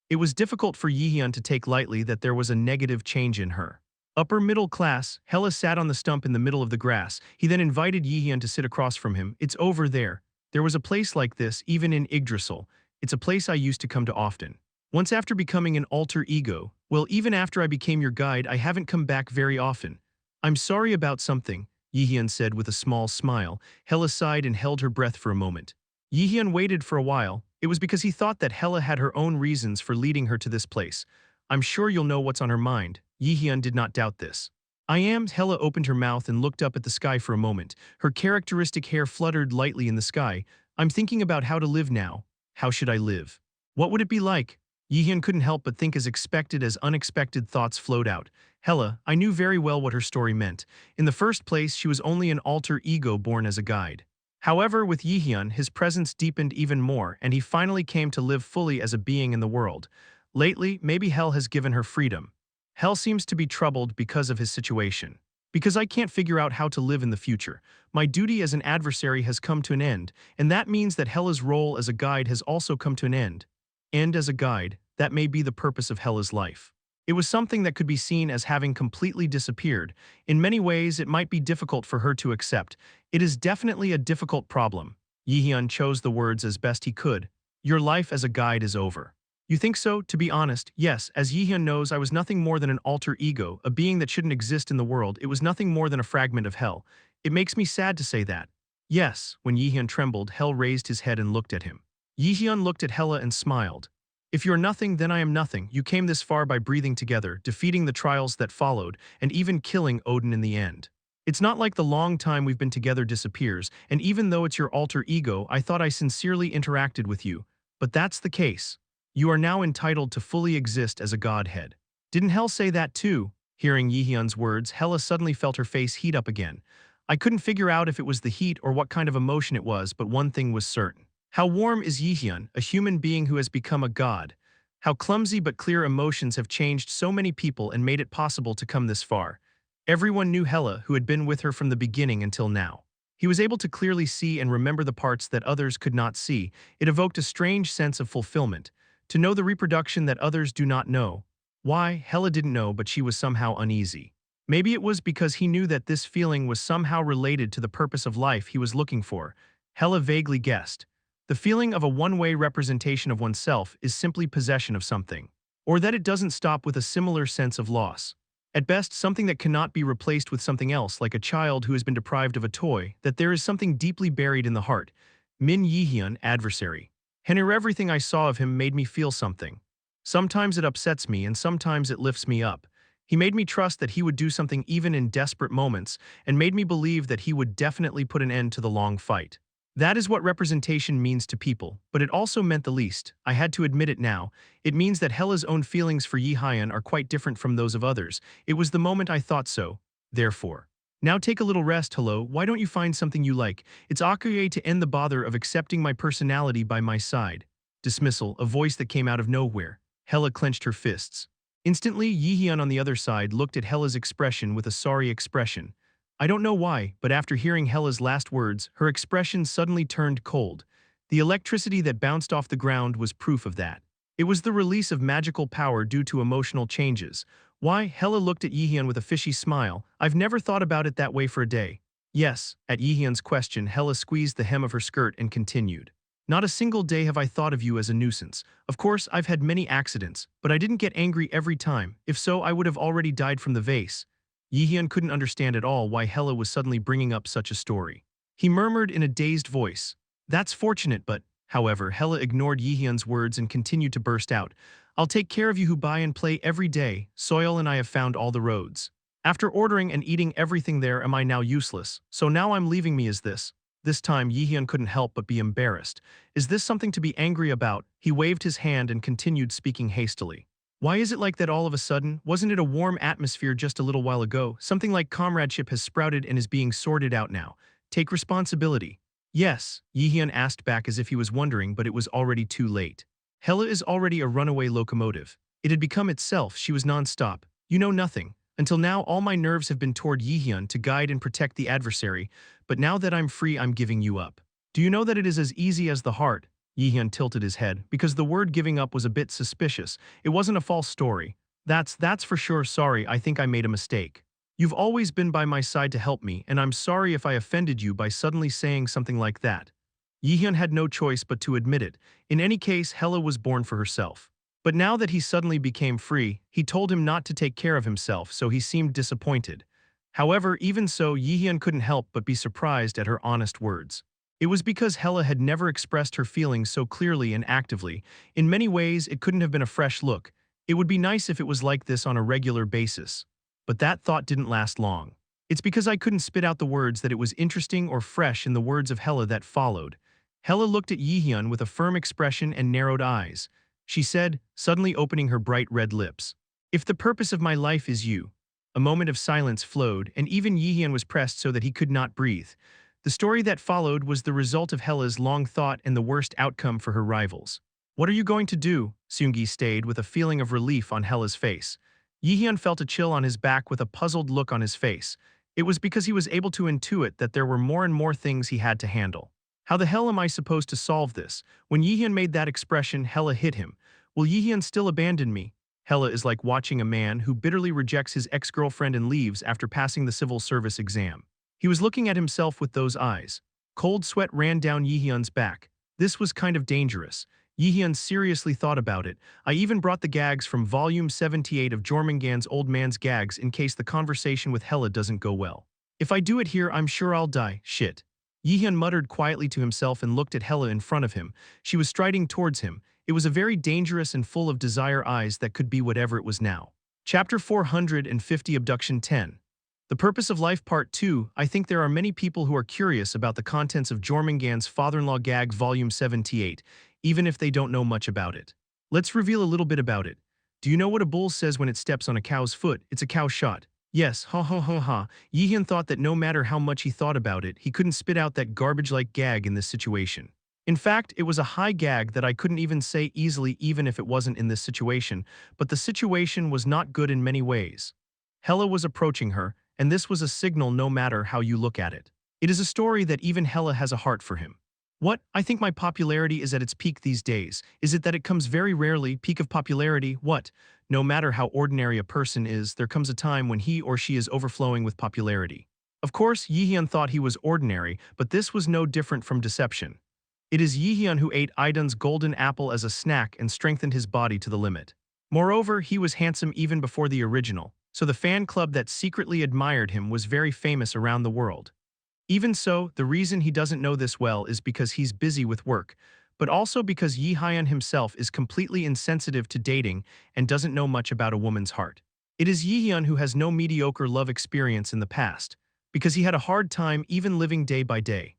It was difficult for Jaehyeon to take lightly that there was a negative change in her. Upper middle class, Hela sat on the stump in the middle of the grass. He then invited Jaehyeon to sit across from him. It's over there. There was a place like this, even in Yggdrasil. It's a place I used to come to often. Once after becoming an alter ego, well, even after I became your guide, I haven't come back very often. I'm sorry about something, Jaehyeon said with a small smile. Hela sighed and held her breath for a moment. Jaehyeon waited for a while. It was because he thought that Hela had her own reasons for leading her to this place. I'm sure you'll know what's on her mind. Jaehyeon did not doubt this. I am. Hela opened her mouth and looked up at the sky for a moment. Her characteristic hair fluttered lightly in the sky. I'm thinking about how to live now. How should I live? What would it be like? Jaehyeon couldn't help but think as unexpected thoughts flowed out. Hela, I knew very well what her story meant. In the first place, she was only an alter ego born as a guide. However, with Jaehyeon, his presence deepened even more, and he finally came to live fully as a being in the world. Lately, maybe Hel has given her freedom. Hel seems to be troubled because of his situation. Because I can't figure out how to live in the future. My duty as an adversary has come to an end, and that means that Hela's role as a guide has also come to an end. And as a guide, that may be the purpose of Hela's life. It was something that could be seen as having completely disappeared. In many ways, it might be difficult for her to accept. It is definitely a difficult problem. Jaehyeon chose the words as best he could. Your life as a guide is over. You think so? To be honest, yes. As Jaehyeon knows, I was nothing more than an alter ego, a being that shouldn't exist in the world. It was nothing more than a fragment of Hel. It makes me sad to say that. Yes. When Jaehyeon trembled, Hel raised his head and looked at him. Jaehyeon looked at Hela and smiled. If you're nothing, then I am nothing. You came this far by breathing together, defeating the trials that followed, and even killing Odin in the end. It's not like the long time we've been together disappears, and even though it's your alter ego, I thought I sincerely interacted with you. But that's the case. You are now entitled to fully exist as a godhead. Didn't Hel say that too? Hearing Jaehyeon's words, Hela suddenly felt her face heat up again. I couldn't figure out if it was the heat or what kind of emotion it was, but one thing was certain. How warm is Jaehyeon, a human being who has become a god? How clumsy but clear emotions have changed so many people and made it possible to come this far. Everyone knew Hela, who had been with her from the beginning until now. He was able to clearly see and remember the parts that others could not see. It evoked a strange sense of fulfillment. To know the reproduction that others do not know. Why, Hela didn't know, but she was somehow uneasy. Maybe it was because he knew that this feeling was somehow related to the purpose of life he was looking for. Hela vaguely guessed. The feeling of a one-way representation of oneself is simply possession of something. Or that it doesn't stop with a similar sense of loss. At best, something that cannot be replaced with something else, like a child who has been deprived of a toy, that there is something deeply buried in the heart. Min Jaehyeon, adversary. Everything I saw of him made me feel something. Sometimes it upsets me and sometimes it lifts me up. He made me trust that he would do something even in desperate moments, and made me believe that he would definitely put an end to the long fight. That is what representation means to people, but it also meant the least. I had to admit it now. It means that Hela's own feelings for Jaehyeon are quite different from those of others. It was the moment I thought so. Therefore. Now take a little rest, hello. Why don't you find something you like? It's okay to end the bother of accepting my personality by my side. Dismissal, a voice that came out of nowhere. Hela clenched her fists. Instantly, Jaehyeon on the other side looked at Hela's expression with a sorry expression. I don't know why, but after hearing Hela's last words, her expression suddenly turned cold. The electricity that bounced off the ground was proof of that. It was the release of magical power due to emotional changes. Why? Hela looked at Jaehyeon with a fishy smile. I've never thought about it that way for a day. Yes, at Jaehyeon's question, Hela squeezed the hem of her skirt and continued. Not a single day have I thought of you as a nuisance. Of course, I've had many accidents, but I didn't get angry every time. If so, I would have already died from the vase. Jaehyeon couldn't understand at all why Hela was suddenly bringing up such a story. He murmured in a dazed voice. That's fortunate, but… However, Hela ignored Jaehyeon's words and continued to burst out. I'll take care of you who buy and play every day. Soil and I have found all the roads. After ordering and eating everything there, am I now useless? So now I'm leaving me as this. This time, Jaehyeon couldn't help but be embarrassed. Is this something to be angry about? He waved his hand and continued speaking hastily. Why is it like that all of a sudden? Wasn't it a warm atmosphere just a little while ago? Something like comradeship has sprouted and is being sorted out now. Take responsibility. Yes, Jaehyeon asked back as if he was wondering, but it was already too late. Hela is already a runaway locomotive. It had become itself. She was non-stop. You know nothing. Until now, all my nerves have been toward Jaehyeon to guide and protect the adversary, but now that I'm free, I'm giving you up. Do you know that it is as easy as the heart? Jaehyeon tilted his head, because the word giving up was a bit suspicious. It wasn't a false story. That's for sure. Sorry, I think I made a mistake. You've always been by my side to help me, and I'm sorry if I offended you by suddenly saying something like that. Jaehyeon had no choice but to admit it. In any case, Hela was born for herself. But now that he suddenly became free, he told him not to take care of himself, so he seemed disappointed. However, even so, Jaehyeon couldn't help but be surprised at her honest words. It was because Hela had never expressed her feelings so clearly and actively. In many ways, it couldn't have been a fresh look. It would be nice if it was like this on a regular basis. But that thought didn't last long. It's because I couldn't spit out the words that it was interesting or fresh in the words of Hela that followed. Hela looked at Jaehyeon with a firm expression and narrowed eyes. She said, suddenly opening her bright red lips, "If the purpose of my life is you." A moment of silence flowed, and even Jaehyeon was pressed so that he could not breathe. The story that followed was the result of Hela's long thought and the worst outcome for her rivals. "What are you going to do?" Seunggi stayed with a feeling of relief on Hela's face. Jaehyeon felt a chill on his back with a puzzled look on his face. It was because he was able to intuit that there were more and more things he had to handle. How the hell am I supposed to solve this? When Jaehyeon made that expression, Hela hit him. Will Jaehyeon still abandon me? Hela is like watching a man who bitterly rejects his ex-girlfriend and leaves after passing the civil service exam. He was looking at himself with those eyes. Cold sweat ran down Jaehyeon's back. This was kind of dangerous. Jaehyeon seriously thought about it. I even brought the gags from volume 78 of Jormungand's Old Man's Gags in case the conversation with Hela doesn't go well. If I do it here, I'm sure I'll die. Shit. Jaehyeon muttered quietly to himself and looked at Hela in front of him. She was striding towards him. It was a very dangerous and full of desire eyes that could be whatever it was now. Chapter 450 Abduction 10. The Purpose of Life Part 2. I think there are many people who are curious about the contents of Jormungand's Father-in-Law Gag Volume 78, even if they don't know much about it. Let's reveal a little bit about it. Do you know what a bull says when it steps on a cow's foot? It's a cow shot. Yes, ha ha ha ha. Jaehyeon thought that no matter how much he thought about it, he couldn't spit out that garbage-like gag in this situation. In fact, it was a high gag that I couldn't even say easily even if it wasn't in this situation, but the situation was not good in many ways. Hela was approaching her, and this was a signal no matter how you look at it. It is a story that even Hela has a heart for him. What? I think my popularity is at its peak these days. Is it that it comes very rarely? Peak of popularity? What? No matter how ordinary a person is, there comes a time when he or she is overflowing with popularity. Of course, Jaehyeon thought he was ordinary, but this was no different from deception. It is Jaehyeon who ate Idun's golden apple as a snack and strengthened his body to the limit. Moreover, he was handsome even before the original, so the fan club that secretly admired him was very famous around the world. Even so, the reason he doesn't know this well is because he's busy with work, but also because Jaehyeon himself is completely insensitive to dating and doesn't know much about a woman's heart. It is Jaehyeon who has no mediocre love experience in the past, because he had a hard time even living day by day.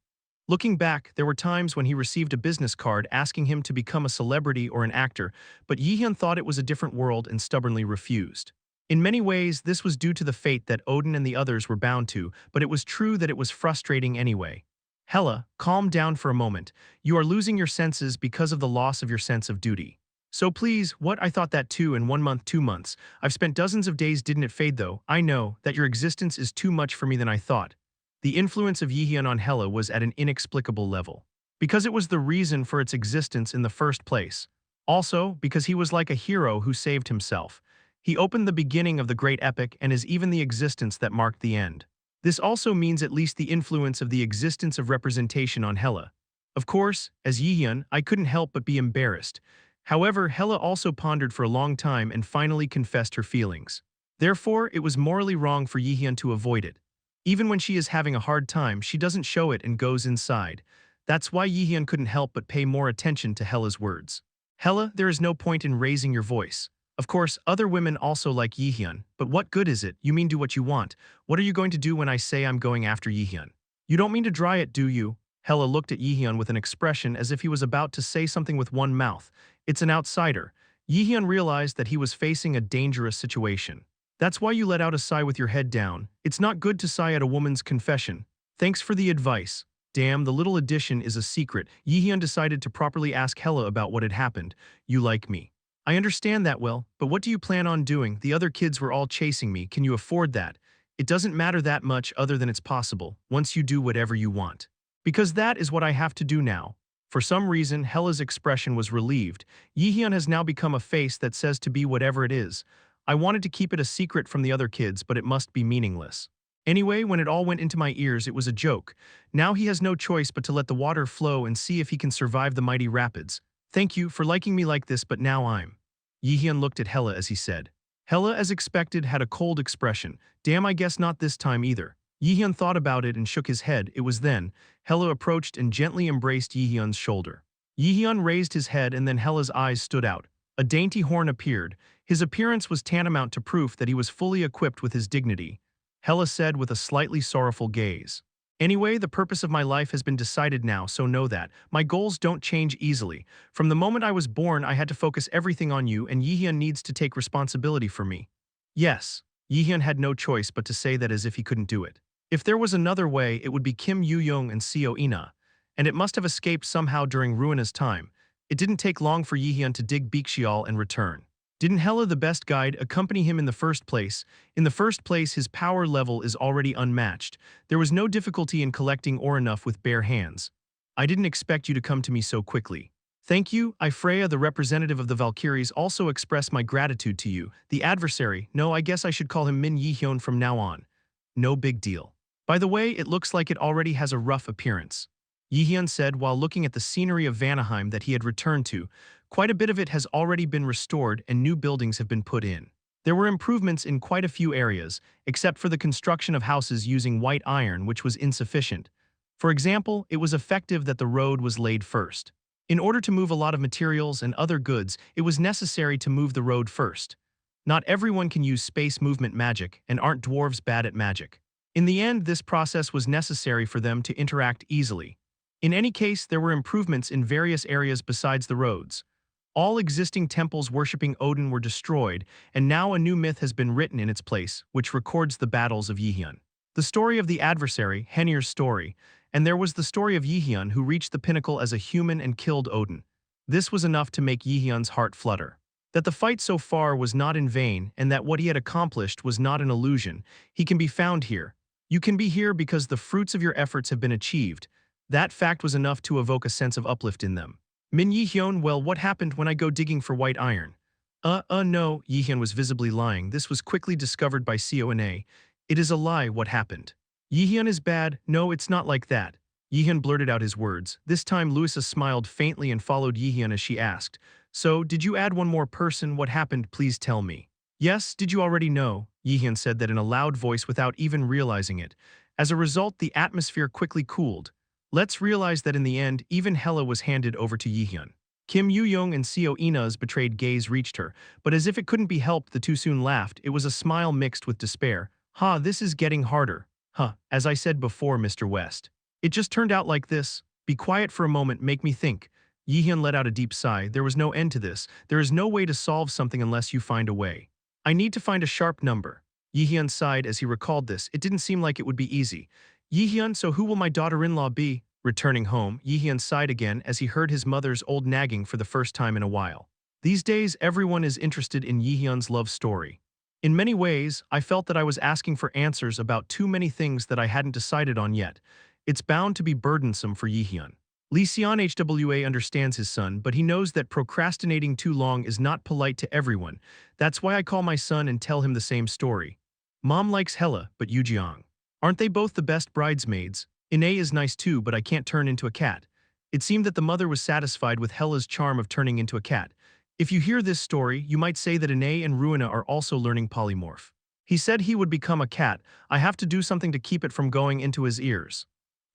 Looking back, there were times when he received a business card asking him to become a celebrity or an actor, but Jaehyeon thought it was a different world and stubbornly refused. In many ways, this was due to the fate that Odin and the others were bound to, but it was true that it was frustrating anyway. Hela, calm down for a moment. You are losing your senses because of the loss of your sense of duty. So please, what? I thought that too in 1 month, 2 months. I've spent dozens of days. Didn't it fade though? I know that your existence is too much for me than I thought. The influence of Jaehyeon on Hela was at an inexplicable level. Because it was the reason for its existence in the first place. Also, because he was like a hero who saved himself. He opened the beginning of the great epic and is even the existence that marked the end. This also means at least the influence of the existence of representation on Hela. Of course, as Jaehyeon, I couldn't help but be embarrassed. However, Hela also pondered for a long time and finally confessed her feelings. Therefore, it was morally wrong for Jaehyeon to avoid it. Even when she is having a hard time, she doesn't show it and goes inside. That's why Jaehyeon couldn't help but pay more attention to Hela's words. Hela, there is no point in raising your voice. Of course, other women also like Jaehyeon, but what good is it? You mean do what you want. What are you going to do when I say I'm going after Jaehyeon? You don't mean to dry it, do you? Hela looked at Jaehyeon with an expression as if he was about to say something with one mouth. It's an outsider. Jaehyeon realized that he was facing a dangerous situation. That's why you let out a sigh with your head down. It's not good to sigh at a woman's confession. Thanks for the advice. Damn, the little addition is a secret. Jaehyeon decided to properly ask Hela about what had happened. You like me. I understand that well, but what do you plan on doing? The other kids were all chasing me. Can you afford that? It doesn't matter that much other than it's possible, once you do whatever you want. Because that is what I have to do now. For some reason, Hela's expression was relieved. Jaehyeon has now become a face that says to be whatever it is. I wanted to keep it a secret from the other kids, but it must be meaningless. Anyway, when it all went into my ears, it was a joke. Now he has no choice but to let the water flow and see if he can survive the mighty rapids. Thank you for liking me like this, but now I'm. Jaehyeon looked at Hela as he said. Hela, as expected, had a cold expression. Damn, I guess not this time either. Yihyun thought about it and shook his head. It was then Hela approached and gently embraced Yihyun's shoulder. Yihyun raised his head and then Hela's eyes stood out. A dainty horn appeared. His appearance was tantamount to proof that he was fully equipped with his dignity. Hela said with a slightly sorrowful gaze. Anyway, the purpose of my life has been decided now, so know that. My goals don't change easily. From the moment I was born, I had to focus everything on you, and Yihyun needs to take responsibility for me. Yes, Yihyun had no choice but to say that as if he couldn't do it. If there was another way, it would be Kim Yoo-young and Seo Ina, and it must have escaped somehow during Ruina's time. It didn't take long for Yihyun to dig Baekjeol and return. Didn't Hela, the best guide, accompany him in the first place? In the first place, his power level is already unmatched. There was no difficulty in collecting ore enough with bare hands. I didn't expect you to come to me so quickly. Thank you, Freya, the representative of the Valkyries, also express my gratitude to you. The adversary, no, I guess I should call him Min Yihyun from now on. No big deal. By the way, it looks like it already has a rough appearance. Yihyun said while looking at the scenery of Vanaheim that he had returned to. Quite a bit of it has already been restored and new buildings have been put in. There were improvements in quite a few areas, except for the construction of houses using white iron, which was insufficient. For example, it was effective that the road was laid first. In order to move a lot of materials and other goods, it was necessary to move the road first. Not everyone can use space movement magic, and aren't dwarves bad at magic. In the end, this process was necessary for them to interact easily. In any case, there were improvements in various areas besides the roads. All existing temples worshipping Odin were destroyed, and now a new myth has been written in its place, which records the battles of Yihyun. The story of the adversary, Henir's story, and there was the story of Yihyun who reached the pinnacle as a human and killed Odin. This was enough to make Yihyun's heart flutter. That the fight so far was not in vain, and that what he had accomplished was not an illusion. He can be found here. You can be here because the fruits of your efforts have been achieved. That fact was enough to evoke a sense of uplift in them. Min Yihyun, well, what happened when I go digging for white iron? No, Yihyun was visibly lying. This was quickly discovered by Seona. It is a lie, what happened? Yihyun is bad. No, it's not like that. Yihyun blurted out his words. This time Louisa smiled faintly and followed Yihyun as she asked. So, did you add one more person? What happened? Please tell me. Yes, did you already know? Yihyun said that in a loud voice without even realizing it. As a result, the atmosphere quickly cooled. Let's realize that in the end, even Hela was handed over to Yihyun. Kim Yoo-young and Seo Ina's betrayed gaze reached her, but as if it couldn't be helped, the two soon laughed. It was a smile mixed with despair. This is getting harder. As I said before, Mr. West. It just turned out like this. Be quiet for a moment, make me think. Yihyun let out a deep sigh. There was no end to this. There is no way to solve something unless you find a way. I need to find a sharp number. Yihyun sighed as he recalled this. It didn't seem like it would be easy. Yihyun, so who will my daughter-in-law be? Returning home, Yihyun sighed again as he heard his mother's old nagging for the first time in a while. These days, everyone is interested in Yihyun's love story. In many ways, I felt that I was asking for answers about too many things that I hadn't decided on yet. It's bound to be burdensome for Yihyun. Lee Seon-hwa understands his son, but he knows that procrastinating too long is not polite to everyone. That's why I call my son and tell him the same story. Mom likes Hela, but Yoo-jeong. Aren't they both the best bridesmaids? Ine is nice too, but I can't turn into a cat. It seemed that the mother was satisfied with Hela's charm of turning into a cat. If you hear this story, you might say that Ine and Ruina are also learning polymorph. He said he would become a cat. I have to do something to keep it from going into his ears.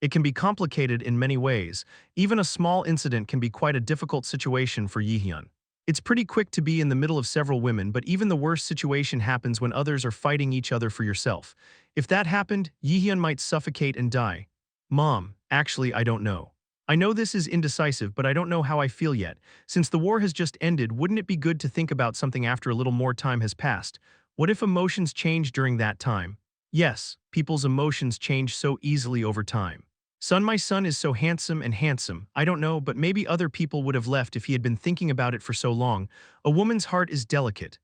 It can be complicated in many ways. Even a small incident can be quite a difficult situation for Yihyun. It's pretty quick to be in the middle of several women, but even the worst situation happens when others are fighting each other for yourself. If that happened, Yihyun might suffocate and die. Mom, actually I don't know. I know this is indecisive, but I don't know how I feel yet. Since the war has just ended, wouldn't it be good to think about something after a little more time has passed? What if emotions change during that time? Yes, people's emotions change so easily over time. Son, my son is so handsome and handsome. I don't know, but maybe other people would have left if he had been thinking about it for so long. A woman's heart is delicate.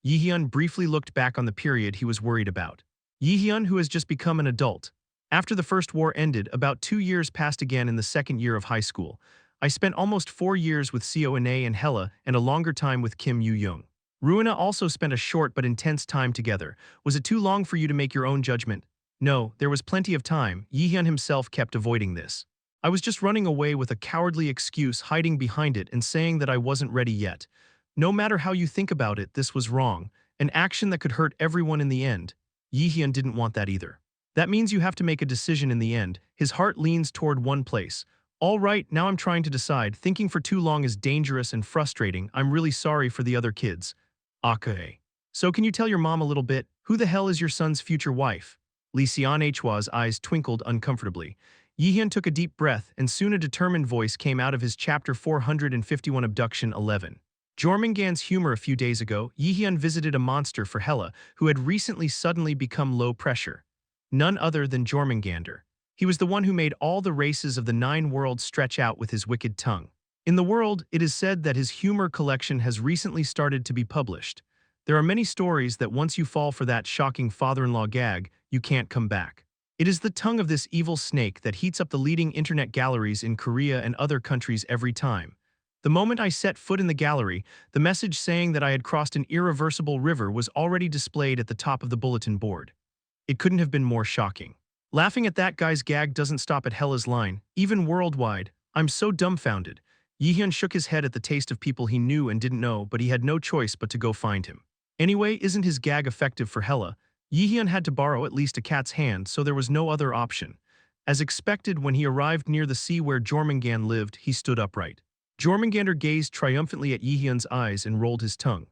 Yihyun briefly looked back on the period he was worried about. Yihyun, who has just become an adult. After the first war ended, about 2 years passed again in the second year of high school. I spent almost 4 years with Seona and Hela and a longer time with Kim Yoo-young. Ruina also spent a short but intense time together. Was it too long for you to make your own judgment? No, there was plenty of time. Yihyun himself kept avoiding this. I was just running away with a cowardly excuse, hiding behind it and saying that I wasn't ready yet. No matter how you think about it, this was wrong. An action that could hurt everyone in the end. Yihyun didn't want that either. That means you have to make a decision in the end. His heart leans toward one place. All right, now I'm trying to decide. Thinking for too long is dangerous and frustrating. I'm really sorry for the other kids. Okay. So can you tell your mom a little bit? Who the hell is your son's future wife? Lee Seon-hwa's eyes twinkled uncomfortably. Yihyun took a deep breath, and soon a determined voice came out of his chapter 451 abduction 11. Jormungand's humor a few days ago, Yihyun visited a monster for Hela who had recently suddenly become low pressure. None other than Jormungander. He was the one who made all the races of the 9 worlds stretch out with his wicked tongue. In the world, it is said that his humor collection has recently started to be published. There are many stories that once you fall for that shocking father-in-law gag, you can't come back. It is the tongue of this evil snake that heats up the leading internet galleries in Korea and other countries every time. The moment I set foot in the gallery, the message saying that I had crossed an irreversible river was already displayed at the top of the bulletin board. It couldn't have been more shocking. Laughing at that guy's gag doesn't stop at Hela's line, even worldwide. I'm so dumbfounded. Yihyun shook his head at the taste of people he knew and didn't know, but he had no choice but to go find him. Anyway, isn't his gag effective for Hela? Yihyun had to borrow at least a cat's hand, so there was no other option. As expected, when he arrived near the sea where Jormungand lived, he stood upright. Jormungander gazed triumphantly at Yihyun's eyes and rolled his tongue.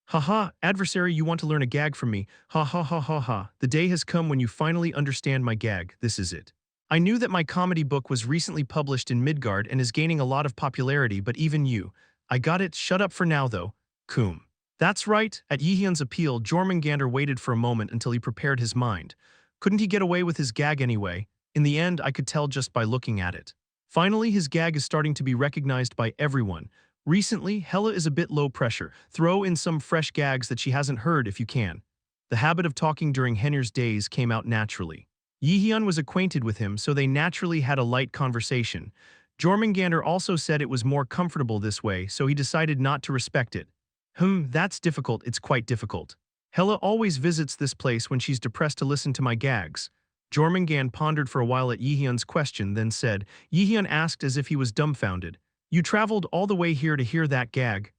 "Ha, adversary, you want to learn a gag from me? Ha ha ha ha ha. The day has come when you finally understand my gag. This is it. I knew that my comedy book was recently published in Midgard and is gaining a lot of popularity, but even you. I got it. Shut up for now, though. Coom." That's right. At Yihyun's appeal, Jormungander waited for a moment until he prepared his mind. Couldn't he get away with his gag anyway? In the end, I could tell just by looking at it. Finally, his gag is starting to be recognized by everyone. Recently, Hela is a bit low pressure. Throw in some fresh gags that she hasn't heard if you can. The habit of talking during Henner's days came out naturally. Yihyun was acquainted with him, so they naturally had a light conversation. Jormungander also said it was more comfortable this way, so he decided not to respect it. That's difficult. It's quite difficult. Hela always visits this place when she's depressed to listen to my gags. Jormungand pondered for a while at Yihyun's question, then said. Yihyun asked as if he was dumbfounded. You traveled all the way here to hear that gag?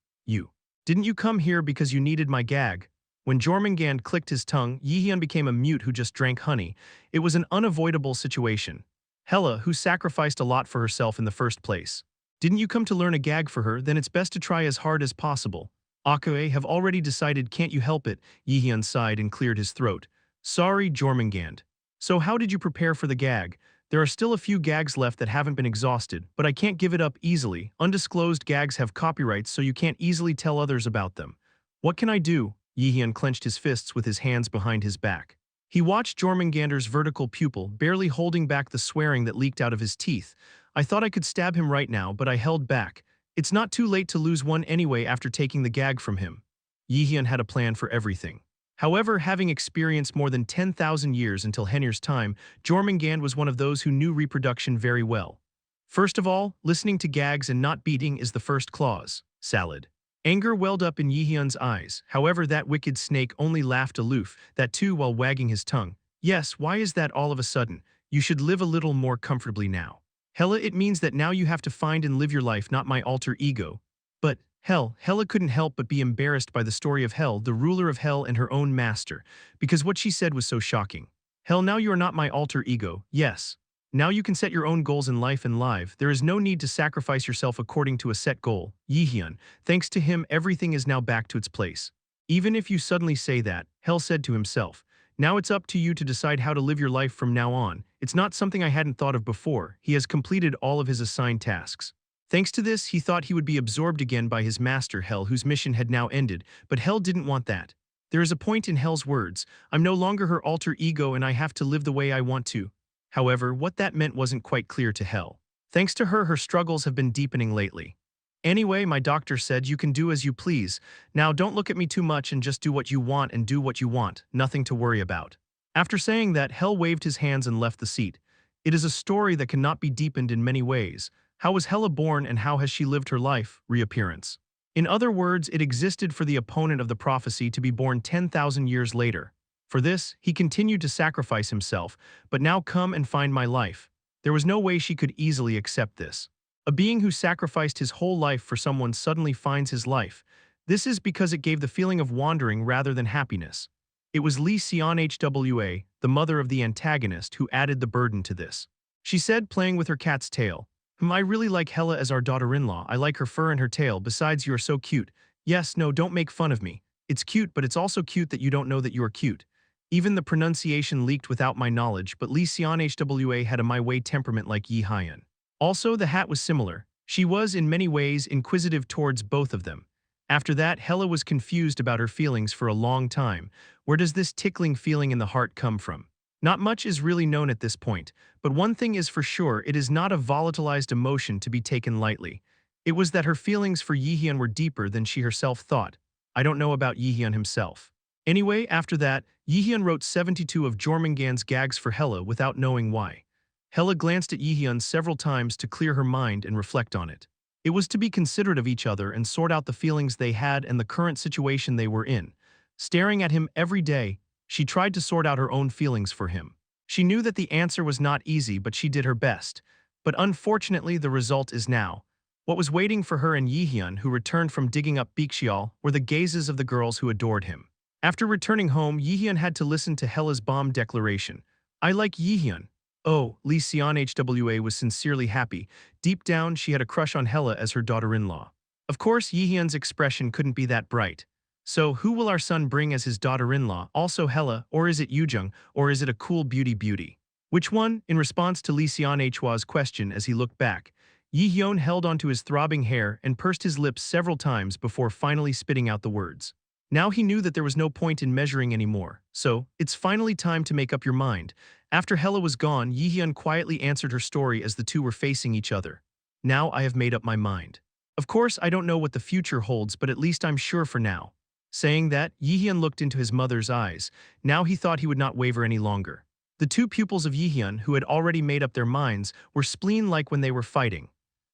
Didn't you come here because you needed my gag? When Jormungand clicked his tongue, Yihyun became a mute who just drank honey. It was an unavoidable situation. Hela, who sacrificed a lot for herself in the first place. Didn't you come to learn a gag for her? Then it's best to try as hard as possible. Akue have already decided, can't you help it? Yihyun sighed and cleared his throat. Sorry, Jormungand. So how did you prepare for the gag? There are still a few gags left that haven't been exhausted, but I can't give it up easily. Undisclosed gags have copyrights, so you can't easily tell others about them. What can I do? Yihyun clenched his fists with his hands behind his back. He watched Jormungander's vertical pupil, barely holding back the swearing that leaked out of his teeth. I thought I could stab him right now, but I held back. It's not too late to lose one anyway after taking the gag from him. Yihyun had a plan for everything. However, having experienced more than 10,000 years until Henner's time, Jormungand was one of those who knew reproduction very well. First of all, listening to gags and not beating is the first clause. Salad. Anger welled up in Yihyun's eyes. However, that wicked snake only laughed aloof, that too while wagging his tongue. Yes, why is that all of a sudden? You should live a little more comfortably now. Hela, it means that now you have to find and live your life, not my alter ego. But, Hela couldn't help but be embarrassed by the story of Hel, the ruler of Hell and her own master, because what she said was so shocking. Hel, now you are not my alter ego, yes. Now you can set your own goals in life and live. There is no need to sacrifice yourself according to a set goal. Yihyun, thanks to him, everything is now back to its place. Even if you suddenly say that, Hel said to himself. Now it's up to you to decide how to live your life from now on. It's not something I hadn't thought of before. He has completed all of his assigned tasks. Thanks to this, he thought he would be absorbed again by his master Hel, whose mission had now ended, but Hel didn't want that. There is a point in Hel's words. I'm no longer her alter ego and I have to live the way I want to. However, what that meant wasn't quite clear to Hel. Thanks to her, her struggles have been deepening lately. Anyway, my doctor said you can do as you please. Now don't look at me too much and just do what you want and do what you want. Nothing to worry about. After saying that, Hel waved his hands and left the seat. It is a story that cannot be deepened in many ways. How was Hela born and how has she lived her life? Reappearance. In other words, it existed for the opponent of the prophecy to be born 10,000 years later. For this, he continued to sacrifice himself, but now come and find my life. There was no way she could easily accept this. A being who sacrificed his whole life for someone suddenly finds his life. This is because it gave the feeling of wandering rather than happiness. It was Lee Hwa, the mother of the antagonist, who added the burden to this. She said, playing with her cat's tail, I really like Hela as our daughter-in-law. I like her fur and her tail. Besides, you are so cute. Yes, no, don't make fun of me. It's cute, but it's also cute that you don't know that you are cute. Even the pronunciation leaked without my knowledge, but Lee Hwa had a my way temperament like Jaehyeon. Also, the hat was similar. She was, in many ways, inquisitive towards both of them. After that, Hela was confused about her feelings for a long time. Where does this tickling feeling in the heart come from? Not much is really known at this point, but one thing is for sure, it is not a volatilized emotion to be taken lightly. It was that her feelings for Jaehyeon were deeper than she herself thought. I don't know about Jaehyeon himself. Anyway, after that, Jaehyeon wrote 72 of Jormungand's gags for Hela without knowing why. Hela glanced at Jaehyeon several times to clear her mind and reflect on it. It was to be considerate of each other and sort out the feelings they had and the current situation they were in. Staring at him every day, she tried to sort out her own feelings for him. She knew that the answer was not easy, but she did her best. But unfortunately, the result is now. What was waiting for her and Jaehyeon, who returned from digging up Baekjeol, were the gazes of the girls who adored him. After returning home, Jaehyeon had to listen to Hela's bomb declaration. I like Jaehyeon. Oh, Lee Hwa was sincerely happy. Deep down, she had a crush on Hela as her daughter-in-law. Of course, Jaehyeon's expression couldn't be that bright. So, who will our son bring as his daughter-in-law? Also Hela, or is it Yujung, or is it a cool beauty? Which one? In response to Lee Hwa's question as he looked back, Jaehyeon held onto his throbbing hair and pursed his lips several times before finally spitting out the words. Now he knew that there was no point in measuring anymore, so, it's finally time to make up your mind. After Hela was gone, Jaehyeon quietly answered her story as the two were facing each other. Now I have made up my mind. Of course, I don't know what the future holds, but at least I'm sure for now. Saying that, Jaehyeon looked into his mother's eyes. Now he thought he would not waver any longer. The two pupils of Jaehyeon, who had already made up their minds, were spleen-like when they were fighting.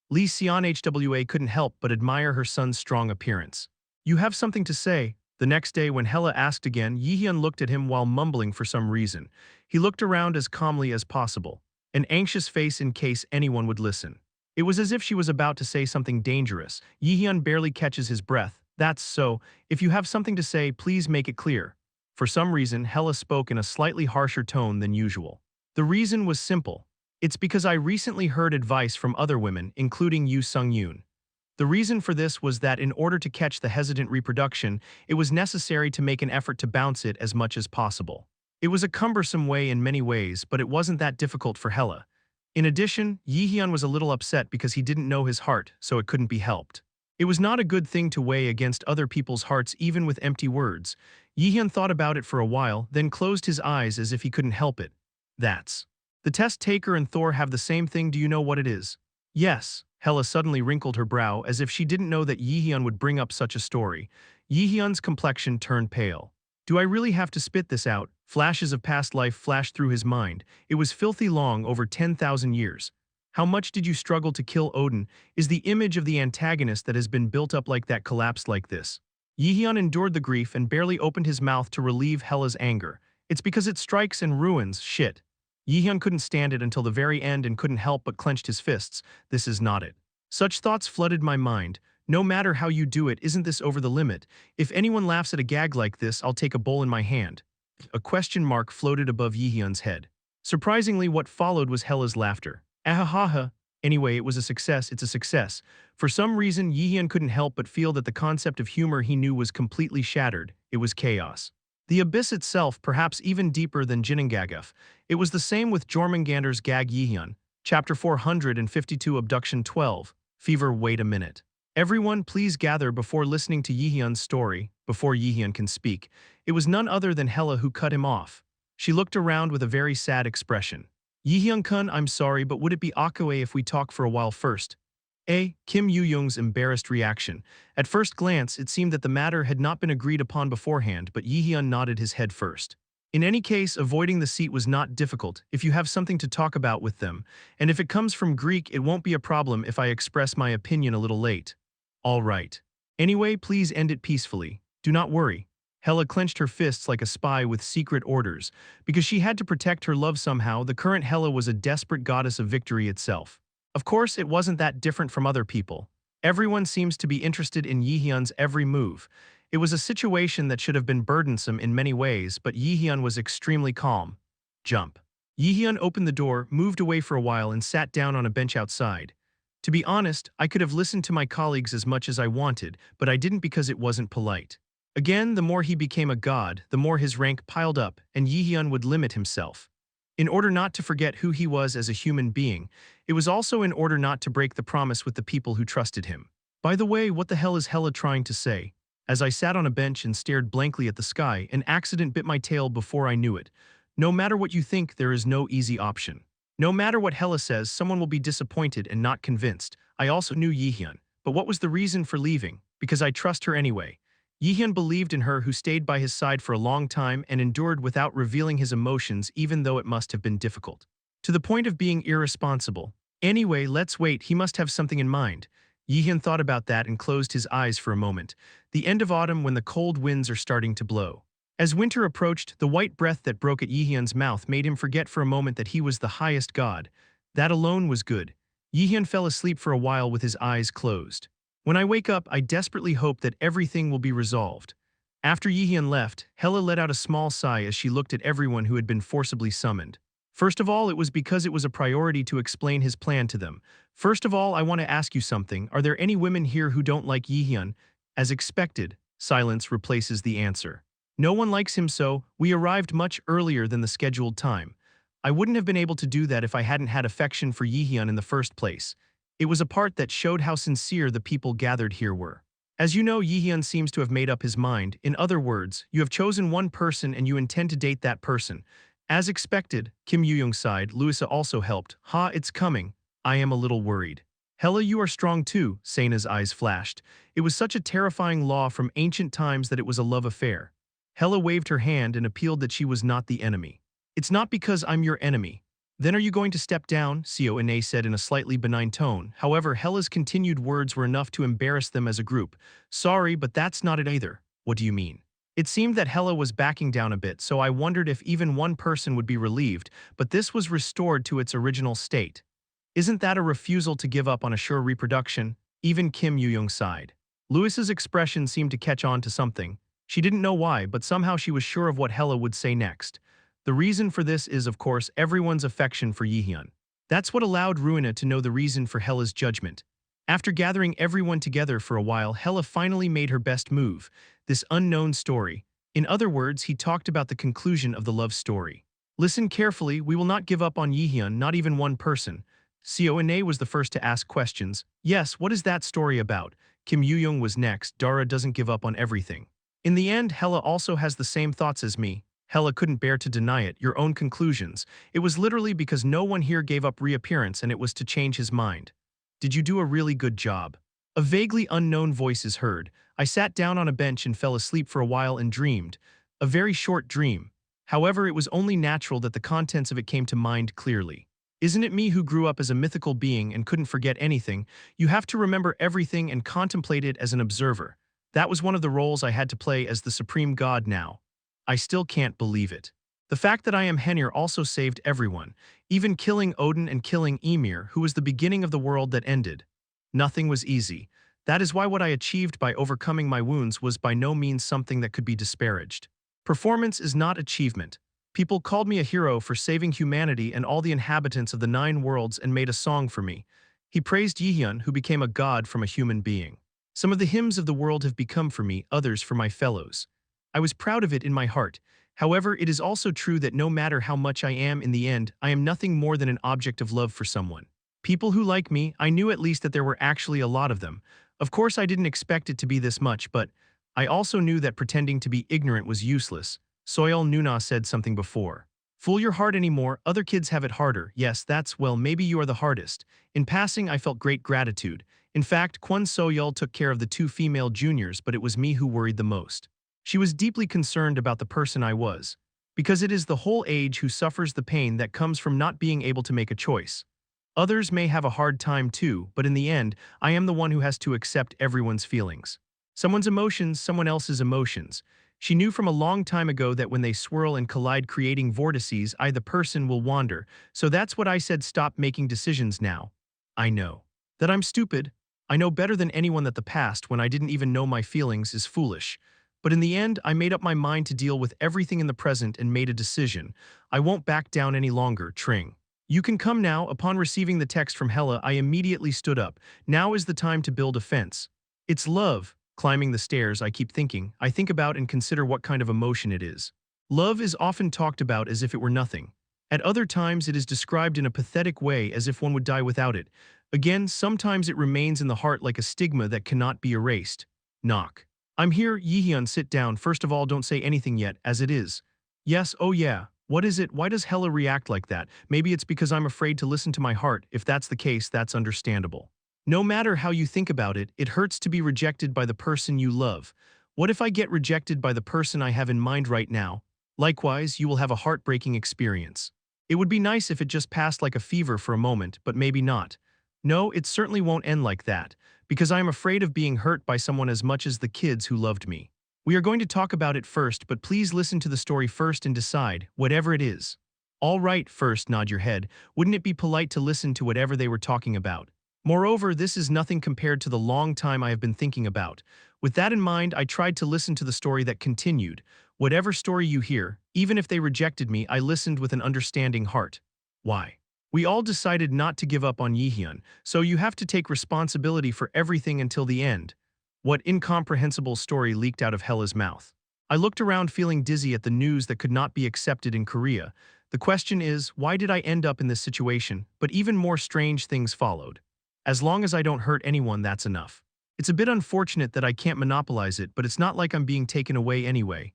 Lee Hwa couldn't help but admire her son's strong appearance. You have something to say? The next day when Hela asked again, Jaehyeon looked at him while mumbling for some reason. He looked around as calmly as possible, an anxious face in case anyone would listen. It was as if she was about to say something dangerous. Jaehyeon barely catches his breath. That's so. If you have something to say, please make it clear. For some reason, Hela spoke in a slightly harsher tone than usual. The reason was simple. It's because I recently heard advice from other women, including Yu Sung-yoon. The reason for this was that in order to catch the hesitant reproduction, it was necessary to make an effort to bounce it as much as possible. It was a cumbersome way in many ways, but it wasn't that difficult for Hela. In addition, Jaehyeon was a little upset because he didn't know his heart, so it couldn't be helped. It was not a good thing to weigh against other people's hearts even with empty words. Jaehyeon thought about it for a while, then closed his eyes as if he couldn't help it. That's. The test taker and Thor have the same thing. Do you know what it is? Yes. Hela suddenly wrinkled her brow as if she didn't know that Jaehyeon would bring up such a story. Jaehyeon's complexion turned pale. Do I really have to spit this out? Flashes of past life flashed through his mind. It was filthy long, over 10,000 years. How much did you struggle to kill Odin? Is the image of the antagonist that has been built up like that collapsed like this? Jaehyeon endured the grief and barely opened his mouth to relieve Hela's anger. It's because it strikes and ruins, shit. Jaehyeon couldn't stand it until the very end and couldn't help but clenched his fists. This is not it. Such thoughts flooded my mind. No matter how you do it, isn't this over the limit? If anyone laughs at a gag like this, I'll take a bowl in my hand. A question mark floated above Jaehyeon's head. Surprisingly, what followed was Hela's laughter. Ahahaha. Anyway, it was a success. It's a success. For some reason, Jaehyeon couldn't help but feel that the concept of humor he knew was completely shattered. It was chaos. The abyss itself, perhaps even deeper than Jinnungaguf. It was the same with Jormungander's gag Jaehyeon. Chapter 452 Abduction 12. Fever. Wait a minute. Everyone, please gather before listening to Jaehyeon's story. Before Jaehyeon can speak, it was none other than Hela who cut him off. She looked around with a very sad expression. Jaehyeon-kun, I'm sorry, but would it be okay if we talk for a while first? Kim Yoo-young's embarrassed reaction. At first glance, it seemed that the matter had not been agreed upon beforehand, but Jaehyeon nodded his head first. In any case, avoiding the seat was not difficult if you have something to talk about with them, and if it comes from Greek, it won't be a problem if I express my opinion a little late. All right. Anyway, please end it peacefully. Do not worry. Hela clenched her fists like a spy with secret orders. Because she had to protect her love somehow, the current Hela was a desperate goddess of victory itself. Of course, it wasn't that different from other people. Everyone seems to be interested in Jaehyeon's every move. It was a situation that should have been burdensome in many ways, but Jaehyeon was extremely calm. Jump. Jaehyeon opened the door, moved away for a while, and sat down on a bench outside. To be honest, I could have listened to my colleagues as much as I wanted, but I didn't because it wasn't polite. Again, the more he became a god, the more his rank piled up, and Jaehyeon would limit himself. In order not to forget who he was as a human being, it was also in order not to break the promise with the people who trusted him. By the way, what the hell is Hela trying to say? As I sat on a bench and stared blankly at the sky, an accident bit my tail before I knew it. No matter what you think, there is no easy option. No matter what Hela says, someone will be disappointed and not convinced. I also knew Jaehyeon, but what was the reason for leaving? Because I trust her anyway. Jaehyeon believed in her, who stayed by his side for a long time and endured without revealing his emotions, even though it must have been difficult. To the point of being irresponsible. Anyway, let's wait, he must have something in mind. Jaehyeon thought about that and closed his eyes for a moment. The end of autumn, when the cold winds are starting to blow. As winter approached, the white breath that broke at Jaehyeon's mouth made him forget for a moment that he was the highest god. That alone was good. Jaehyeon fell asleep for a while with his eyes closed. When I wake up, I desperately hope that everything will be resolved. After Jaehyeon left, Hela let out a small sigh as she looked at everyone who had been forcibly summoned. First of all, it was because it was a priority to explain his plan to them. First of all, I want to ask you something. Are there any women here who don't like Jaehyeon? As expected, silence replaces the answer. No one likes him, so we arrived much earlier than the scheduled time. I wouldn't have been able to do that if I hadn't had affection for Jaehyeon in the first place. It was a part that showed how sincere the people gathered here were. As you know, Jaehyeon seems to have made up his mind. In other words, you have chosen one person and you intend to date that person. As expected, Kim Yoo-young sighed. Louisa also helped. Ha, it's coming. I am a little worried. Hela, you are strong too, Sena's eyes flashed. It was such a terrifying law from ancient times that it was a love affair. Hela waved her hand and appealed that she was not the enemy. It's not because I'm your enemy. Then are you going to step down? Seona said in a slightly benign tone. However, Hela's continued words were enough to embarrass them as a group. Sorry, but that's not it either. What do you mean? It seemed that Hela was backing down a bit, so I wondered if even one person would be relieved, but this was restored to its original state. Isn't that a refusal to give up on a sure reproduction? Even Kim Yoo-young sighed. Louis's expression seemed to catch on to something. She didn't know why, but somehow she was sure of what Hela would say next. The reason for this is, of course, everyone's affection for Jaehyeon. That's what allowed Ruina to know the reason for Hela's judgment. After gathering everyone together for a while, Hela finally made her best move, this unknown story. In other words, he talked about the conclusion of the love story. Listen carefully, we will not give up on Jaehyeon, not even one person. Seona was the first to ask questions. Yes, what is that story about? Kim Yoo-young was next. Dara doesn't give up on everything. In the end, Hela also has the same thoughts as me. Hela couldn't bear to deny it. Your own conclusions. It was literally because no one here gave up reappearance, and it was to change his mind. Did you do a really good job? A vaguely unknown voice is heard. I sat down on a bench and fell asleep for a while and dreamed. A very short dream. However, it was only natural that the contents of it came to mind clearly. Isn't it me who grew up as a mythical being and couldn't forget anything? You have to remember everything and contemplate it as an observer. That was one of the roles I had to play as the supreme god now. I still can't believe it. The fact that I am Henir also saved everyone, even killing Odin and killing Ymir, who was the beginning of the world that ended. Nothing was easy. That is why what I achieved by overcoming my wounds was by no means something that could be disparaged. Performance is not achievement. People called me a hero for saving humanity and all the inhabitants of the 9 worlds and made a song for me. He praised Jaehyeon, who became a god from a human being. Some of the hymns of the world have become for me, others for my fellows. I was proud of it in my heart. However, it is also true that no matter how much I am in the end, I am nothing more than an object of love for someone. People who like me, I knew at least that there were actually a lot of them. Of course, I didn't expect it to be this much, but I also knew that pretending to be ignorant was useless. Soyeol Nuna said something before. Fool your heart anymore, other kids have it harder. Yes, well, maybe you are the hardest. In passing, I felt great gratitude. In fact, Kwon Soyeol took care of the 2 female juniors, but it was me who worried the most. She was deeply concerned about the person I was, because it is the whole age who suffers the pain that comes from not being able to make a choice. Others may have a hard time too, but in the end, I am the one who has to accept everyone's feelings. Someone's emotions, someone else's emotions. She knew from a long time ago that when they swirl and collide creating vortices, I the person will wander, so that's what I said, stop making decisions now. I know that I'm stupid. I know better than anyone that the past, when I didn't even know my feelings, is foolish. But in the end, I made up my mind to deal with everything in the present and made a decision. I won't back down any longer, Tring. You can come now. Upon receiving the text from Hela, I immediately stood up. Now is the time to build a fence. It's love. Climbing the stairs, I keep thinking. I think about and consider what kind of emotion it is. Love is often talked about as if it were nothing. At other times, it is described in a pathetic way as if one would die without it. Again, sometimes it remains in the heart like a stigma that cannot be erased. Knock. I'm here, Jaehyeon, sit down. First of all, don't say anything yet, as it is. Yes, oh yeah. What is it? Why does Hela react like that? Maybe it's because I'm afraid to listen to my heart. If that's the case, that's understandable. No matter how you think about it, it hurts to be rejected by the person you love. What if I get rejected by the person I have in mind right now? Likewise, you will have a heartbreaking experience. It would be nice if it just passed like a fever for a moment, but maybe not. No, it certainly won't end like that, because I am afraid of being hurt by someone as much as the kids who loved me. We are going to talk about it first, but please listen to the story first and decide, whatever it is. All right, first nod your head. Wouldn't it be polite to listen to whatever they were talking about? Moreover, this is nothing compared to the long time I have been thinking about. With that in mind, I tried to listen to the story that continued. Whatever story you hear, even if they rejected me, I listened with an understanding heart. Why? We all decided not to give up on Jaehyeon, so you have to take responsibility for everything until the end. What incomprehensible story leaked out of Hela's mouth? I looked around feeling dizzy at the news that could not be accepted in Korea. The question is, why did I end up in this situation? But even more strange things followed. As long as I don't hurt anyone, that's enough. It's a bit unfortunate that I can't monopolize it, but it's not like I'm being taken away anyway.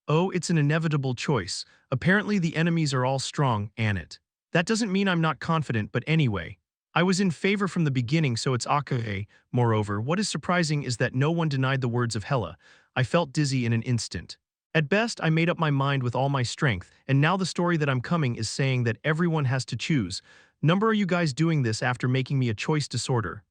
Oh, it's an inevitable choice. Apparently the enemies are all strong, and it. That doesn't mean I'm not confident, but anyway. I was in favor from the beginning, so it's akare. Moreover, what is surprising is that no one denied the words of Hela. I felt dizzy in an instant. At best, I made up my mind with all my strength, and now the story that I'm coming is saying that everyone has to choose. Number, are you guys doing this after making me a choice disorder?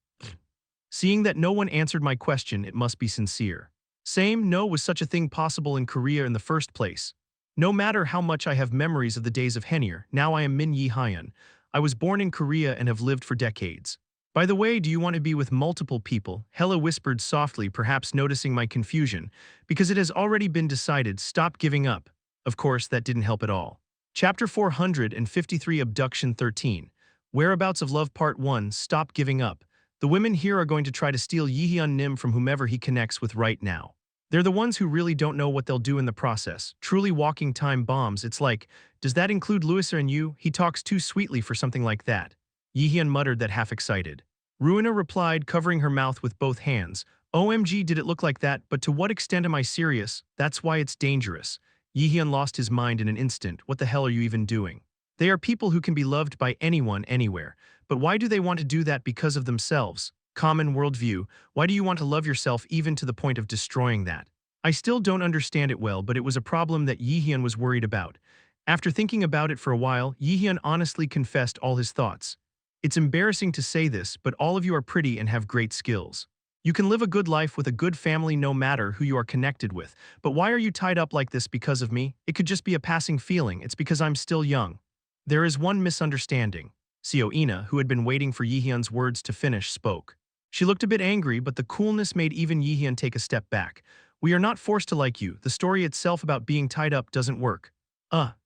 Seeing that no one answered my question, it must be sincere. Same, no, was such a thing possible in Korea in the first place? No matter how much I have memories of the days of Henir, now I am Min Jaehyeon. I was born in Korea and have lived for decades. By the way, do you want to be with multiple people? Hela whispered softly, perhaps noticing my confusion. Because it has already been decided, stop giving up. Of course, that didn't help at all. Chapter 453, Abduction 13. Whereabouts of Love Part 1, Stop Giving Up. The women here are going to try to steal Jaehyeon Min from whomever he connects with right now. They're the ones who really don't know what they'll do in the process. Truly walking time bombs. It's like, does that include Louisa and you? He talks too sweetly for something like that. Jaehyeon muttered that half excited. Ruina replied, covering her mouth with both hands. OMG, did it look like that? But to what extent am I serious? That's why it's dangerous. Jaehyeon lost his mind in an instant. What the hell are you even doing? They are people who can be loved by anyone, anywhere. But why do they want to do that? Because of themselves? Common worldview. Why do you want to love yourself even to the point of destroying that? I still don't understand it well, but it was a problem that Jaehyeon was worried about. After thinking about it for a while, Jaehyeon honestly confessed all his thoughts. It's embarrassing to say this, but all of you are pretty and have great skills. You can live a good life with a good family no matter who you are connected with. But why are you tied up like this because of me? It could just be a passing feeling. It's because I'm still young. There is one misunderstanding. Seo Ina, who had been waiting for Jaehyeon's words to finish, spoke. She looked a bit angry, but the coolness made even Jaehyeon take a step back. We are not forced to like you. The story itself about being tied up doesn't work.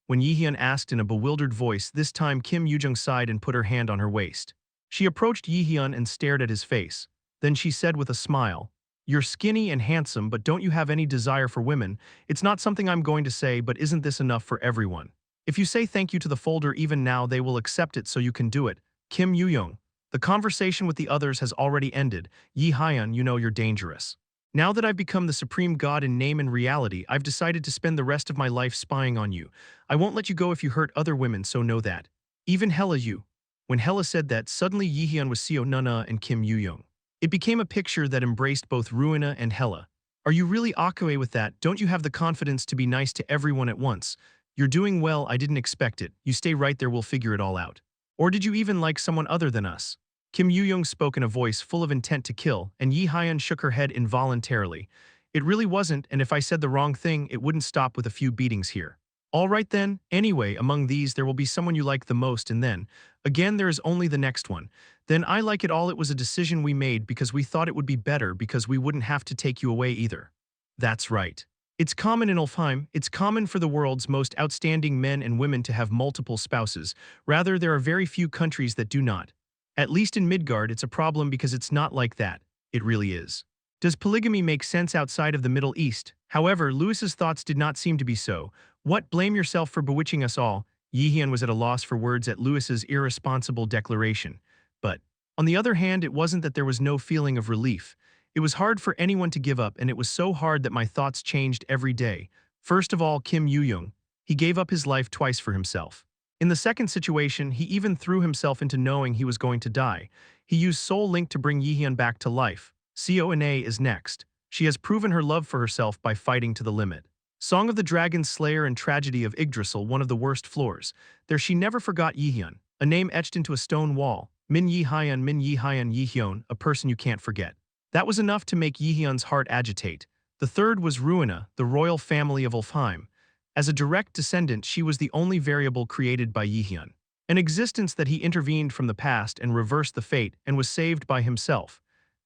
When Jaehyeon asked in a bewildered voice, this time Kim Yoo-jung sighed and put her hand on her waist. She approached Jaehyeon and stared at his face. Then she said with a smile, "You're skinny and handsome, but don't you have any desire for women? It's not something I'm going to say, but isn't this enough for everyone? If you say thank you to the folder even now, they will accept it, so you can do it." Kim Yoo-jung. The conversation with the others has already ended. Jaehyeon, you know you're dangerous. Now that I've become the supreme god in name and reality, I've decided to spend the rest of my life spying on you. I won't let you go if you hurt other women, so know that. Even Hela you. When Hela said that, suddenly Jaehyeon was Seo Nuna and Kim Yoo-jung. It became a picture that embraced both Ruina and Hela. Are you really okay with that? Don't you have the confidence to be nice to everyone at once? You're doing well, I didn't expect it. You stay right there, we'll figure it all out. Or did you even like someone other than us? Kim Yoo-jung spoke in a voice full of intent to kill, and Jaehyeon shook her head involuntarily. It really wasn't, and if I said the wrong thing, it wouldn't stop with a few beatings here. All right then, anyway, among these there will be someone you like the most, and then, again there is only the next one. Then I like it all. It was a decision we made because we thought it would be better because we wouldn't have to take you away either. That's right. It's common in Ulfheim, it's common for the world's most outstanding men and women to have multiple spouses. Rather, there are very few countries that do not. At least in Midgard, it's a problem because it's not like that. It really is. Does polygamy make sense outside of the Middle East? However, Lewis's thoughts did not seem to be so. What, blame yourself for bewitching us all? Jaehyeon was at a loss for words at Lewis's irresponsible declaration. But, on the other hand, it wasn't that there was no feeling of relief. It was hard for anyone to give up, and it was so hard that my thoughts changed every day. First of all, Kim Yoo-young. He gave up his life twice for himself. In the second situation, he even threw himself into knowing he was going to die. He used Soul Link to bring Jaehyeon back to life. Seon is next. She has proven her love for herself by fighting to the limit. Song of the Dragon Slayer and Tragedy of Yggdrasil, one of the worst floors. There she never forgot Jaehyeon, a name etched into a stone wall. Min Jaehyeon, a person you can't forget. That was enough to make Jaehyeon's heart agitate. The third was Ruina, the royal family of Ulfheim. As a direct descendant, she was the only variable created by Jaehyeon. An existence that he intervened from the past and reversed the fate and was saved by himself.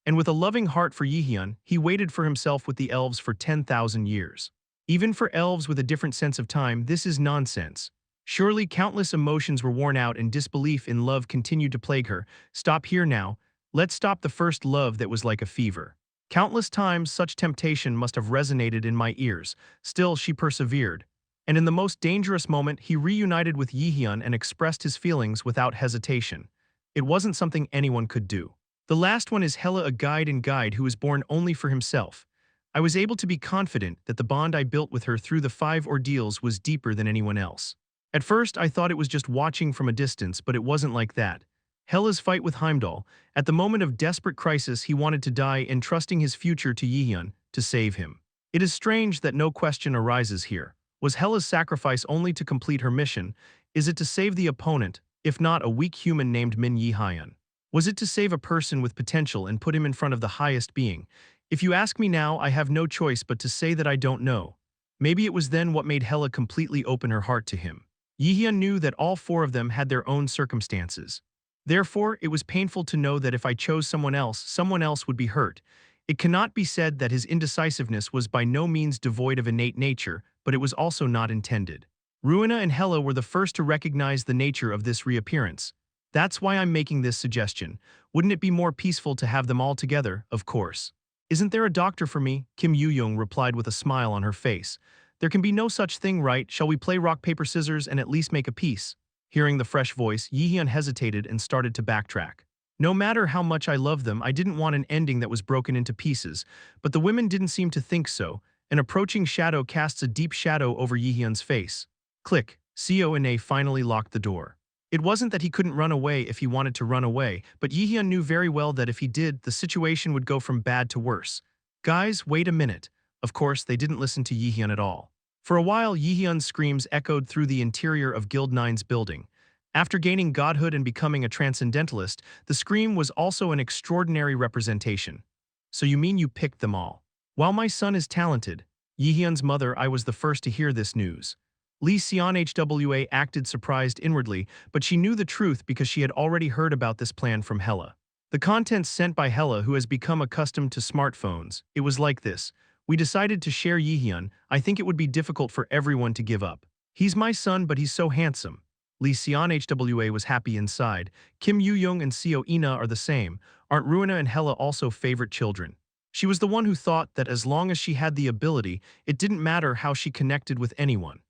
And with a loving heart for Jaehyeon, he waited for himself with the elves for 10,000 years. Even for elves with a different sense of time, this is nonsense. Surely countless emotions were worn out and disbelief in love continued to plague her. Stop here now. Let's stop the first love that was like a fever. Countless times such temptation must have resonated in my ears. Still, she persevered. And in the most dangerous moment, he reunited with Jaehyeon and expressed his feelings without hesitation. It wasn't something anyone could do. The last one is Hela, a guide who was born only for himself. I was able to be confident that the bond I built with her through the 5 ordeals was deeper than anyone else. At first, I thought it was just watching from a distance, but it wasn't like that. Hela's fight with Heimdall, at the moment of desperate crisis he wanted to die, entrusting his future to Jaehyeon to save him. It is strange that no question arises here. Was Hela's sacrifice only to complete her mission? Is it to save the opponent, if not a weak human named Min Jaehyeon? Was it to save a person with potential and put him in front of the highest being? If you ask me now, I have no choice but to say that I don't know. Maybe it was then what made Hela completely open her heart to him. Jaehyeon knew that all 4 of them had their own circumstances. Therefore, it was painful to know that if I chose someone else would be hurt. It cannot be said that his indecisiveness was by no means devoid of innate nature, but it was also not intended. Ruina and Hela were the first to recognize the nature of this reappearance. That's why I'm making this suggestion. Wouldn't it be more peaceful to have them all together? Of course. Isn't there a doctor for me? Kim Yoo-young replied with a smile on her face. There can be no such thing, right? Shall we play rock, paper, scissors and at least make a peace? Hearing the fresh voice, Jaehyeon hesitated and started to backtrack. No matter how much I loved them, I didn't want an ending that was broken into pieces, but the women didn't seem to think so. An approaching shadow casts a deep shadow over Jaehyeon's face. Click. Seon finally locked the door. It wasn't that he couldn't run away if he wanted to run away, but Jaehyeon knew very well that if he did, the situation would go from bad to worse. Guys, wait a minute. Of course, they didn't listen to Jaehyeon at all. For a while, Jaehyeon's screams echoed through the interior of Guild 9's building. After gaining godhood and becoming a transcendentalist, the scream was also an extraordinary representation. So you mean you picked them all? While my son is talented, Jaehyeon's mother, I was the first to hear this news. Lee Seon acted surprised inwardly, but she knew the truth because she had already heard about this plan from Hela. The contents sent by Hela, who has become accustomed to smartphones. It was like this. We decided to share Jaehyeon. I think it would be difficult for everyone to give up. He's my son, but he's so handsome. Lee Seon was happy inside. Kim Yoo-young and Seo Ina are the same. Aren't Ruina and Hela also favorite children? She was the one who thought that as long as she had the ability, it didn't matter how she connected with anyone.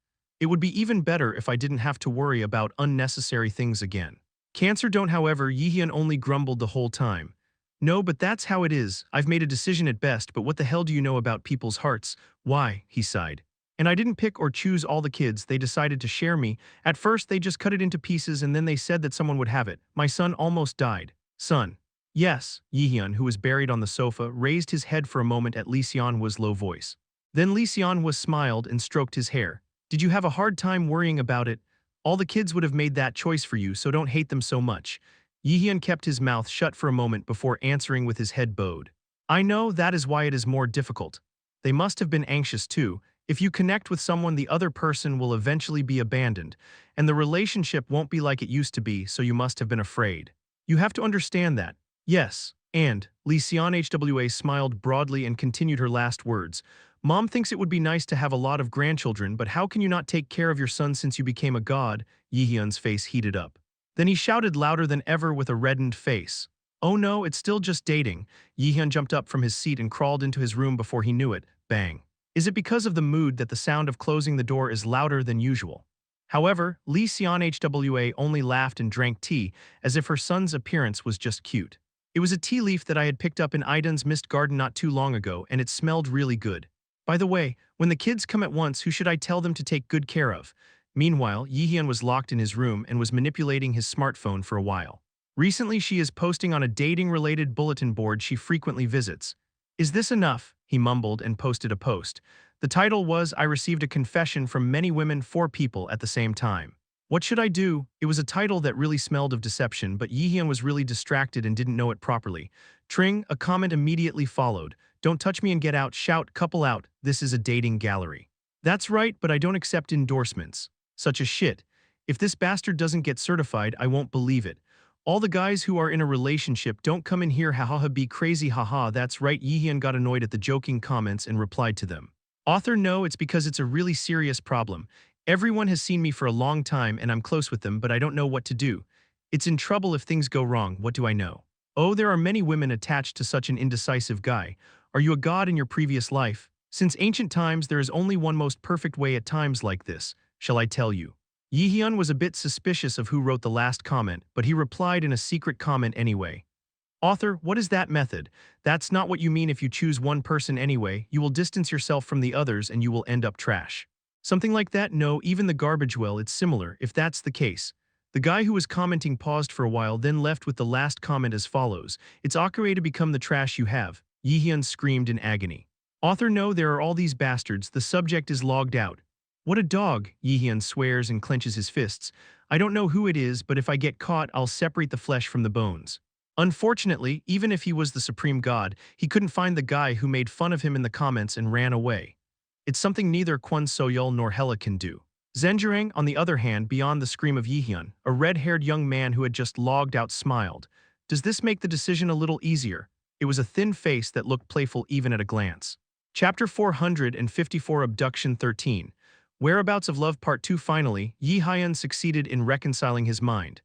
It would be even better if I didn't have to worry about unnecessary things again. Cancer don't, however, Jaehyeon only grumbled the whole time. No, but that's how it is. I've made a decision at best, but what the hell do you know about people's hearts? Why? He sighed. And I didn't pick or choose all the kids, they decided to share me. At first, they just cut it into pieces and then they said that someone would have it. My son almost died. Son. Yes, Jaehyeon, who was buried on the sofa, raised his head for a moment at Lee Seonhwa's low voice. Then Lee Seonhwa smiled and stroked his hair. Did you have a hard time worrying about it? All the kids would have made that choice for you, so don't hate them so much. Jaehyeon kept his mouth shut for a moment before answering with his head bowed. I know that is why it is more difficult. They must have been anxious too. If you connect with someone, the other person will eventually be abandoned, and the relationship won't be like it used to be, so you must have been afraid. You have to understand that. Yes, and, Lee Seonhwa smiled broadly and continued her last words. Mom thinks it would be nice to have a lot of grandchildren, but how can you not take care of your son since you became a god? Yihyun's face heated up. Then he shouted louder than ever with a reddened face. Oh no, it's still just dating. Yihyun jumped up from his seat and crawled into his room before he knew it. Bang. Is it because of the mood that the sound of closing the door is louder than usual? However, Lee Seon-hwa only laughed and drank tea, as if her son's appearance was just cute. It was a tea leaf that I had picked up in Idun's mist garden not too long ago, and it smelled really good. By the way, when the kids come at once, who should I tell them to take good care of? Meanwhile, Yihyun was locked in his room and was manipulating his smartphone for a while. Recently, she is posting on a dating-related bulletin board she frequently visits. Is this enough? He mumbled and posted a post. The title was, I received a confession from many women, 4 people at the same time. What should I do? It was a title that really smelled of deception, but Yihyun was really distracted and didn't know it properly. Tring, a comment immediately followed. Don't touch me and get out, shout, couple out, this is a dating gallery. That's right, but I don't accept endorsements. Such a shit. If this bastard doesn't get certified, I won't believe it. All the guys who are in a relationship don't come in here haha be crazy haha that's right. Yihyun got annoyed at the joking comments and replied to them. Author, no, it's because it's a really serious problem. Everyone has seen me for a long time and I'm close with them, but I don't know what to do. It's in trouble if things go wrong, what do I know? Oh, there are many women attached to such an indecisive guy. Are you a god in your previous life? Since ancient times, there is only one most perfect way at times like this. Shall I tell you? Yihyun was a bit suspicious of who wrote the last comment, but he replied in a secret comment anyway. Author, what is that method? That's not what you mean. If you choose one person anyway, you will distance yourself from the others and you will end up trash. Something like that? No, even the garbage well, it's similar, if that's the case. The guy who was commenting paused for a while, then left with the last comment as follows. It's okay to become the trash you have. Yihyun screamed in agony. Author, no, there are all these bastards. The subject is logged out. What a dog, Yihyun swears and clenches his fists. I don't know who it is, but if I get caught, I'll separate the flesh from the bones. Unfortunately, even if he was the supreme god, he couldn't find the guy who made fun of him in the comments and ran away. It's something neither Kwon Soyeol nor Hela can do. Zenjurang, on the other hand, beyond the scream of Yihyun, a red-haired young man who had just logged out smiled. Does this make the decision a little easier? It was a thin face that looked playful even at a glance. Chapter 454 Abduction 13. Whereabouts of Love Part 2. Finally, Yihyun succeeded in reconciling his mind.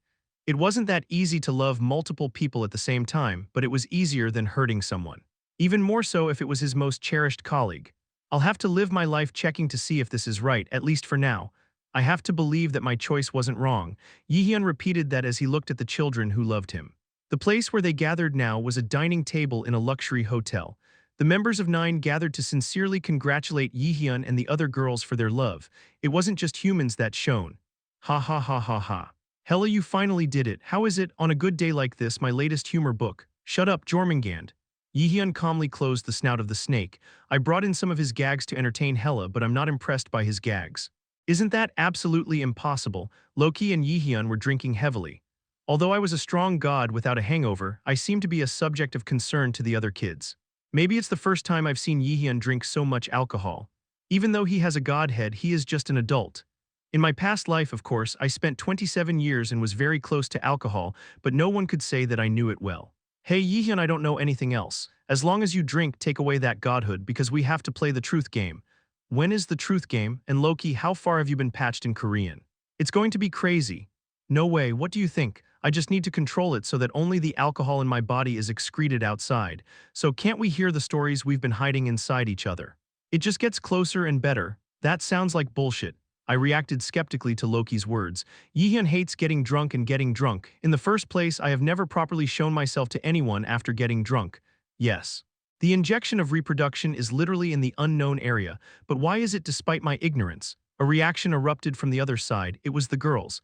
It wasn't that easy to love multiple people at the same time, but it was easier than hurting someone. Even more so if it was his most cherished colleague. I'll have to live my life checking to see if this is right, at least for now. I have to believe that my choice wasn't wrong. Yihyun repeated that as he looked at the children who loved him. The place where they gathered now was a dining table in a luxury hotel. The members of Nine gathered to sincerely congratulate Yihyun and the other girls for their love. It wasn't just humans that shone. Ha ha ha ha ha. Hela, you finally did it. How is it, on a good day like this, my latest humor book? Shut up, Jormungand. Yihyun calmly closed the snout of the snake. I brought in some of his gags to entertain Hela, but I'm not impressed by his gags. Isn't that absolutely impossible? Loki and Yihyun were drinking heavily. Although I was a strong god without a hangover, I seemed to be a subject of concern to the other kids. Maybe it's the first time I've seen Yihyun drink so much alcohol. Even though he has a godhead, he is just an adult. In my past life, of course, I spent 27 years and was very close to alcohol, but no one could say that I knew it well. Hey Yihyun, I don't know anything else. As long as you drink, take away that godhood, because we have to play the truth game. When is the truth game? And Loki, how far have you been patched in Korean? It's going to be crazy. No way, what do you think? I just need to control it so that only the alcohol in my body is excreted outside. So can't we hear the stories we've been hiding inside each other? It just gets closer and better. That sounds like bullshit. I reacted skeptically to Loki's words. Yihyun hates getting drunk and getting drunk. In the first place, I have never properly shown myself to anyone after getting drunk. Yes. The injection of reproduction is literally in the unknown area, but why is it despite my ignorance? A reaction erupted from the other side. It was the girls.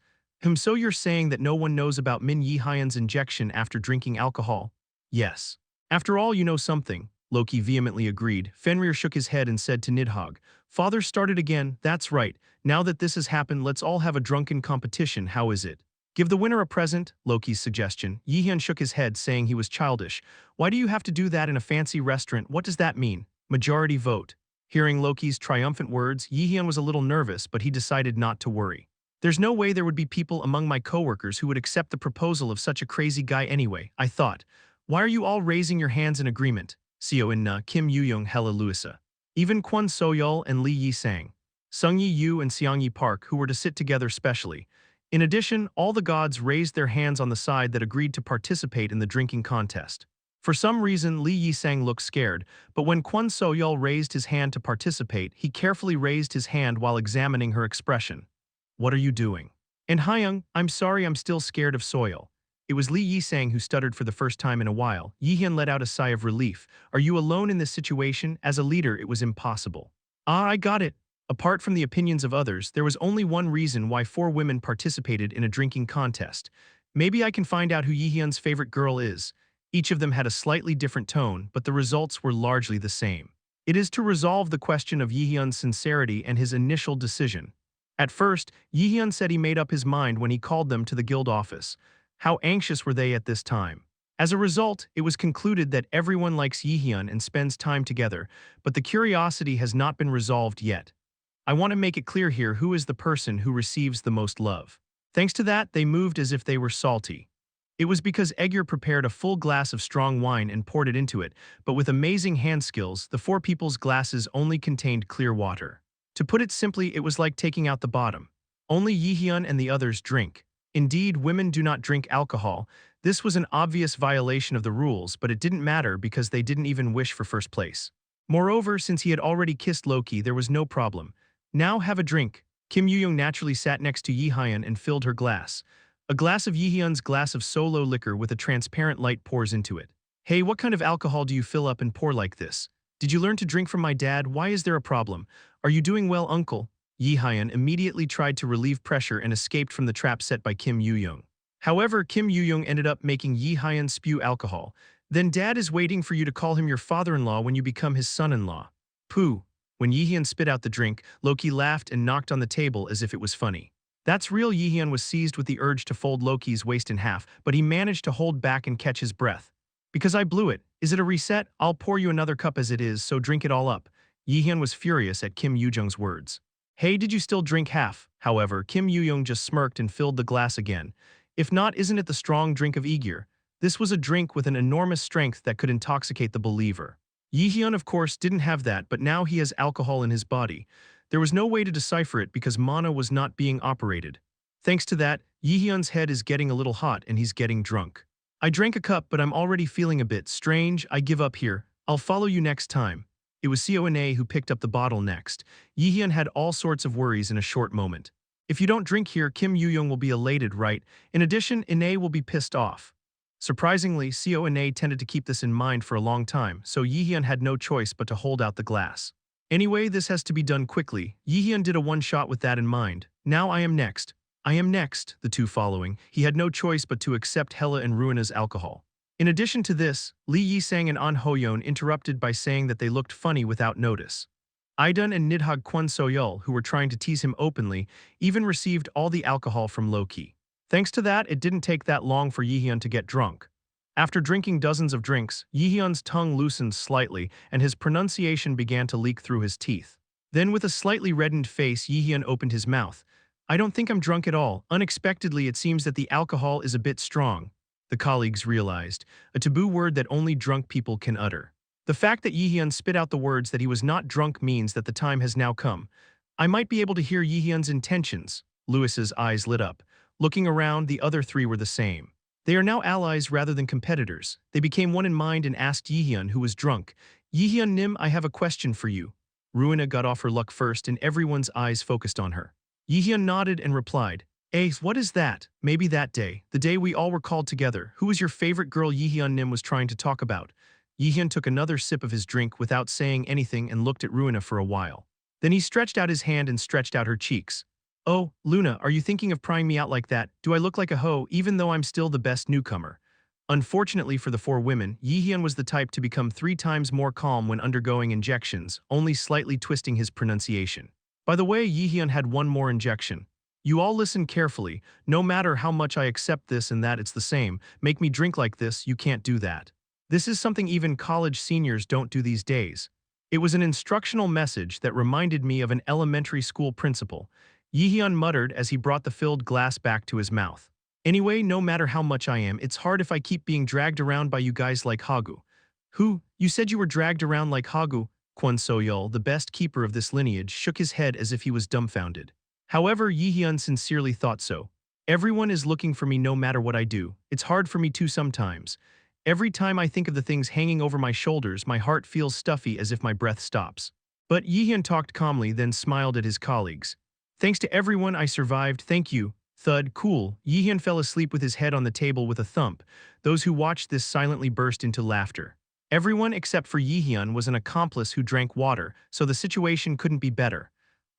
So you're saying that no one knows about Min Yihyun's injection after drinking alcohol? Yes. After all, you know something. Loki vehemently agreed. Fenrir shook his head and said to Nidhogg, Father started again, that's right. Now that this has happened, let's all have a drunken competition, how is it? Give the winner a present, Loki's suggestion. Yihyun shook his head, saying he was childish. Why do you have to do that in a fancy restaurant? What does that mean? Majority vote. Hearing Loki's triumphant words, Yihyun was a little nervous, but he decided not to worry. There's no way there would be people among my coworkers who would accept the proposal of such a crazy guy anyway, I thought. Why are you all raising your hands in agreement? Seo In Na, Kim Yoo-young, Hela Luisa. Even Kwon So-yeol and Lee Yi-sang, Sung Yi-yu and Seong Yi-park who were to sit together specially. In addition, all the gods raised their hands on the side that agreed to participate in the drinking contest. For some reason, Lee Yi-sang looked scared, but when Kwon So-yeol raised his hand to participate, he carefully raised his hand while examining her expression. "What are you doing?" "And Hyung, I'm sorry, I'm still scared of soil." It was Lee Yi-sang who stuttered for the first time in a while. Yihyun let out a sigh of relief. "Are you alone in this situation? As a leader, it was impossible." "Ah, I got it." Apart from the opinions of others, there was only one reason why 4 women participated in a drinking contest. Maybe I can find out who Yihyun's favorite girl is. Each of them had a slightly different tone, but the results were largely the same. It is to resolve the question of Yihyun's sincerity and his initial decision. At first, Yihyun said he made up his mind when he called them to the guild office. How anxious were they at this time? As a result, it was concluded that everyone likes Yihyun and spends time together, but the curiosity has not been resolved yet. I want to make it clear here who is the person who receives the most love. Thanks to that, they moved as if they were salty. It was because Egger prepared a full glass of strong wine and poured it into it, but with amazing hand skills, the 4 people's glasses only contained clear water. To put it simply, it was like taking out the bottom. Only Yihyun and the others drink. Indeed, women do not drink alcohol. This was an obvious violation of the rules, but it didn't matter because they didn't even wish for first place. Moreover, since he had already kissed Loki, there was no problem. "Now have a drink." Kim Yoo-young naturally sat next to Yihyun and filled her glass. A glass of Yihyun's glass of solo liquor with a transparent light pours into it. "Hey, what kind of alcohol do you fill up and pour like this? Did you learn to drink from my dad? Why is there a problem? Are you doing well, uncle?" Yihyun immediately tried to relieve pressure and escaped from the trap set by Kim Yoo-young. However, Kim Yoo-young ended up making Yihyun spew alcohol. "Then dad is waiting for you to call him your father-in-law when you become his son-in-law." Pooh. When Yihyun spit out the drink, Loki laughed and knocked on the table as if it was funny. That's real. Yihyun was seized with the urge to fold Loki's waist in half, but he managed to hold back and catch his breath. "Because I blew it. Is it a reset? I'll pour you another cup as it is, so drink it all up." Yihyun was furious at Kim Yoo-jung's words. "Hey, did you still drink half?" However, Kim Yoo-young just smirked and filled the glass again. "If not, isn't it the strong drink of Aegir?" This was a drink with an enormous strength that could intoxicate the believer. Yihyun, of course, didn't have that, but now he has alcohol in his body. There was no way to decipher it because mana was not being operated. Thanks to that, Yihyun's head is getting a little hot and he's getting drunk. "I drank a cup, but I'm already feeling a bit strange. I give up here. I'll follow you next time." It was Seona who picked up the bottle next. Yihyun had all sorts of worries in a short moment. "If you don't drink here, Kim Yoo-young will be elated, right? In addition, Ine will be pissed off." Surprisingly, Seona tended to keep this in mind for a long time, so Yihyun had no choice but to hold out the glass. "Anyway, this has to be done quickly." Yihyun did a one-shot with that in mind. "Now I am next." "I am next," the two following. He had no choice but to accept Hela and Ruina's alcohol. In addition to this, Lee Yi-sang and An Ho-yeon interrupted by saying that they looked funny without notice. Idun and Nidhogg Kwon So-yeol, who were trying to tease him openly, even received all the alcohol from Loki. Thanks to that, it didn't take that long for Yihyun to get drunk. After drinking dozens of drinks, Yihyun's tongue loosened slightly and his pronunciation began to leak through his teeth. Then with a slightly reddened face, Yihyun opened his mouth. "I don't think I'm drunk at all." Unexpectedly, it seems that the alcohol is a bit strong. The colleagues realized, a taboo word that only drunk people can utter. The fact that Yihyun spit out the words that he was not drunk means that the time has now come. "I might be able to hear Yihyun's intentions." Lewis's eyes lit up. Looking around, the other 3 were the same. They are now allies rather than competitors. They became one in mind and asked Yihyun, who was drunk. "Yihyun Nim, I have a question for you." Ruina got off her luck first and everyone's eyes focused on her. Yihyun nodded and replied, What is that?" "Maybe that day, the day we all were called together. Who was your favorite girl?" Yihyun Nim was trying to talk about. Yihyun took another sip of his drink without saying anything and looked at Ruina for a while. Then he stretched out his hand and stretched out her cheeks. "Oh, Luna, are you thinking of prying me out like that? Do I look like a hoe even though I'm still the best newcomer?" Unfortunately for the 4 women, Yihyun was the type to become 3 times more calm when undergoing injections, only slightly twisting his pronunciation. By the way, Yihyun had one more injection. "You all listen carefully. No matter how much I accept this and that, it's the same. Make me drink like this, you can't do that. This is something even college seniors don't do these days." It was an instructional message that reminded me of an elementary school principal. Yihyun muttered as he brought the filled glass back to his mouth. "Anyway, no matter how much I am, it's hard if I keep being dragged around by you guys like Hagu." "Who? You said you were dragged around like Hagu?" Kwon So-yeol, the best keeper of this lineage, shook his head as if he was dumbfounded. However, Jaehyeon sincerely thought so. Everyone is looking for me no matter what I do. It's hard for me too sometimes. Every time I think of the things hanging over my shoulders, my heart feels stuffy as if my breath stops. But Jaehyeon talked calmly, then smiled at his colleagues. Thanks to everyone, I survived, thank you. Thud, cool. Jaehyeon fell asleep with his head on the table with a thump. Those who watched this silently burst into laughter. Everyone except for Jaehyeon was an accomplice who drank water, so the situation couldn't be better.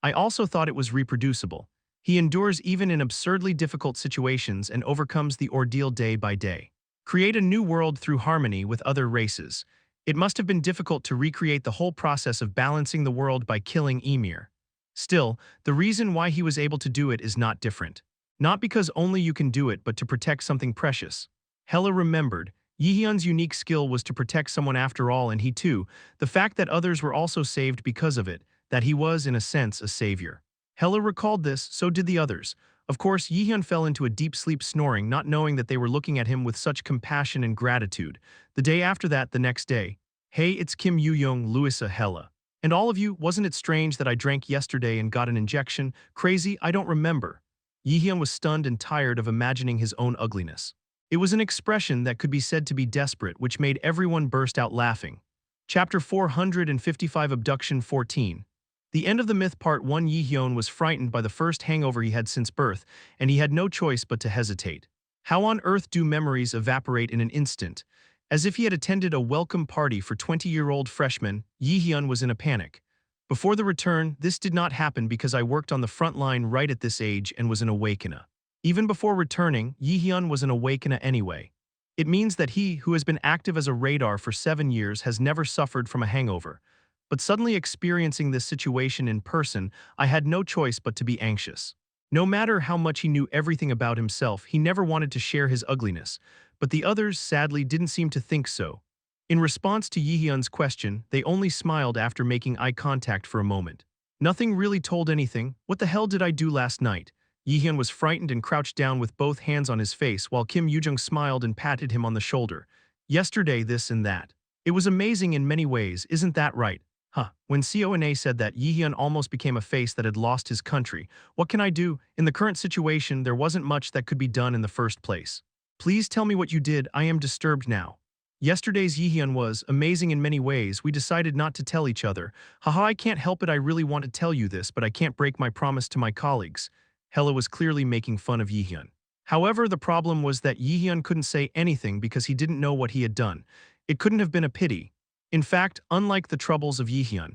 I also thought it was reproducible. He endures even in absurdly difficult situations and overcomes the ordeal day by day. Create a new world through harmony with other races. It must have been difficult to recreate the whole process of balancing the world by killing Ymir. Still, the reason why he was able to do it is not different. Not because only you can do it, but to protect something precious. Hela remembered. Jaehyeon's unique skill was to protect someone after all, and he too, the fact that others were also saved because of it, that he was, in a sense, a savior. Hela recalled this, so did the others. Of course, Jaehyeon fell into a deep sleep snoring, not knowing that they were looking at him with such compassion and gratitude. The day after that, the next day. Hey, it's Kim Yoo-young, Louisa, Hela. And all of you, wasn't it strange that I drank yesterday and got an injection? Crazy, I don't remember. Jaehyeon was stunned and tired of imagining his own ugliness. It was an expression that could be said to be desperate, which made everyone burst out laughing. Chapter 455 Abduction 14. The end of the myth part 1. Jaehyeon was frightened by the first hangover he had since birth, and he had no choice but to hesitate. How on earth do memories evaporate in an instant? As if he had attended a welcome party for 20-year-old freshmen, Jaehyeon was in a panic. Before the return, this did not happen because I worked on the front line right at this age and was an awakener. Even before returning, Jaehyeon was an awakener anyway. It means that he, who has been active as a radar for 7 years, has never suffered from a hangover. But suddenly experiencing this situation in person, I had no choice but to be anxious. No matter how much he knew everything about himself, he never wanted to share his ugliness, but the others, sadly, didn't seem to think so. In response to Jaehyeon's question, they only smiled after making eye contact for a moment. Nothing really told anything. What the hell did I do last night? Jaehyeon was frightened and crouched down with both hands on his face while Kim Yoo-jung smiled and patted him on the shoulder. Yesterday, this and that. It was amazing in many ways, isn't that right? Huh. When Seona said that, Jaehyeon almost became a face that had lost his country. What can I do? In the current situation, there wasn't much that could be done in the first place. Please tell me what you did, I am disturbed now. Yesterday's Jaehyeon was amazing in many ways. We decided not to tell each other. Haha, I can't help it, I really want to tell you this, but I can't break my promise to my colleagues. Hela was clearly making fun of Jaehyeon. However, the problem was that Jaehyeon couldn't say anything because he didn't know what he had done. It couldn't have been a pity. In fact, unlike the troubles of Jaehyeon,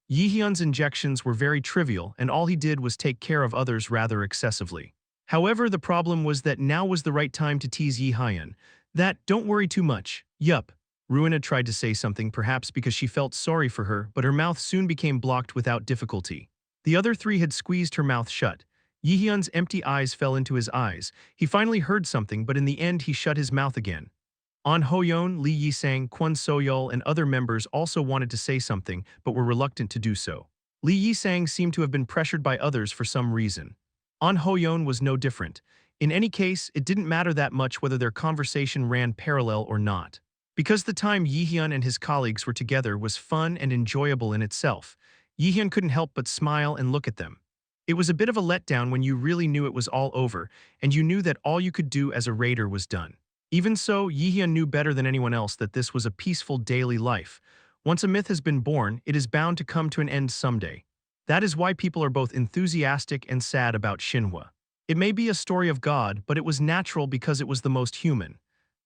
Jaehyeon's injections were very trivial and all he did was take care of others rather excessively. However, the problem was that now was the right time to tease Jaehyeon. That, don't worry too much. Yup. Ruina tried to say something, perhaps because she felt sorry for her, but her mouth soon became blocked without difficulty. The other three had squeezed her mouth shut. Jaehyeon's empty eyes fell into his eyes. He finally heard something, but in the end he shut his mouth again. An Hoyeon, Lee Yi-sang, Kwon So-yeol, and other members also wanted to say something, but were reluctant to do so. Lee Yi-sang seemed to have been pressured by others for some reason. An Hoyeon was no different. In any case, it didn't matter that much whether their conversation ran parallel or not. Because the time Jaehyeon and his colleagues were together was fun and enjoyable in itself, Jaehyeon couldn't help but smile and look at them. It was a bit of a letdown when you really knew it was all over, and you knew that all you could do as a raider was done. Even so, Jaehyeon knew better than anyone else that this was a peaceful daily life. Once a myth has been born, it is bound to come to an end someday. That is why people are both enthusiastic and sad about Shinhwa. It may be a story of God, but it was natural because it was the most human.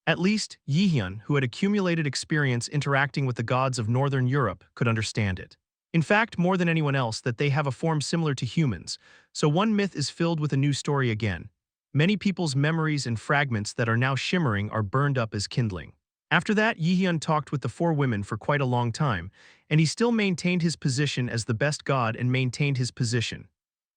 At least, Jaehyeon, who had accumulated experience interacting with the gods of Northern Europe, could understand it. In fact, more than anyone else, that they have a form similar to humans, so one myth is filled with a new story again. Many people's memories and fragments that are now shimmering are burned up as kindling. After that, Jaehyeon talked with the four women for quite a long time, and he still maintained his position as the best god and maintained his position.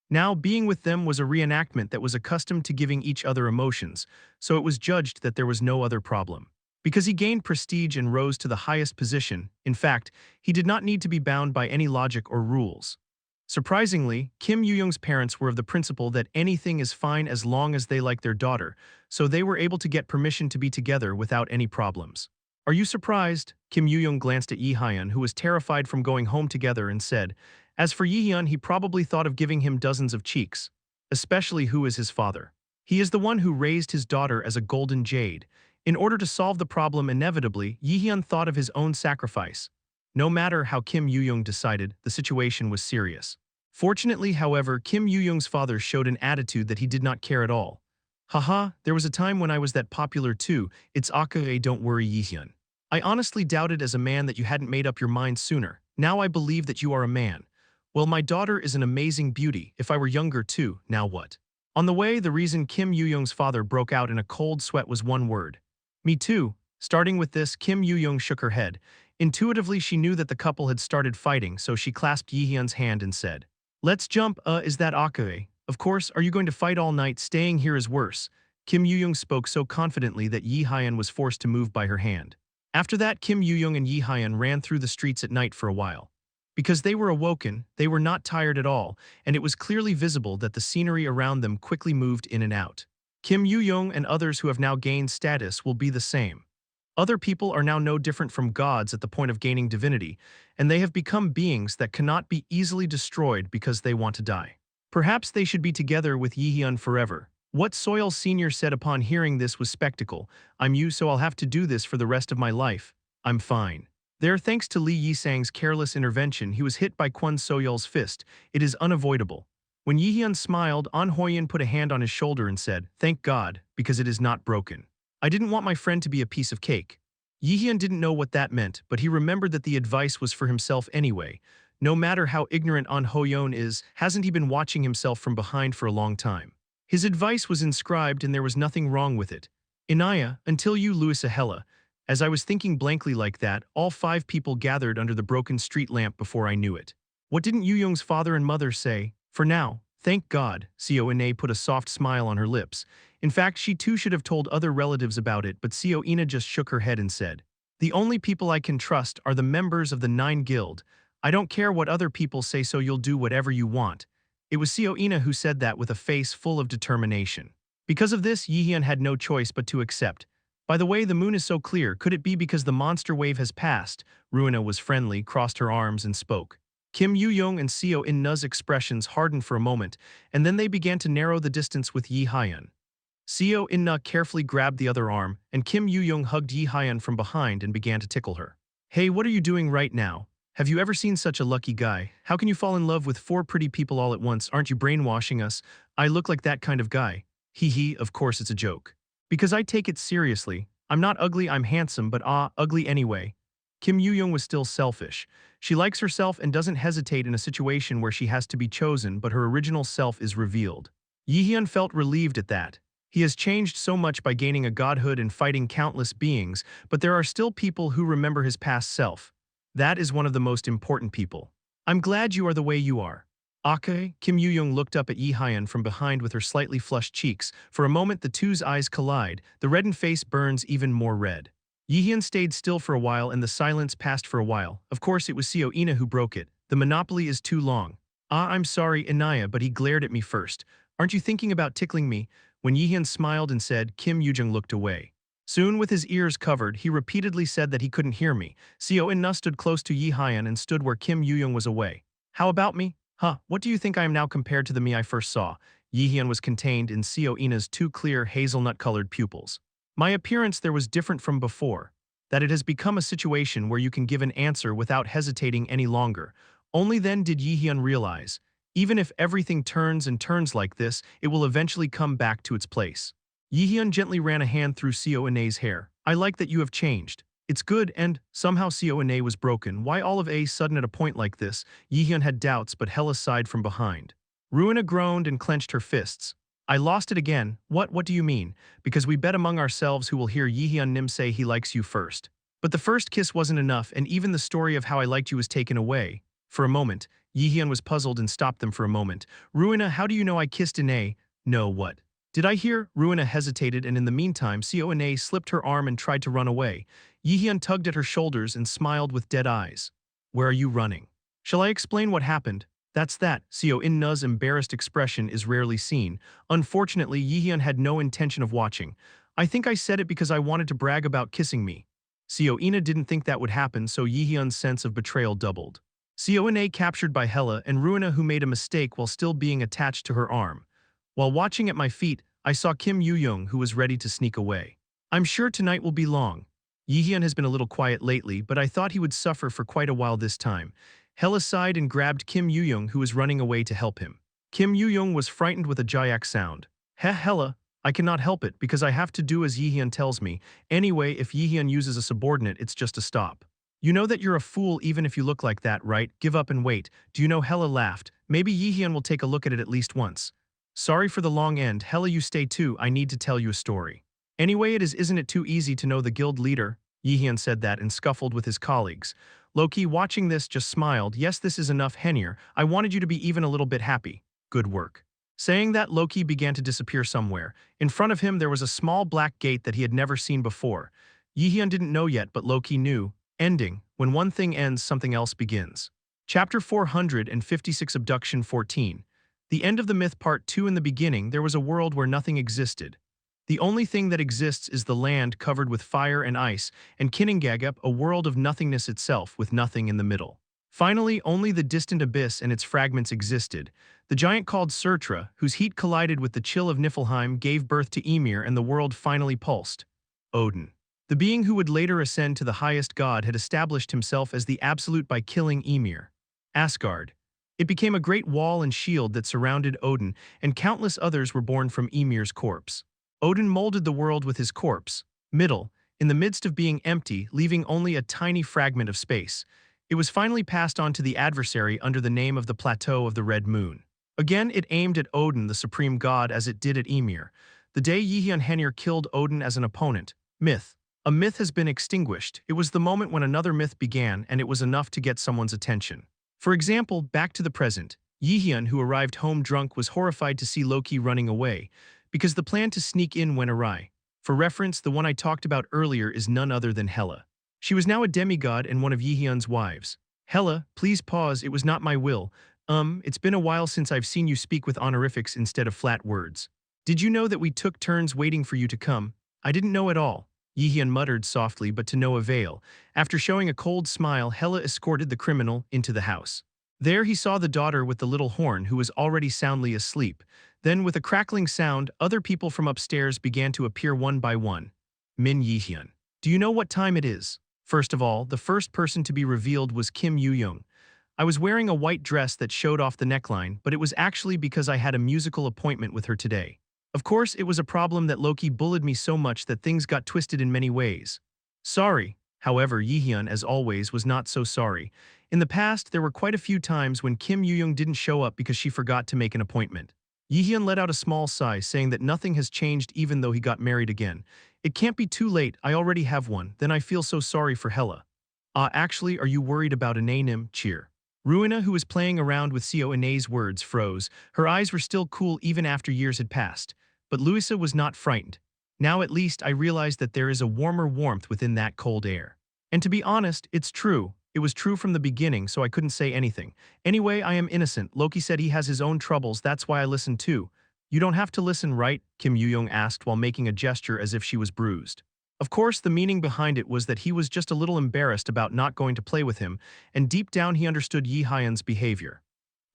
Now, being with them was a reenactment that was accustomed to giving each other emotions, so it was judged that there was no other problem. Because he gained prestige and rose to the highest position, in fact, he did not need to be bound by any logic or rules. Surprisingly, Kim Yoo-young's parents were of the principle that anything is fine as long as they like their daughter, so they were able to get permission to be together without any problems. Are you surprised? Kim Yoo-young glanced at Yi-hyun, who was terrified from going home together, and said, as for Yi-hyun, he probably thought of giving him dozens of cheeks. Especially who is his father. He is the one who raised his daughter as a golden jade. In order to solve the problem inevitably, Yi-hyun thought of his own sacrifice. No matter how Kim Yoo-young decided, the situation was serious. Fortunately, however, Kim Yoo-young's father showed an attitude that he did not care at all. Haha, there was a time when I was that popular too, it's okay, don't worry Yi-hyun. I honestly doubted as a man that you hadn't made up your mind sooner. Now I believe that you are a man. Well, my daughter is an amazing beauty. If I were younger too, now what? On the way, the reason Kim Yoo-young's father broke out in a cold sweat was one word. Me too. Starting with this, Kim Yoo-young shook her head. Intuitively, she knew that the couple had started fighting, so she clasped Yi-hyun's hand and said, let's jump, is that okay? Of course, are you going to fight all night? Staying here is worse. Kim Yoo-young spoke so confidently that Yi-hyun was forced to move by her hand. After that, Kim Yoo-young and Yi-hyun ran through the streets at night for a while. Because they were awoken, they were not tired at all, and it was clearly visible that the scenery around them quickly moved in and out. Kim Yoo-young and others who have now gained status will be the same. Other people are now no different from gods at the point of gaining divinity, and they have become beings that cannot be easily destroyed because they want to die. Perhaps they should be together with Yi-hyun forever. What Soil Sr. said upon hearing this was spectacle. I'm you, so I'll have to do this for the rest of my life. I'm fine. There, thanks to Lee Yi-sang's careless intervention, he was hit by Kwon So-yeol's fist. It is unavoidable. When Yi-hyun smiled, An Hoyen put a hand on his shoulder and said, thank God, because it is not broken. I didn't want my friend to be a piece of cake. Yi-hyun didn't know what that meant, but he remembered that the advice was for himself anyway. No matter how ignorant An Hoyen is, hasn't he been watching himself from behind for a long time? His advice was inscribed and there was nothing wrong with it. Inaya, until you Louis Ahella. As I was thinking blankly like that, all 5 people gathered under the broken street lamp before I knew it. What didn't Yoo-young's father and mother say? For now, thank God, Seo Ine put a soft smile on her lips. In fact, she too should have told other relatives about it, but Seo Ina just shook her head and said, the only people I can trust are the members of the 9 Guild. I don't care what other people say, so you'll do whatever you want. It was Seo Ina who said that with a face full of determination. Because of this, Yi-hyun had no choice but to accept. By the way, the moon is so clear, could it be because the monster wave has passed? Ruina was friendly, crossed her arms and spoke. Kim Yoo-young and Seo In-na's expressions hardened for a moment, and then they began to narrow the distance with Yi-hyun. Seo In-na carefully grabbed the other arm, and Kim Yoo-young hugged Yi-hyun from behind and began to tickle her. Hey, what are you doing right now? Have you ever seen such a lucky guy? How can you fall in love with 4 pretty people all at once? Aren't you brainwashing us? I look like that kind of guy. Hee hee, of course it's a joke. Because I take it seriously. I'm not ugly, I'm handsome, but ugly anyway. Kim Yoo-young was still selfish. She likes herself and doesn't hesitate in a situation where she has to be chosen, but her original self is revealed. Yi-hyun felt relieved at that. He has changed so much by gaining a godhood and fighting countless beings, but there are still people who remember his past self. That is one of the most important people. I'm glad you are the way you are. Okay, Kim Yoo-young looked up at Yi-hyun from behind with her slightly flushed cheeks. For a moment the two's eyes collide, the reddened face burns even more red. Yi-hyun stayed still for a while and the silence passed for a while. Of course it was Seo Ina who broke it. The monopoly is too long. I'm sorry, Inaya, but he glared at me first. Aren't you thinking about tickling me? When Yi-hyun smiled and said, Kim Yoo-jung looked away. Soon, with his ears covered, he repeatedly said that he couldn't hear me. Seo In-na stood close to Yi-hyun and stood where Kim Yoo-young was away. How about me? What do you think I am now compared to the me I first saw? Yi-hyun was contained in Seo Ina's 2 clear hazelnut-colored pupils. My appearance there was different from before. That it has become a situation where you can give an answer without hesitating any longer. Only then did Yi-hyun realize, even if everything turns and turns like this, it will eventually come back to its place. Yi-hyun gently ran a hand through Seo Ina's hair. I like that you have changed. It's good, and somehow Seo Ina was broken. Why all of a sudden at a point like this? Yi-hyun had doubts, but Hella sighed from behind. Ruina groaned and clenched her fists. I lost it again. What do you mean? Because we bet among ourselves who will hear Yi-hyun Nim say he likes you first. But the first kiss wasn't enough, and even the story of how I liked you was taken away. For a moment, Yi-hyun was puzzled and stopped them for a moment. Ruina, how do you know I kissed Ine? No, what? Did I hear? Ruina hesitated, and in the meantime, Seo Ine slipped her arm and tried to run away. Yi-hyun tugged at her shoulders and smiled with dead eyes. Where are you running? Shall I explain what happened? That's that. Seo In-na's embarrassed expression is rarely seen. Unfortunately, Yi-hyun had no intention of watching. I think I said it because I wanted to brag about kissing me. Seoina didn't think that would happen, so Yihyun's sense of betrayal doubled. Seoina captured by Hela and Ruina, who made a mistake while still being attached to her arm. While watching at my feet, I saw Kim Yoo-young, who was ready to sneak away. I'm sure tonight will be long. Yihyun has been a little quiet lately, but I thought he would suffer for quite a while this time. Hela sighed and grabbed Kim Yoo-young, who was running away, to help him. Kim Yoo-young was frightened with a Jaehyeon sound. Hela, I cannot help it because I have to do as Yihyun tells me. Anyway, if Yihyun uses a subordinate, it's just a stop. You know that you're a fool even if you look like that, right? Give up and wait. Do you know? Hela laughed. Maybe Yihyun will take a look at it at least once. Sorry for the long end. Hela, you stay too. I need to tell you a story. Anyway, isn't it too easy to know the guild leader? Yihyun said that and scuffled with his colleagues. Loki, watching this, just smiled. Yes, this is enough, Henir. I wanted you to be even a little bit happy. Good work. Saying that, Loki began to disappear somewhere. In front of him there was a small black gate that he had never seen before. Yihyun didn't know yet, but Loki knew. Ending. When one thing ends, something else begins. Chapter 456, Abduction 14. The end of the myth, Part 2. In the beginning, there was a world where nothing existed. The only thing that exists is the land covered with fire and ice, and Kinningagap, a world of nothingness itself with nothing in the middle. Finally, only the distant abyss and its fragments existed. The giant called Surtra, whose heat collided with the chill of Niflheim, gave birth to Ymir, and the world finally pulsed. Odin, the being who would later ascend to the highest god, had established himself as the absolute by killing Ymir. Asgard. It became a great wall and shield that surrounded Odin, and countless others were born from Ymir's corpse. Odin molded the world with his corpse, Middle, in the midst of being empty, leaving only a tiny fragment of space. It was finally passed on to the adversary under the name of the Plateau of the Red Moon. Again, it aimed at Odin, the supreme god, as it did at Ymir. The day Yihyun Henir killed Odin as an opponent. Myth. A myth has been extinguished. It was the moment when another myth began, and it was enough to get someone's attention. For example, back to the present. Yihyun, who arrived home drunk, was horrified to see Loki running away, because the plan to sneak in went awry. For reference, the one I talked about earlier is none other than Hela. She was now a demigod and one of Yihyun's wives. Hela, please pause, it was not my will. It's been a while since I've seen you speak with honorifics instead of flat words. Did you know that we took turns waiting for you to come? I didn't know at all. Yihyun muttered softly, but to no avail. After showing a cold smile, Hela escorted the criminal into the house. There he saw the daughter with the little horn, who was already soundly asleep. Then, with a crackling sound, other people from upstairs began to appear one by one. Min Yihyun. Do you know what time it is? First of all, the first person to be revealed was Kim Yoo-young. I was wearing a white dress that showed off the neckline, but it was actually because I had a musical appointment with her today. Of course, it was a problem that Loki bullied me so much that things got twisted in many ways. Sorry. However, Yihyun, as always, was not so sorry. In the past, there were quite a few times when Kim Yoo-young didn't show up because she forgot to make an appointment. Yihyun let out a small sigh, saying that nothing has changed even though he got married again. It can't be too late, I already have one, then I feel so sorry for Hela. Actually, are you worried about Ananim? Cheer. Ruina, who was playing around with Seoina's words, froze. Her eyes were still cool even after years had passed. But Luisa was not frightened. Now at least I realized that there is a warmer warmth within that cold air. And to be honest, it's true. It was true from the beginning, so I couldn't say anything. Anyway, I am innocent. Loki said he has his own troubles, that's why I listened too. You don't have to listen, right? Kim Yoo-young asked while making a gesture as if she was bruised. Of course, the meaning behind it was that he was just a little embarrassed about not going to play with him, and deep down he understood Yihyun's behavior.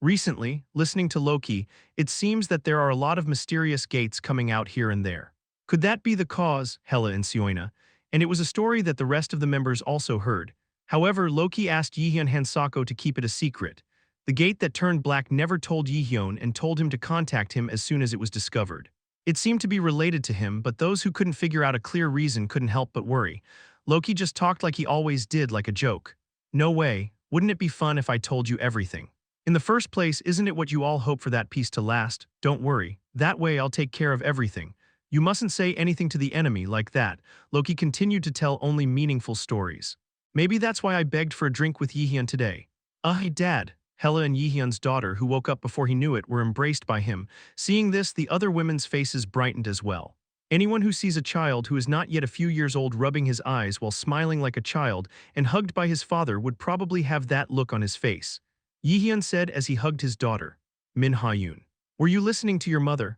Recently, listening to Loki, it seems that there are a lot of mysterious gates coming out here and there. Could that be the cause? Hela and Seoina. And it was a story that the rest of the members also heard. However, Loki asked Yihyun Hansako to keep it a secret. The gate that turned black never told Yihyun and told him to contact him as soon as it was discovered. It seemed to be related to him, but those who couldn't figure out a clear reason couldn't help but worry. Loki just talked like he always did, like a joke. No way. Wouldn't it be fun if I told you everything? In the first place, isn't it what you all hope for that peace to last? Don't worry. That way I'll take care of everything. You mustn't say anything to the enemy like that. Loki continued to tell only meaningful stories. Maybe that's why I begged for a drink with Yihyun today. Hey, Dad. Hela and Yihyun's daughter, who woke up before he knew it, were embraced by him. Seeing this, the other women's faces brightened as well. Anyone who sees a child who is not yet a few years old rubbing his eyes while smiling like a child and hugged by his father would probably have that look on his face. Yihyun said as he hugged his daughter. Min Ha-yoon. Were you listening to your mother?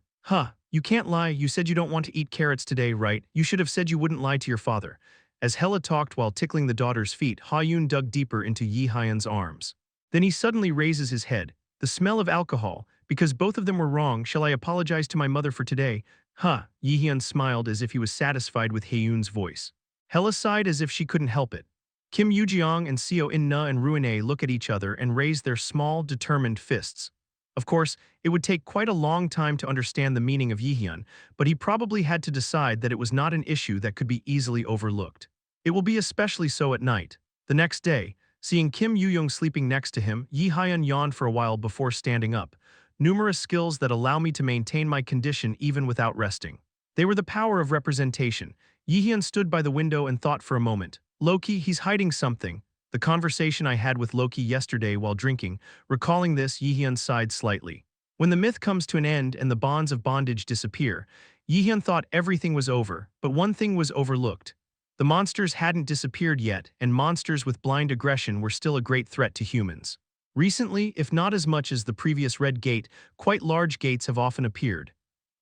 You can't lie, you said you don't want to eat carrots today, right? You should have said you wouldn't lie to your father. As Hela talked while tickling the daughter's feet, Jaehyeon dug deeper into Jaehyeon's arms. Then he suddenly raises his head. The smell of alcohol. Because both of them were wrong, shall I apologize to my mother for today? Huh, Jaehyeon smiled as if he was satisfied with Haeun's voice. Hela sighed as if she couldn't help it. Kim Yoo-jeong and Seo In-na and Ruine look at each other and raise their small, determined fists. Of course, it would take quite a long time to understand the meaning of Jaehyeon, but he probably had to decide that it was not an issue that could be easily overlooked. It will be especially so at night. The next day, seeing Kim Yoo-young sleeping next to him, Jaehyeon yawned for a while before standing up. Numerous skills that allow me to maintain my condition even without resting. They were the power of representation. Jaehyeon stood by the window and thought for a moment. Loki, he's hiding something. The conversation I had with Loki yesterday while drinking, recalling this, Jaehyeon sighed slightly. When the myth comes to an end and the bonds of bondage disappear, Jaehyeon thought everything was over, but one thing was overlooked. The monsters hadn't disappeared yet, and monsters with blind aggression were still a great threat to humans. Recently, if not as much as the previous Red Gate, quite large gates have often appeared.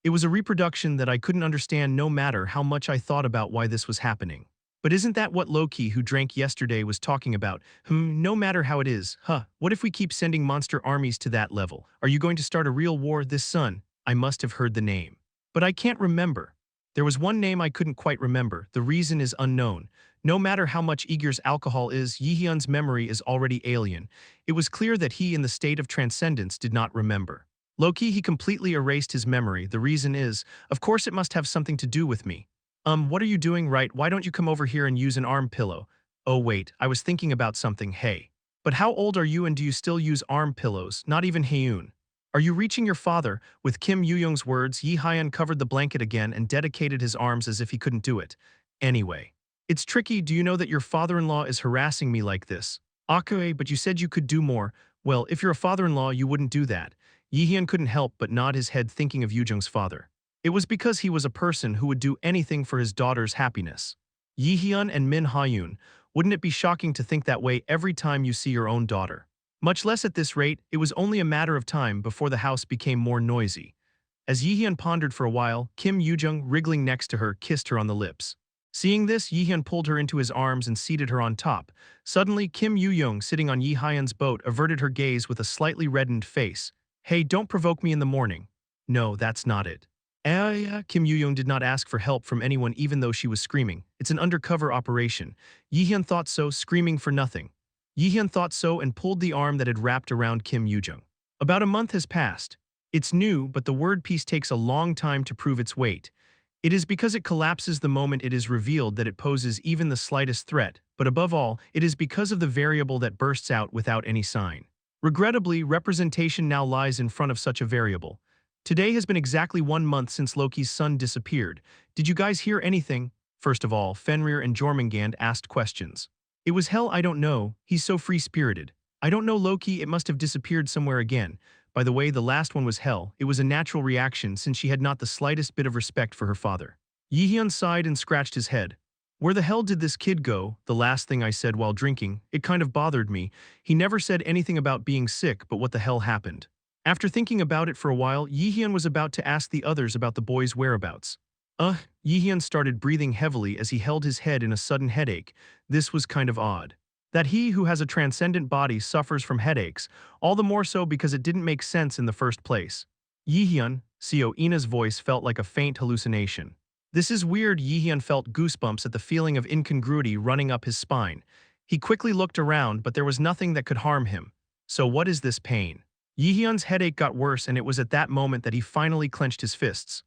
It was a reproduction that I couldn't understand no matter how much I thought about why this was happening. But isn't that what Loki, who drank yesterday, was talking about? No matter how it is, what if we keep sending monster armies to that level? Are you going to start a real war this son? I must have heard the name. But I can't remember. There was one name I couldn't quite remember. The reason is unknown. No matter how much Yggr's alcohol is, Jaehyeon's memory is already alien. It was clear that he, in the state of transcendence, did not remember. Loki, he completely erased his memory. The reason is, of course it must have something to do with me. What are you doing right? Why don't you come over here and use an arm pillow? Oh wait, I was thinking about something, hey. But how old are you and do you still use arm pillows? Not even Haeun. Are you reaching your father? With Kim Yoo-young's words, Jaehyeon covered the blanket again and dedicated his arms as if he couldn't do it. Anyway. It's tricky, do you know that your father-in-law is harassing me like this? Okay, but you said you could do more. Well, if you're a father-in-law, you wouldn't do that. Jaehyeon couldn't help but nod his head thinking of Yoo-jung's father. It was because he was a person who would do anything for his daughter's happiness. Jaehyeon and Min Haeun, wouldn't it be shocking to think that way every time you see your own daughter? Much less at this rate, it was only a matter of time before the house became more noisy. As Jaehyeon pondered for a while, Kim Yoo-jung, wriggling next to her, kissed her on the lips. Seeing this, Jaehyeon pulled her into his arms and seated her on top. Suddenly, Kim Yoo-young, sitting on Jaehyeon's boat, averted her gaze with a slightly reddened face. Hey, don't provoke me in the morning. No, that's not it. Kim Yoo-young did not ask for help from anyone even though she was screaming. It's an undercover operation. Jaehyeon thought so, screaming for nothing. Jaehyeon thought so and pulled the arm that had wrapped around Kim Yoo-jung. About a month has passed. It's new, but the word peace takes a long time to prove its weight. It is because it collapses the moment it is revealed that it poses even the slightest threat, but above all, it is because of the variable that bursts out without any sign. Regrettably, representation now lies in front of such a variable. Today has been exactly 1 month since Loki's son disappeared. Did you guys hear anything? First of all, Fenrir and Jormungand asked questions. It was hell, I don't know, he's so free-spirited. I don't know Loki, it must have disappeared somewhere again. By the way, the last one was hell. It was a natural reaction since she had not the slightest bit of respect for her father. Jaehyeon sighed and scratched his head. Where the hell did this kid go? The last thing I said while drinking, it kind of bothered me. He never said anything about being sick, but what the hell happened? After thinking about it for a while, Jaehyeon was about to ask the others about the boy's whereabouts. Jaehyeon started breathing heavily as he held his head in a sudden headache. This was kind of odd. That he who has a transcendent body suffers from headaches, all the more so because it didn't make sense in the first place. Jaehyeon, Seo Ina's voice felt like a faint hallucination. This is weird. Jaehyeon felt goosebumps at the feeling of incongruity running up his spine. He quickly looked around, but there was nothing that could harm him. So what is this pain? Jaehyeon's headache got worse, and it was at that moment that he finally clenched his fists.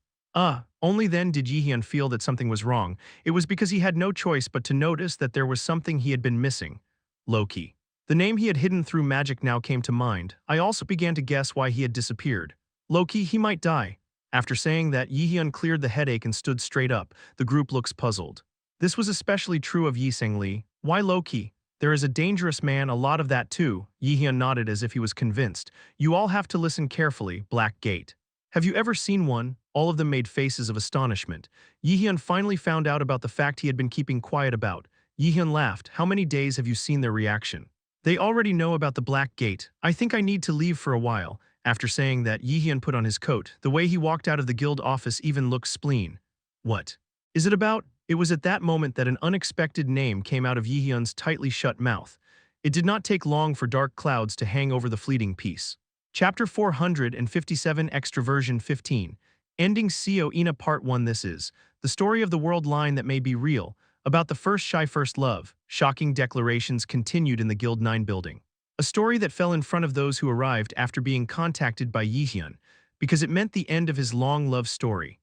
Only then did Jaehyeon feel that something was wrong. It was because he had no choice but to notice that there was something he had been missing. Loki. The name he had hidden through magic now came to mind. I also began to guess why he had disappeared. Loki, he might die. After saying that, Jaehyeon cleared the headache and stood straight up. The group looks puzzled. This was especially true of Yi Sang-lee. Why Loki? There is a dangerous man, a lot of that too. Jaehyeon nodded as if he was convinced. You all have to listen carefully, Black Gate. Have you ever seen one? All of them made faces of astonishment. Jaehyeon finally found out about the fact he had been keeping quiet about. Jaehyeon laughed. How many days have you seen their reaction? They already know about the Black Gate. I think I need to leave for a while. After saying that, Jaehyeon put on his coat. The way he walked out of the guild office even looked spleen. What is it about? It was at that moment that an unexpected name came out of Jaehyeon's tightly shut mouth. It did not take long for dark clouds to hang over the fleeting peace. Chapter 457 Extroversion 15. Ending Co Ina Part 1. This is the story of the world line that may be real, about the first shy first love. Shocking declarations continued in the Guild 9 building. A story that fell in front of those who arrived after being contacted by Jaehyeon, because it meant the end of his long love story.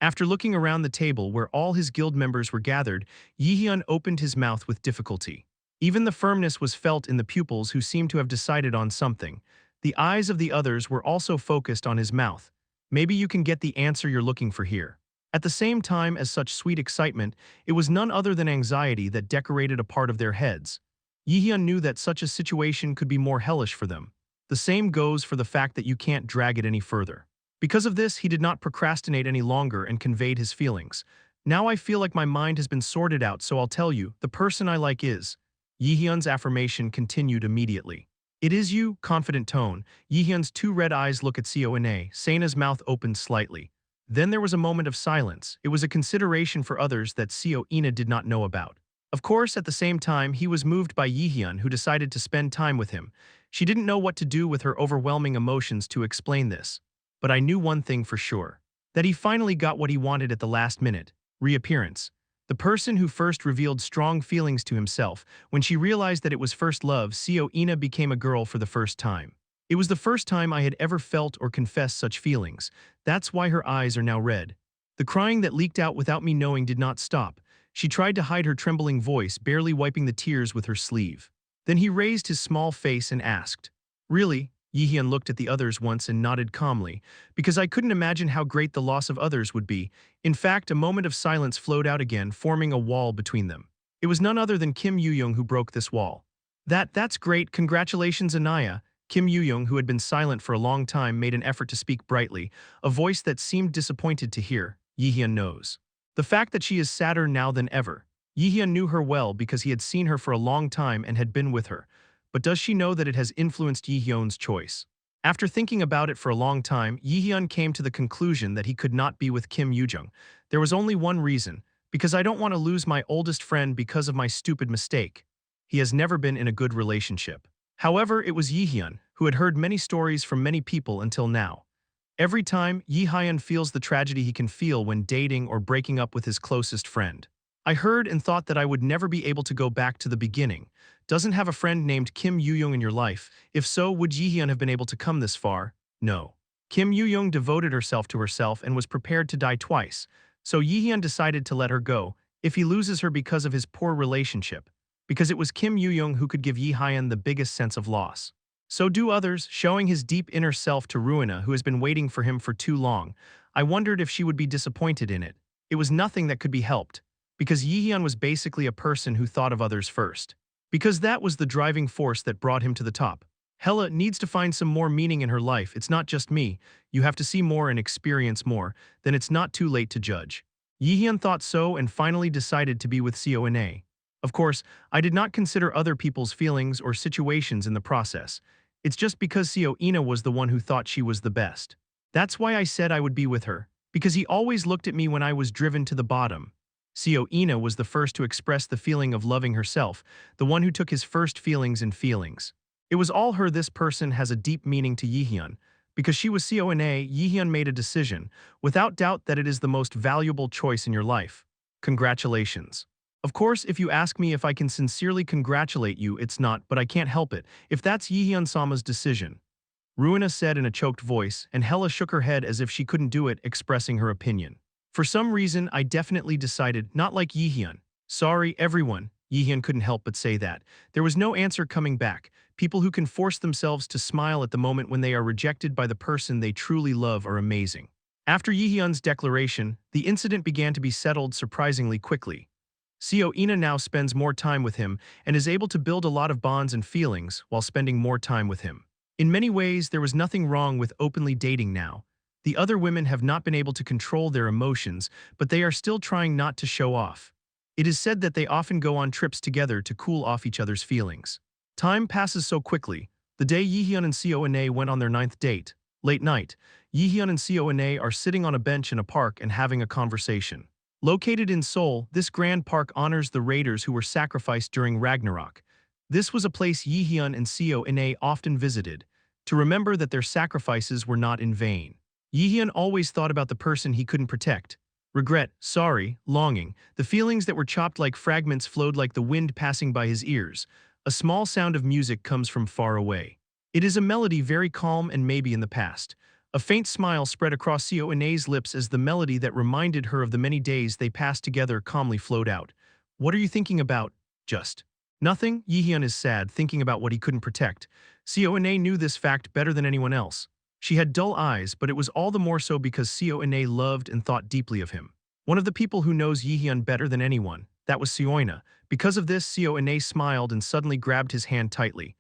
After looking around the table where all his guild members were gathered, Jaehyeon opened his mouth with difficulty. Even the firmness was felt in the pupils who seemed to have decided on something. The eyes of the others were also focused on his mouth. Maybe you can get the answer you're looking for here. At the same time as such sweet excitement, it was none other than anxiety that decorated a part of their heads. Jaehyeon knew that such a situation could be more hellish for them. The same goes for the fact that you can't drag it any further. Because of this, he did not procrastinate any longer and conveyed his feelings. Now I feel like my mind has been sorted out, so I'll tell you, the person I like is. Jaehyeon's affirmation continued immediately. It is you, confident tone. Jaehyeon's two red eyes look at Seona. Sena's mouth opened slightly. Then there was a moment of silence. It was a consideration for others that Seona did not know about. Of course, at the same time, he was moved by Jaehyeon, who decided to spend time with him. She didn't know what to do with her overwhelming emotions to explain this. But I knew one thing for sure. That he finally got what he wanted at the last minute. Reappearance. The person who first revealed strong feelings to himself. When she realized that it was first love, Seona became a girl for the first time. It was the first time I had ever felt or confessed such feelings. That's why her eyes are now red. The crying that leaked out without me knowing did not stop. She tried to hide her trembling voice, barely wiping the tears with her sleeve. Then he raised his small face and asked, "Really?" Jaehyeon looked at the others once and nodded calmly, because I couldn't imagine how great the loss of others would be. In fact, a moment of silence flowed out again, forming a wall between them. It was none other than Kim Yoo-young who broke this wall. That's great, congratulations Anaya." Kim Yoo-young, who had been silent for a long time, made an effort to speak brightly, a voice that seemed disappointed to hear. Jaehyeon knows. The fact that she is sadder now than ever. Jaehyeon knew her well because he had seen her for a long time and had been with her. But does she know that it has influenced Jaehyeon's choice? After thinking about it for a long time, Jaehyeon came to the conclusion that he could not be with Kim Yoo-young. There was only one reason, because I don't want to lose my oldest friend because of my stupid mistake. He has never been in a good relationship. However, it was Jaehyeon, who had heard many stories from many people until now. Every time, Jaehyeon feels the tragedy he can feel when dating or breaking up with his closest friend. I heard and thought that I would never be able to go back to the beginning. Doesn't have a friend named Kim Yoo-young in your life? If so, would Jaehyeon have been able to come this far? No. Kim Yoo-young devoted herself to herself and was prepared to die twice. So Jaehyeon decided to let her go, if he loses her because of his poor relationship. Because it was Kim Yoo-young who could give Jaehyeon the biggest sense of loss. So do others, showing his deep inner self to Ruina, who has been waiting for him for too long. I wondered if she would be disappointed in it. It was nothing that could be helped. Because Jaehyeon was basically a person who thought of others first. Because that was the driving force that brought him to the top. Hella needs to find some more meaning in her life. It's not just me. You have to see more and experience more. Then it's not too late to judge. Jaehyeon thought so and finally decided to be with Seona. Of course, I did not consider other people's feelings or situations in the process. It's just because Seona was the one who thought she was the best. That's why I said I would be with her. Because he always looked at me when I was driven to the bottom. Seona was the first to express the feeling of loving herself, the one who took his first feelings and feelings. It was all her. This person has a deep meaning to Jaehyeon. Because she was Seona, Jaehyeon made a decision, without doubt, that it is the most valuable choice in your life. Congratulations. Of course, if you ask me if I can sincerely congratulate you, it's not, but I can't help it, if that's Jaehyeon-sama's decision. Ruina said in a choked voice, and Hella shook her head as if she couldn't do it, expressing her opinion. For some reason, I definitely decided, not like Jaehyeon. Sorry, everyone. Jaehyeon couldn't help but say that. There was no answer coming back. People who can force themselves to smile at the moment when they are rejected by the person they truly love are amazing. After Jaehyeon's declaration, the incident began to be settled surprisingly quickly. Seona now spends more time with him and is able to build a lot of bonds and feelings while spending more time with him. In many ways, there was nothing wrong with openly dating now. The other women have not been able to control their emotions, but they are still trying not to show off. It is said that they often go on trips together to cool off each other's feelings. Time passes so quickly. The day Jaehyeon and Seona went on their 9th date. Late night, Jaehyeon and Seona are sitting on a bench in a park and having a conversation. Located in Seoul, this grand park honors the raiders who were sacrificed during Ragnarok. This was a place Jaehyeon and Seo-in often visited, to remember that their sacrifices were not in vain. Jaehyeon always thought about the person he couldn't protect. Regret, sorry, longing, the feelings that were chopped like fragments flowed like the wind passing by his ears. A small sound of music comes from far away. It is a melody very calm and maybe in the past. A faint smile spread across Seo-in's lips as the melody that reminded her of the many days they passed together calmly flowed out. What are you thinking about? Just. Nothing. Jaehyeon is sad, thinking about what he couldn't protect. Seo-in knew this fact better than anyone else. She had dull eyes, but it was all the more so because Seo-in loved and thought deeply of him. One of the people who knows Jaehyeon better than anyone, that was Seo-in. Because of this, Seo-in smiled and suddenly grabbed his hand tightly.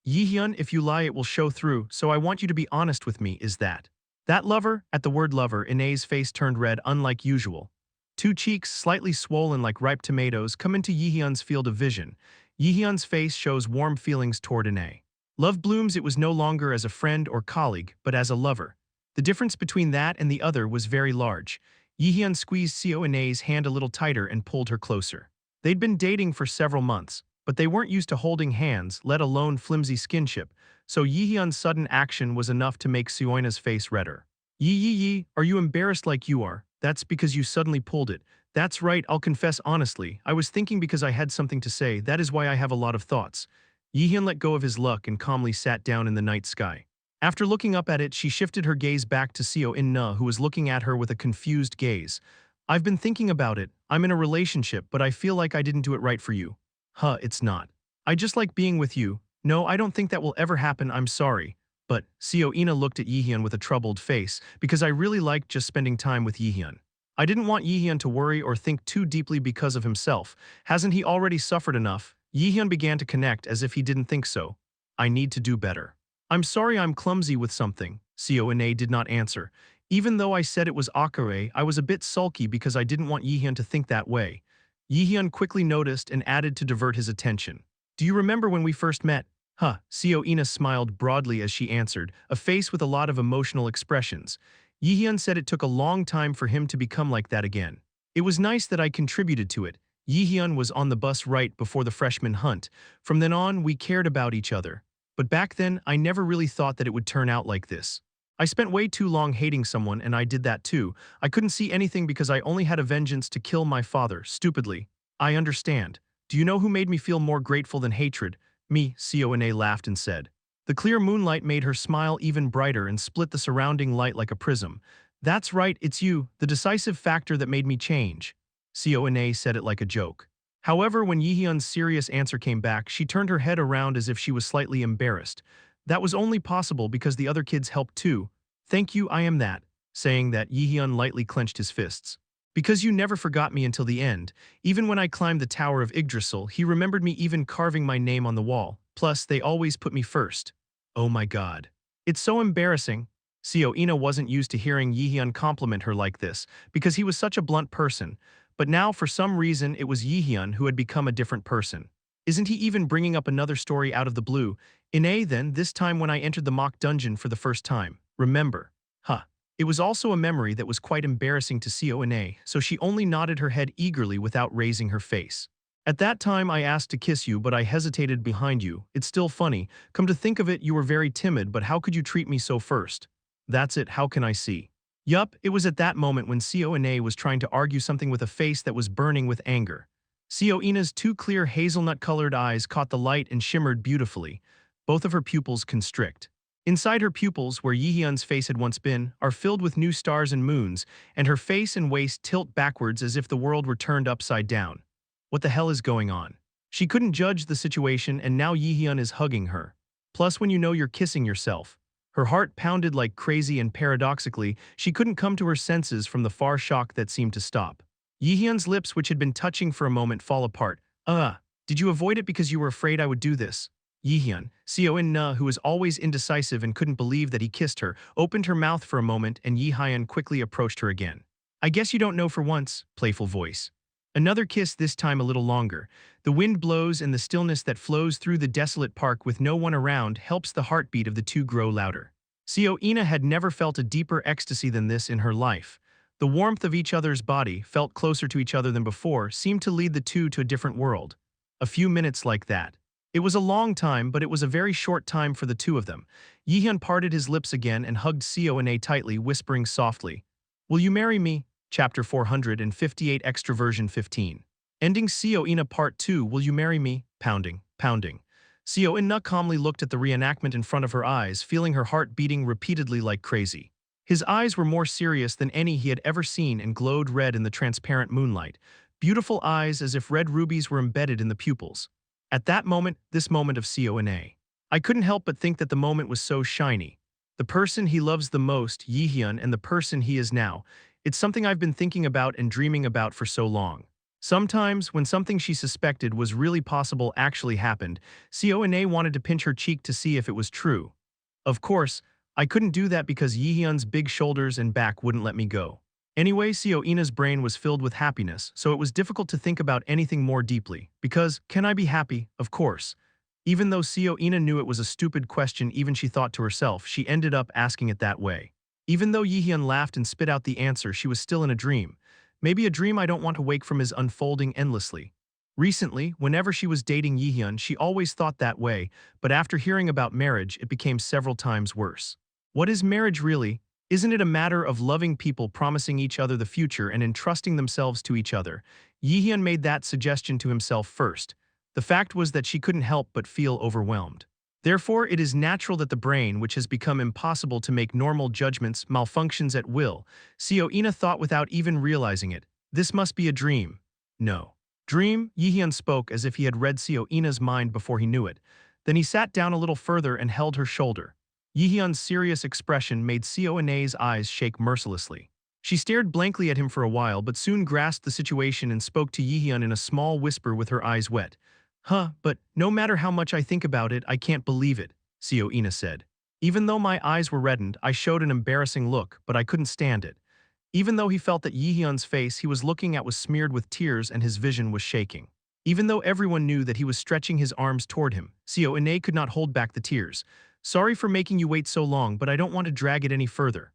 Jaehyeon, if you lie it will show through, so I want you to be honest with me, is that? That lover? At the word lover, Inae's face turned red unlike usual. Two cheeks, slightly swollen like ripe tomatoes, come into Jaehyeon's field of vision. Jaehyeon's face shows warm feelings toward Inae. Love blooms. It was no longer as a friend or colleague, but as a lover. The difference between that and the other was very large. Jaehyeon squeezed Seo-in's hand a little tighter and pulled her closer. They'd been dating for several months, but they weren't used to holding hands, let alone flimsy skinship, so Jaehyeon's sudden action was enough to make Seo-in's face redder. Yi, are you embarrassed like you are? That's because you suddenly pulled it. That's right, I'll confess honestly. I was thinking because I had something to say, that is why I have a lot of thoughts. Jaehyeon let go of his luck and calmly sat down in the night sky. After looking up at it, she shifted her gaze back to Seo-in, who was looking at her with a confused gaze. I've been thinking about it. I'm in a relationship, but I feel like I didn't do it right for you. It's not. I just like being with you. No, I don't think that will ever happen, I'm sorry. But, Seo-in looked at Jaehyeon with a troubled face, because I really liked just spending time with Jaehyeon. I didn't want Jaehyeon to worry or think too deeply because of himself. Hasn't he already suffered enough? Jaehyeon began to connect as if he didn't think so. I need to do better. I'm sorry I'm clumsy with something. Seo-in did not answer. Even though I said it was akare, I was a bit sulky because I didn't want Jaehyeon to think that way. Jaehyeon quickly noticed and added to divert his attention. Do you remember when we first met? Seo-in smiled broadly as she answered, a face with a lot of emotional expressions. Jaehyeon said it took a long time for him to become like that again. It was nice that I contributed to it. Jaehyeon was on the bus right before the freshman hunt. From then on, we cared about each other. But back then, I never really thought that it would turn out like this. I spent way too long hating someone, and I did that too. I couldn't see anything because I only had a vengeance to kill my father, stupidly. I understand. Do you know who made me feel more grateful than hatred? Me, Seo-in laughed and said. The clear moonlight made her smile even brighter and split the surrounding light like a prism. That's right, it's you, the decisive factor that made me change. Seo-in said it like a joke. However, when Jaehyeon's serious answer came back, she turned her head around as if she was slightly embarrassed. That was only possible because the other kids helped too. Thank you, I am that. Saying that, Jaehyeon lightly clenched his fists. Because you never forgot me until the end. Even when I climbed the tower of Yggdrasil, he remembered me even carving my name on the wall. Plus, they always put me first. Oh my god. It's so embarrassing. Seo-in wasn't used to hearing Jaehyeon compliment her like this, because he was such a blunt person. But now, for some reason, it was Jaehyeon who had become a different person. Isn't he even bringing up another story out of the blue? Inae then, this time when I entered the mock dungeon for the first time. Remember. It was also a memory that was quite embarrassing to Seo-in, so she only nodded her head eagerly without raising her face. At that time I asked to kiss you, but I hesitated behind you. It's still funny. Come to think of it, you were very timid, but how could you treat me so first? That's it, how can I see? Yup, it was at that moment when Seo-in was trying to argue something with a face that was burning with anger. Seo-in's two clear hazelnut-colored eyes caught the light and shimmered beautifully. Both of her pupils constrict. Inside her pupils, where Jaehyeon's face had once been, are filled with new stars and moons, and her face and waist tilt backwards as if the world were turned upside down. What the hell is going on? She couldn't judge the situation, and now Jaehyeon is hugging her. Plus, when you know you're kissing yourself. Her heart pounded like crazy, and paradoxically, she couldn't come to her senses from the far shock that seemed to stop. Jaehyeon's lips, which had been touching for a moment, fall apart. Did you avoid it because you were afraid I would do this? Jaehyeon, Seo-in, who was always indecisive and couldn't believe that he kissed her, opened her mouth for a moment, and Jaehyeon quickly approached her again. I guess you don't know for once, playful voice. Another kiss, this time a little longer. The wind blows, and the stillness that flows through the desolate park with no one around helps the heartbeat of the two grow louder. Seo-in had never felt a deeper ecstasy than this in her life. The warmth of each other's body, felt closer to each other than before, seemed to lead the two to a different world. A few minutes like that. It was a long time, but it was a very short time for the two of them. Jaehyeon parted his lips again and hugged Seo-in tightly, whispering softly, "Will you marry me?" Chapter 458 Extroversion 15. Ending Seo-in Part 2. Will you marry me? Pounding, pounding. Seo-in calmly looked at the reenactment in front of her eyes, feeling her heart beating repeatedly like crazy. His eyes were more serious than any he had ever seen and glowed red in the transparent moonlight. Beautiful eyes as if red rubies were embedded in the pupils. At that moment, this moment of Seo-in, I couldn't help but think that the moment was so shiny. The person he loves the most, Jaehyeon, and the person he is now. It's something I've been thinking about and dreaming about for so long. Sometimes, when something she suspected was really possible actually happened, Seo-in wanted to pinch her cheek to see if it was true. Of course, I couldn't do that because Yehyun's big shoulders and back wouldn't let me go. Anyway, Seo-in's brain was filled with happiness, so it was difficult to think about anything more deeply. Because, can I be happy? Of course. Even though Seo-in knew it was a stupid question, even she thought to herself, she ended up asking it that way. Even though Jaehyeon laughed and spit out the answer, she was still in a dream. Maybe a dream I don't want to wake from is unfolding endlessly. Recently, whenever she was dating Jaehyeon, she always thought that way, but after hearing about marriage, it became several times worse. What is marriage really? Isn't it a matter of loving people, promising each other the future, and entrusting themselves to each other? Jaehyeon made that suggestion to himself first. The fact was that she couldn't help but feel overwhelmed. Therefore, it is natural that the brain, which has become impossible to make normal judgments, malfunctions at will. Seo-in thought without even realizing it. This must be a dream. No. Dream? Jaehyeon spoke as if he had read Seo-in's mind before he knew it. Then he sat down a little further and held her shoulder. Jaehyeon's serious expression made Seo-in's eyes shake mercilessly. She stared blankly at him for a while but soon grasped the situation and spoke to Jaehyeon in a small whisper with her eyes wet. But no matter how much I think about it, I can't believe it, Seo-in said. Even though my eyes were reddened, I showed an embarrassing look, but I couldn't stand it. Even though he felt that Jaehyeon's face he was looking at was smeared with tears and his vision was shaking. Even though everyone knew that he was stretching his arms toward him, Seo-in could not hold back the tears. Sorry for making you wait so long, but I don't want to drag it any further.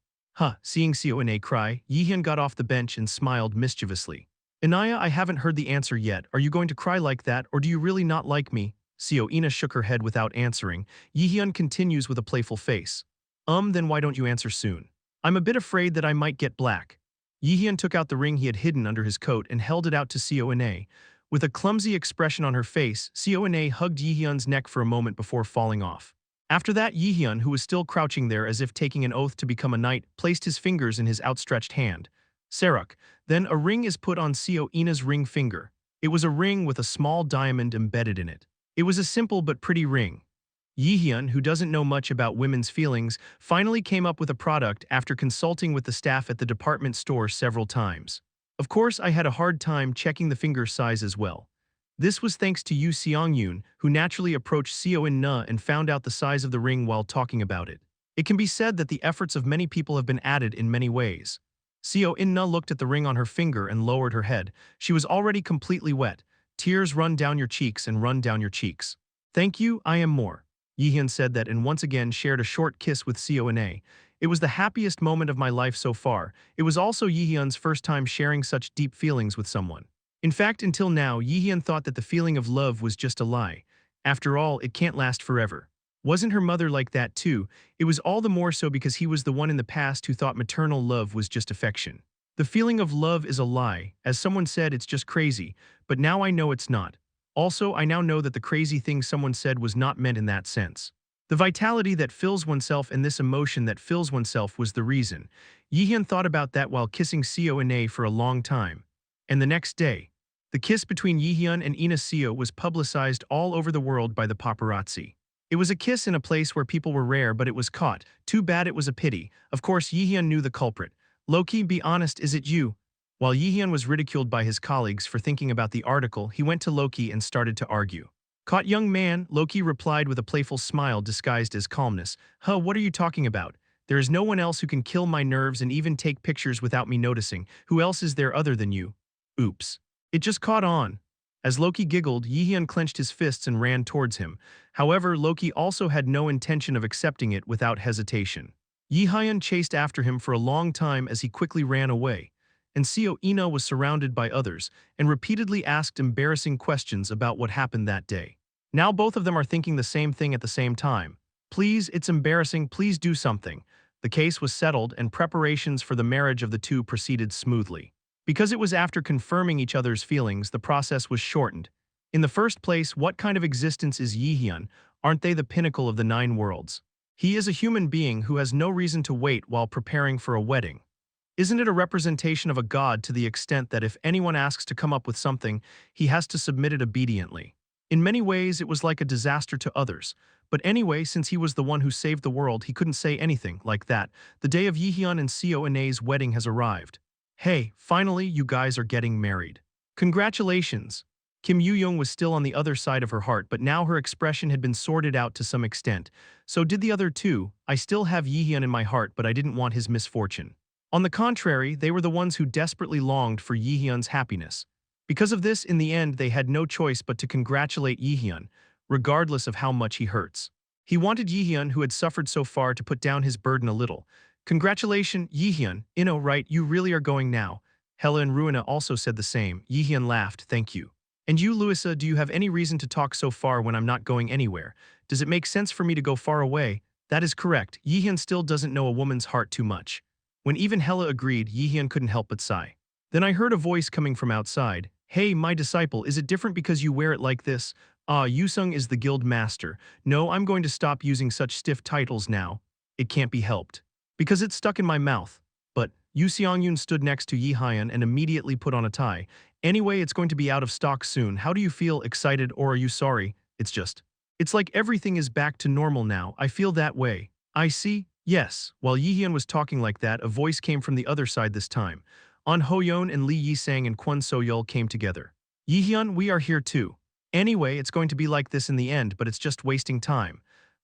Seeing Seo-in cry, Jaehyeon got off the bench and smiled mischievously. Inaya, I haven't heard the answer yet. Are you going to cry like that, or do you really not like me? Seo-in shook her head without answering. Jaehyeon continues with a playful face. Then why don't you answer soon? I'm a bit afraid that I might get black. Jaehyeon took out the ring he had hidden under his coat and held it out to Seo-in. With a clumsy expression on her face, Seo-in hugged Jaehyeon's neck for a moment before falling off. After that, Jaehyeon, who was still crouching there as if taking an oath to become a knight, placed his fingers in his outstretched hand. Saruk. Then a ring is put on Seo-in's ring finger. It was a ring with a small diamond embedded in it. It was a simple but pretty ring. Jaehyeon, who doesn't know much about women's feelings, finally came up with a product after consulting with the staff at the department store several times. Of course, I had a hard time checking the finger size as well. This was thanks to Yoo Seong-yoon, who naturally approached Seo-in and found out the size of the ring while talking about it. It can be said that the efforts of many people have been added in many ways. Seo-in looked at the ring on her finger and lowered her head. She was already completely wet. Tears run down your cheeks and run down your cheeks. Thank you, I am more. Jaehyeon said that and once again shared a short kiss with Seo-in. It was the happiest moment of my life so far. It was also Jaehyeon's first time sharing such deep feelings with someone. In fact, until now, Jaehyeon thought that the feeling of love was just a lie. After all, it can't last forever. Wasn't her mother like that too? It was all the more so because he was the one in the past who thought maternal love was just affection. The feeling of love is a lie. As someone said, it's just crazy, but now I know it's not. Also, I now know that the crazy thing someone said was not meant in that sense. The vitality that fills oneself and this emotion that fills oneself was the reason. Jaehyeon thought about that while kissing Seo-in for a long time. And the next day, the kiss between Jaehyeon and Ina Seo was publicized all over the world by the paparazzi. It was a kiss in a place where people were rare, but it was caught. Too bad it was a pity. Of course, Jaehyeon knew the culprit. Loki, be honest, is it you? While Jaehyeon was ridiculed by his colleagues for thinking about the article, he went to Loki and started to argue. Caught, young man, Loki replied with a playful smile disguised as calmness. What are you talking about? There is no one else who can kill my nerves and even take pictures without me noticing. Who else is there other than you? Oops. It just caught on. As Loki giggled, Jaehyeon clenched his fists and ran towards him. However, Loki also had no intention of accepting it without hesitation. Jaehyeon chased after him for a long time as he quickly ran away. and Seo Ino was surrounded by others and repeatedly asked embarrassing questions about what happened that day. Now both of them are thinking the same thing at the same time. Please, it's embarrassing, please do something. The case was settled and preparations for the marriage of the two proceeded smoothly. Because it was after confirming each other's feelings, the process was shortened. In the first place, what kind of existence is Jaehyeon? Aren't they the pinnacle of the 9 worlds? He is a human being who has no reason to wait while preparing for a wedding. Isn't it a representation of a god to the extent that if anyone asks to come up with something, he has to submit it obediently? In many ways, it was like a disaster to others. But anyway, since he was the one who saved the world, he couldn't say anything like that. The day of Jaehyeon and Seo Ine's wedding has arrived. Hey, finally, you guys are getting married. Congratulations. Kim Yoo-young was still on the other side of her heart, but now her expression had been sorted out to some extent. So did the other two. I still have Jaehyeon in my heart, but I didn't want his misfortune. On the contrary, they were the ones who desperately longed for Jaehyeon's happiness. Because of this, in the end, they had no choice but to congratulate Jaehyeon, regardless of how much he hurts. He wanted Jaehyeon, who had suffered so far, to put down his burden a little. Congratulations, Jaehyeon. Ino, right, you really are going now. Hela and Ruina also said the same. Jaehyeon laughed, thank you. And you, Louisa, do you have any reason to talk so far when I'm not going anywhere? Does it make sense for me to go far away? That is correct. Jaehyeon still doesn't know a woman's heart too much. When even Hela agreed, Jaehyeon couldn't help but sigh. Then I heard a voice coming from outside. Hey, my disciple, is it different because you wear it like this? Ah, Yusung is the guild master. No, I'm going to stop using such stiff titles now. It can't be helped. Because it's stuck in my mouth. But Yu Seongyun stood next to Jaehyeon and immediately put on a tie. Anyway, it's going to be out of stock soon. How do you feel? Excited, or are you sorry? It's like everything is back to normal now. I feel that way. I see. Yes. While Jaehyeon was talking like that, a voice came from the other side this time. An Hoyeon and Lee Yisang and Kwon Soyul came together. Jaehyeon, we are here too. Anyway, it's going to be like this in the end, but it's just wasting time.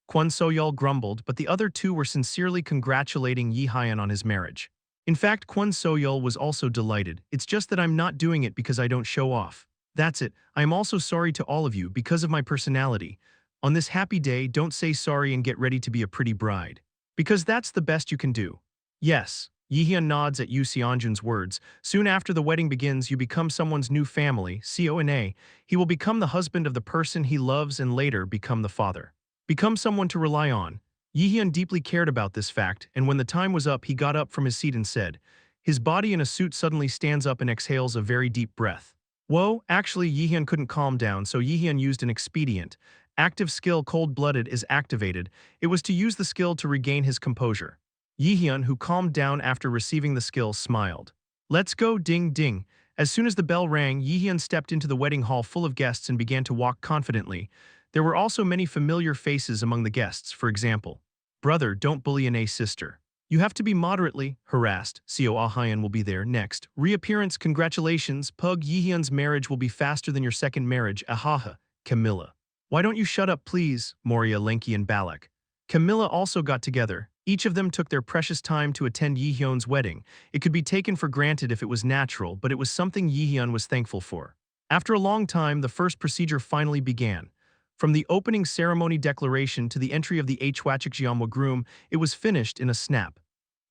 Kwon Soyul grumbled, but the other two were sincerely congratulating Jaehyeon on his marriage. In fact, Kwon Soyul was also delighted. It's just that I'm not doing it because I don't show off. That's it. I am also sorry to all of you because of my personality. On this happy day, don't say sorry and get ready to be a pretty bride. Because that's the best you can do. Yes. Jaehyeon nods at Yu Seonjun's words. Soon after the wedding begins, you become someone's new family, Seo Ine. He will become the husband of the person he loves and later become the father. Become someone to rely on. Jaehyeon deeply cared about this fact, and when the time was up, he got up from his seat and said, his body in a suit suddenly stands up and exhales a very deep breath. Whoa, actually Jaehyeon couldn't calm down, so Jaehyeon used an expedient. Active skill cold-blooded is activated. It was to use the skill to regain his composure. Jaehyeon, who calmed down after receiving the skill, smiled. Let's go, ding ding. As soon as the bell rang, Jaehyeon stepped into the wedding hall full of guests and began to walk confidently. There were also many familiar faces among the guests, for example. Brother, don't bully Anae's sister. You have to be moderately harassed. Seo Ahyeon will be there next. Reappearance, congratulations. Pug, Jaehyeon's marriage will be faster than your second marriage. Ahaha. Camilla. Why don't you shut up, please? Moria, Lenki, and Balak. Camilla also got together. Each of them took their precious time to attend Jaehyeon's wedding. It could be taken for granted if it was natural, but it was something Jaehyeon was thankful for. After a long time, the first procedure finally began. From the opening ceremony declaration to the entry of the Hwachikjeonwa groom, it was finished in a snap.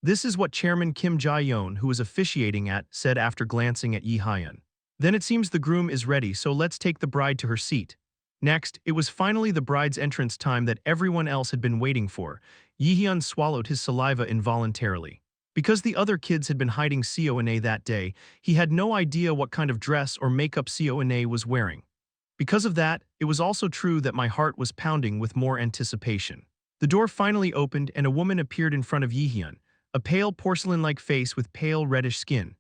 This is what Chairman Kim Jae-yeon, who was officiating said after glancing at Jaehyeon. Then it seems the groom is ready, so let's take the bride to her seat. Next, it was finally the bride's entrance time that everyone else had been waiting for. Jaehyeon swallowed his saliva involuntarily. Because the other kids had been hiding Seo Ine that day, he had no idea what kind of dress or makeup Seo Ine was wearing. Because of that, it was also true that my heart was pounding with more anticipation. The door finally opened and a woman appeared in front of Jaehyeon, a pale porcelain-like face with pale reddish skin.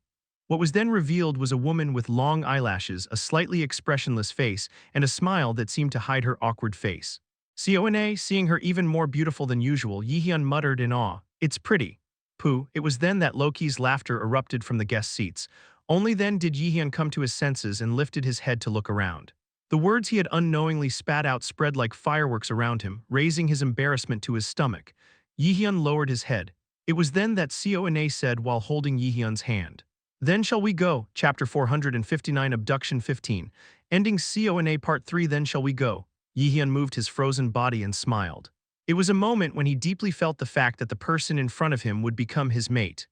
What was then revealed was a woman with long eyelashes, a slightly expressionless face, and a smile that seemed to hide her awkward face. Seo Ine, seeing her even more beautiful than usual, Jaehyeon muttered in awe, "It's pretty." Pooh, it was then that Loki's laughter erupted from the guest seats. Only then did Jaehyeon come to his senses and lifted his head to look around. The words he had unknowingly spat out spread like fireworks around him, raising his embarrassment to his stomach. Jaehyeon lowered his head. It was then that Seo Ine said while holding Jaehyeon's hand. Then shall we go? Chapter 459 Abduction 15. Ending Seo Ine Part 3 Then shall we go? Jaehyeon moved his frozen body and smiled. It was a moment when he deeply felt the fact that the person in front of him would become his mate.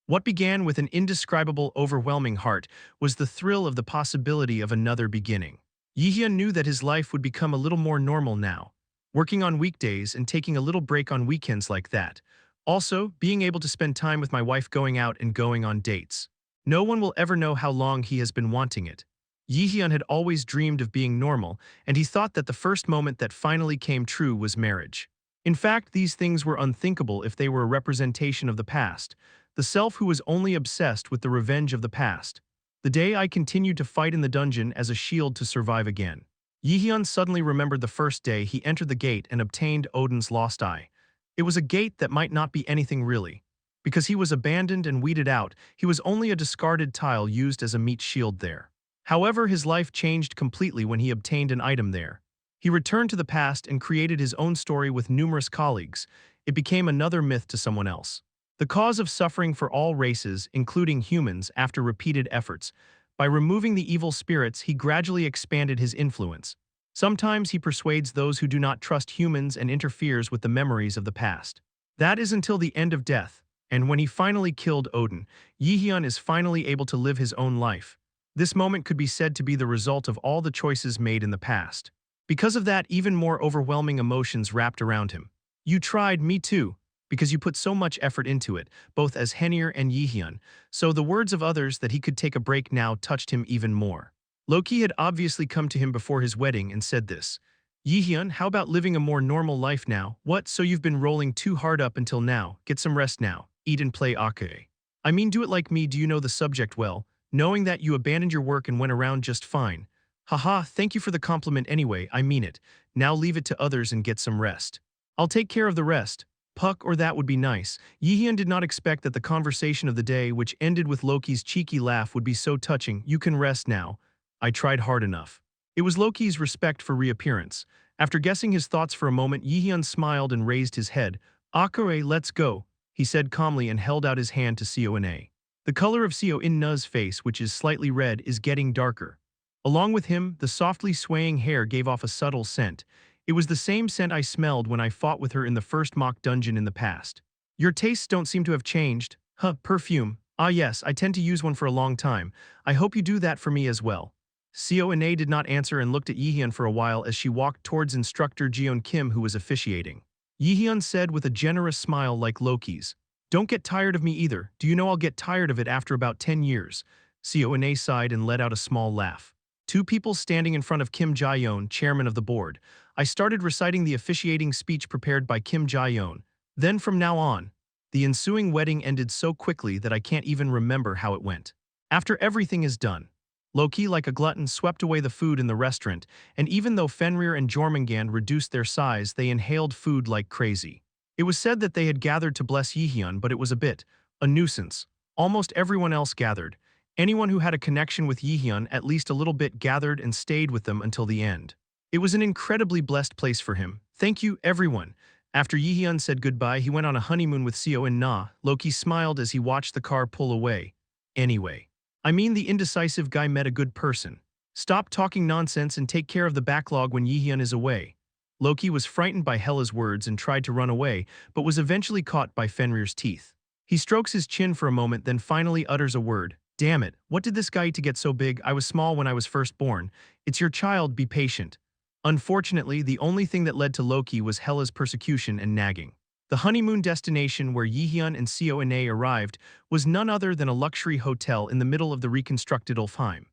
What began with an indescribable, overwhelming heart was the thrill of the possibility of another beginning. Jaehyeon knew that his life would become a little more normal now, working on weekdays and taking a little break on weekends like that. Also, being able to spend time with my wife, going out and going on dates. No one will ever know how long he has been wanting it. Jaehyeon had always dreamed of being normal, and he thought that the first moment that finally came true was marriage. In fact, these things were unthinkable if they were a representation of the past, the self who was only obsessed with the revenge of the past. The day I continued to fight in the dungeon as a shield to survive again. Jaehyeon suddenly remembered the first day he entered the gate and obtained Odin's lost eye. It was a gate that might not be anything really. Because he was abandoned and weeded out, he was only a discarded tile used as a meat shield there. However, his life changed completely when he obtained an item there. He returned to the past and created his own story with numerous colleagues. It became another myth to someone else. The cause of suffering for all races, including humans, after repeated efforts. By removing the evil spirits, he gradually expanded his influence. Sometimes he persuades those who do not trust humans and interferes with the memories of the past. That is until the end of death, and when he finally killed Odin, Jaehyeon is finally able to live his own life. This moment could be said to be the result of all the choices made in the past. Because of that, even more overwhelming emotions wrapped around him. You tried, me too, because you put so much effort into it, both as Henir and Jaehyeon, so the words of others that he could take a break now touched him even more. Loki had obviously come to him before his wedding and said this. Jaehyeon, how about living a more normal life now? What, so you've been rolling too hard up until now? Get some rest now, eat and play awaken. I mean, do it like me. Do you know the subject well, knowing that you abandoned your work and went around just fine? Haha, thank you for the compliment anyway, I mean it. Now leave it to others and get some rest. I'll take care of the rest. Puck, or that would be nice. Jaehyeon did not expect that the conversation of the day, which ended with Loki's cheeky laugh, would be so touching. You can rest now. I tried hard enough. It was Loki's respect for reappearance. After guessing his thoughts for a moment, Jaehyeon smiled and raised his head. Akare, let's go, he said calmly and held out his hand to Seoine. The color of Seoin's face, which is slightly red, is getting darker. Along with him, the softly swaying hair gave off a subtle scent. It was the same scent I smelled when I fought with her in the first mock dungeon in the past. Your tastes don't seem to have changed. Huh, perfume. Ah yes, I tend to use one for a long time. I hope you do that for me as well. Seoine did not answer and looked at Jaehyeon for a while as she walked towards instructor Jeon Kim, who was officiating. Jaehyeon said with a generous smile like Loki's. Don't get tired of me either. Do you know I'll get tired of it after about 10 years? Seoine sighed and let out a small laugh. Two people standing in front of Kim Jaehyeon, chairman of the board. I started reciting the officiating speech prepared by Kim Jaehyeon. Then from now on, the ensuing wedding ended so quickly that I can't even remember how it went. After everything is done, Loki, like a glutton, swept away the food in the restaurant, and even though Fenrir and Jormungand reduced their size, they inhaled food like crazy. It was said that they had gathered to bless Jaehyeon, but it was a nuisance. Almost everyone else gathered. Anyone who had a connection with Jaehyeon at least a little bit gathered and stayed with them until the end. It was an incredibly blessed place for him. Thank you, everyone. After Jaehyeon said goodbye, he went on a honeymoon with Seoin. Loki smiled as he watched the car pull away. Anyway, I mean, the indecisive guy met a good person. Stop talking nonsense and take care of the backlog when Jaehyeon is away. Loki was frightened by Hela's words and tried to run away, but was eventually caught by Fenrir's teeth. He strokes his chin for a moment, then finally utters a word. Damn it, what did this guy eat to get so big? I was small when I was first born. It's your child, be patient. Unfortunately, the only thing that led to Loki was Hela's persecution and nagging. The honeymoon destination where Jaehyeon and Seoine arrived was none other than a luxury hotel in the middle of the reconstructed Ulfheim.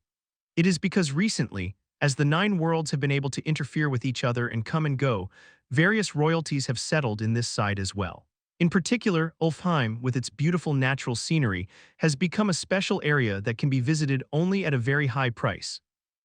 It is because recently, as the 9 worlds have been able to interfere with each other and come and go, various royalties have settled in this side as well. In particular, Ulfheim, with its beautiful natural scenery, has become a special area that can be visited only at a very high price.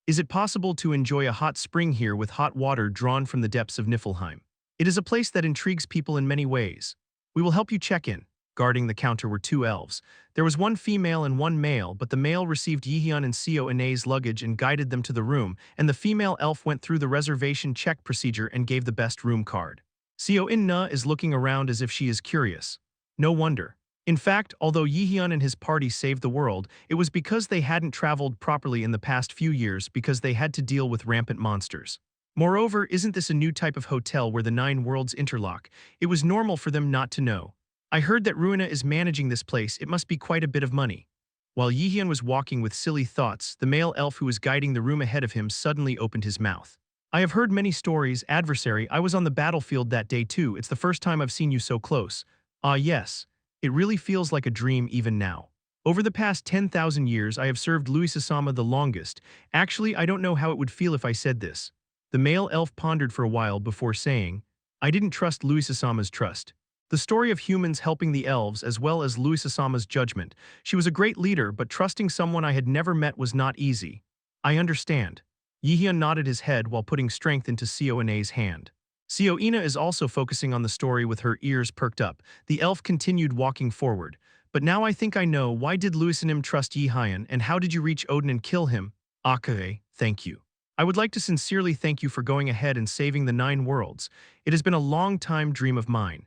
Is it possible to enjoy a hot spring here with hot water drawn from the depths of Niflheim? It is a place that intrigues people in many ways. We will help you check in. Guarding the counter were 2 elves. There was 1 female and 1 male, but the male received Jaehyeon and Seoine's luggage and guided them to the room, and the female elf went through the reservation check procedure and gave the best room card. Seoin is looking around as if she is curious. No wonder. In fact, although Jaehyeon and his party saved the world, it was because they hadn't traveled properly in the past few years because they had to deal with rampant monsters. Moreover, isn't this a new type of hotel where the 9 worlds interlock? It was normal for them not to know. I heard that Ruina is managing this place. It must be quite a bit of money. While Jaehyeon was walking with silly thoughts, the male elf who was guiding the room ahead of him suddenly opened his mouth. I have heard many stories, adversary. I was on the battlefield that day too. It's the first time I've seen you so close. Ah, yes. It really feels like a dream even now. Over the past 10,000 years, I have served Louis-sama the longest. Actually, I don't know how it would feel if I said this. The male elf pondered for a while before saying, I didn't trust Louis-sama's trust. The story of humans helping the elves as well as Louis-sama's judgment. She was a great leader, but trusting someone I had never met was not easy. I understand. Jaehyeon nodded his head while putting strength into Seo-ina's hand. Seo-ina is also focusing on the story with her ears perked up. The elf continued walking forward. But now I think I know, why did Louis-nim trust Jaehyeon and how did you reach Odin and kill him? Akare, thank you. I would like to sincerely thank you for going ahead and saving the 9 worlds. It has been a long-time dream of mine.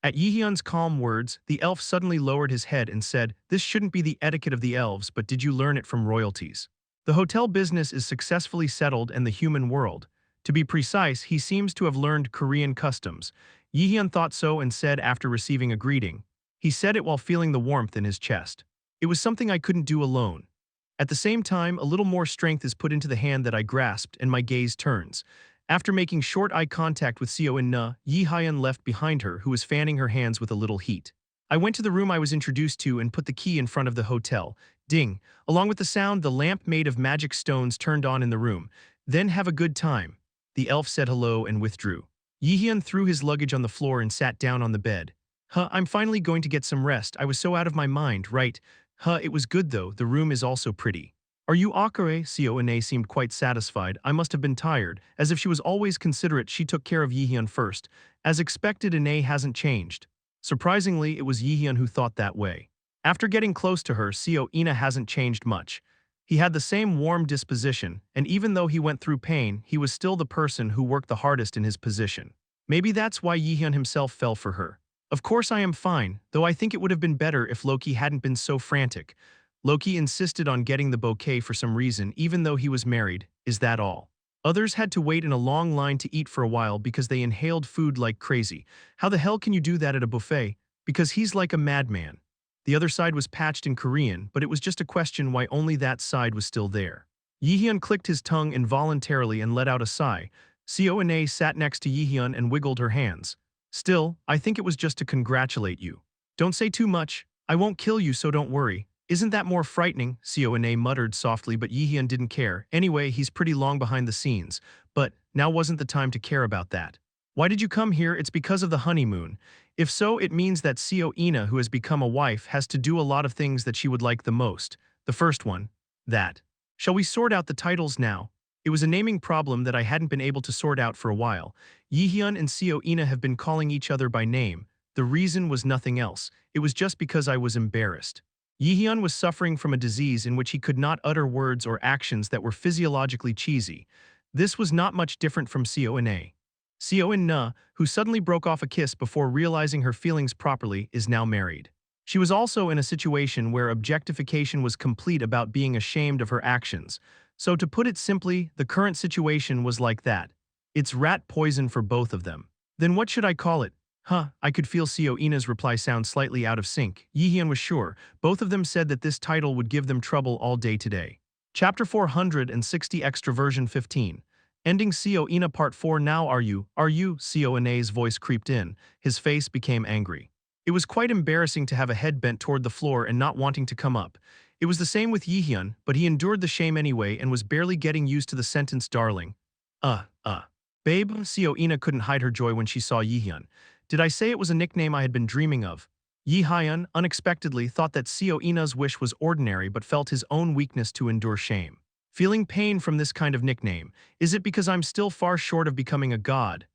At Jaehyeon's calm words, the elf suddenly lowered his head and said, this shouldn't be the etiquette of the elves, but did you learn it from royalties? The hotel business is successfully settled in the human world. To be precise, he seems to have learned Korean customs. Jaehyeon thought so and said after receiving a greeting. He said it while feeling the warmth in his chest. It was something I couldn't do alone. At the same time, a little more strength is put into the hand that I grasped and my gaze turns. After making short eye contact with Seo-ina, Jaehyeon left behind her, who was fanning her hands with a little heat. I went to the room I was introduced to and put the key in front of the hotel. Ding. Along with the sound, the lamp made of magic stones turned on in the room. Then have a good time. The elf said hello and withdrew. Jaehyeon threw his luggage on the floor and sat down on the bed. I'm finally going to get some rest. I was so out of my mind, right? It was good though. The room is also pretty. Are you Akare? Seo-ina seemed quite satisfied. I must have been tired. As if she was always considerate, she took care of Jaehyeon first. As expected, Ine hasn't changed. Surprisingly, it was Jaehyeon who thought that way. After getting close to her, Seo-ina hasn't changed much. He had the same warm disposition, and even though he went through pain, he was still the person who worked the hardest in his position. Maybe that's why Jaehyeon himself fell for her. Of course I am fine, though I think it would have been better if Loki hadn't been so frantic. Loki insisted on getting the bouquet for some reason, even though he was married. Is that all? Others had to wait in a long line to eat for a while because they inhaled food like crazy. How the hell can you do that at a buffet? Because he's like a madman. The other side was patched in Korean, but it was just a question why only that side was still there. Jaehyeon clicked his tongue involuntarily and let out a sigh. Seo-ina sat next to Jaehyeon and wiggled her hands. Still, I think it was just to congratulate you. Don't say too much. I won't kill you, so don't worry. Isn't that more frightening? Seo-ina muttered softly, but Jaehyeon didn't care. Anyway, he's pretty long behind the scenes. But now wasn't the time to care about that. Why did you come here? It's because of the honeymoon. If so, it means that Seo-ina, who has become a wife, has to do a lot of things that she would like the most. The first one. That. Shall we sort out the titles now? It was a naming problem that I hadn't been able to sort out for a while. Jaehyeon and Seo-ina have been calling each other by name. The reason was nothing else. It was just because I was embarrassed. Jaehyeon was suffering from a disease in which he could not utter words or actions that were physiologically cheesy. This was not much different from Seo-ina. Seo-ina, who suddenly broke off a kiss before realizing her feelings properly, is now married. She was also in a situation where objectification was complete about being ashamed of her actions. So to put it simply, the current situation was like that. It's rat poison for both of them. Then what should I call it? I could feel Seo-ina's reply sound slightly out of sync. Jaehyeon was sure. Both of them said that this title would give them trouble all day today. Chapter 460 Extraversion 15. Ending Seo-ina Part 4. Now are you? Seo-ina's voice creeped in. His face became angry. It was quite embarrassing to have a head bent toward the floor and not wanting to come up. It was the same with Jaehyeon, but he endured the shame anyway and was barely getting used to the sentence darling. Babe, Seo-ina couldn't hide her joy when she saw Jaehyeon. Did I say it was a nickname I had been dreaming of? Jaehyeon, unexpectedly, thought that Seo-ina's wish was ordinary but felt his own weakness to endure shame. Feeling pain from this kind of nickname, is it because I'm still far short of becoming a god?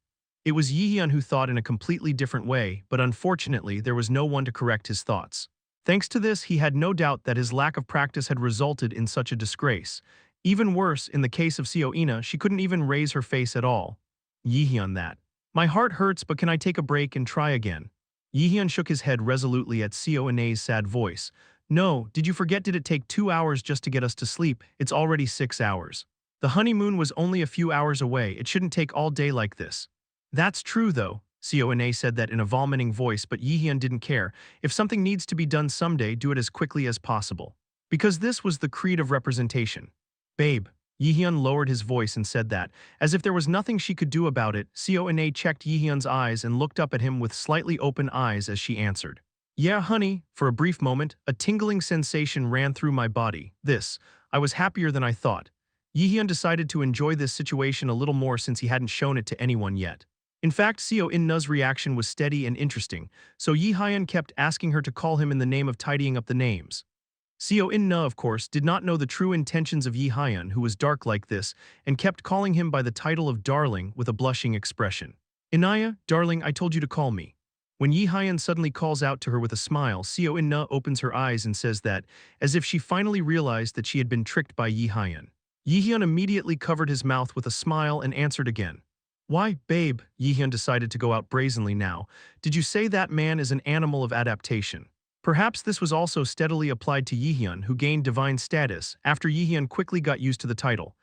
It was Jaehyeon who thought in a completely different way, but unfortunately there was no one to correct his thoughts. Thanks to this, he had no doubt that his lack of practice had resulted in such a disgrace. Even worse, in the case of Seo-ina, she couldn't even raise her face at all. Jaehyeon, that. My heart hurts, but can I take a break and try again? Jaehyeon shook his head resolutely at Seo-ina's sad voice. No, did you forget? Did it take 2 hours just to get us to sleep? It's already 6 hours. The honeymoon was only a few hours away. It shouldn't take all day like this. That's true though. Seona said that in a vomiting voice, but Yihyun didn't care. If something needs to be done someday, do it as quickly as possible. Because this was the creed of representation. Babe. Yihyun lowered his voice and said that, as if there was nothing she could do about it. Seona checked Yihyun's eyes and looked up at him with slightly open eyes as she answered. Yeah, honey. For a brief moment, a tingling sensation ran through my body. I was happier than I thought. Yihyun decided to enjoy this situation a little more since he hadn't shown it to anyone yet. In fact, Seo In-na's reaction was steady and interesting, so Yihyun kept asking her to call him in the name of tidying up the names. Seo In-na, of course, did not know the true intentions of Yihyun, who was dark like this, and kept calling him by the title of darling with a blushing expression. Inaya, darling, I told you to call me. When Yihyun suddenly calls out to her with a smile, Seo In-na opens her eyes and says that, as if she finally realized that she had been tricked by Yihyun. Yihyun immediately covered his mouth with a smile and answered again. Why, babe, Yihyun decided to go out brazenly now. Did you say that man is an animal of adaptation? Perhaps this was also steadily applied to Yihyun, who gained divine status after Yihyun quickly got used to the title.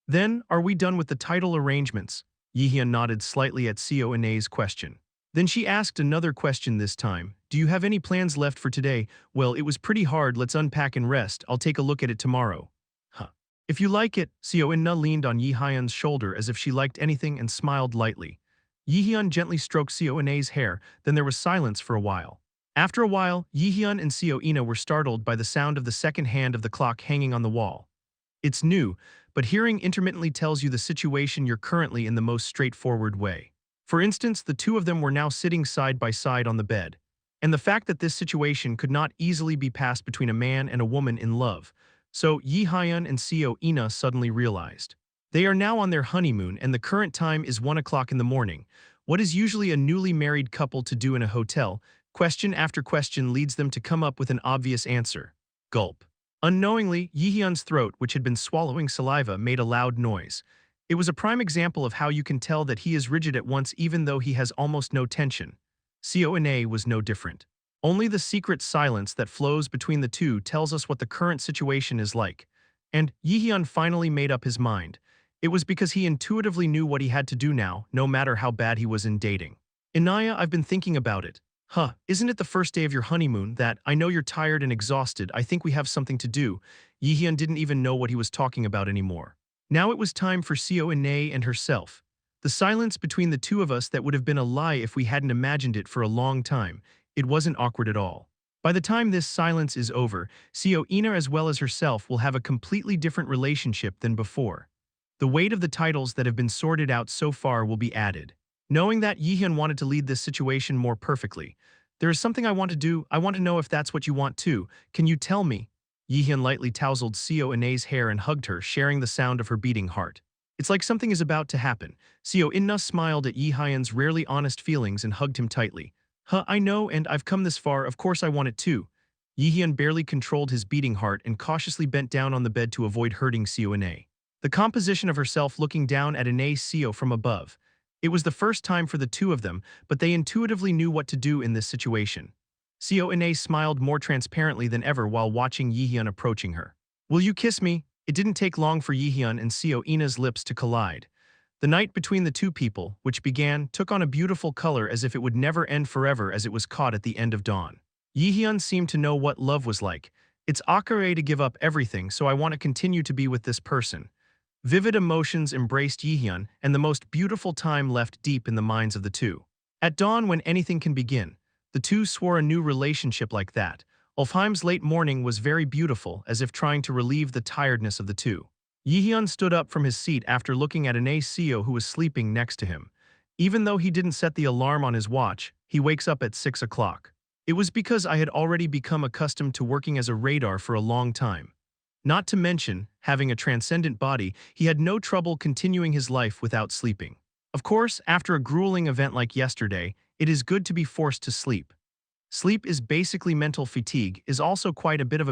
Then, are we done with the title arrangements? Yihyun nodded slightly at Seo Ina's question. Then she asked another question this time. Do you have any plans left for today? Well, it was pretty hard, let's unpack and rest, I'll take a look at it tomorrow. If you like it, Seo In-na leaned on Yihyun's shoulder as if she liked anything and smiled lightly. Yihyun gently stroked Seo In-na's hair, then there was silence for a while. After a while, Yihyun and Seo In-na were startled by the sound of the second hand of the clock hanging on the wall. It's new, but hearing intermittently tells you the situation you're currently in the most straightforward way. For instance, the two of them were now sitting side by side on the bed. And the fact that this situation could not easily be passed between a man and a woman in love. So Yihyun and Seo In-na suddenly realized. They are now on their honeymoon and the current time is 1 o'clock in the morning. What is usually a newly married couple to do in a hotel? Question after question leads them to come up with an obvious answer. Gulp. Unknowingly, Yihyun's throat, which had been swallowing saliva, made a loud noise. It was a prime example of how you can tell that he is rigid at once even though he has almost no tension. Seo In-na was no different. Only the secret silence that flows between the two tells us what the current situation is like. And Yihyun finally made up his mind. It was because he intuitively knew what he had to do now, no matter how bad he was in dating. Inaya, I've been thinking about it. Isn't it the first day of your honeymoon that, I know you're tired and exhausted, I think we have something to do. Yihyun didn't even know what he was talking about anymore. Now it was time for Seo In-na and herself. The silence between the two of us that would have been a lie if we hadn't imagined it for a long time. It wasn't awkward at all. By the time this silence is over, Seo In-na as well as herself will have a completely different relationship than before. The weight of the titles that have been sorted out so far will be added. Knowing that Yihyun wanted to lead this situation more perfectly. There is something I want to do, I want to know if that's what you want too. Can you tell me? Yihyun lightly tousled Seo In-na's hair and hugged her, sharing the sound of her beating heart. It's like something is about to happen. Seo In-na smiled at Yihyun's rarely honest feelings and hugged him tightly. I know, and I've come this far, of course I want it too. Yihyun barely controlled his beating heart and cautiously bent down on the bed to avoid hurting Seo In-na. The composition of herself looking down at Seo from above. It was the first time for the two of them, but they intuitively knew what to do in this situation. Seo In-na smiled more transparently than ever while watching Yihyun approaching her. Will you kiss me? It didn't take long for Yihyun and Seo In-na's lips to collide. The night between the two people, which began, took on a beautiful color as if it would never end forever as it was caught at the end of dawn. Yihyun seemed to know what love was like. It's akare to give up everything, so I want to continue to be with this person. Vivid emotions embraced Yihyun, and the most beautiful time left deep in the minds of the two. At dawn, when anything can begin, the two swore a new relationship like that. Ulfheim's late morning was very beautiful, as if trying to relieve the tiredness of the two. Yihyun stood up from his seat after looking at Seo who was sleeping next to him. Even though he didn't set the alarm on his watch, he wakes up at 6 o'clock. It was because I had already become accustomed to working as a radar for a long time. Not to mention, having a transcendent body, he had no trouble continuing his life without sleeping. Of course, after a grueling event like yesterday, it is good to be forced to sleep. Sleep is basically mental fatigue, is also quite a bit of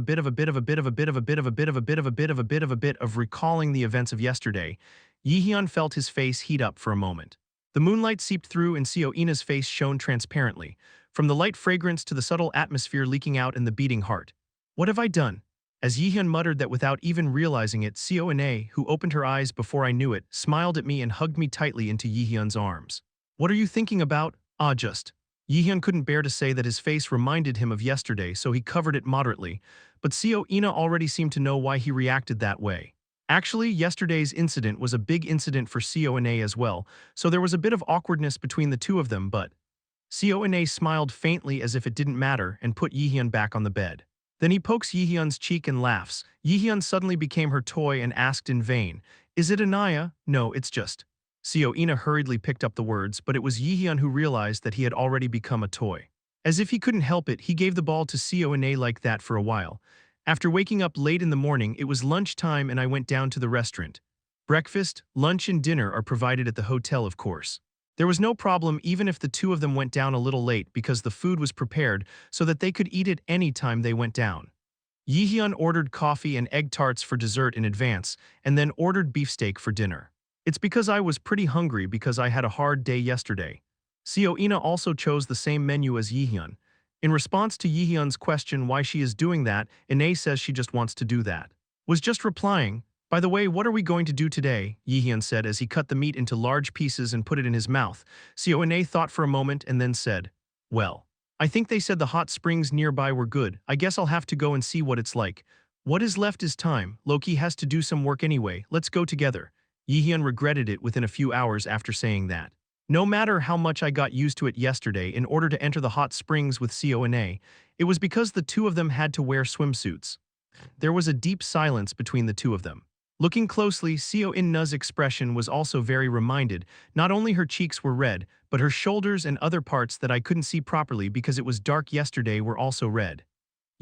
recalling the events of yesterday. Yihyun felt his face heat up for a moment. The moonlight seeped through and Seo In-na's face shone transparently, from the light fragrance to the subtle atmosphere leaking out in the beating heart. What have I done? As Yihyun muttered that without even realizing it, Seo In-na, who opened her eyes before I knew it, smiled at me and hugged me tightly into Yihyun's arms. What are you thinking about? Ah, just. Yihyun couldn't bear to say that his face reminded him of yesterday, so he covered it moderately, but Seo Ina already seemed to know why he reacted that way. Actually, yesterday's incident was a big incident for Seo Ina as well, so there was a bit of awkwardness between the two of them, but Seo Ina smiled faintly as if it didn't matter and put Yihyun back on the bed. Then he pokes Yihyun's cheek and laughs. Yihyun suddenly became her toy and asked in vain, "Is it Anaya?" "No, it's just." Seo Ina hurriedly picked up the words, but it was Yihyun who realized that he had already become a toy. As if he couldn't help it, he gave the ball to Seo Ina like that for a while. After waking up late in the morning, it was lunchtime and I went down to the restaurant. Breakfast, lunch and dinner are provided at the hotel, of course. There was no problem even if the two of them went down a little late because the food was prepared so that they could eat it any time they went down. Yihyun ordered coffee and egg tarts for dessert in advance, and then ordered beefsteak for dinner. It's because I was pretty hungry because I had a hard day yesterday. Seo Ina also chose the same menu as Yihyun. In response to Yihyun's question why she is doing that, Ine says she just wants to do that. Was just replying, "By the way, what are we going to do today?" Yihyun said as he cut the meat into large pieces and put it in his mouth. Seo Ine thought for a moment and then said, "Well, I think they said the hot springs nearby were good. I guess I'll have to go and see what it's like. What is left is time. Loki has to do some work anyway. Let's go together." Yihyun regretted it within a few hours after saying that. No matter how much I got used to it yesterday in order to enter the hot springs with Seo Ine, it was because the two of them had to wear swimsuits. There was a deep silence between the two of them. Looking closely, Seo Ina's expression was also very reminded. Not only her cheeks were red, but her shoulders and other parts that I couldn't see properly because it was dark yesterday were also red.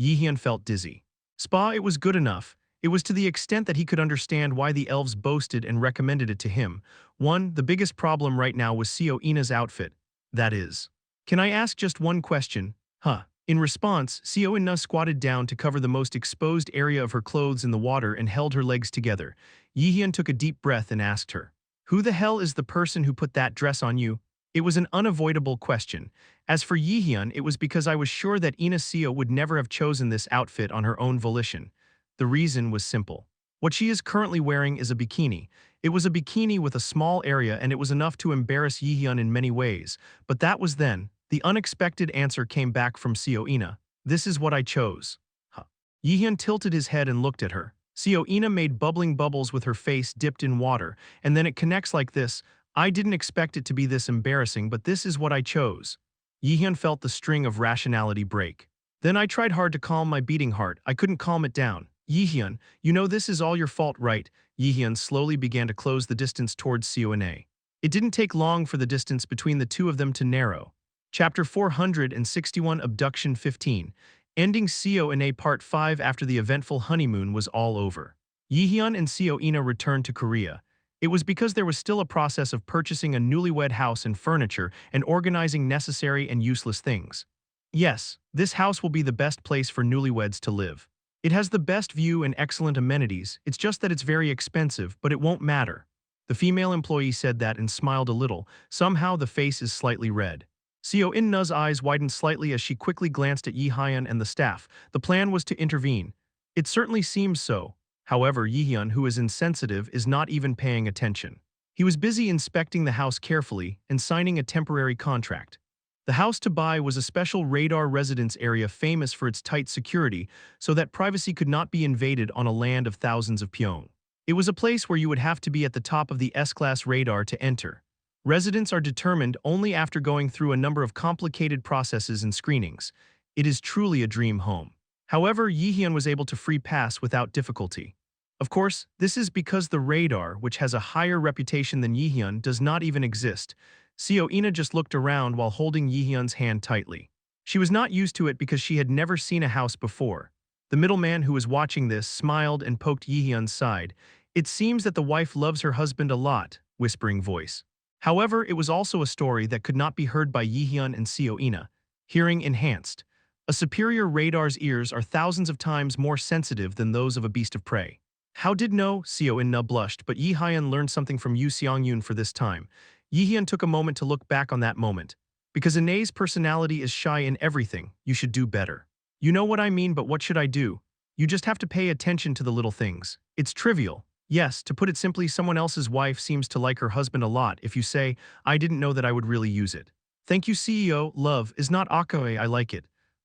Yihyun felt dizzy. Spa, it was good enough. It was to the extent that he could understand why the elves boasted and recommended it to him. The biggest problem right now was Seo Ina's outfit. That is. "Can I ask just one question?" "Huh." In response, Seo Ina squatted down to cover the most exposed area of her clothes in the water and held her legs together. Yihyun took a deep breath and asked her, "Who the hell is the person who put that dress on you?" It was an unavoidable question. As for Yihyun, it was because I was sure that Ina Seo would never have chosen this outfit on her own volition. The reason was simple. What she is currently wearing is a bikini. It was a bikini with a small area and it was enough to embarrass Yihyun in many ways, but that was then. The unexpected answer came back from Seo Ina. "This is what I chose." Huh. Yihyun tilted his head and looked at her. Seo Ina made bubbling bubbles with her face dipped in water, and then it connects like this. "I didn't expect it to be this embarrassing, but this is what I chose." Yihyun felt the string of rationality break. "Then I tried hard to calm my beating heart. I couldn't calm it down." "Yihyun, you know this is all your fault, right?" Yihyun slowly began to close the distance towards Seo Ina. It didn't take long for the distance between the two of them to narrow. Chapter 461 Abduction 15. Ending Seo Ina Part 5 after the eventful honeymoon was all over. Yihyun and Seo Ina returned to Korea. It was because there was still a process of purchasing a newlywed house and furniture and organizing necessary and useless things. Yes, this house will be the best place for newlyweds to live. It has the best view and excellent amenities, it's just that it's very expensive, but it won't matter. The female employee said that and smiled a little. Somehow the face is slightly red. Seo Ina's eyes widened slightly as she quickly glanced at Yihyun and the staff. The plan was to intervene. It certainly seems so. However, Yihyun, who is insensitive, is not even paying attention. He was busy inspecting the house carefully and signing a temporary contract. The house to buy was a special radar residence area famous for its tight security so that privacy could not be invaded on a land of thousands of Pyong. It was a place where you would have to be at the top of the S-class radar to enter. Residents are determined only after going through a number of complicated processes and screenings. It is truly a dream home. However, Yihyun was able to free pass without difficulty. Of course, this is because the radar, which has a higher reputation than Yihyun, does not even exist. Seo Ina just looked around while holding Yihyun's hand tightly. She was not used to it because she had never seen a house before. The middleman who was watching this smiled and poked Yihyun's side. "It seems that the wife loves her husband a lot," whispering voice. However, it was also a story that could not be heard by Yihyun and Seo Ina. Hearing enhanced. A superior radar's ears are thousands of times more sensitive than those of a beast of prey. "How did know?" Seo Ina blushed, but Yihyun learned something from Yu Seongyun for this time. Yihyun took a moment to look back on that moment. "Because Ina's personality is shy in everything, you should do better." "You know what I mean, but what should I do?" "You just have to pay attention to the little things. It's trivial." Yes, to put it simply, someone else's wife seems to like her husband a lot if you say, "I didn't know that I would really use it." Thank you, CEO. Love is not Akae, I like it.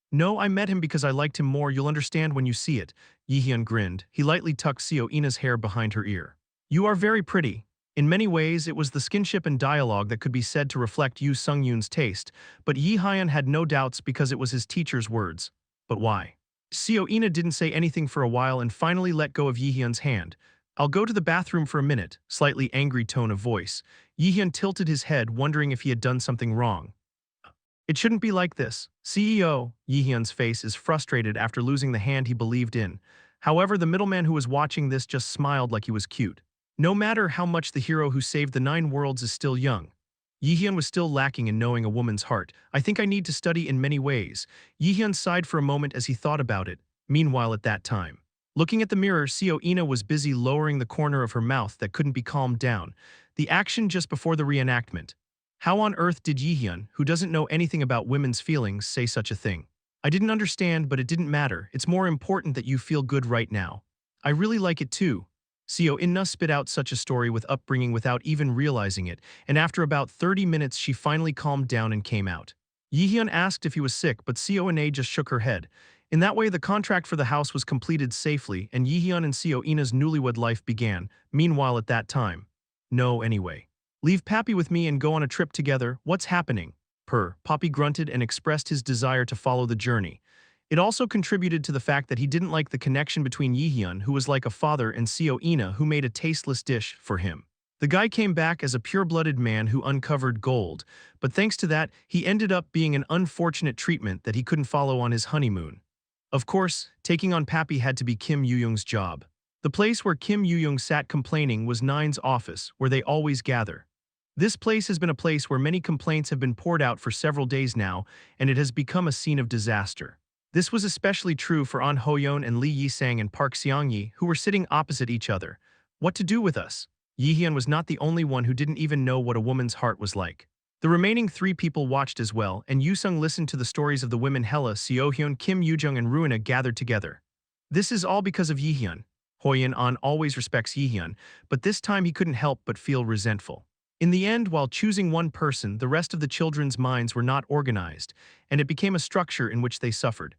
No, I met him because I liked him more, you'll understand when you see it. Yihyun grinned. He lightly tucked Seo Ina's hair behind her ear. You are very pretty. In many ways, it was the skinship and dialogue that could be said to reflect Yu Sung-yoon's taste, but Yi Hyun had no doubts because it was his teacher's words. But why? Seo Ina didn't say anything for a while and finally let go of Yihyun's hand. I'll go to the bathroom for a minute, slightly angry tone of voice. Yihyun tilted his head, wondering if he had done something wrong. It shouldn't be like this. CEO, Yihyun's face is frustrated after losing the hand he believed in. However, the middleman who was watching this just smiled like he was cute. No matter how much the hero who saved the 9 worlds is still young, Yihyun was still lacking in knowing a woman's heart. I think I need to study in many ways. Yihyun sighed for a moment as he thought about it. Meanwhile, at that time, looking at the mirror, Seo Ina was busy lowering the corner of her mouth that couldn't be calmed down. The action just before the reenactment. How on earth did Yihyun, who doesn't know anything about women's feelings, say such a thing? I didn't understand, but it didn't matter. It's more important that you feel good right now. I really like it too. Seo Inna spit out such a story with upbringing without even realizing it, and after about 30 minutes she finally calmed down and came out. Yihyun asked if he was sick, but Seo Inna just shook her head. In that way, the contract for the house was completed safely, and Yihyun and Seo Inna's newlywed life began. Meanwhile, at that time. No, anyway. Leave Pappy with me and go on a trip together. What's happening? Pappy grunted and expressed his desire to follow the journey. It also contributed to the fact that he didn't like the connection between Yihyun, who was like a father, and Seo Ina, who made a tasteless dish for him. The guy came back as a pure-blooded man who uncovered gold, but thanks to that, he ended up being an unfortunate treatment that he couldn't follow on his honeymoon. Of course, taking on Pappy had to be Kim Yoo-young's job. The place where Kim Yoo-young sat complaining was Nine's office, where they always gather. This place has been a place where many complaints have been poured out for several days now, and it has become a scene of disaster. This was especially true for An Ho-yeon and Lee Yi-sang and Park Seong-yi, who were sitting opposite each other. What to do with us? Yihyun was not the only one who didn't even know what a woman's heart was like. The remaining 3 people watched as well, and Yoo-sung listened to the stories of the women Hella, Seo-hyun, Kim Yoo-jung, and Ruina gathered together. This is all because of Yihyun. Hoyeon An always respects Yihyun, but this time he couldn't help but feel resentful. In the end, while choosing one person, the rest of the children's minds were not organized, and it became a structure in which they suffered.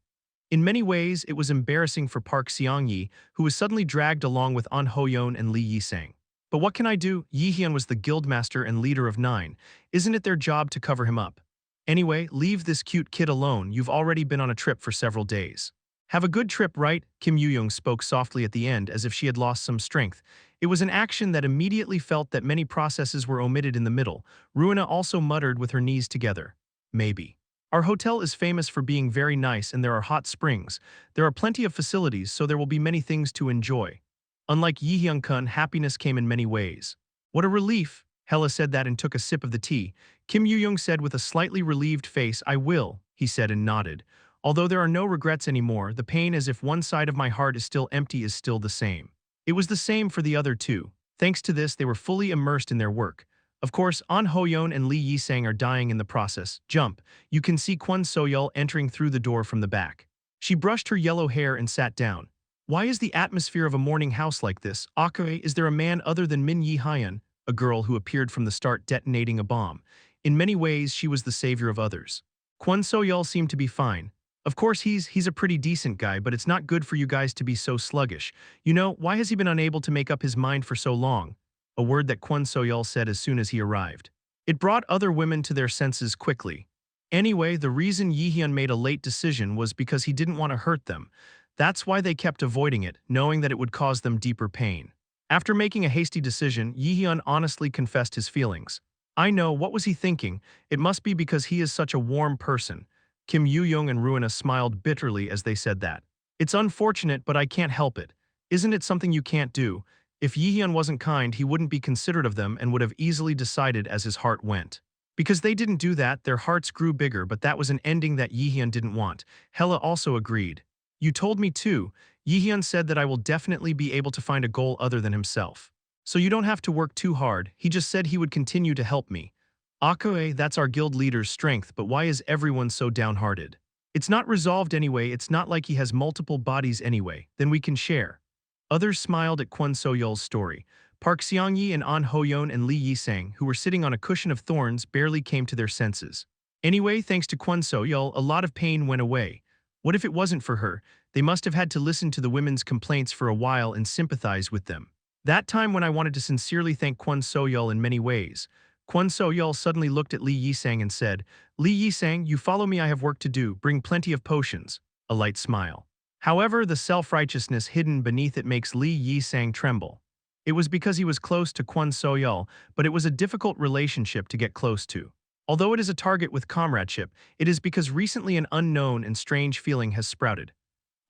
In many ways, it was embarrassing for Park Seong-yi, who was suddenly dragged along with An Ho-yeon and Lee Yi-sang. But what can I do? Yihyun was the guildmaster and leader of 9. Isn't it their job to cover him up? Anyway, leave this cute kid alone. You've already been on a trip for several days. Have a good trip, right? Kim Yoo-young spoke softly at the end as if she had lost some strength. It was an action that immediately felt that many processes were omitted in the middle. Ruina also muttered with her knees together. Maybe. Our hotel is famous for being very nice and there are hot springs. There are plenty of facilities, so there will be many things to enjoy. Unlike Yihyun-kun, happiness came in many ways. What a relief. Hella said that and took a sip of the tea. Kim Yoo-young said with a slightly relieved face, I will, he said and nodded. Although there are no regrets anymore, the pain as if one side of my heart is still empty is still the same. It was the same for the other 2. Thanks to this, they were fully immersed in their work. Of course, An Ho-yeon and Lee Yi-sang are dying in the process. Jump. You can see Kwon So-yeol entering through the door from the back. She brushed her yellow hair and sat down. Why is the atmosphere of a morning house like this? Akae, is there a man other than Min Yi-hyun, a girl who appeared from the start detonating a bomb? In many ways, she was the savior of others. Kwon So-yeol seemed to be fine. Of course, he's a pretty decent guy, but it's not good for you guys to be so sluggish. You know, why has he been unable to make up his mind for so long? A word that Kwon So-yeol said as soon as he arrived. It brought other women to their senses quickly. Anyway, the reason Yihyun made a late decision was because he didn't want to hurt them. That's why they kept avoiding it, knowing that it would cause them deeper pain. After making a hasty decision, Yihyun honestly confessed his feelings. I know, what was he thinking? It must be because he is such a warm person. Kim Yoo-young and Ruina smiled bitterly as they said that. It's unfortunate, but I can't help it. Isn't it something you can't do? If Yihyun wasn't kind, he wouldn't be considerate of them and would have easily decided as his heart went. Because they didn't do that, their hearts grew bigger, but that was an ending that Yihyun didn't want. Hella also agreed. You told me too. Yihyun said that I will definitely be able to find a goal other than himself. So you don't have to work too hard, he just said he would continue to help me. Akae, that's our guild leader's strength, but why is everyone so downhearted? It's not resolved anyway, it's not like he has multiple bodies anyway, then we can share. Others smiled at Kwon So-yeol's story. Park Seong-yi and An Ho-yeon and Lee Yi-sang, who were sitting on a cushion of thorns, barely came to their senses. Anyway, thanks to Kwon So-yeol, a lot of pain went away. What if it wasn't for her? They must have had to listen to the women's complaints for a while and sympathize with them. That time when I wanted to sincerely thank Kwon So-yeol in many ways. Kwon So-yeol suddenly looked at Lee Yi-sang and said, Lee Yi-sang, you follow me, I have work to do, bring plenty of potions. A light smile. However, the self-righteousness hidden beneath it makes Lee Yi-sang tremble. It was because he was close to Kwon So-yeol, but it was a difficult relationship to get close to. Although it is a target with comradeship, it is because recently an unknown and strange feeling has sprouted.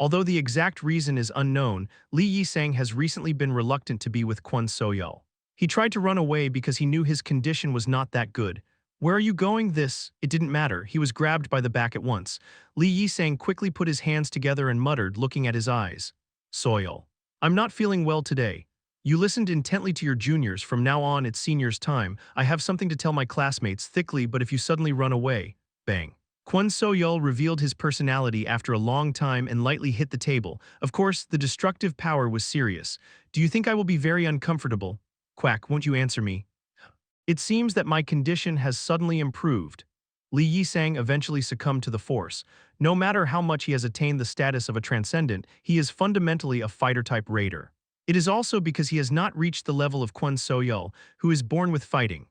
Although the exact reason is unknown, Lee Yi-sang has recently been reluctant to be with Kwon So-yeol. He tried to run away because he knew his condition was not that good. Where are you going? It didn't matter. He was grabbed by the back at once. Lee Yi-sang quickly put his hands together and muttered, looking at his eyes. So-yeol. I'm not feeling well today. You listened intently to your juniors, from now on it's seniors' time. I have something to tell my classmates thickly, but if you suddenly run away, bang. Kwon So-yeol revealed his personality after a long time and lightly hit the table. Of course, the destructive power was serious. Do you think I will be very uncomfortable? Quack, won't you answer me? It seems that my condition has suddenly improved. Lee Yi-sang eventually succumbed to the force. No matter how much he has attained the status of a transcendent, he is fundamentally a fighter-type raider. It is also because he has not reached the level of Kwon So-yeol, who is born with fighting.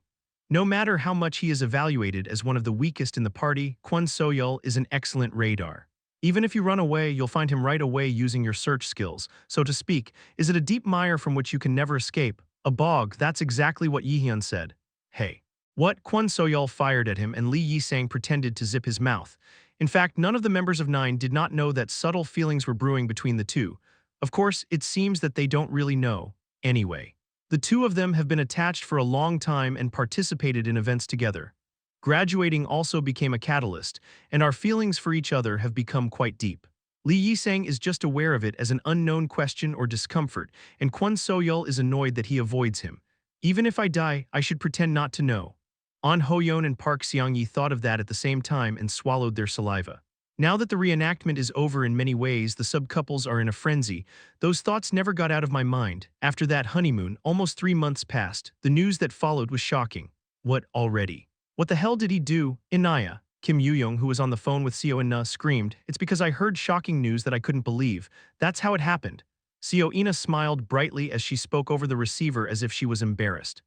No matter how much he is evaluated as one of the weakest in the party, Kwon So-yeol is an excellent radar. Even if you run away, you'll find him right away using your search skills. So to speak, is it a deep mire from which you can never escape? A bog, that's exactly what Jaehyeon said. Hey. What? Kwon So-yeol fired at him and Lee Yi-sang pretended to zip his mouth. In fact, none of the members of Nine did not know that subtle feelings were brewing between the two. Of course, it seems that they don't really know. Anyway. The two of them have been attached for a long time and participated in events together. Graduating also became a catalyst, and our feelings for each other have become quite deep. Lee Yi-sang is just aware of it as an unknown question or discomfort, and Kwon So-yeol is annoyed that he avoids him. Even if I die, I should pretend not to know. An Ho-yeon and Park Seong-yi thought of that at the same time and swallowed their saliva. Now that the reenactment is over in many ways, the subcouples are in a frenzy. Those thoughts never got out of my mind. After that honeymoon, almost 3 months passed. The news that followed was shocking. What already? What the hell did he do? Inaya, Kim Yoo-young, who was on the phone with Seo In-na, screamed, It's because I heard shocking news that I couldn't believe. That's how it happened. Seo In-na smiled brightly as she spoke over the receiver as if she was embarrassed.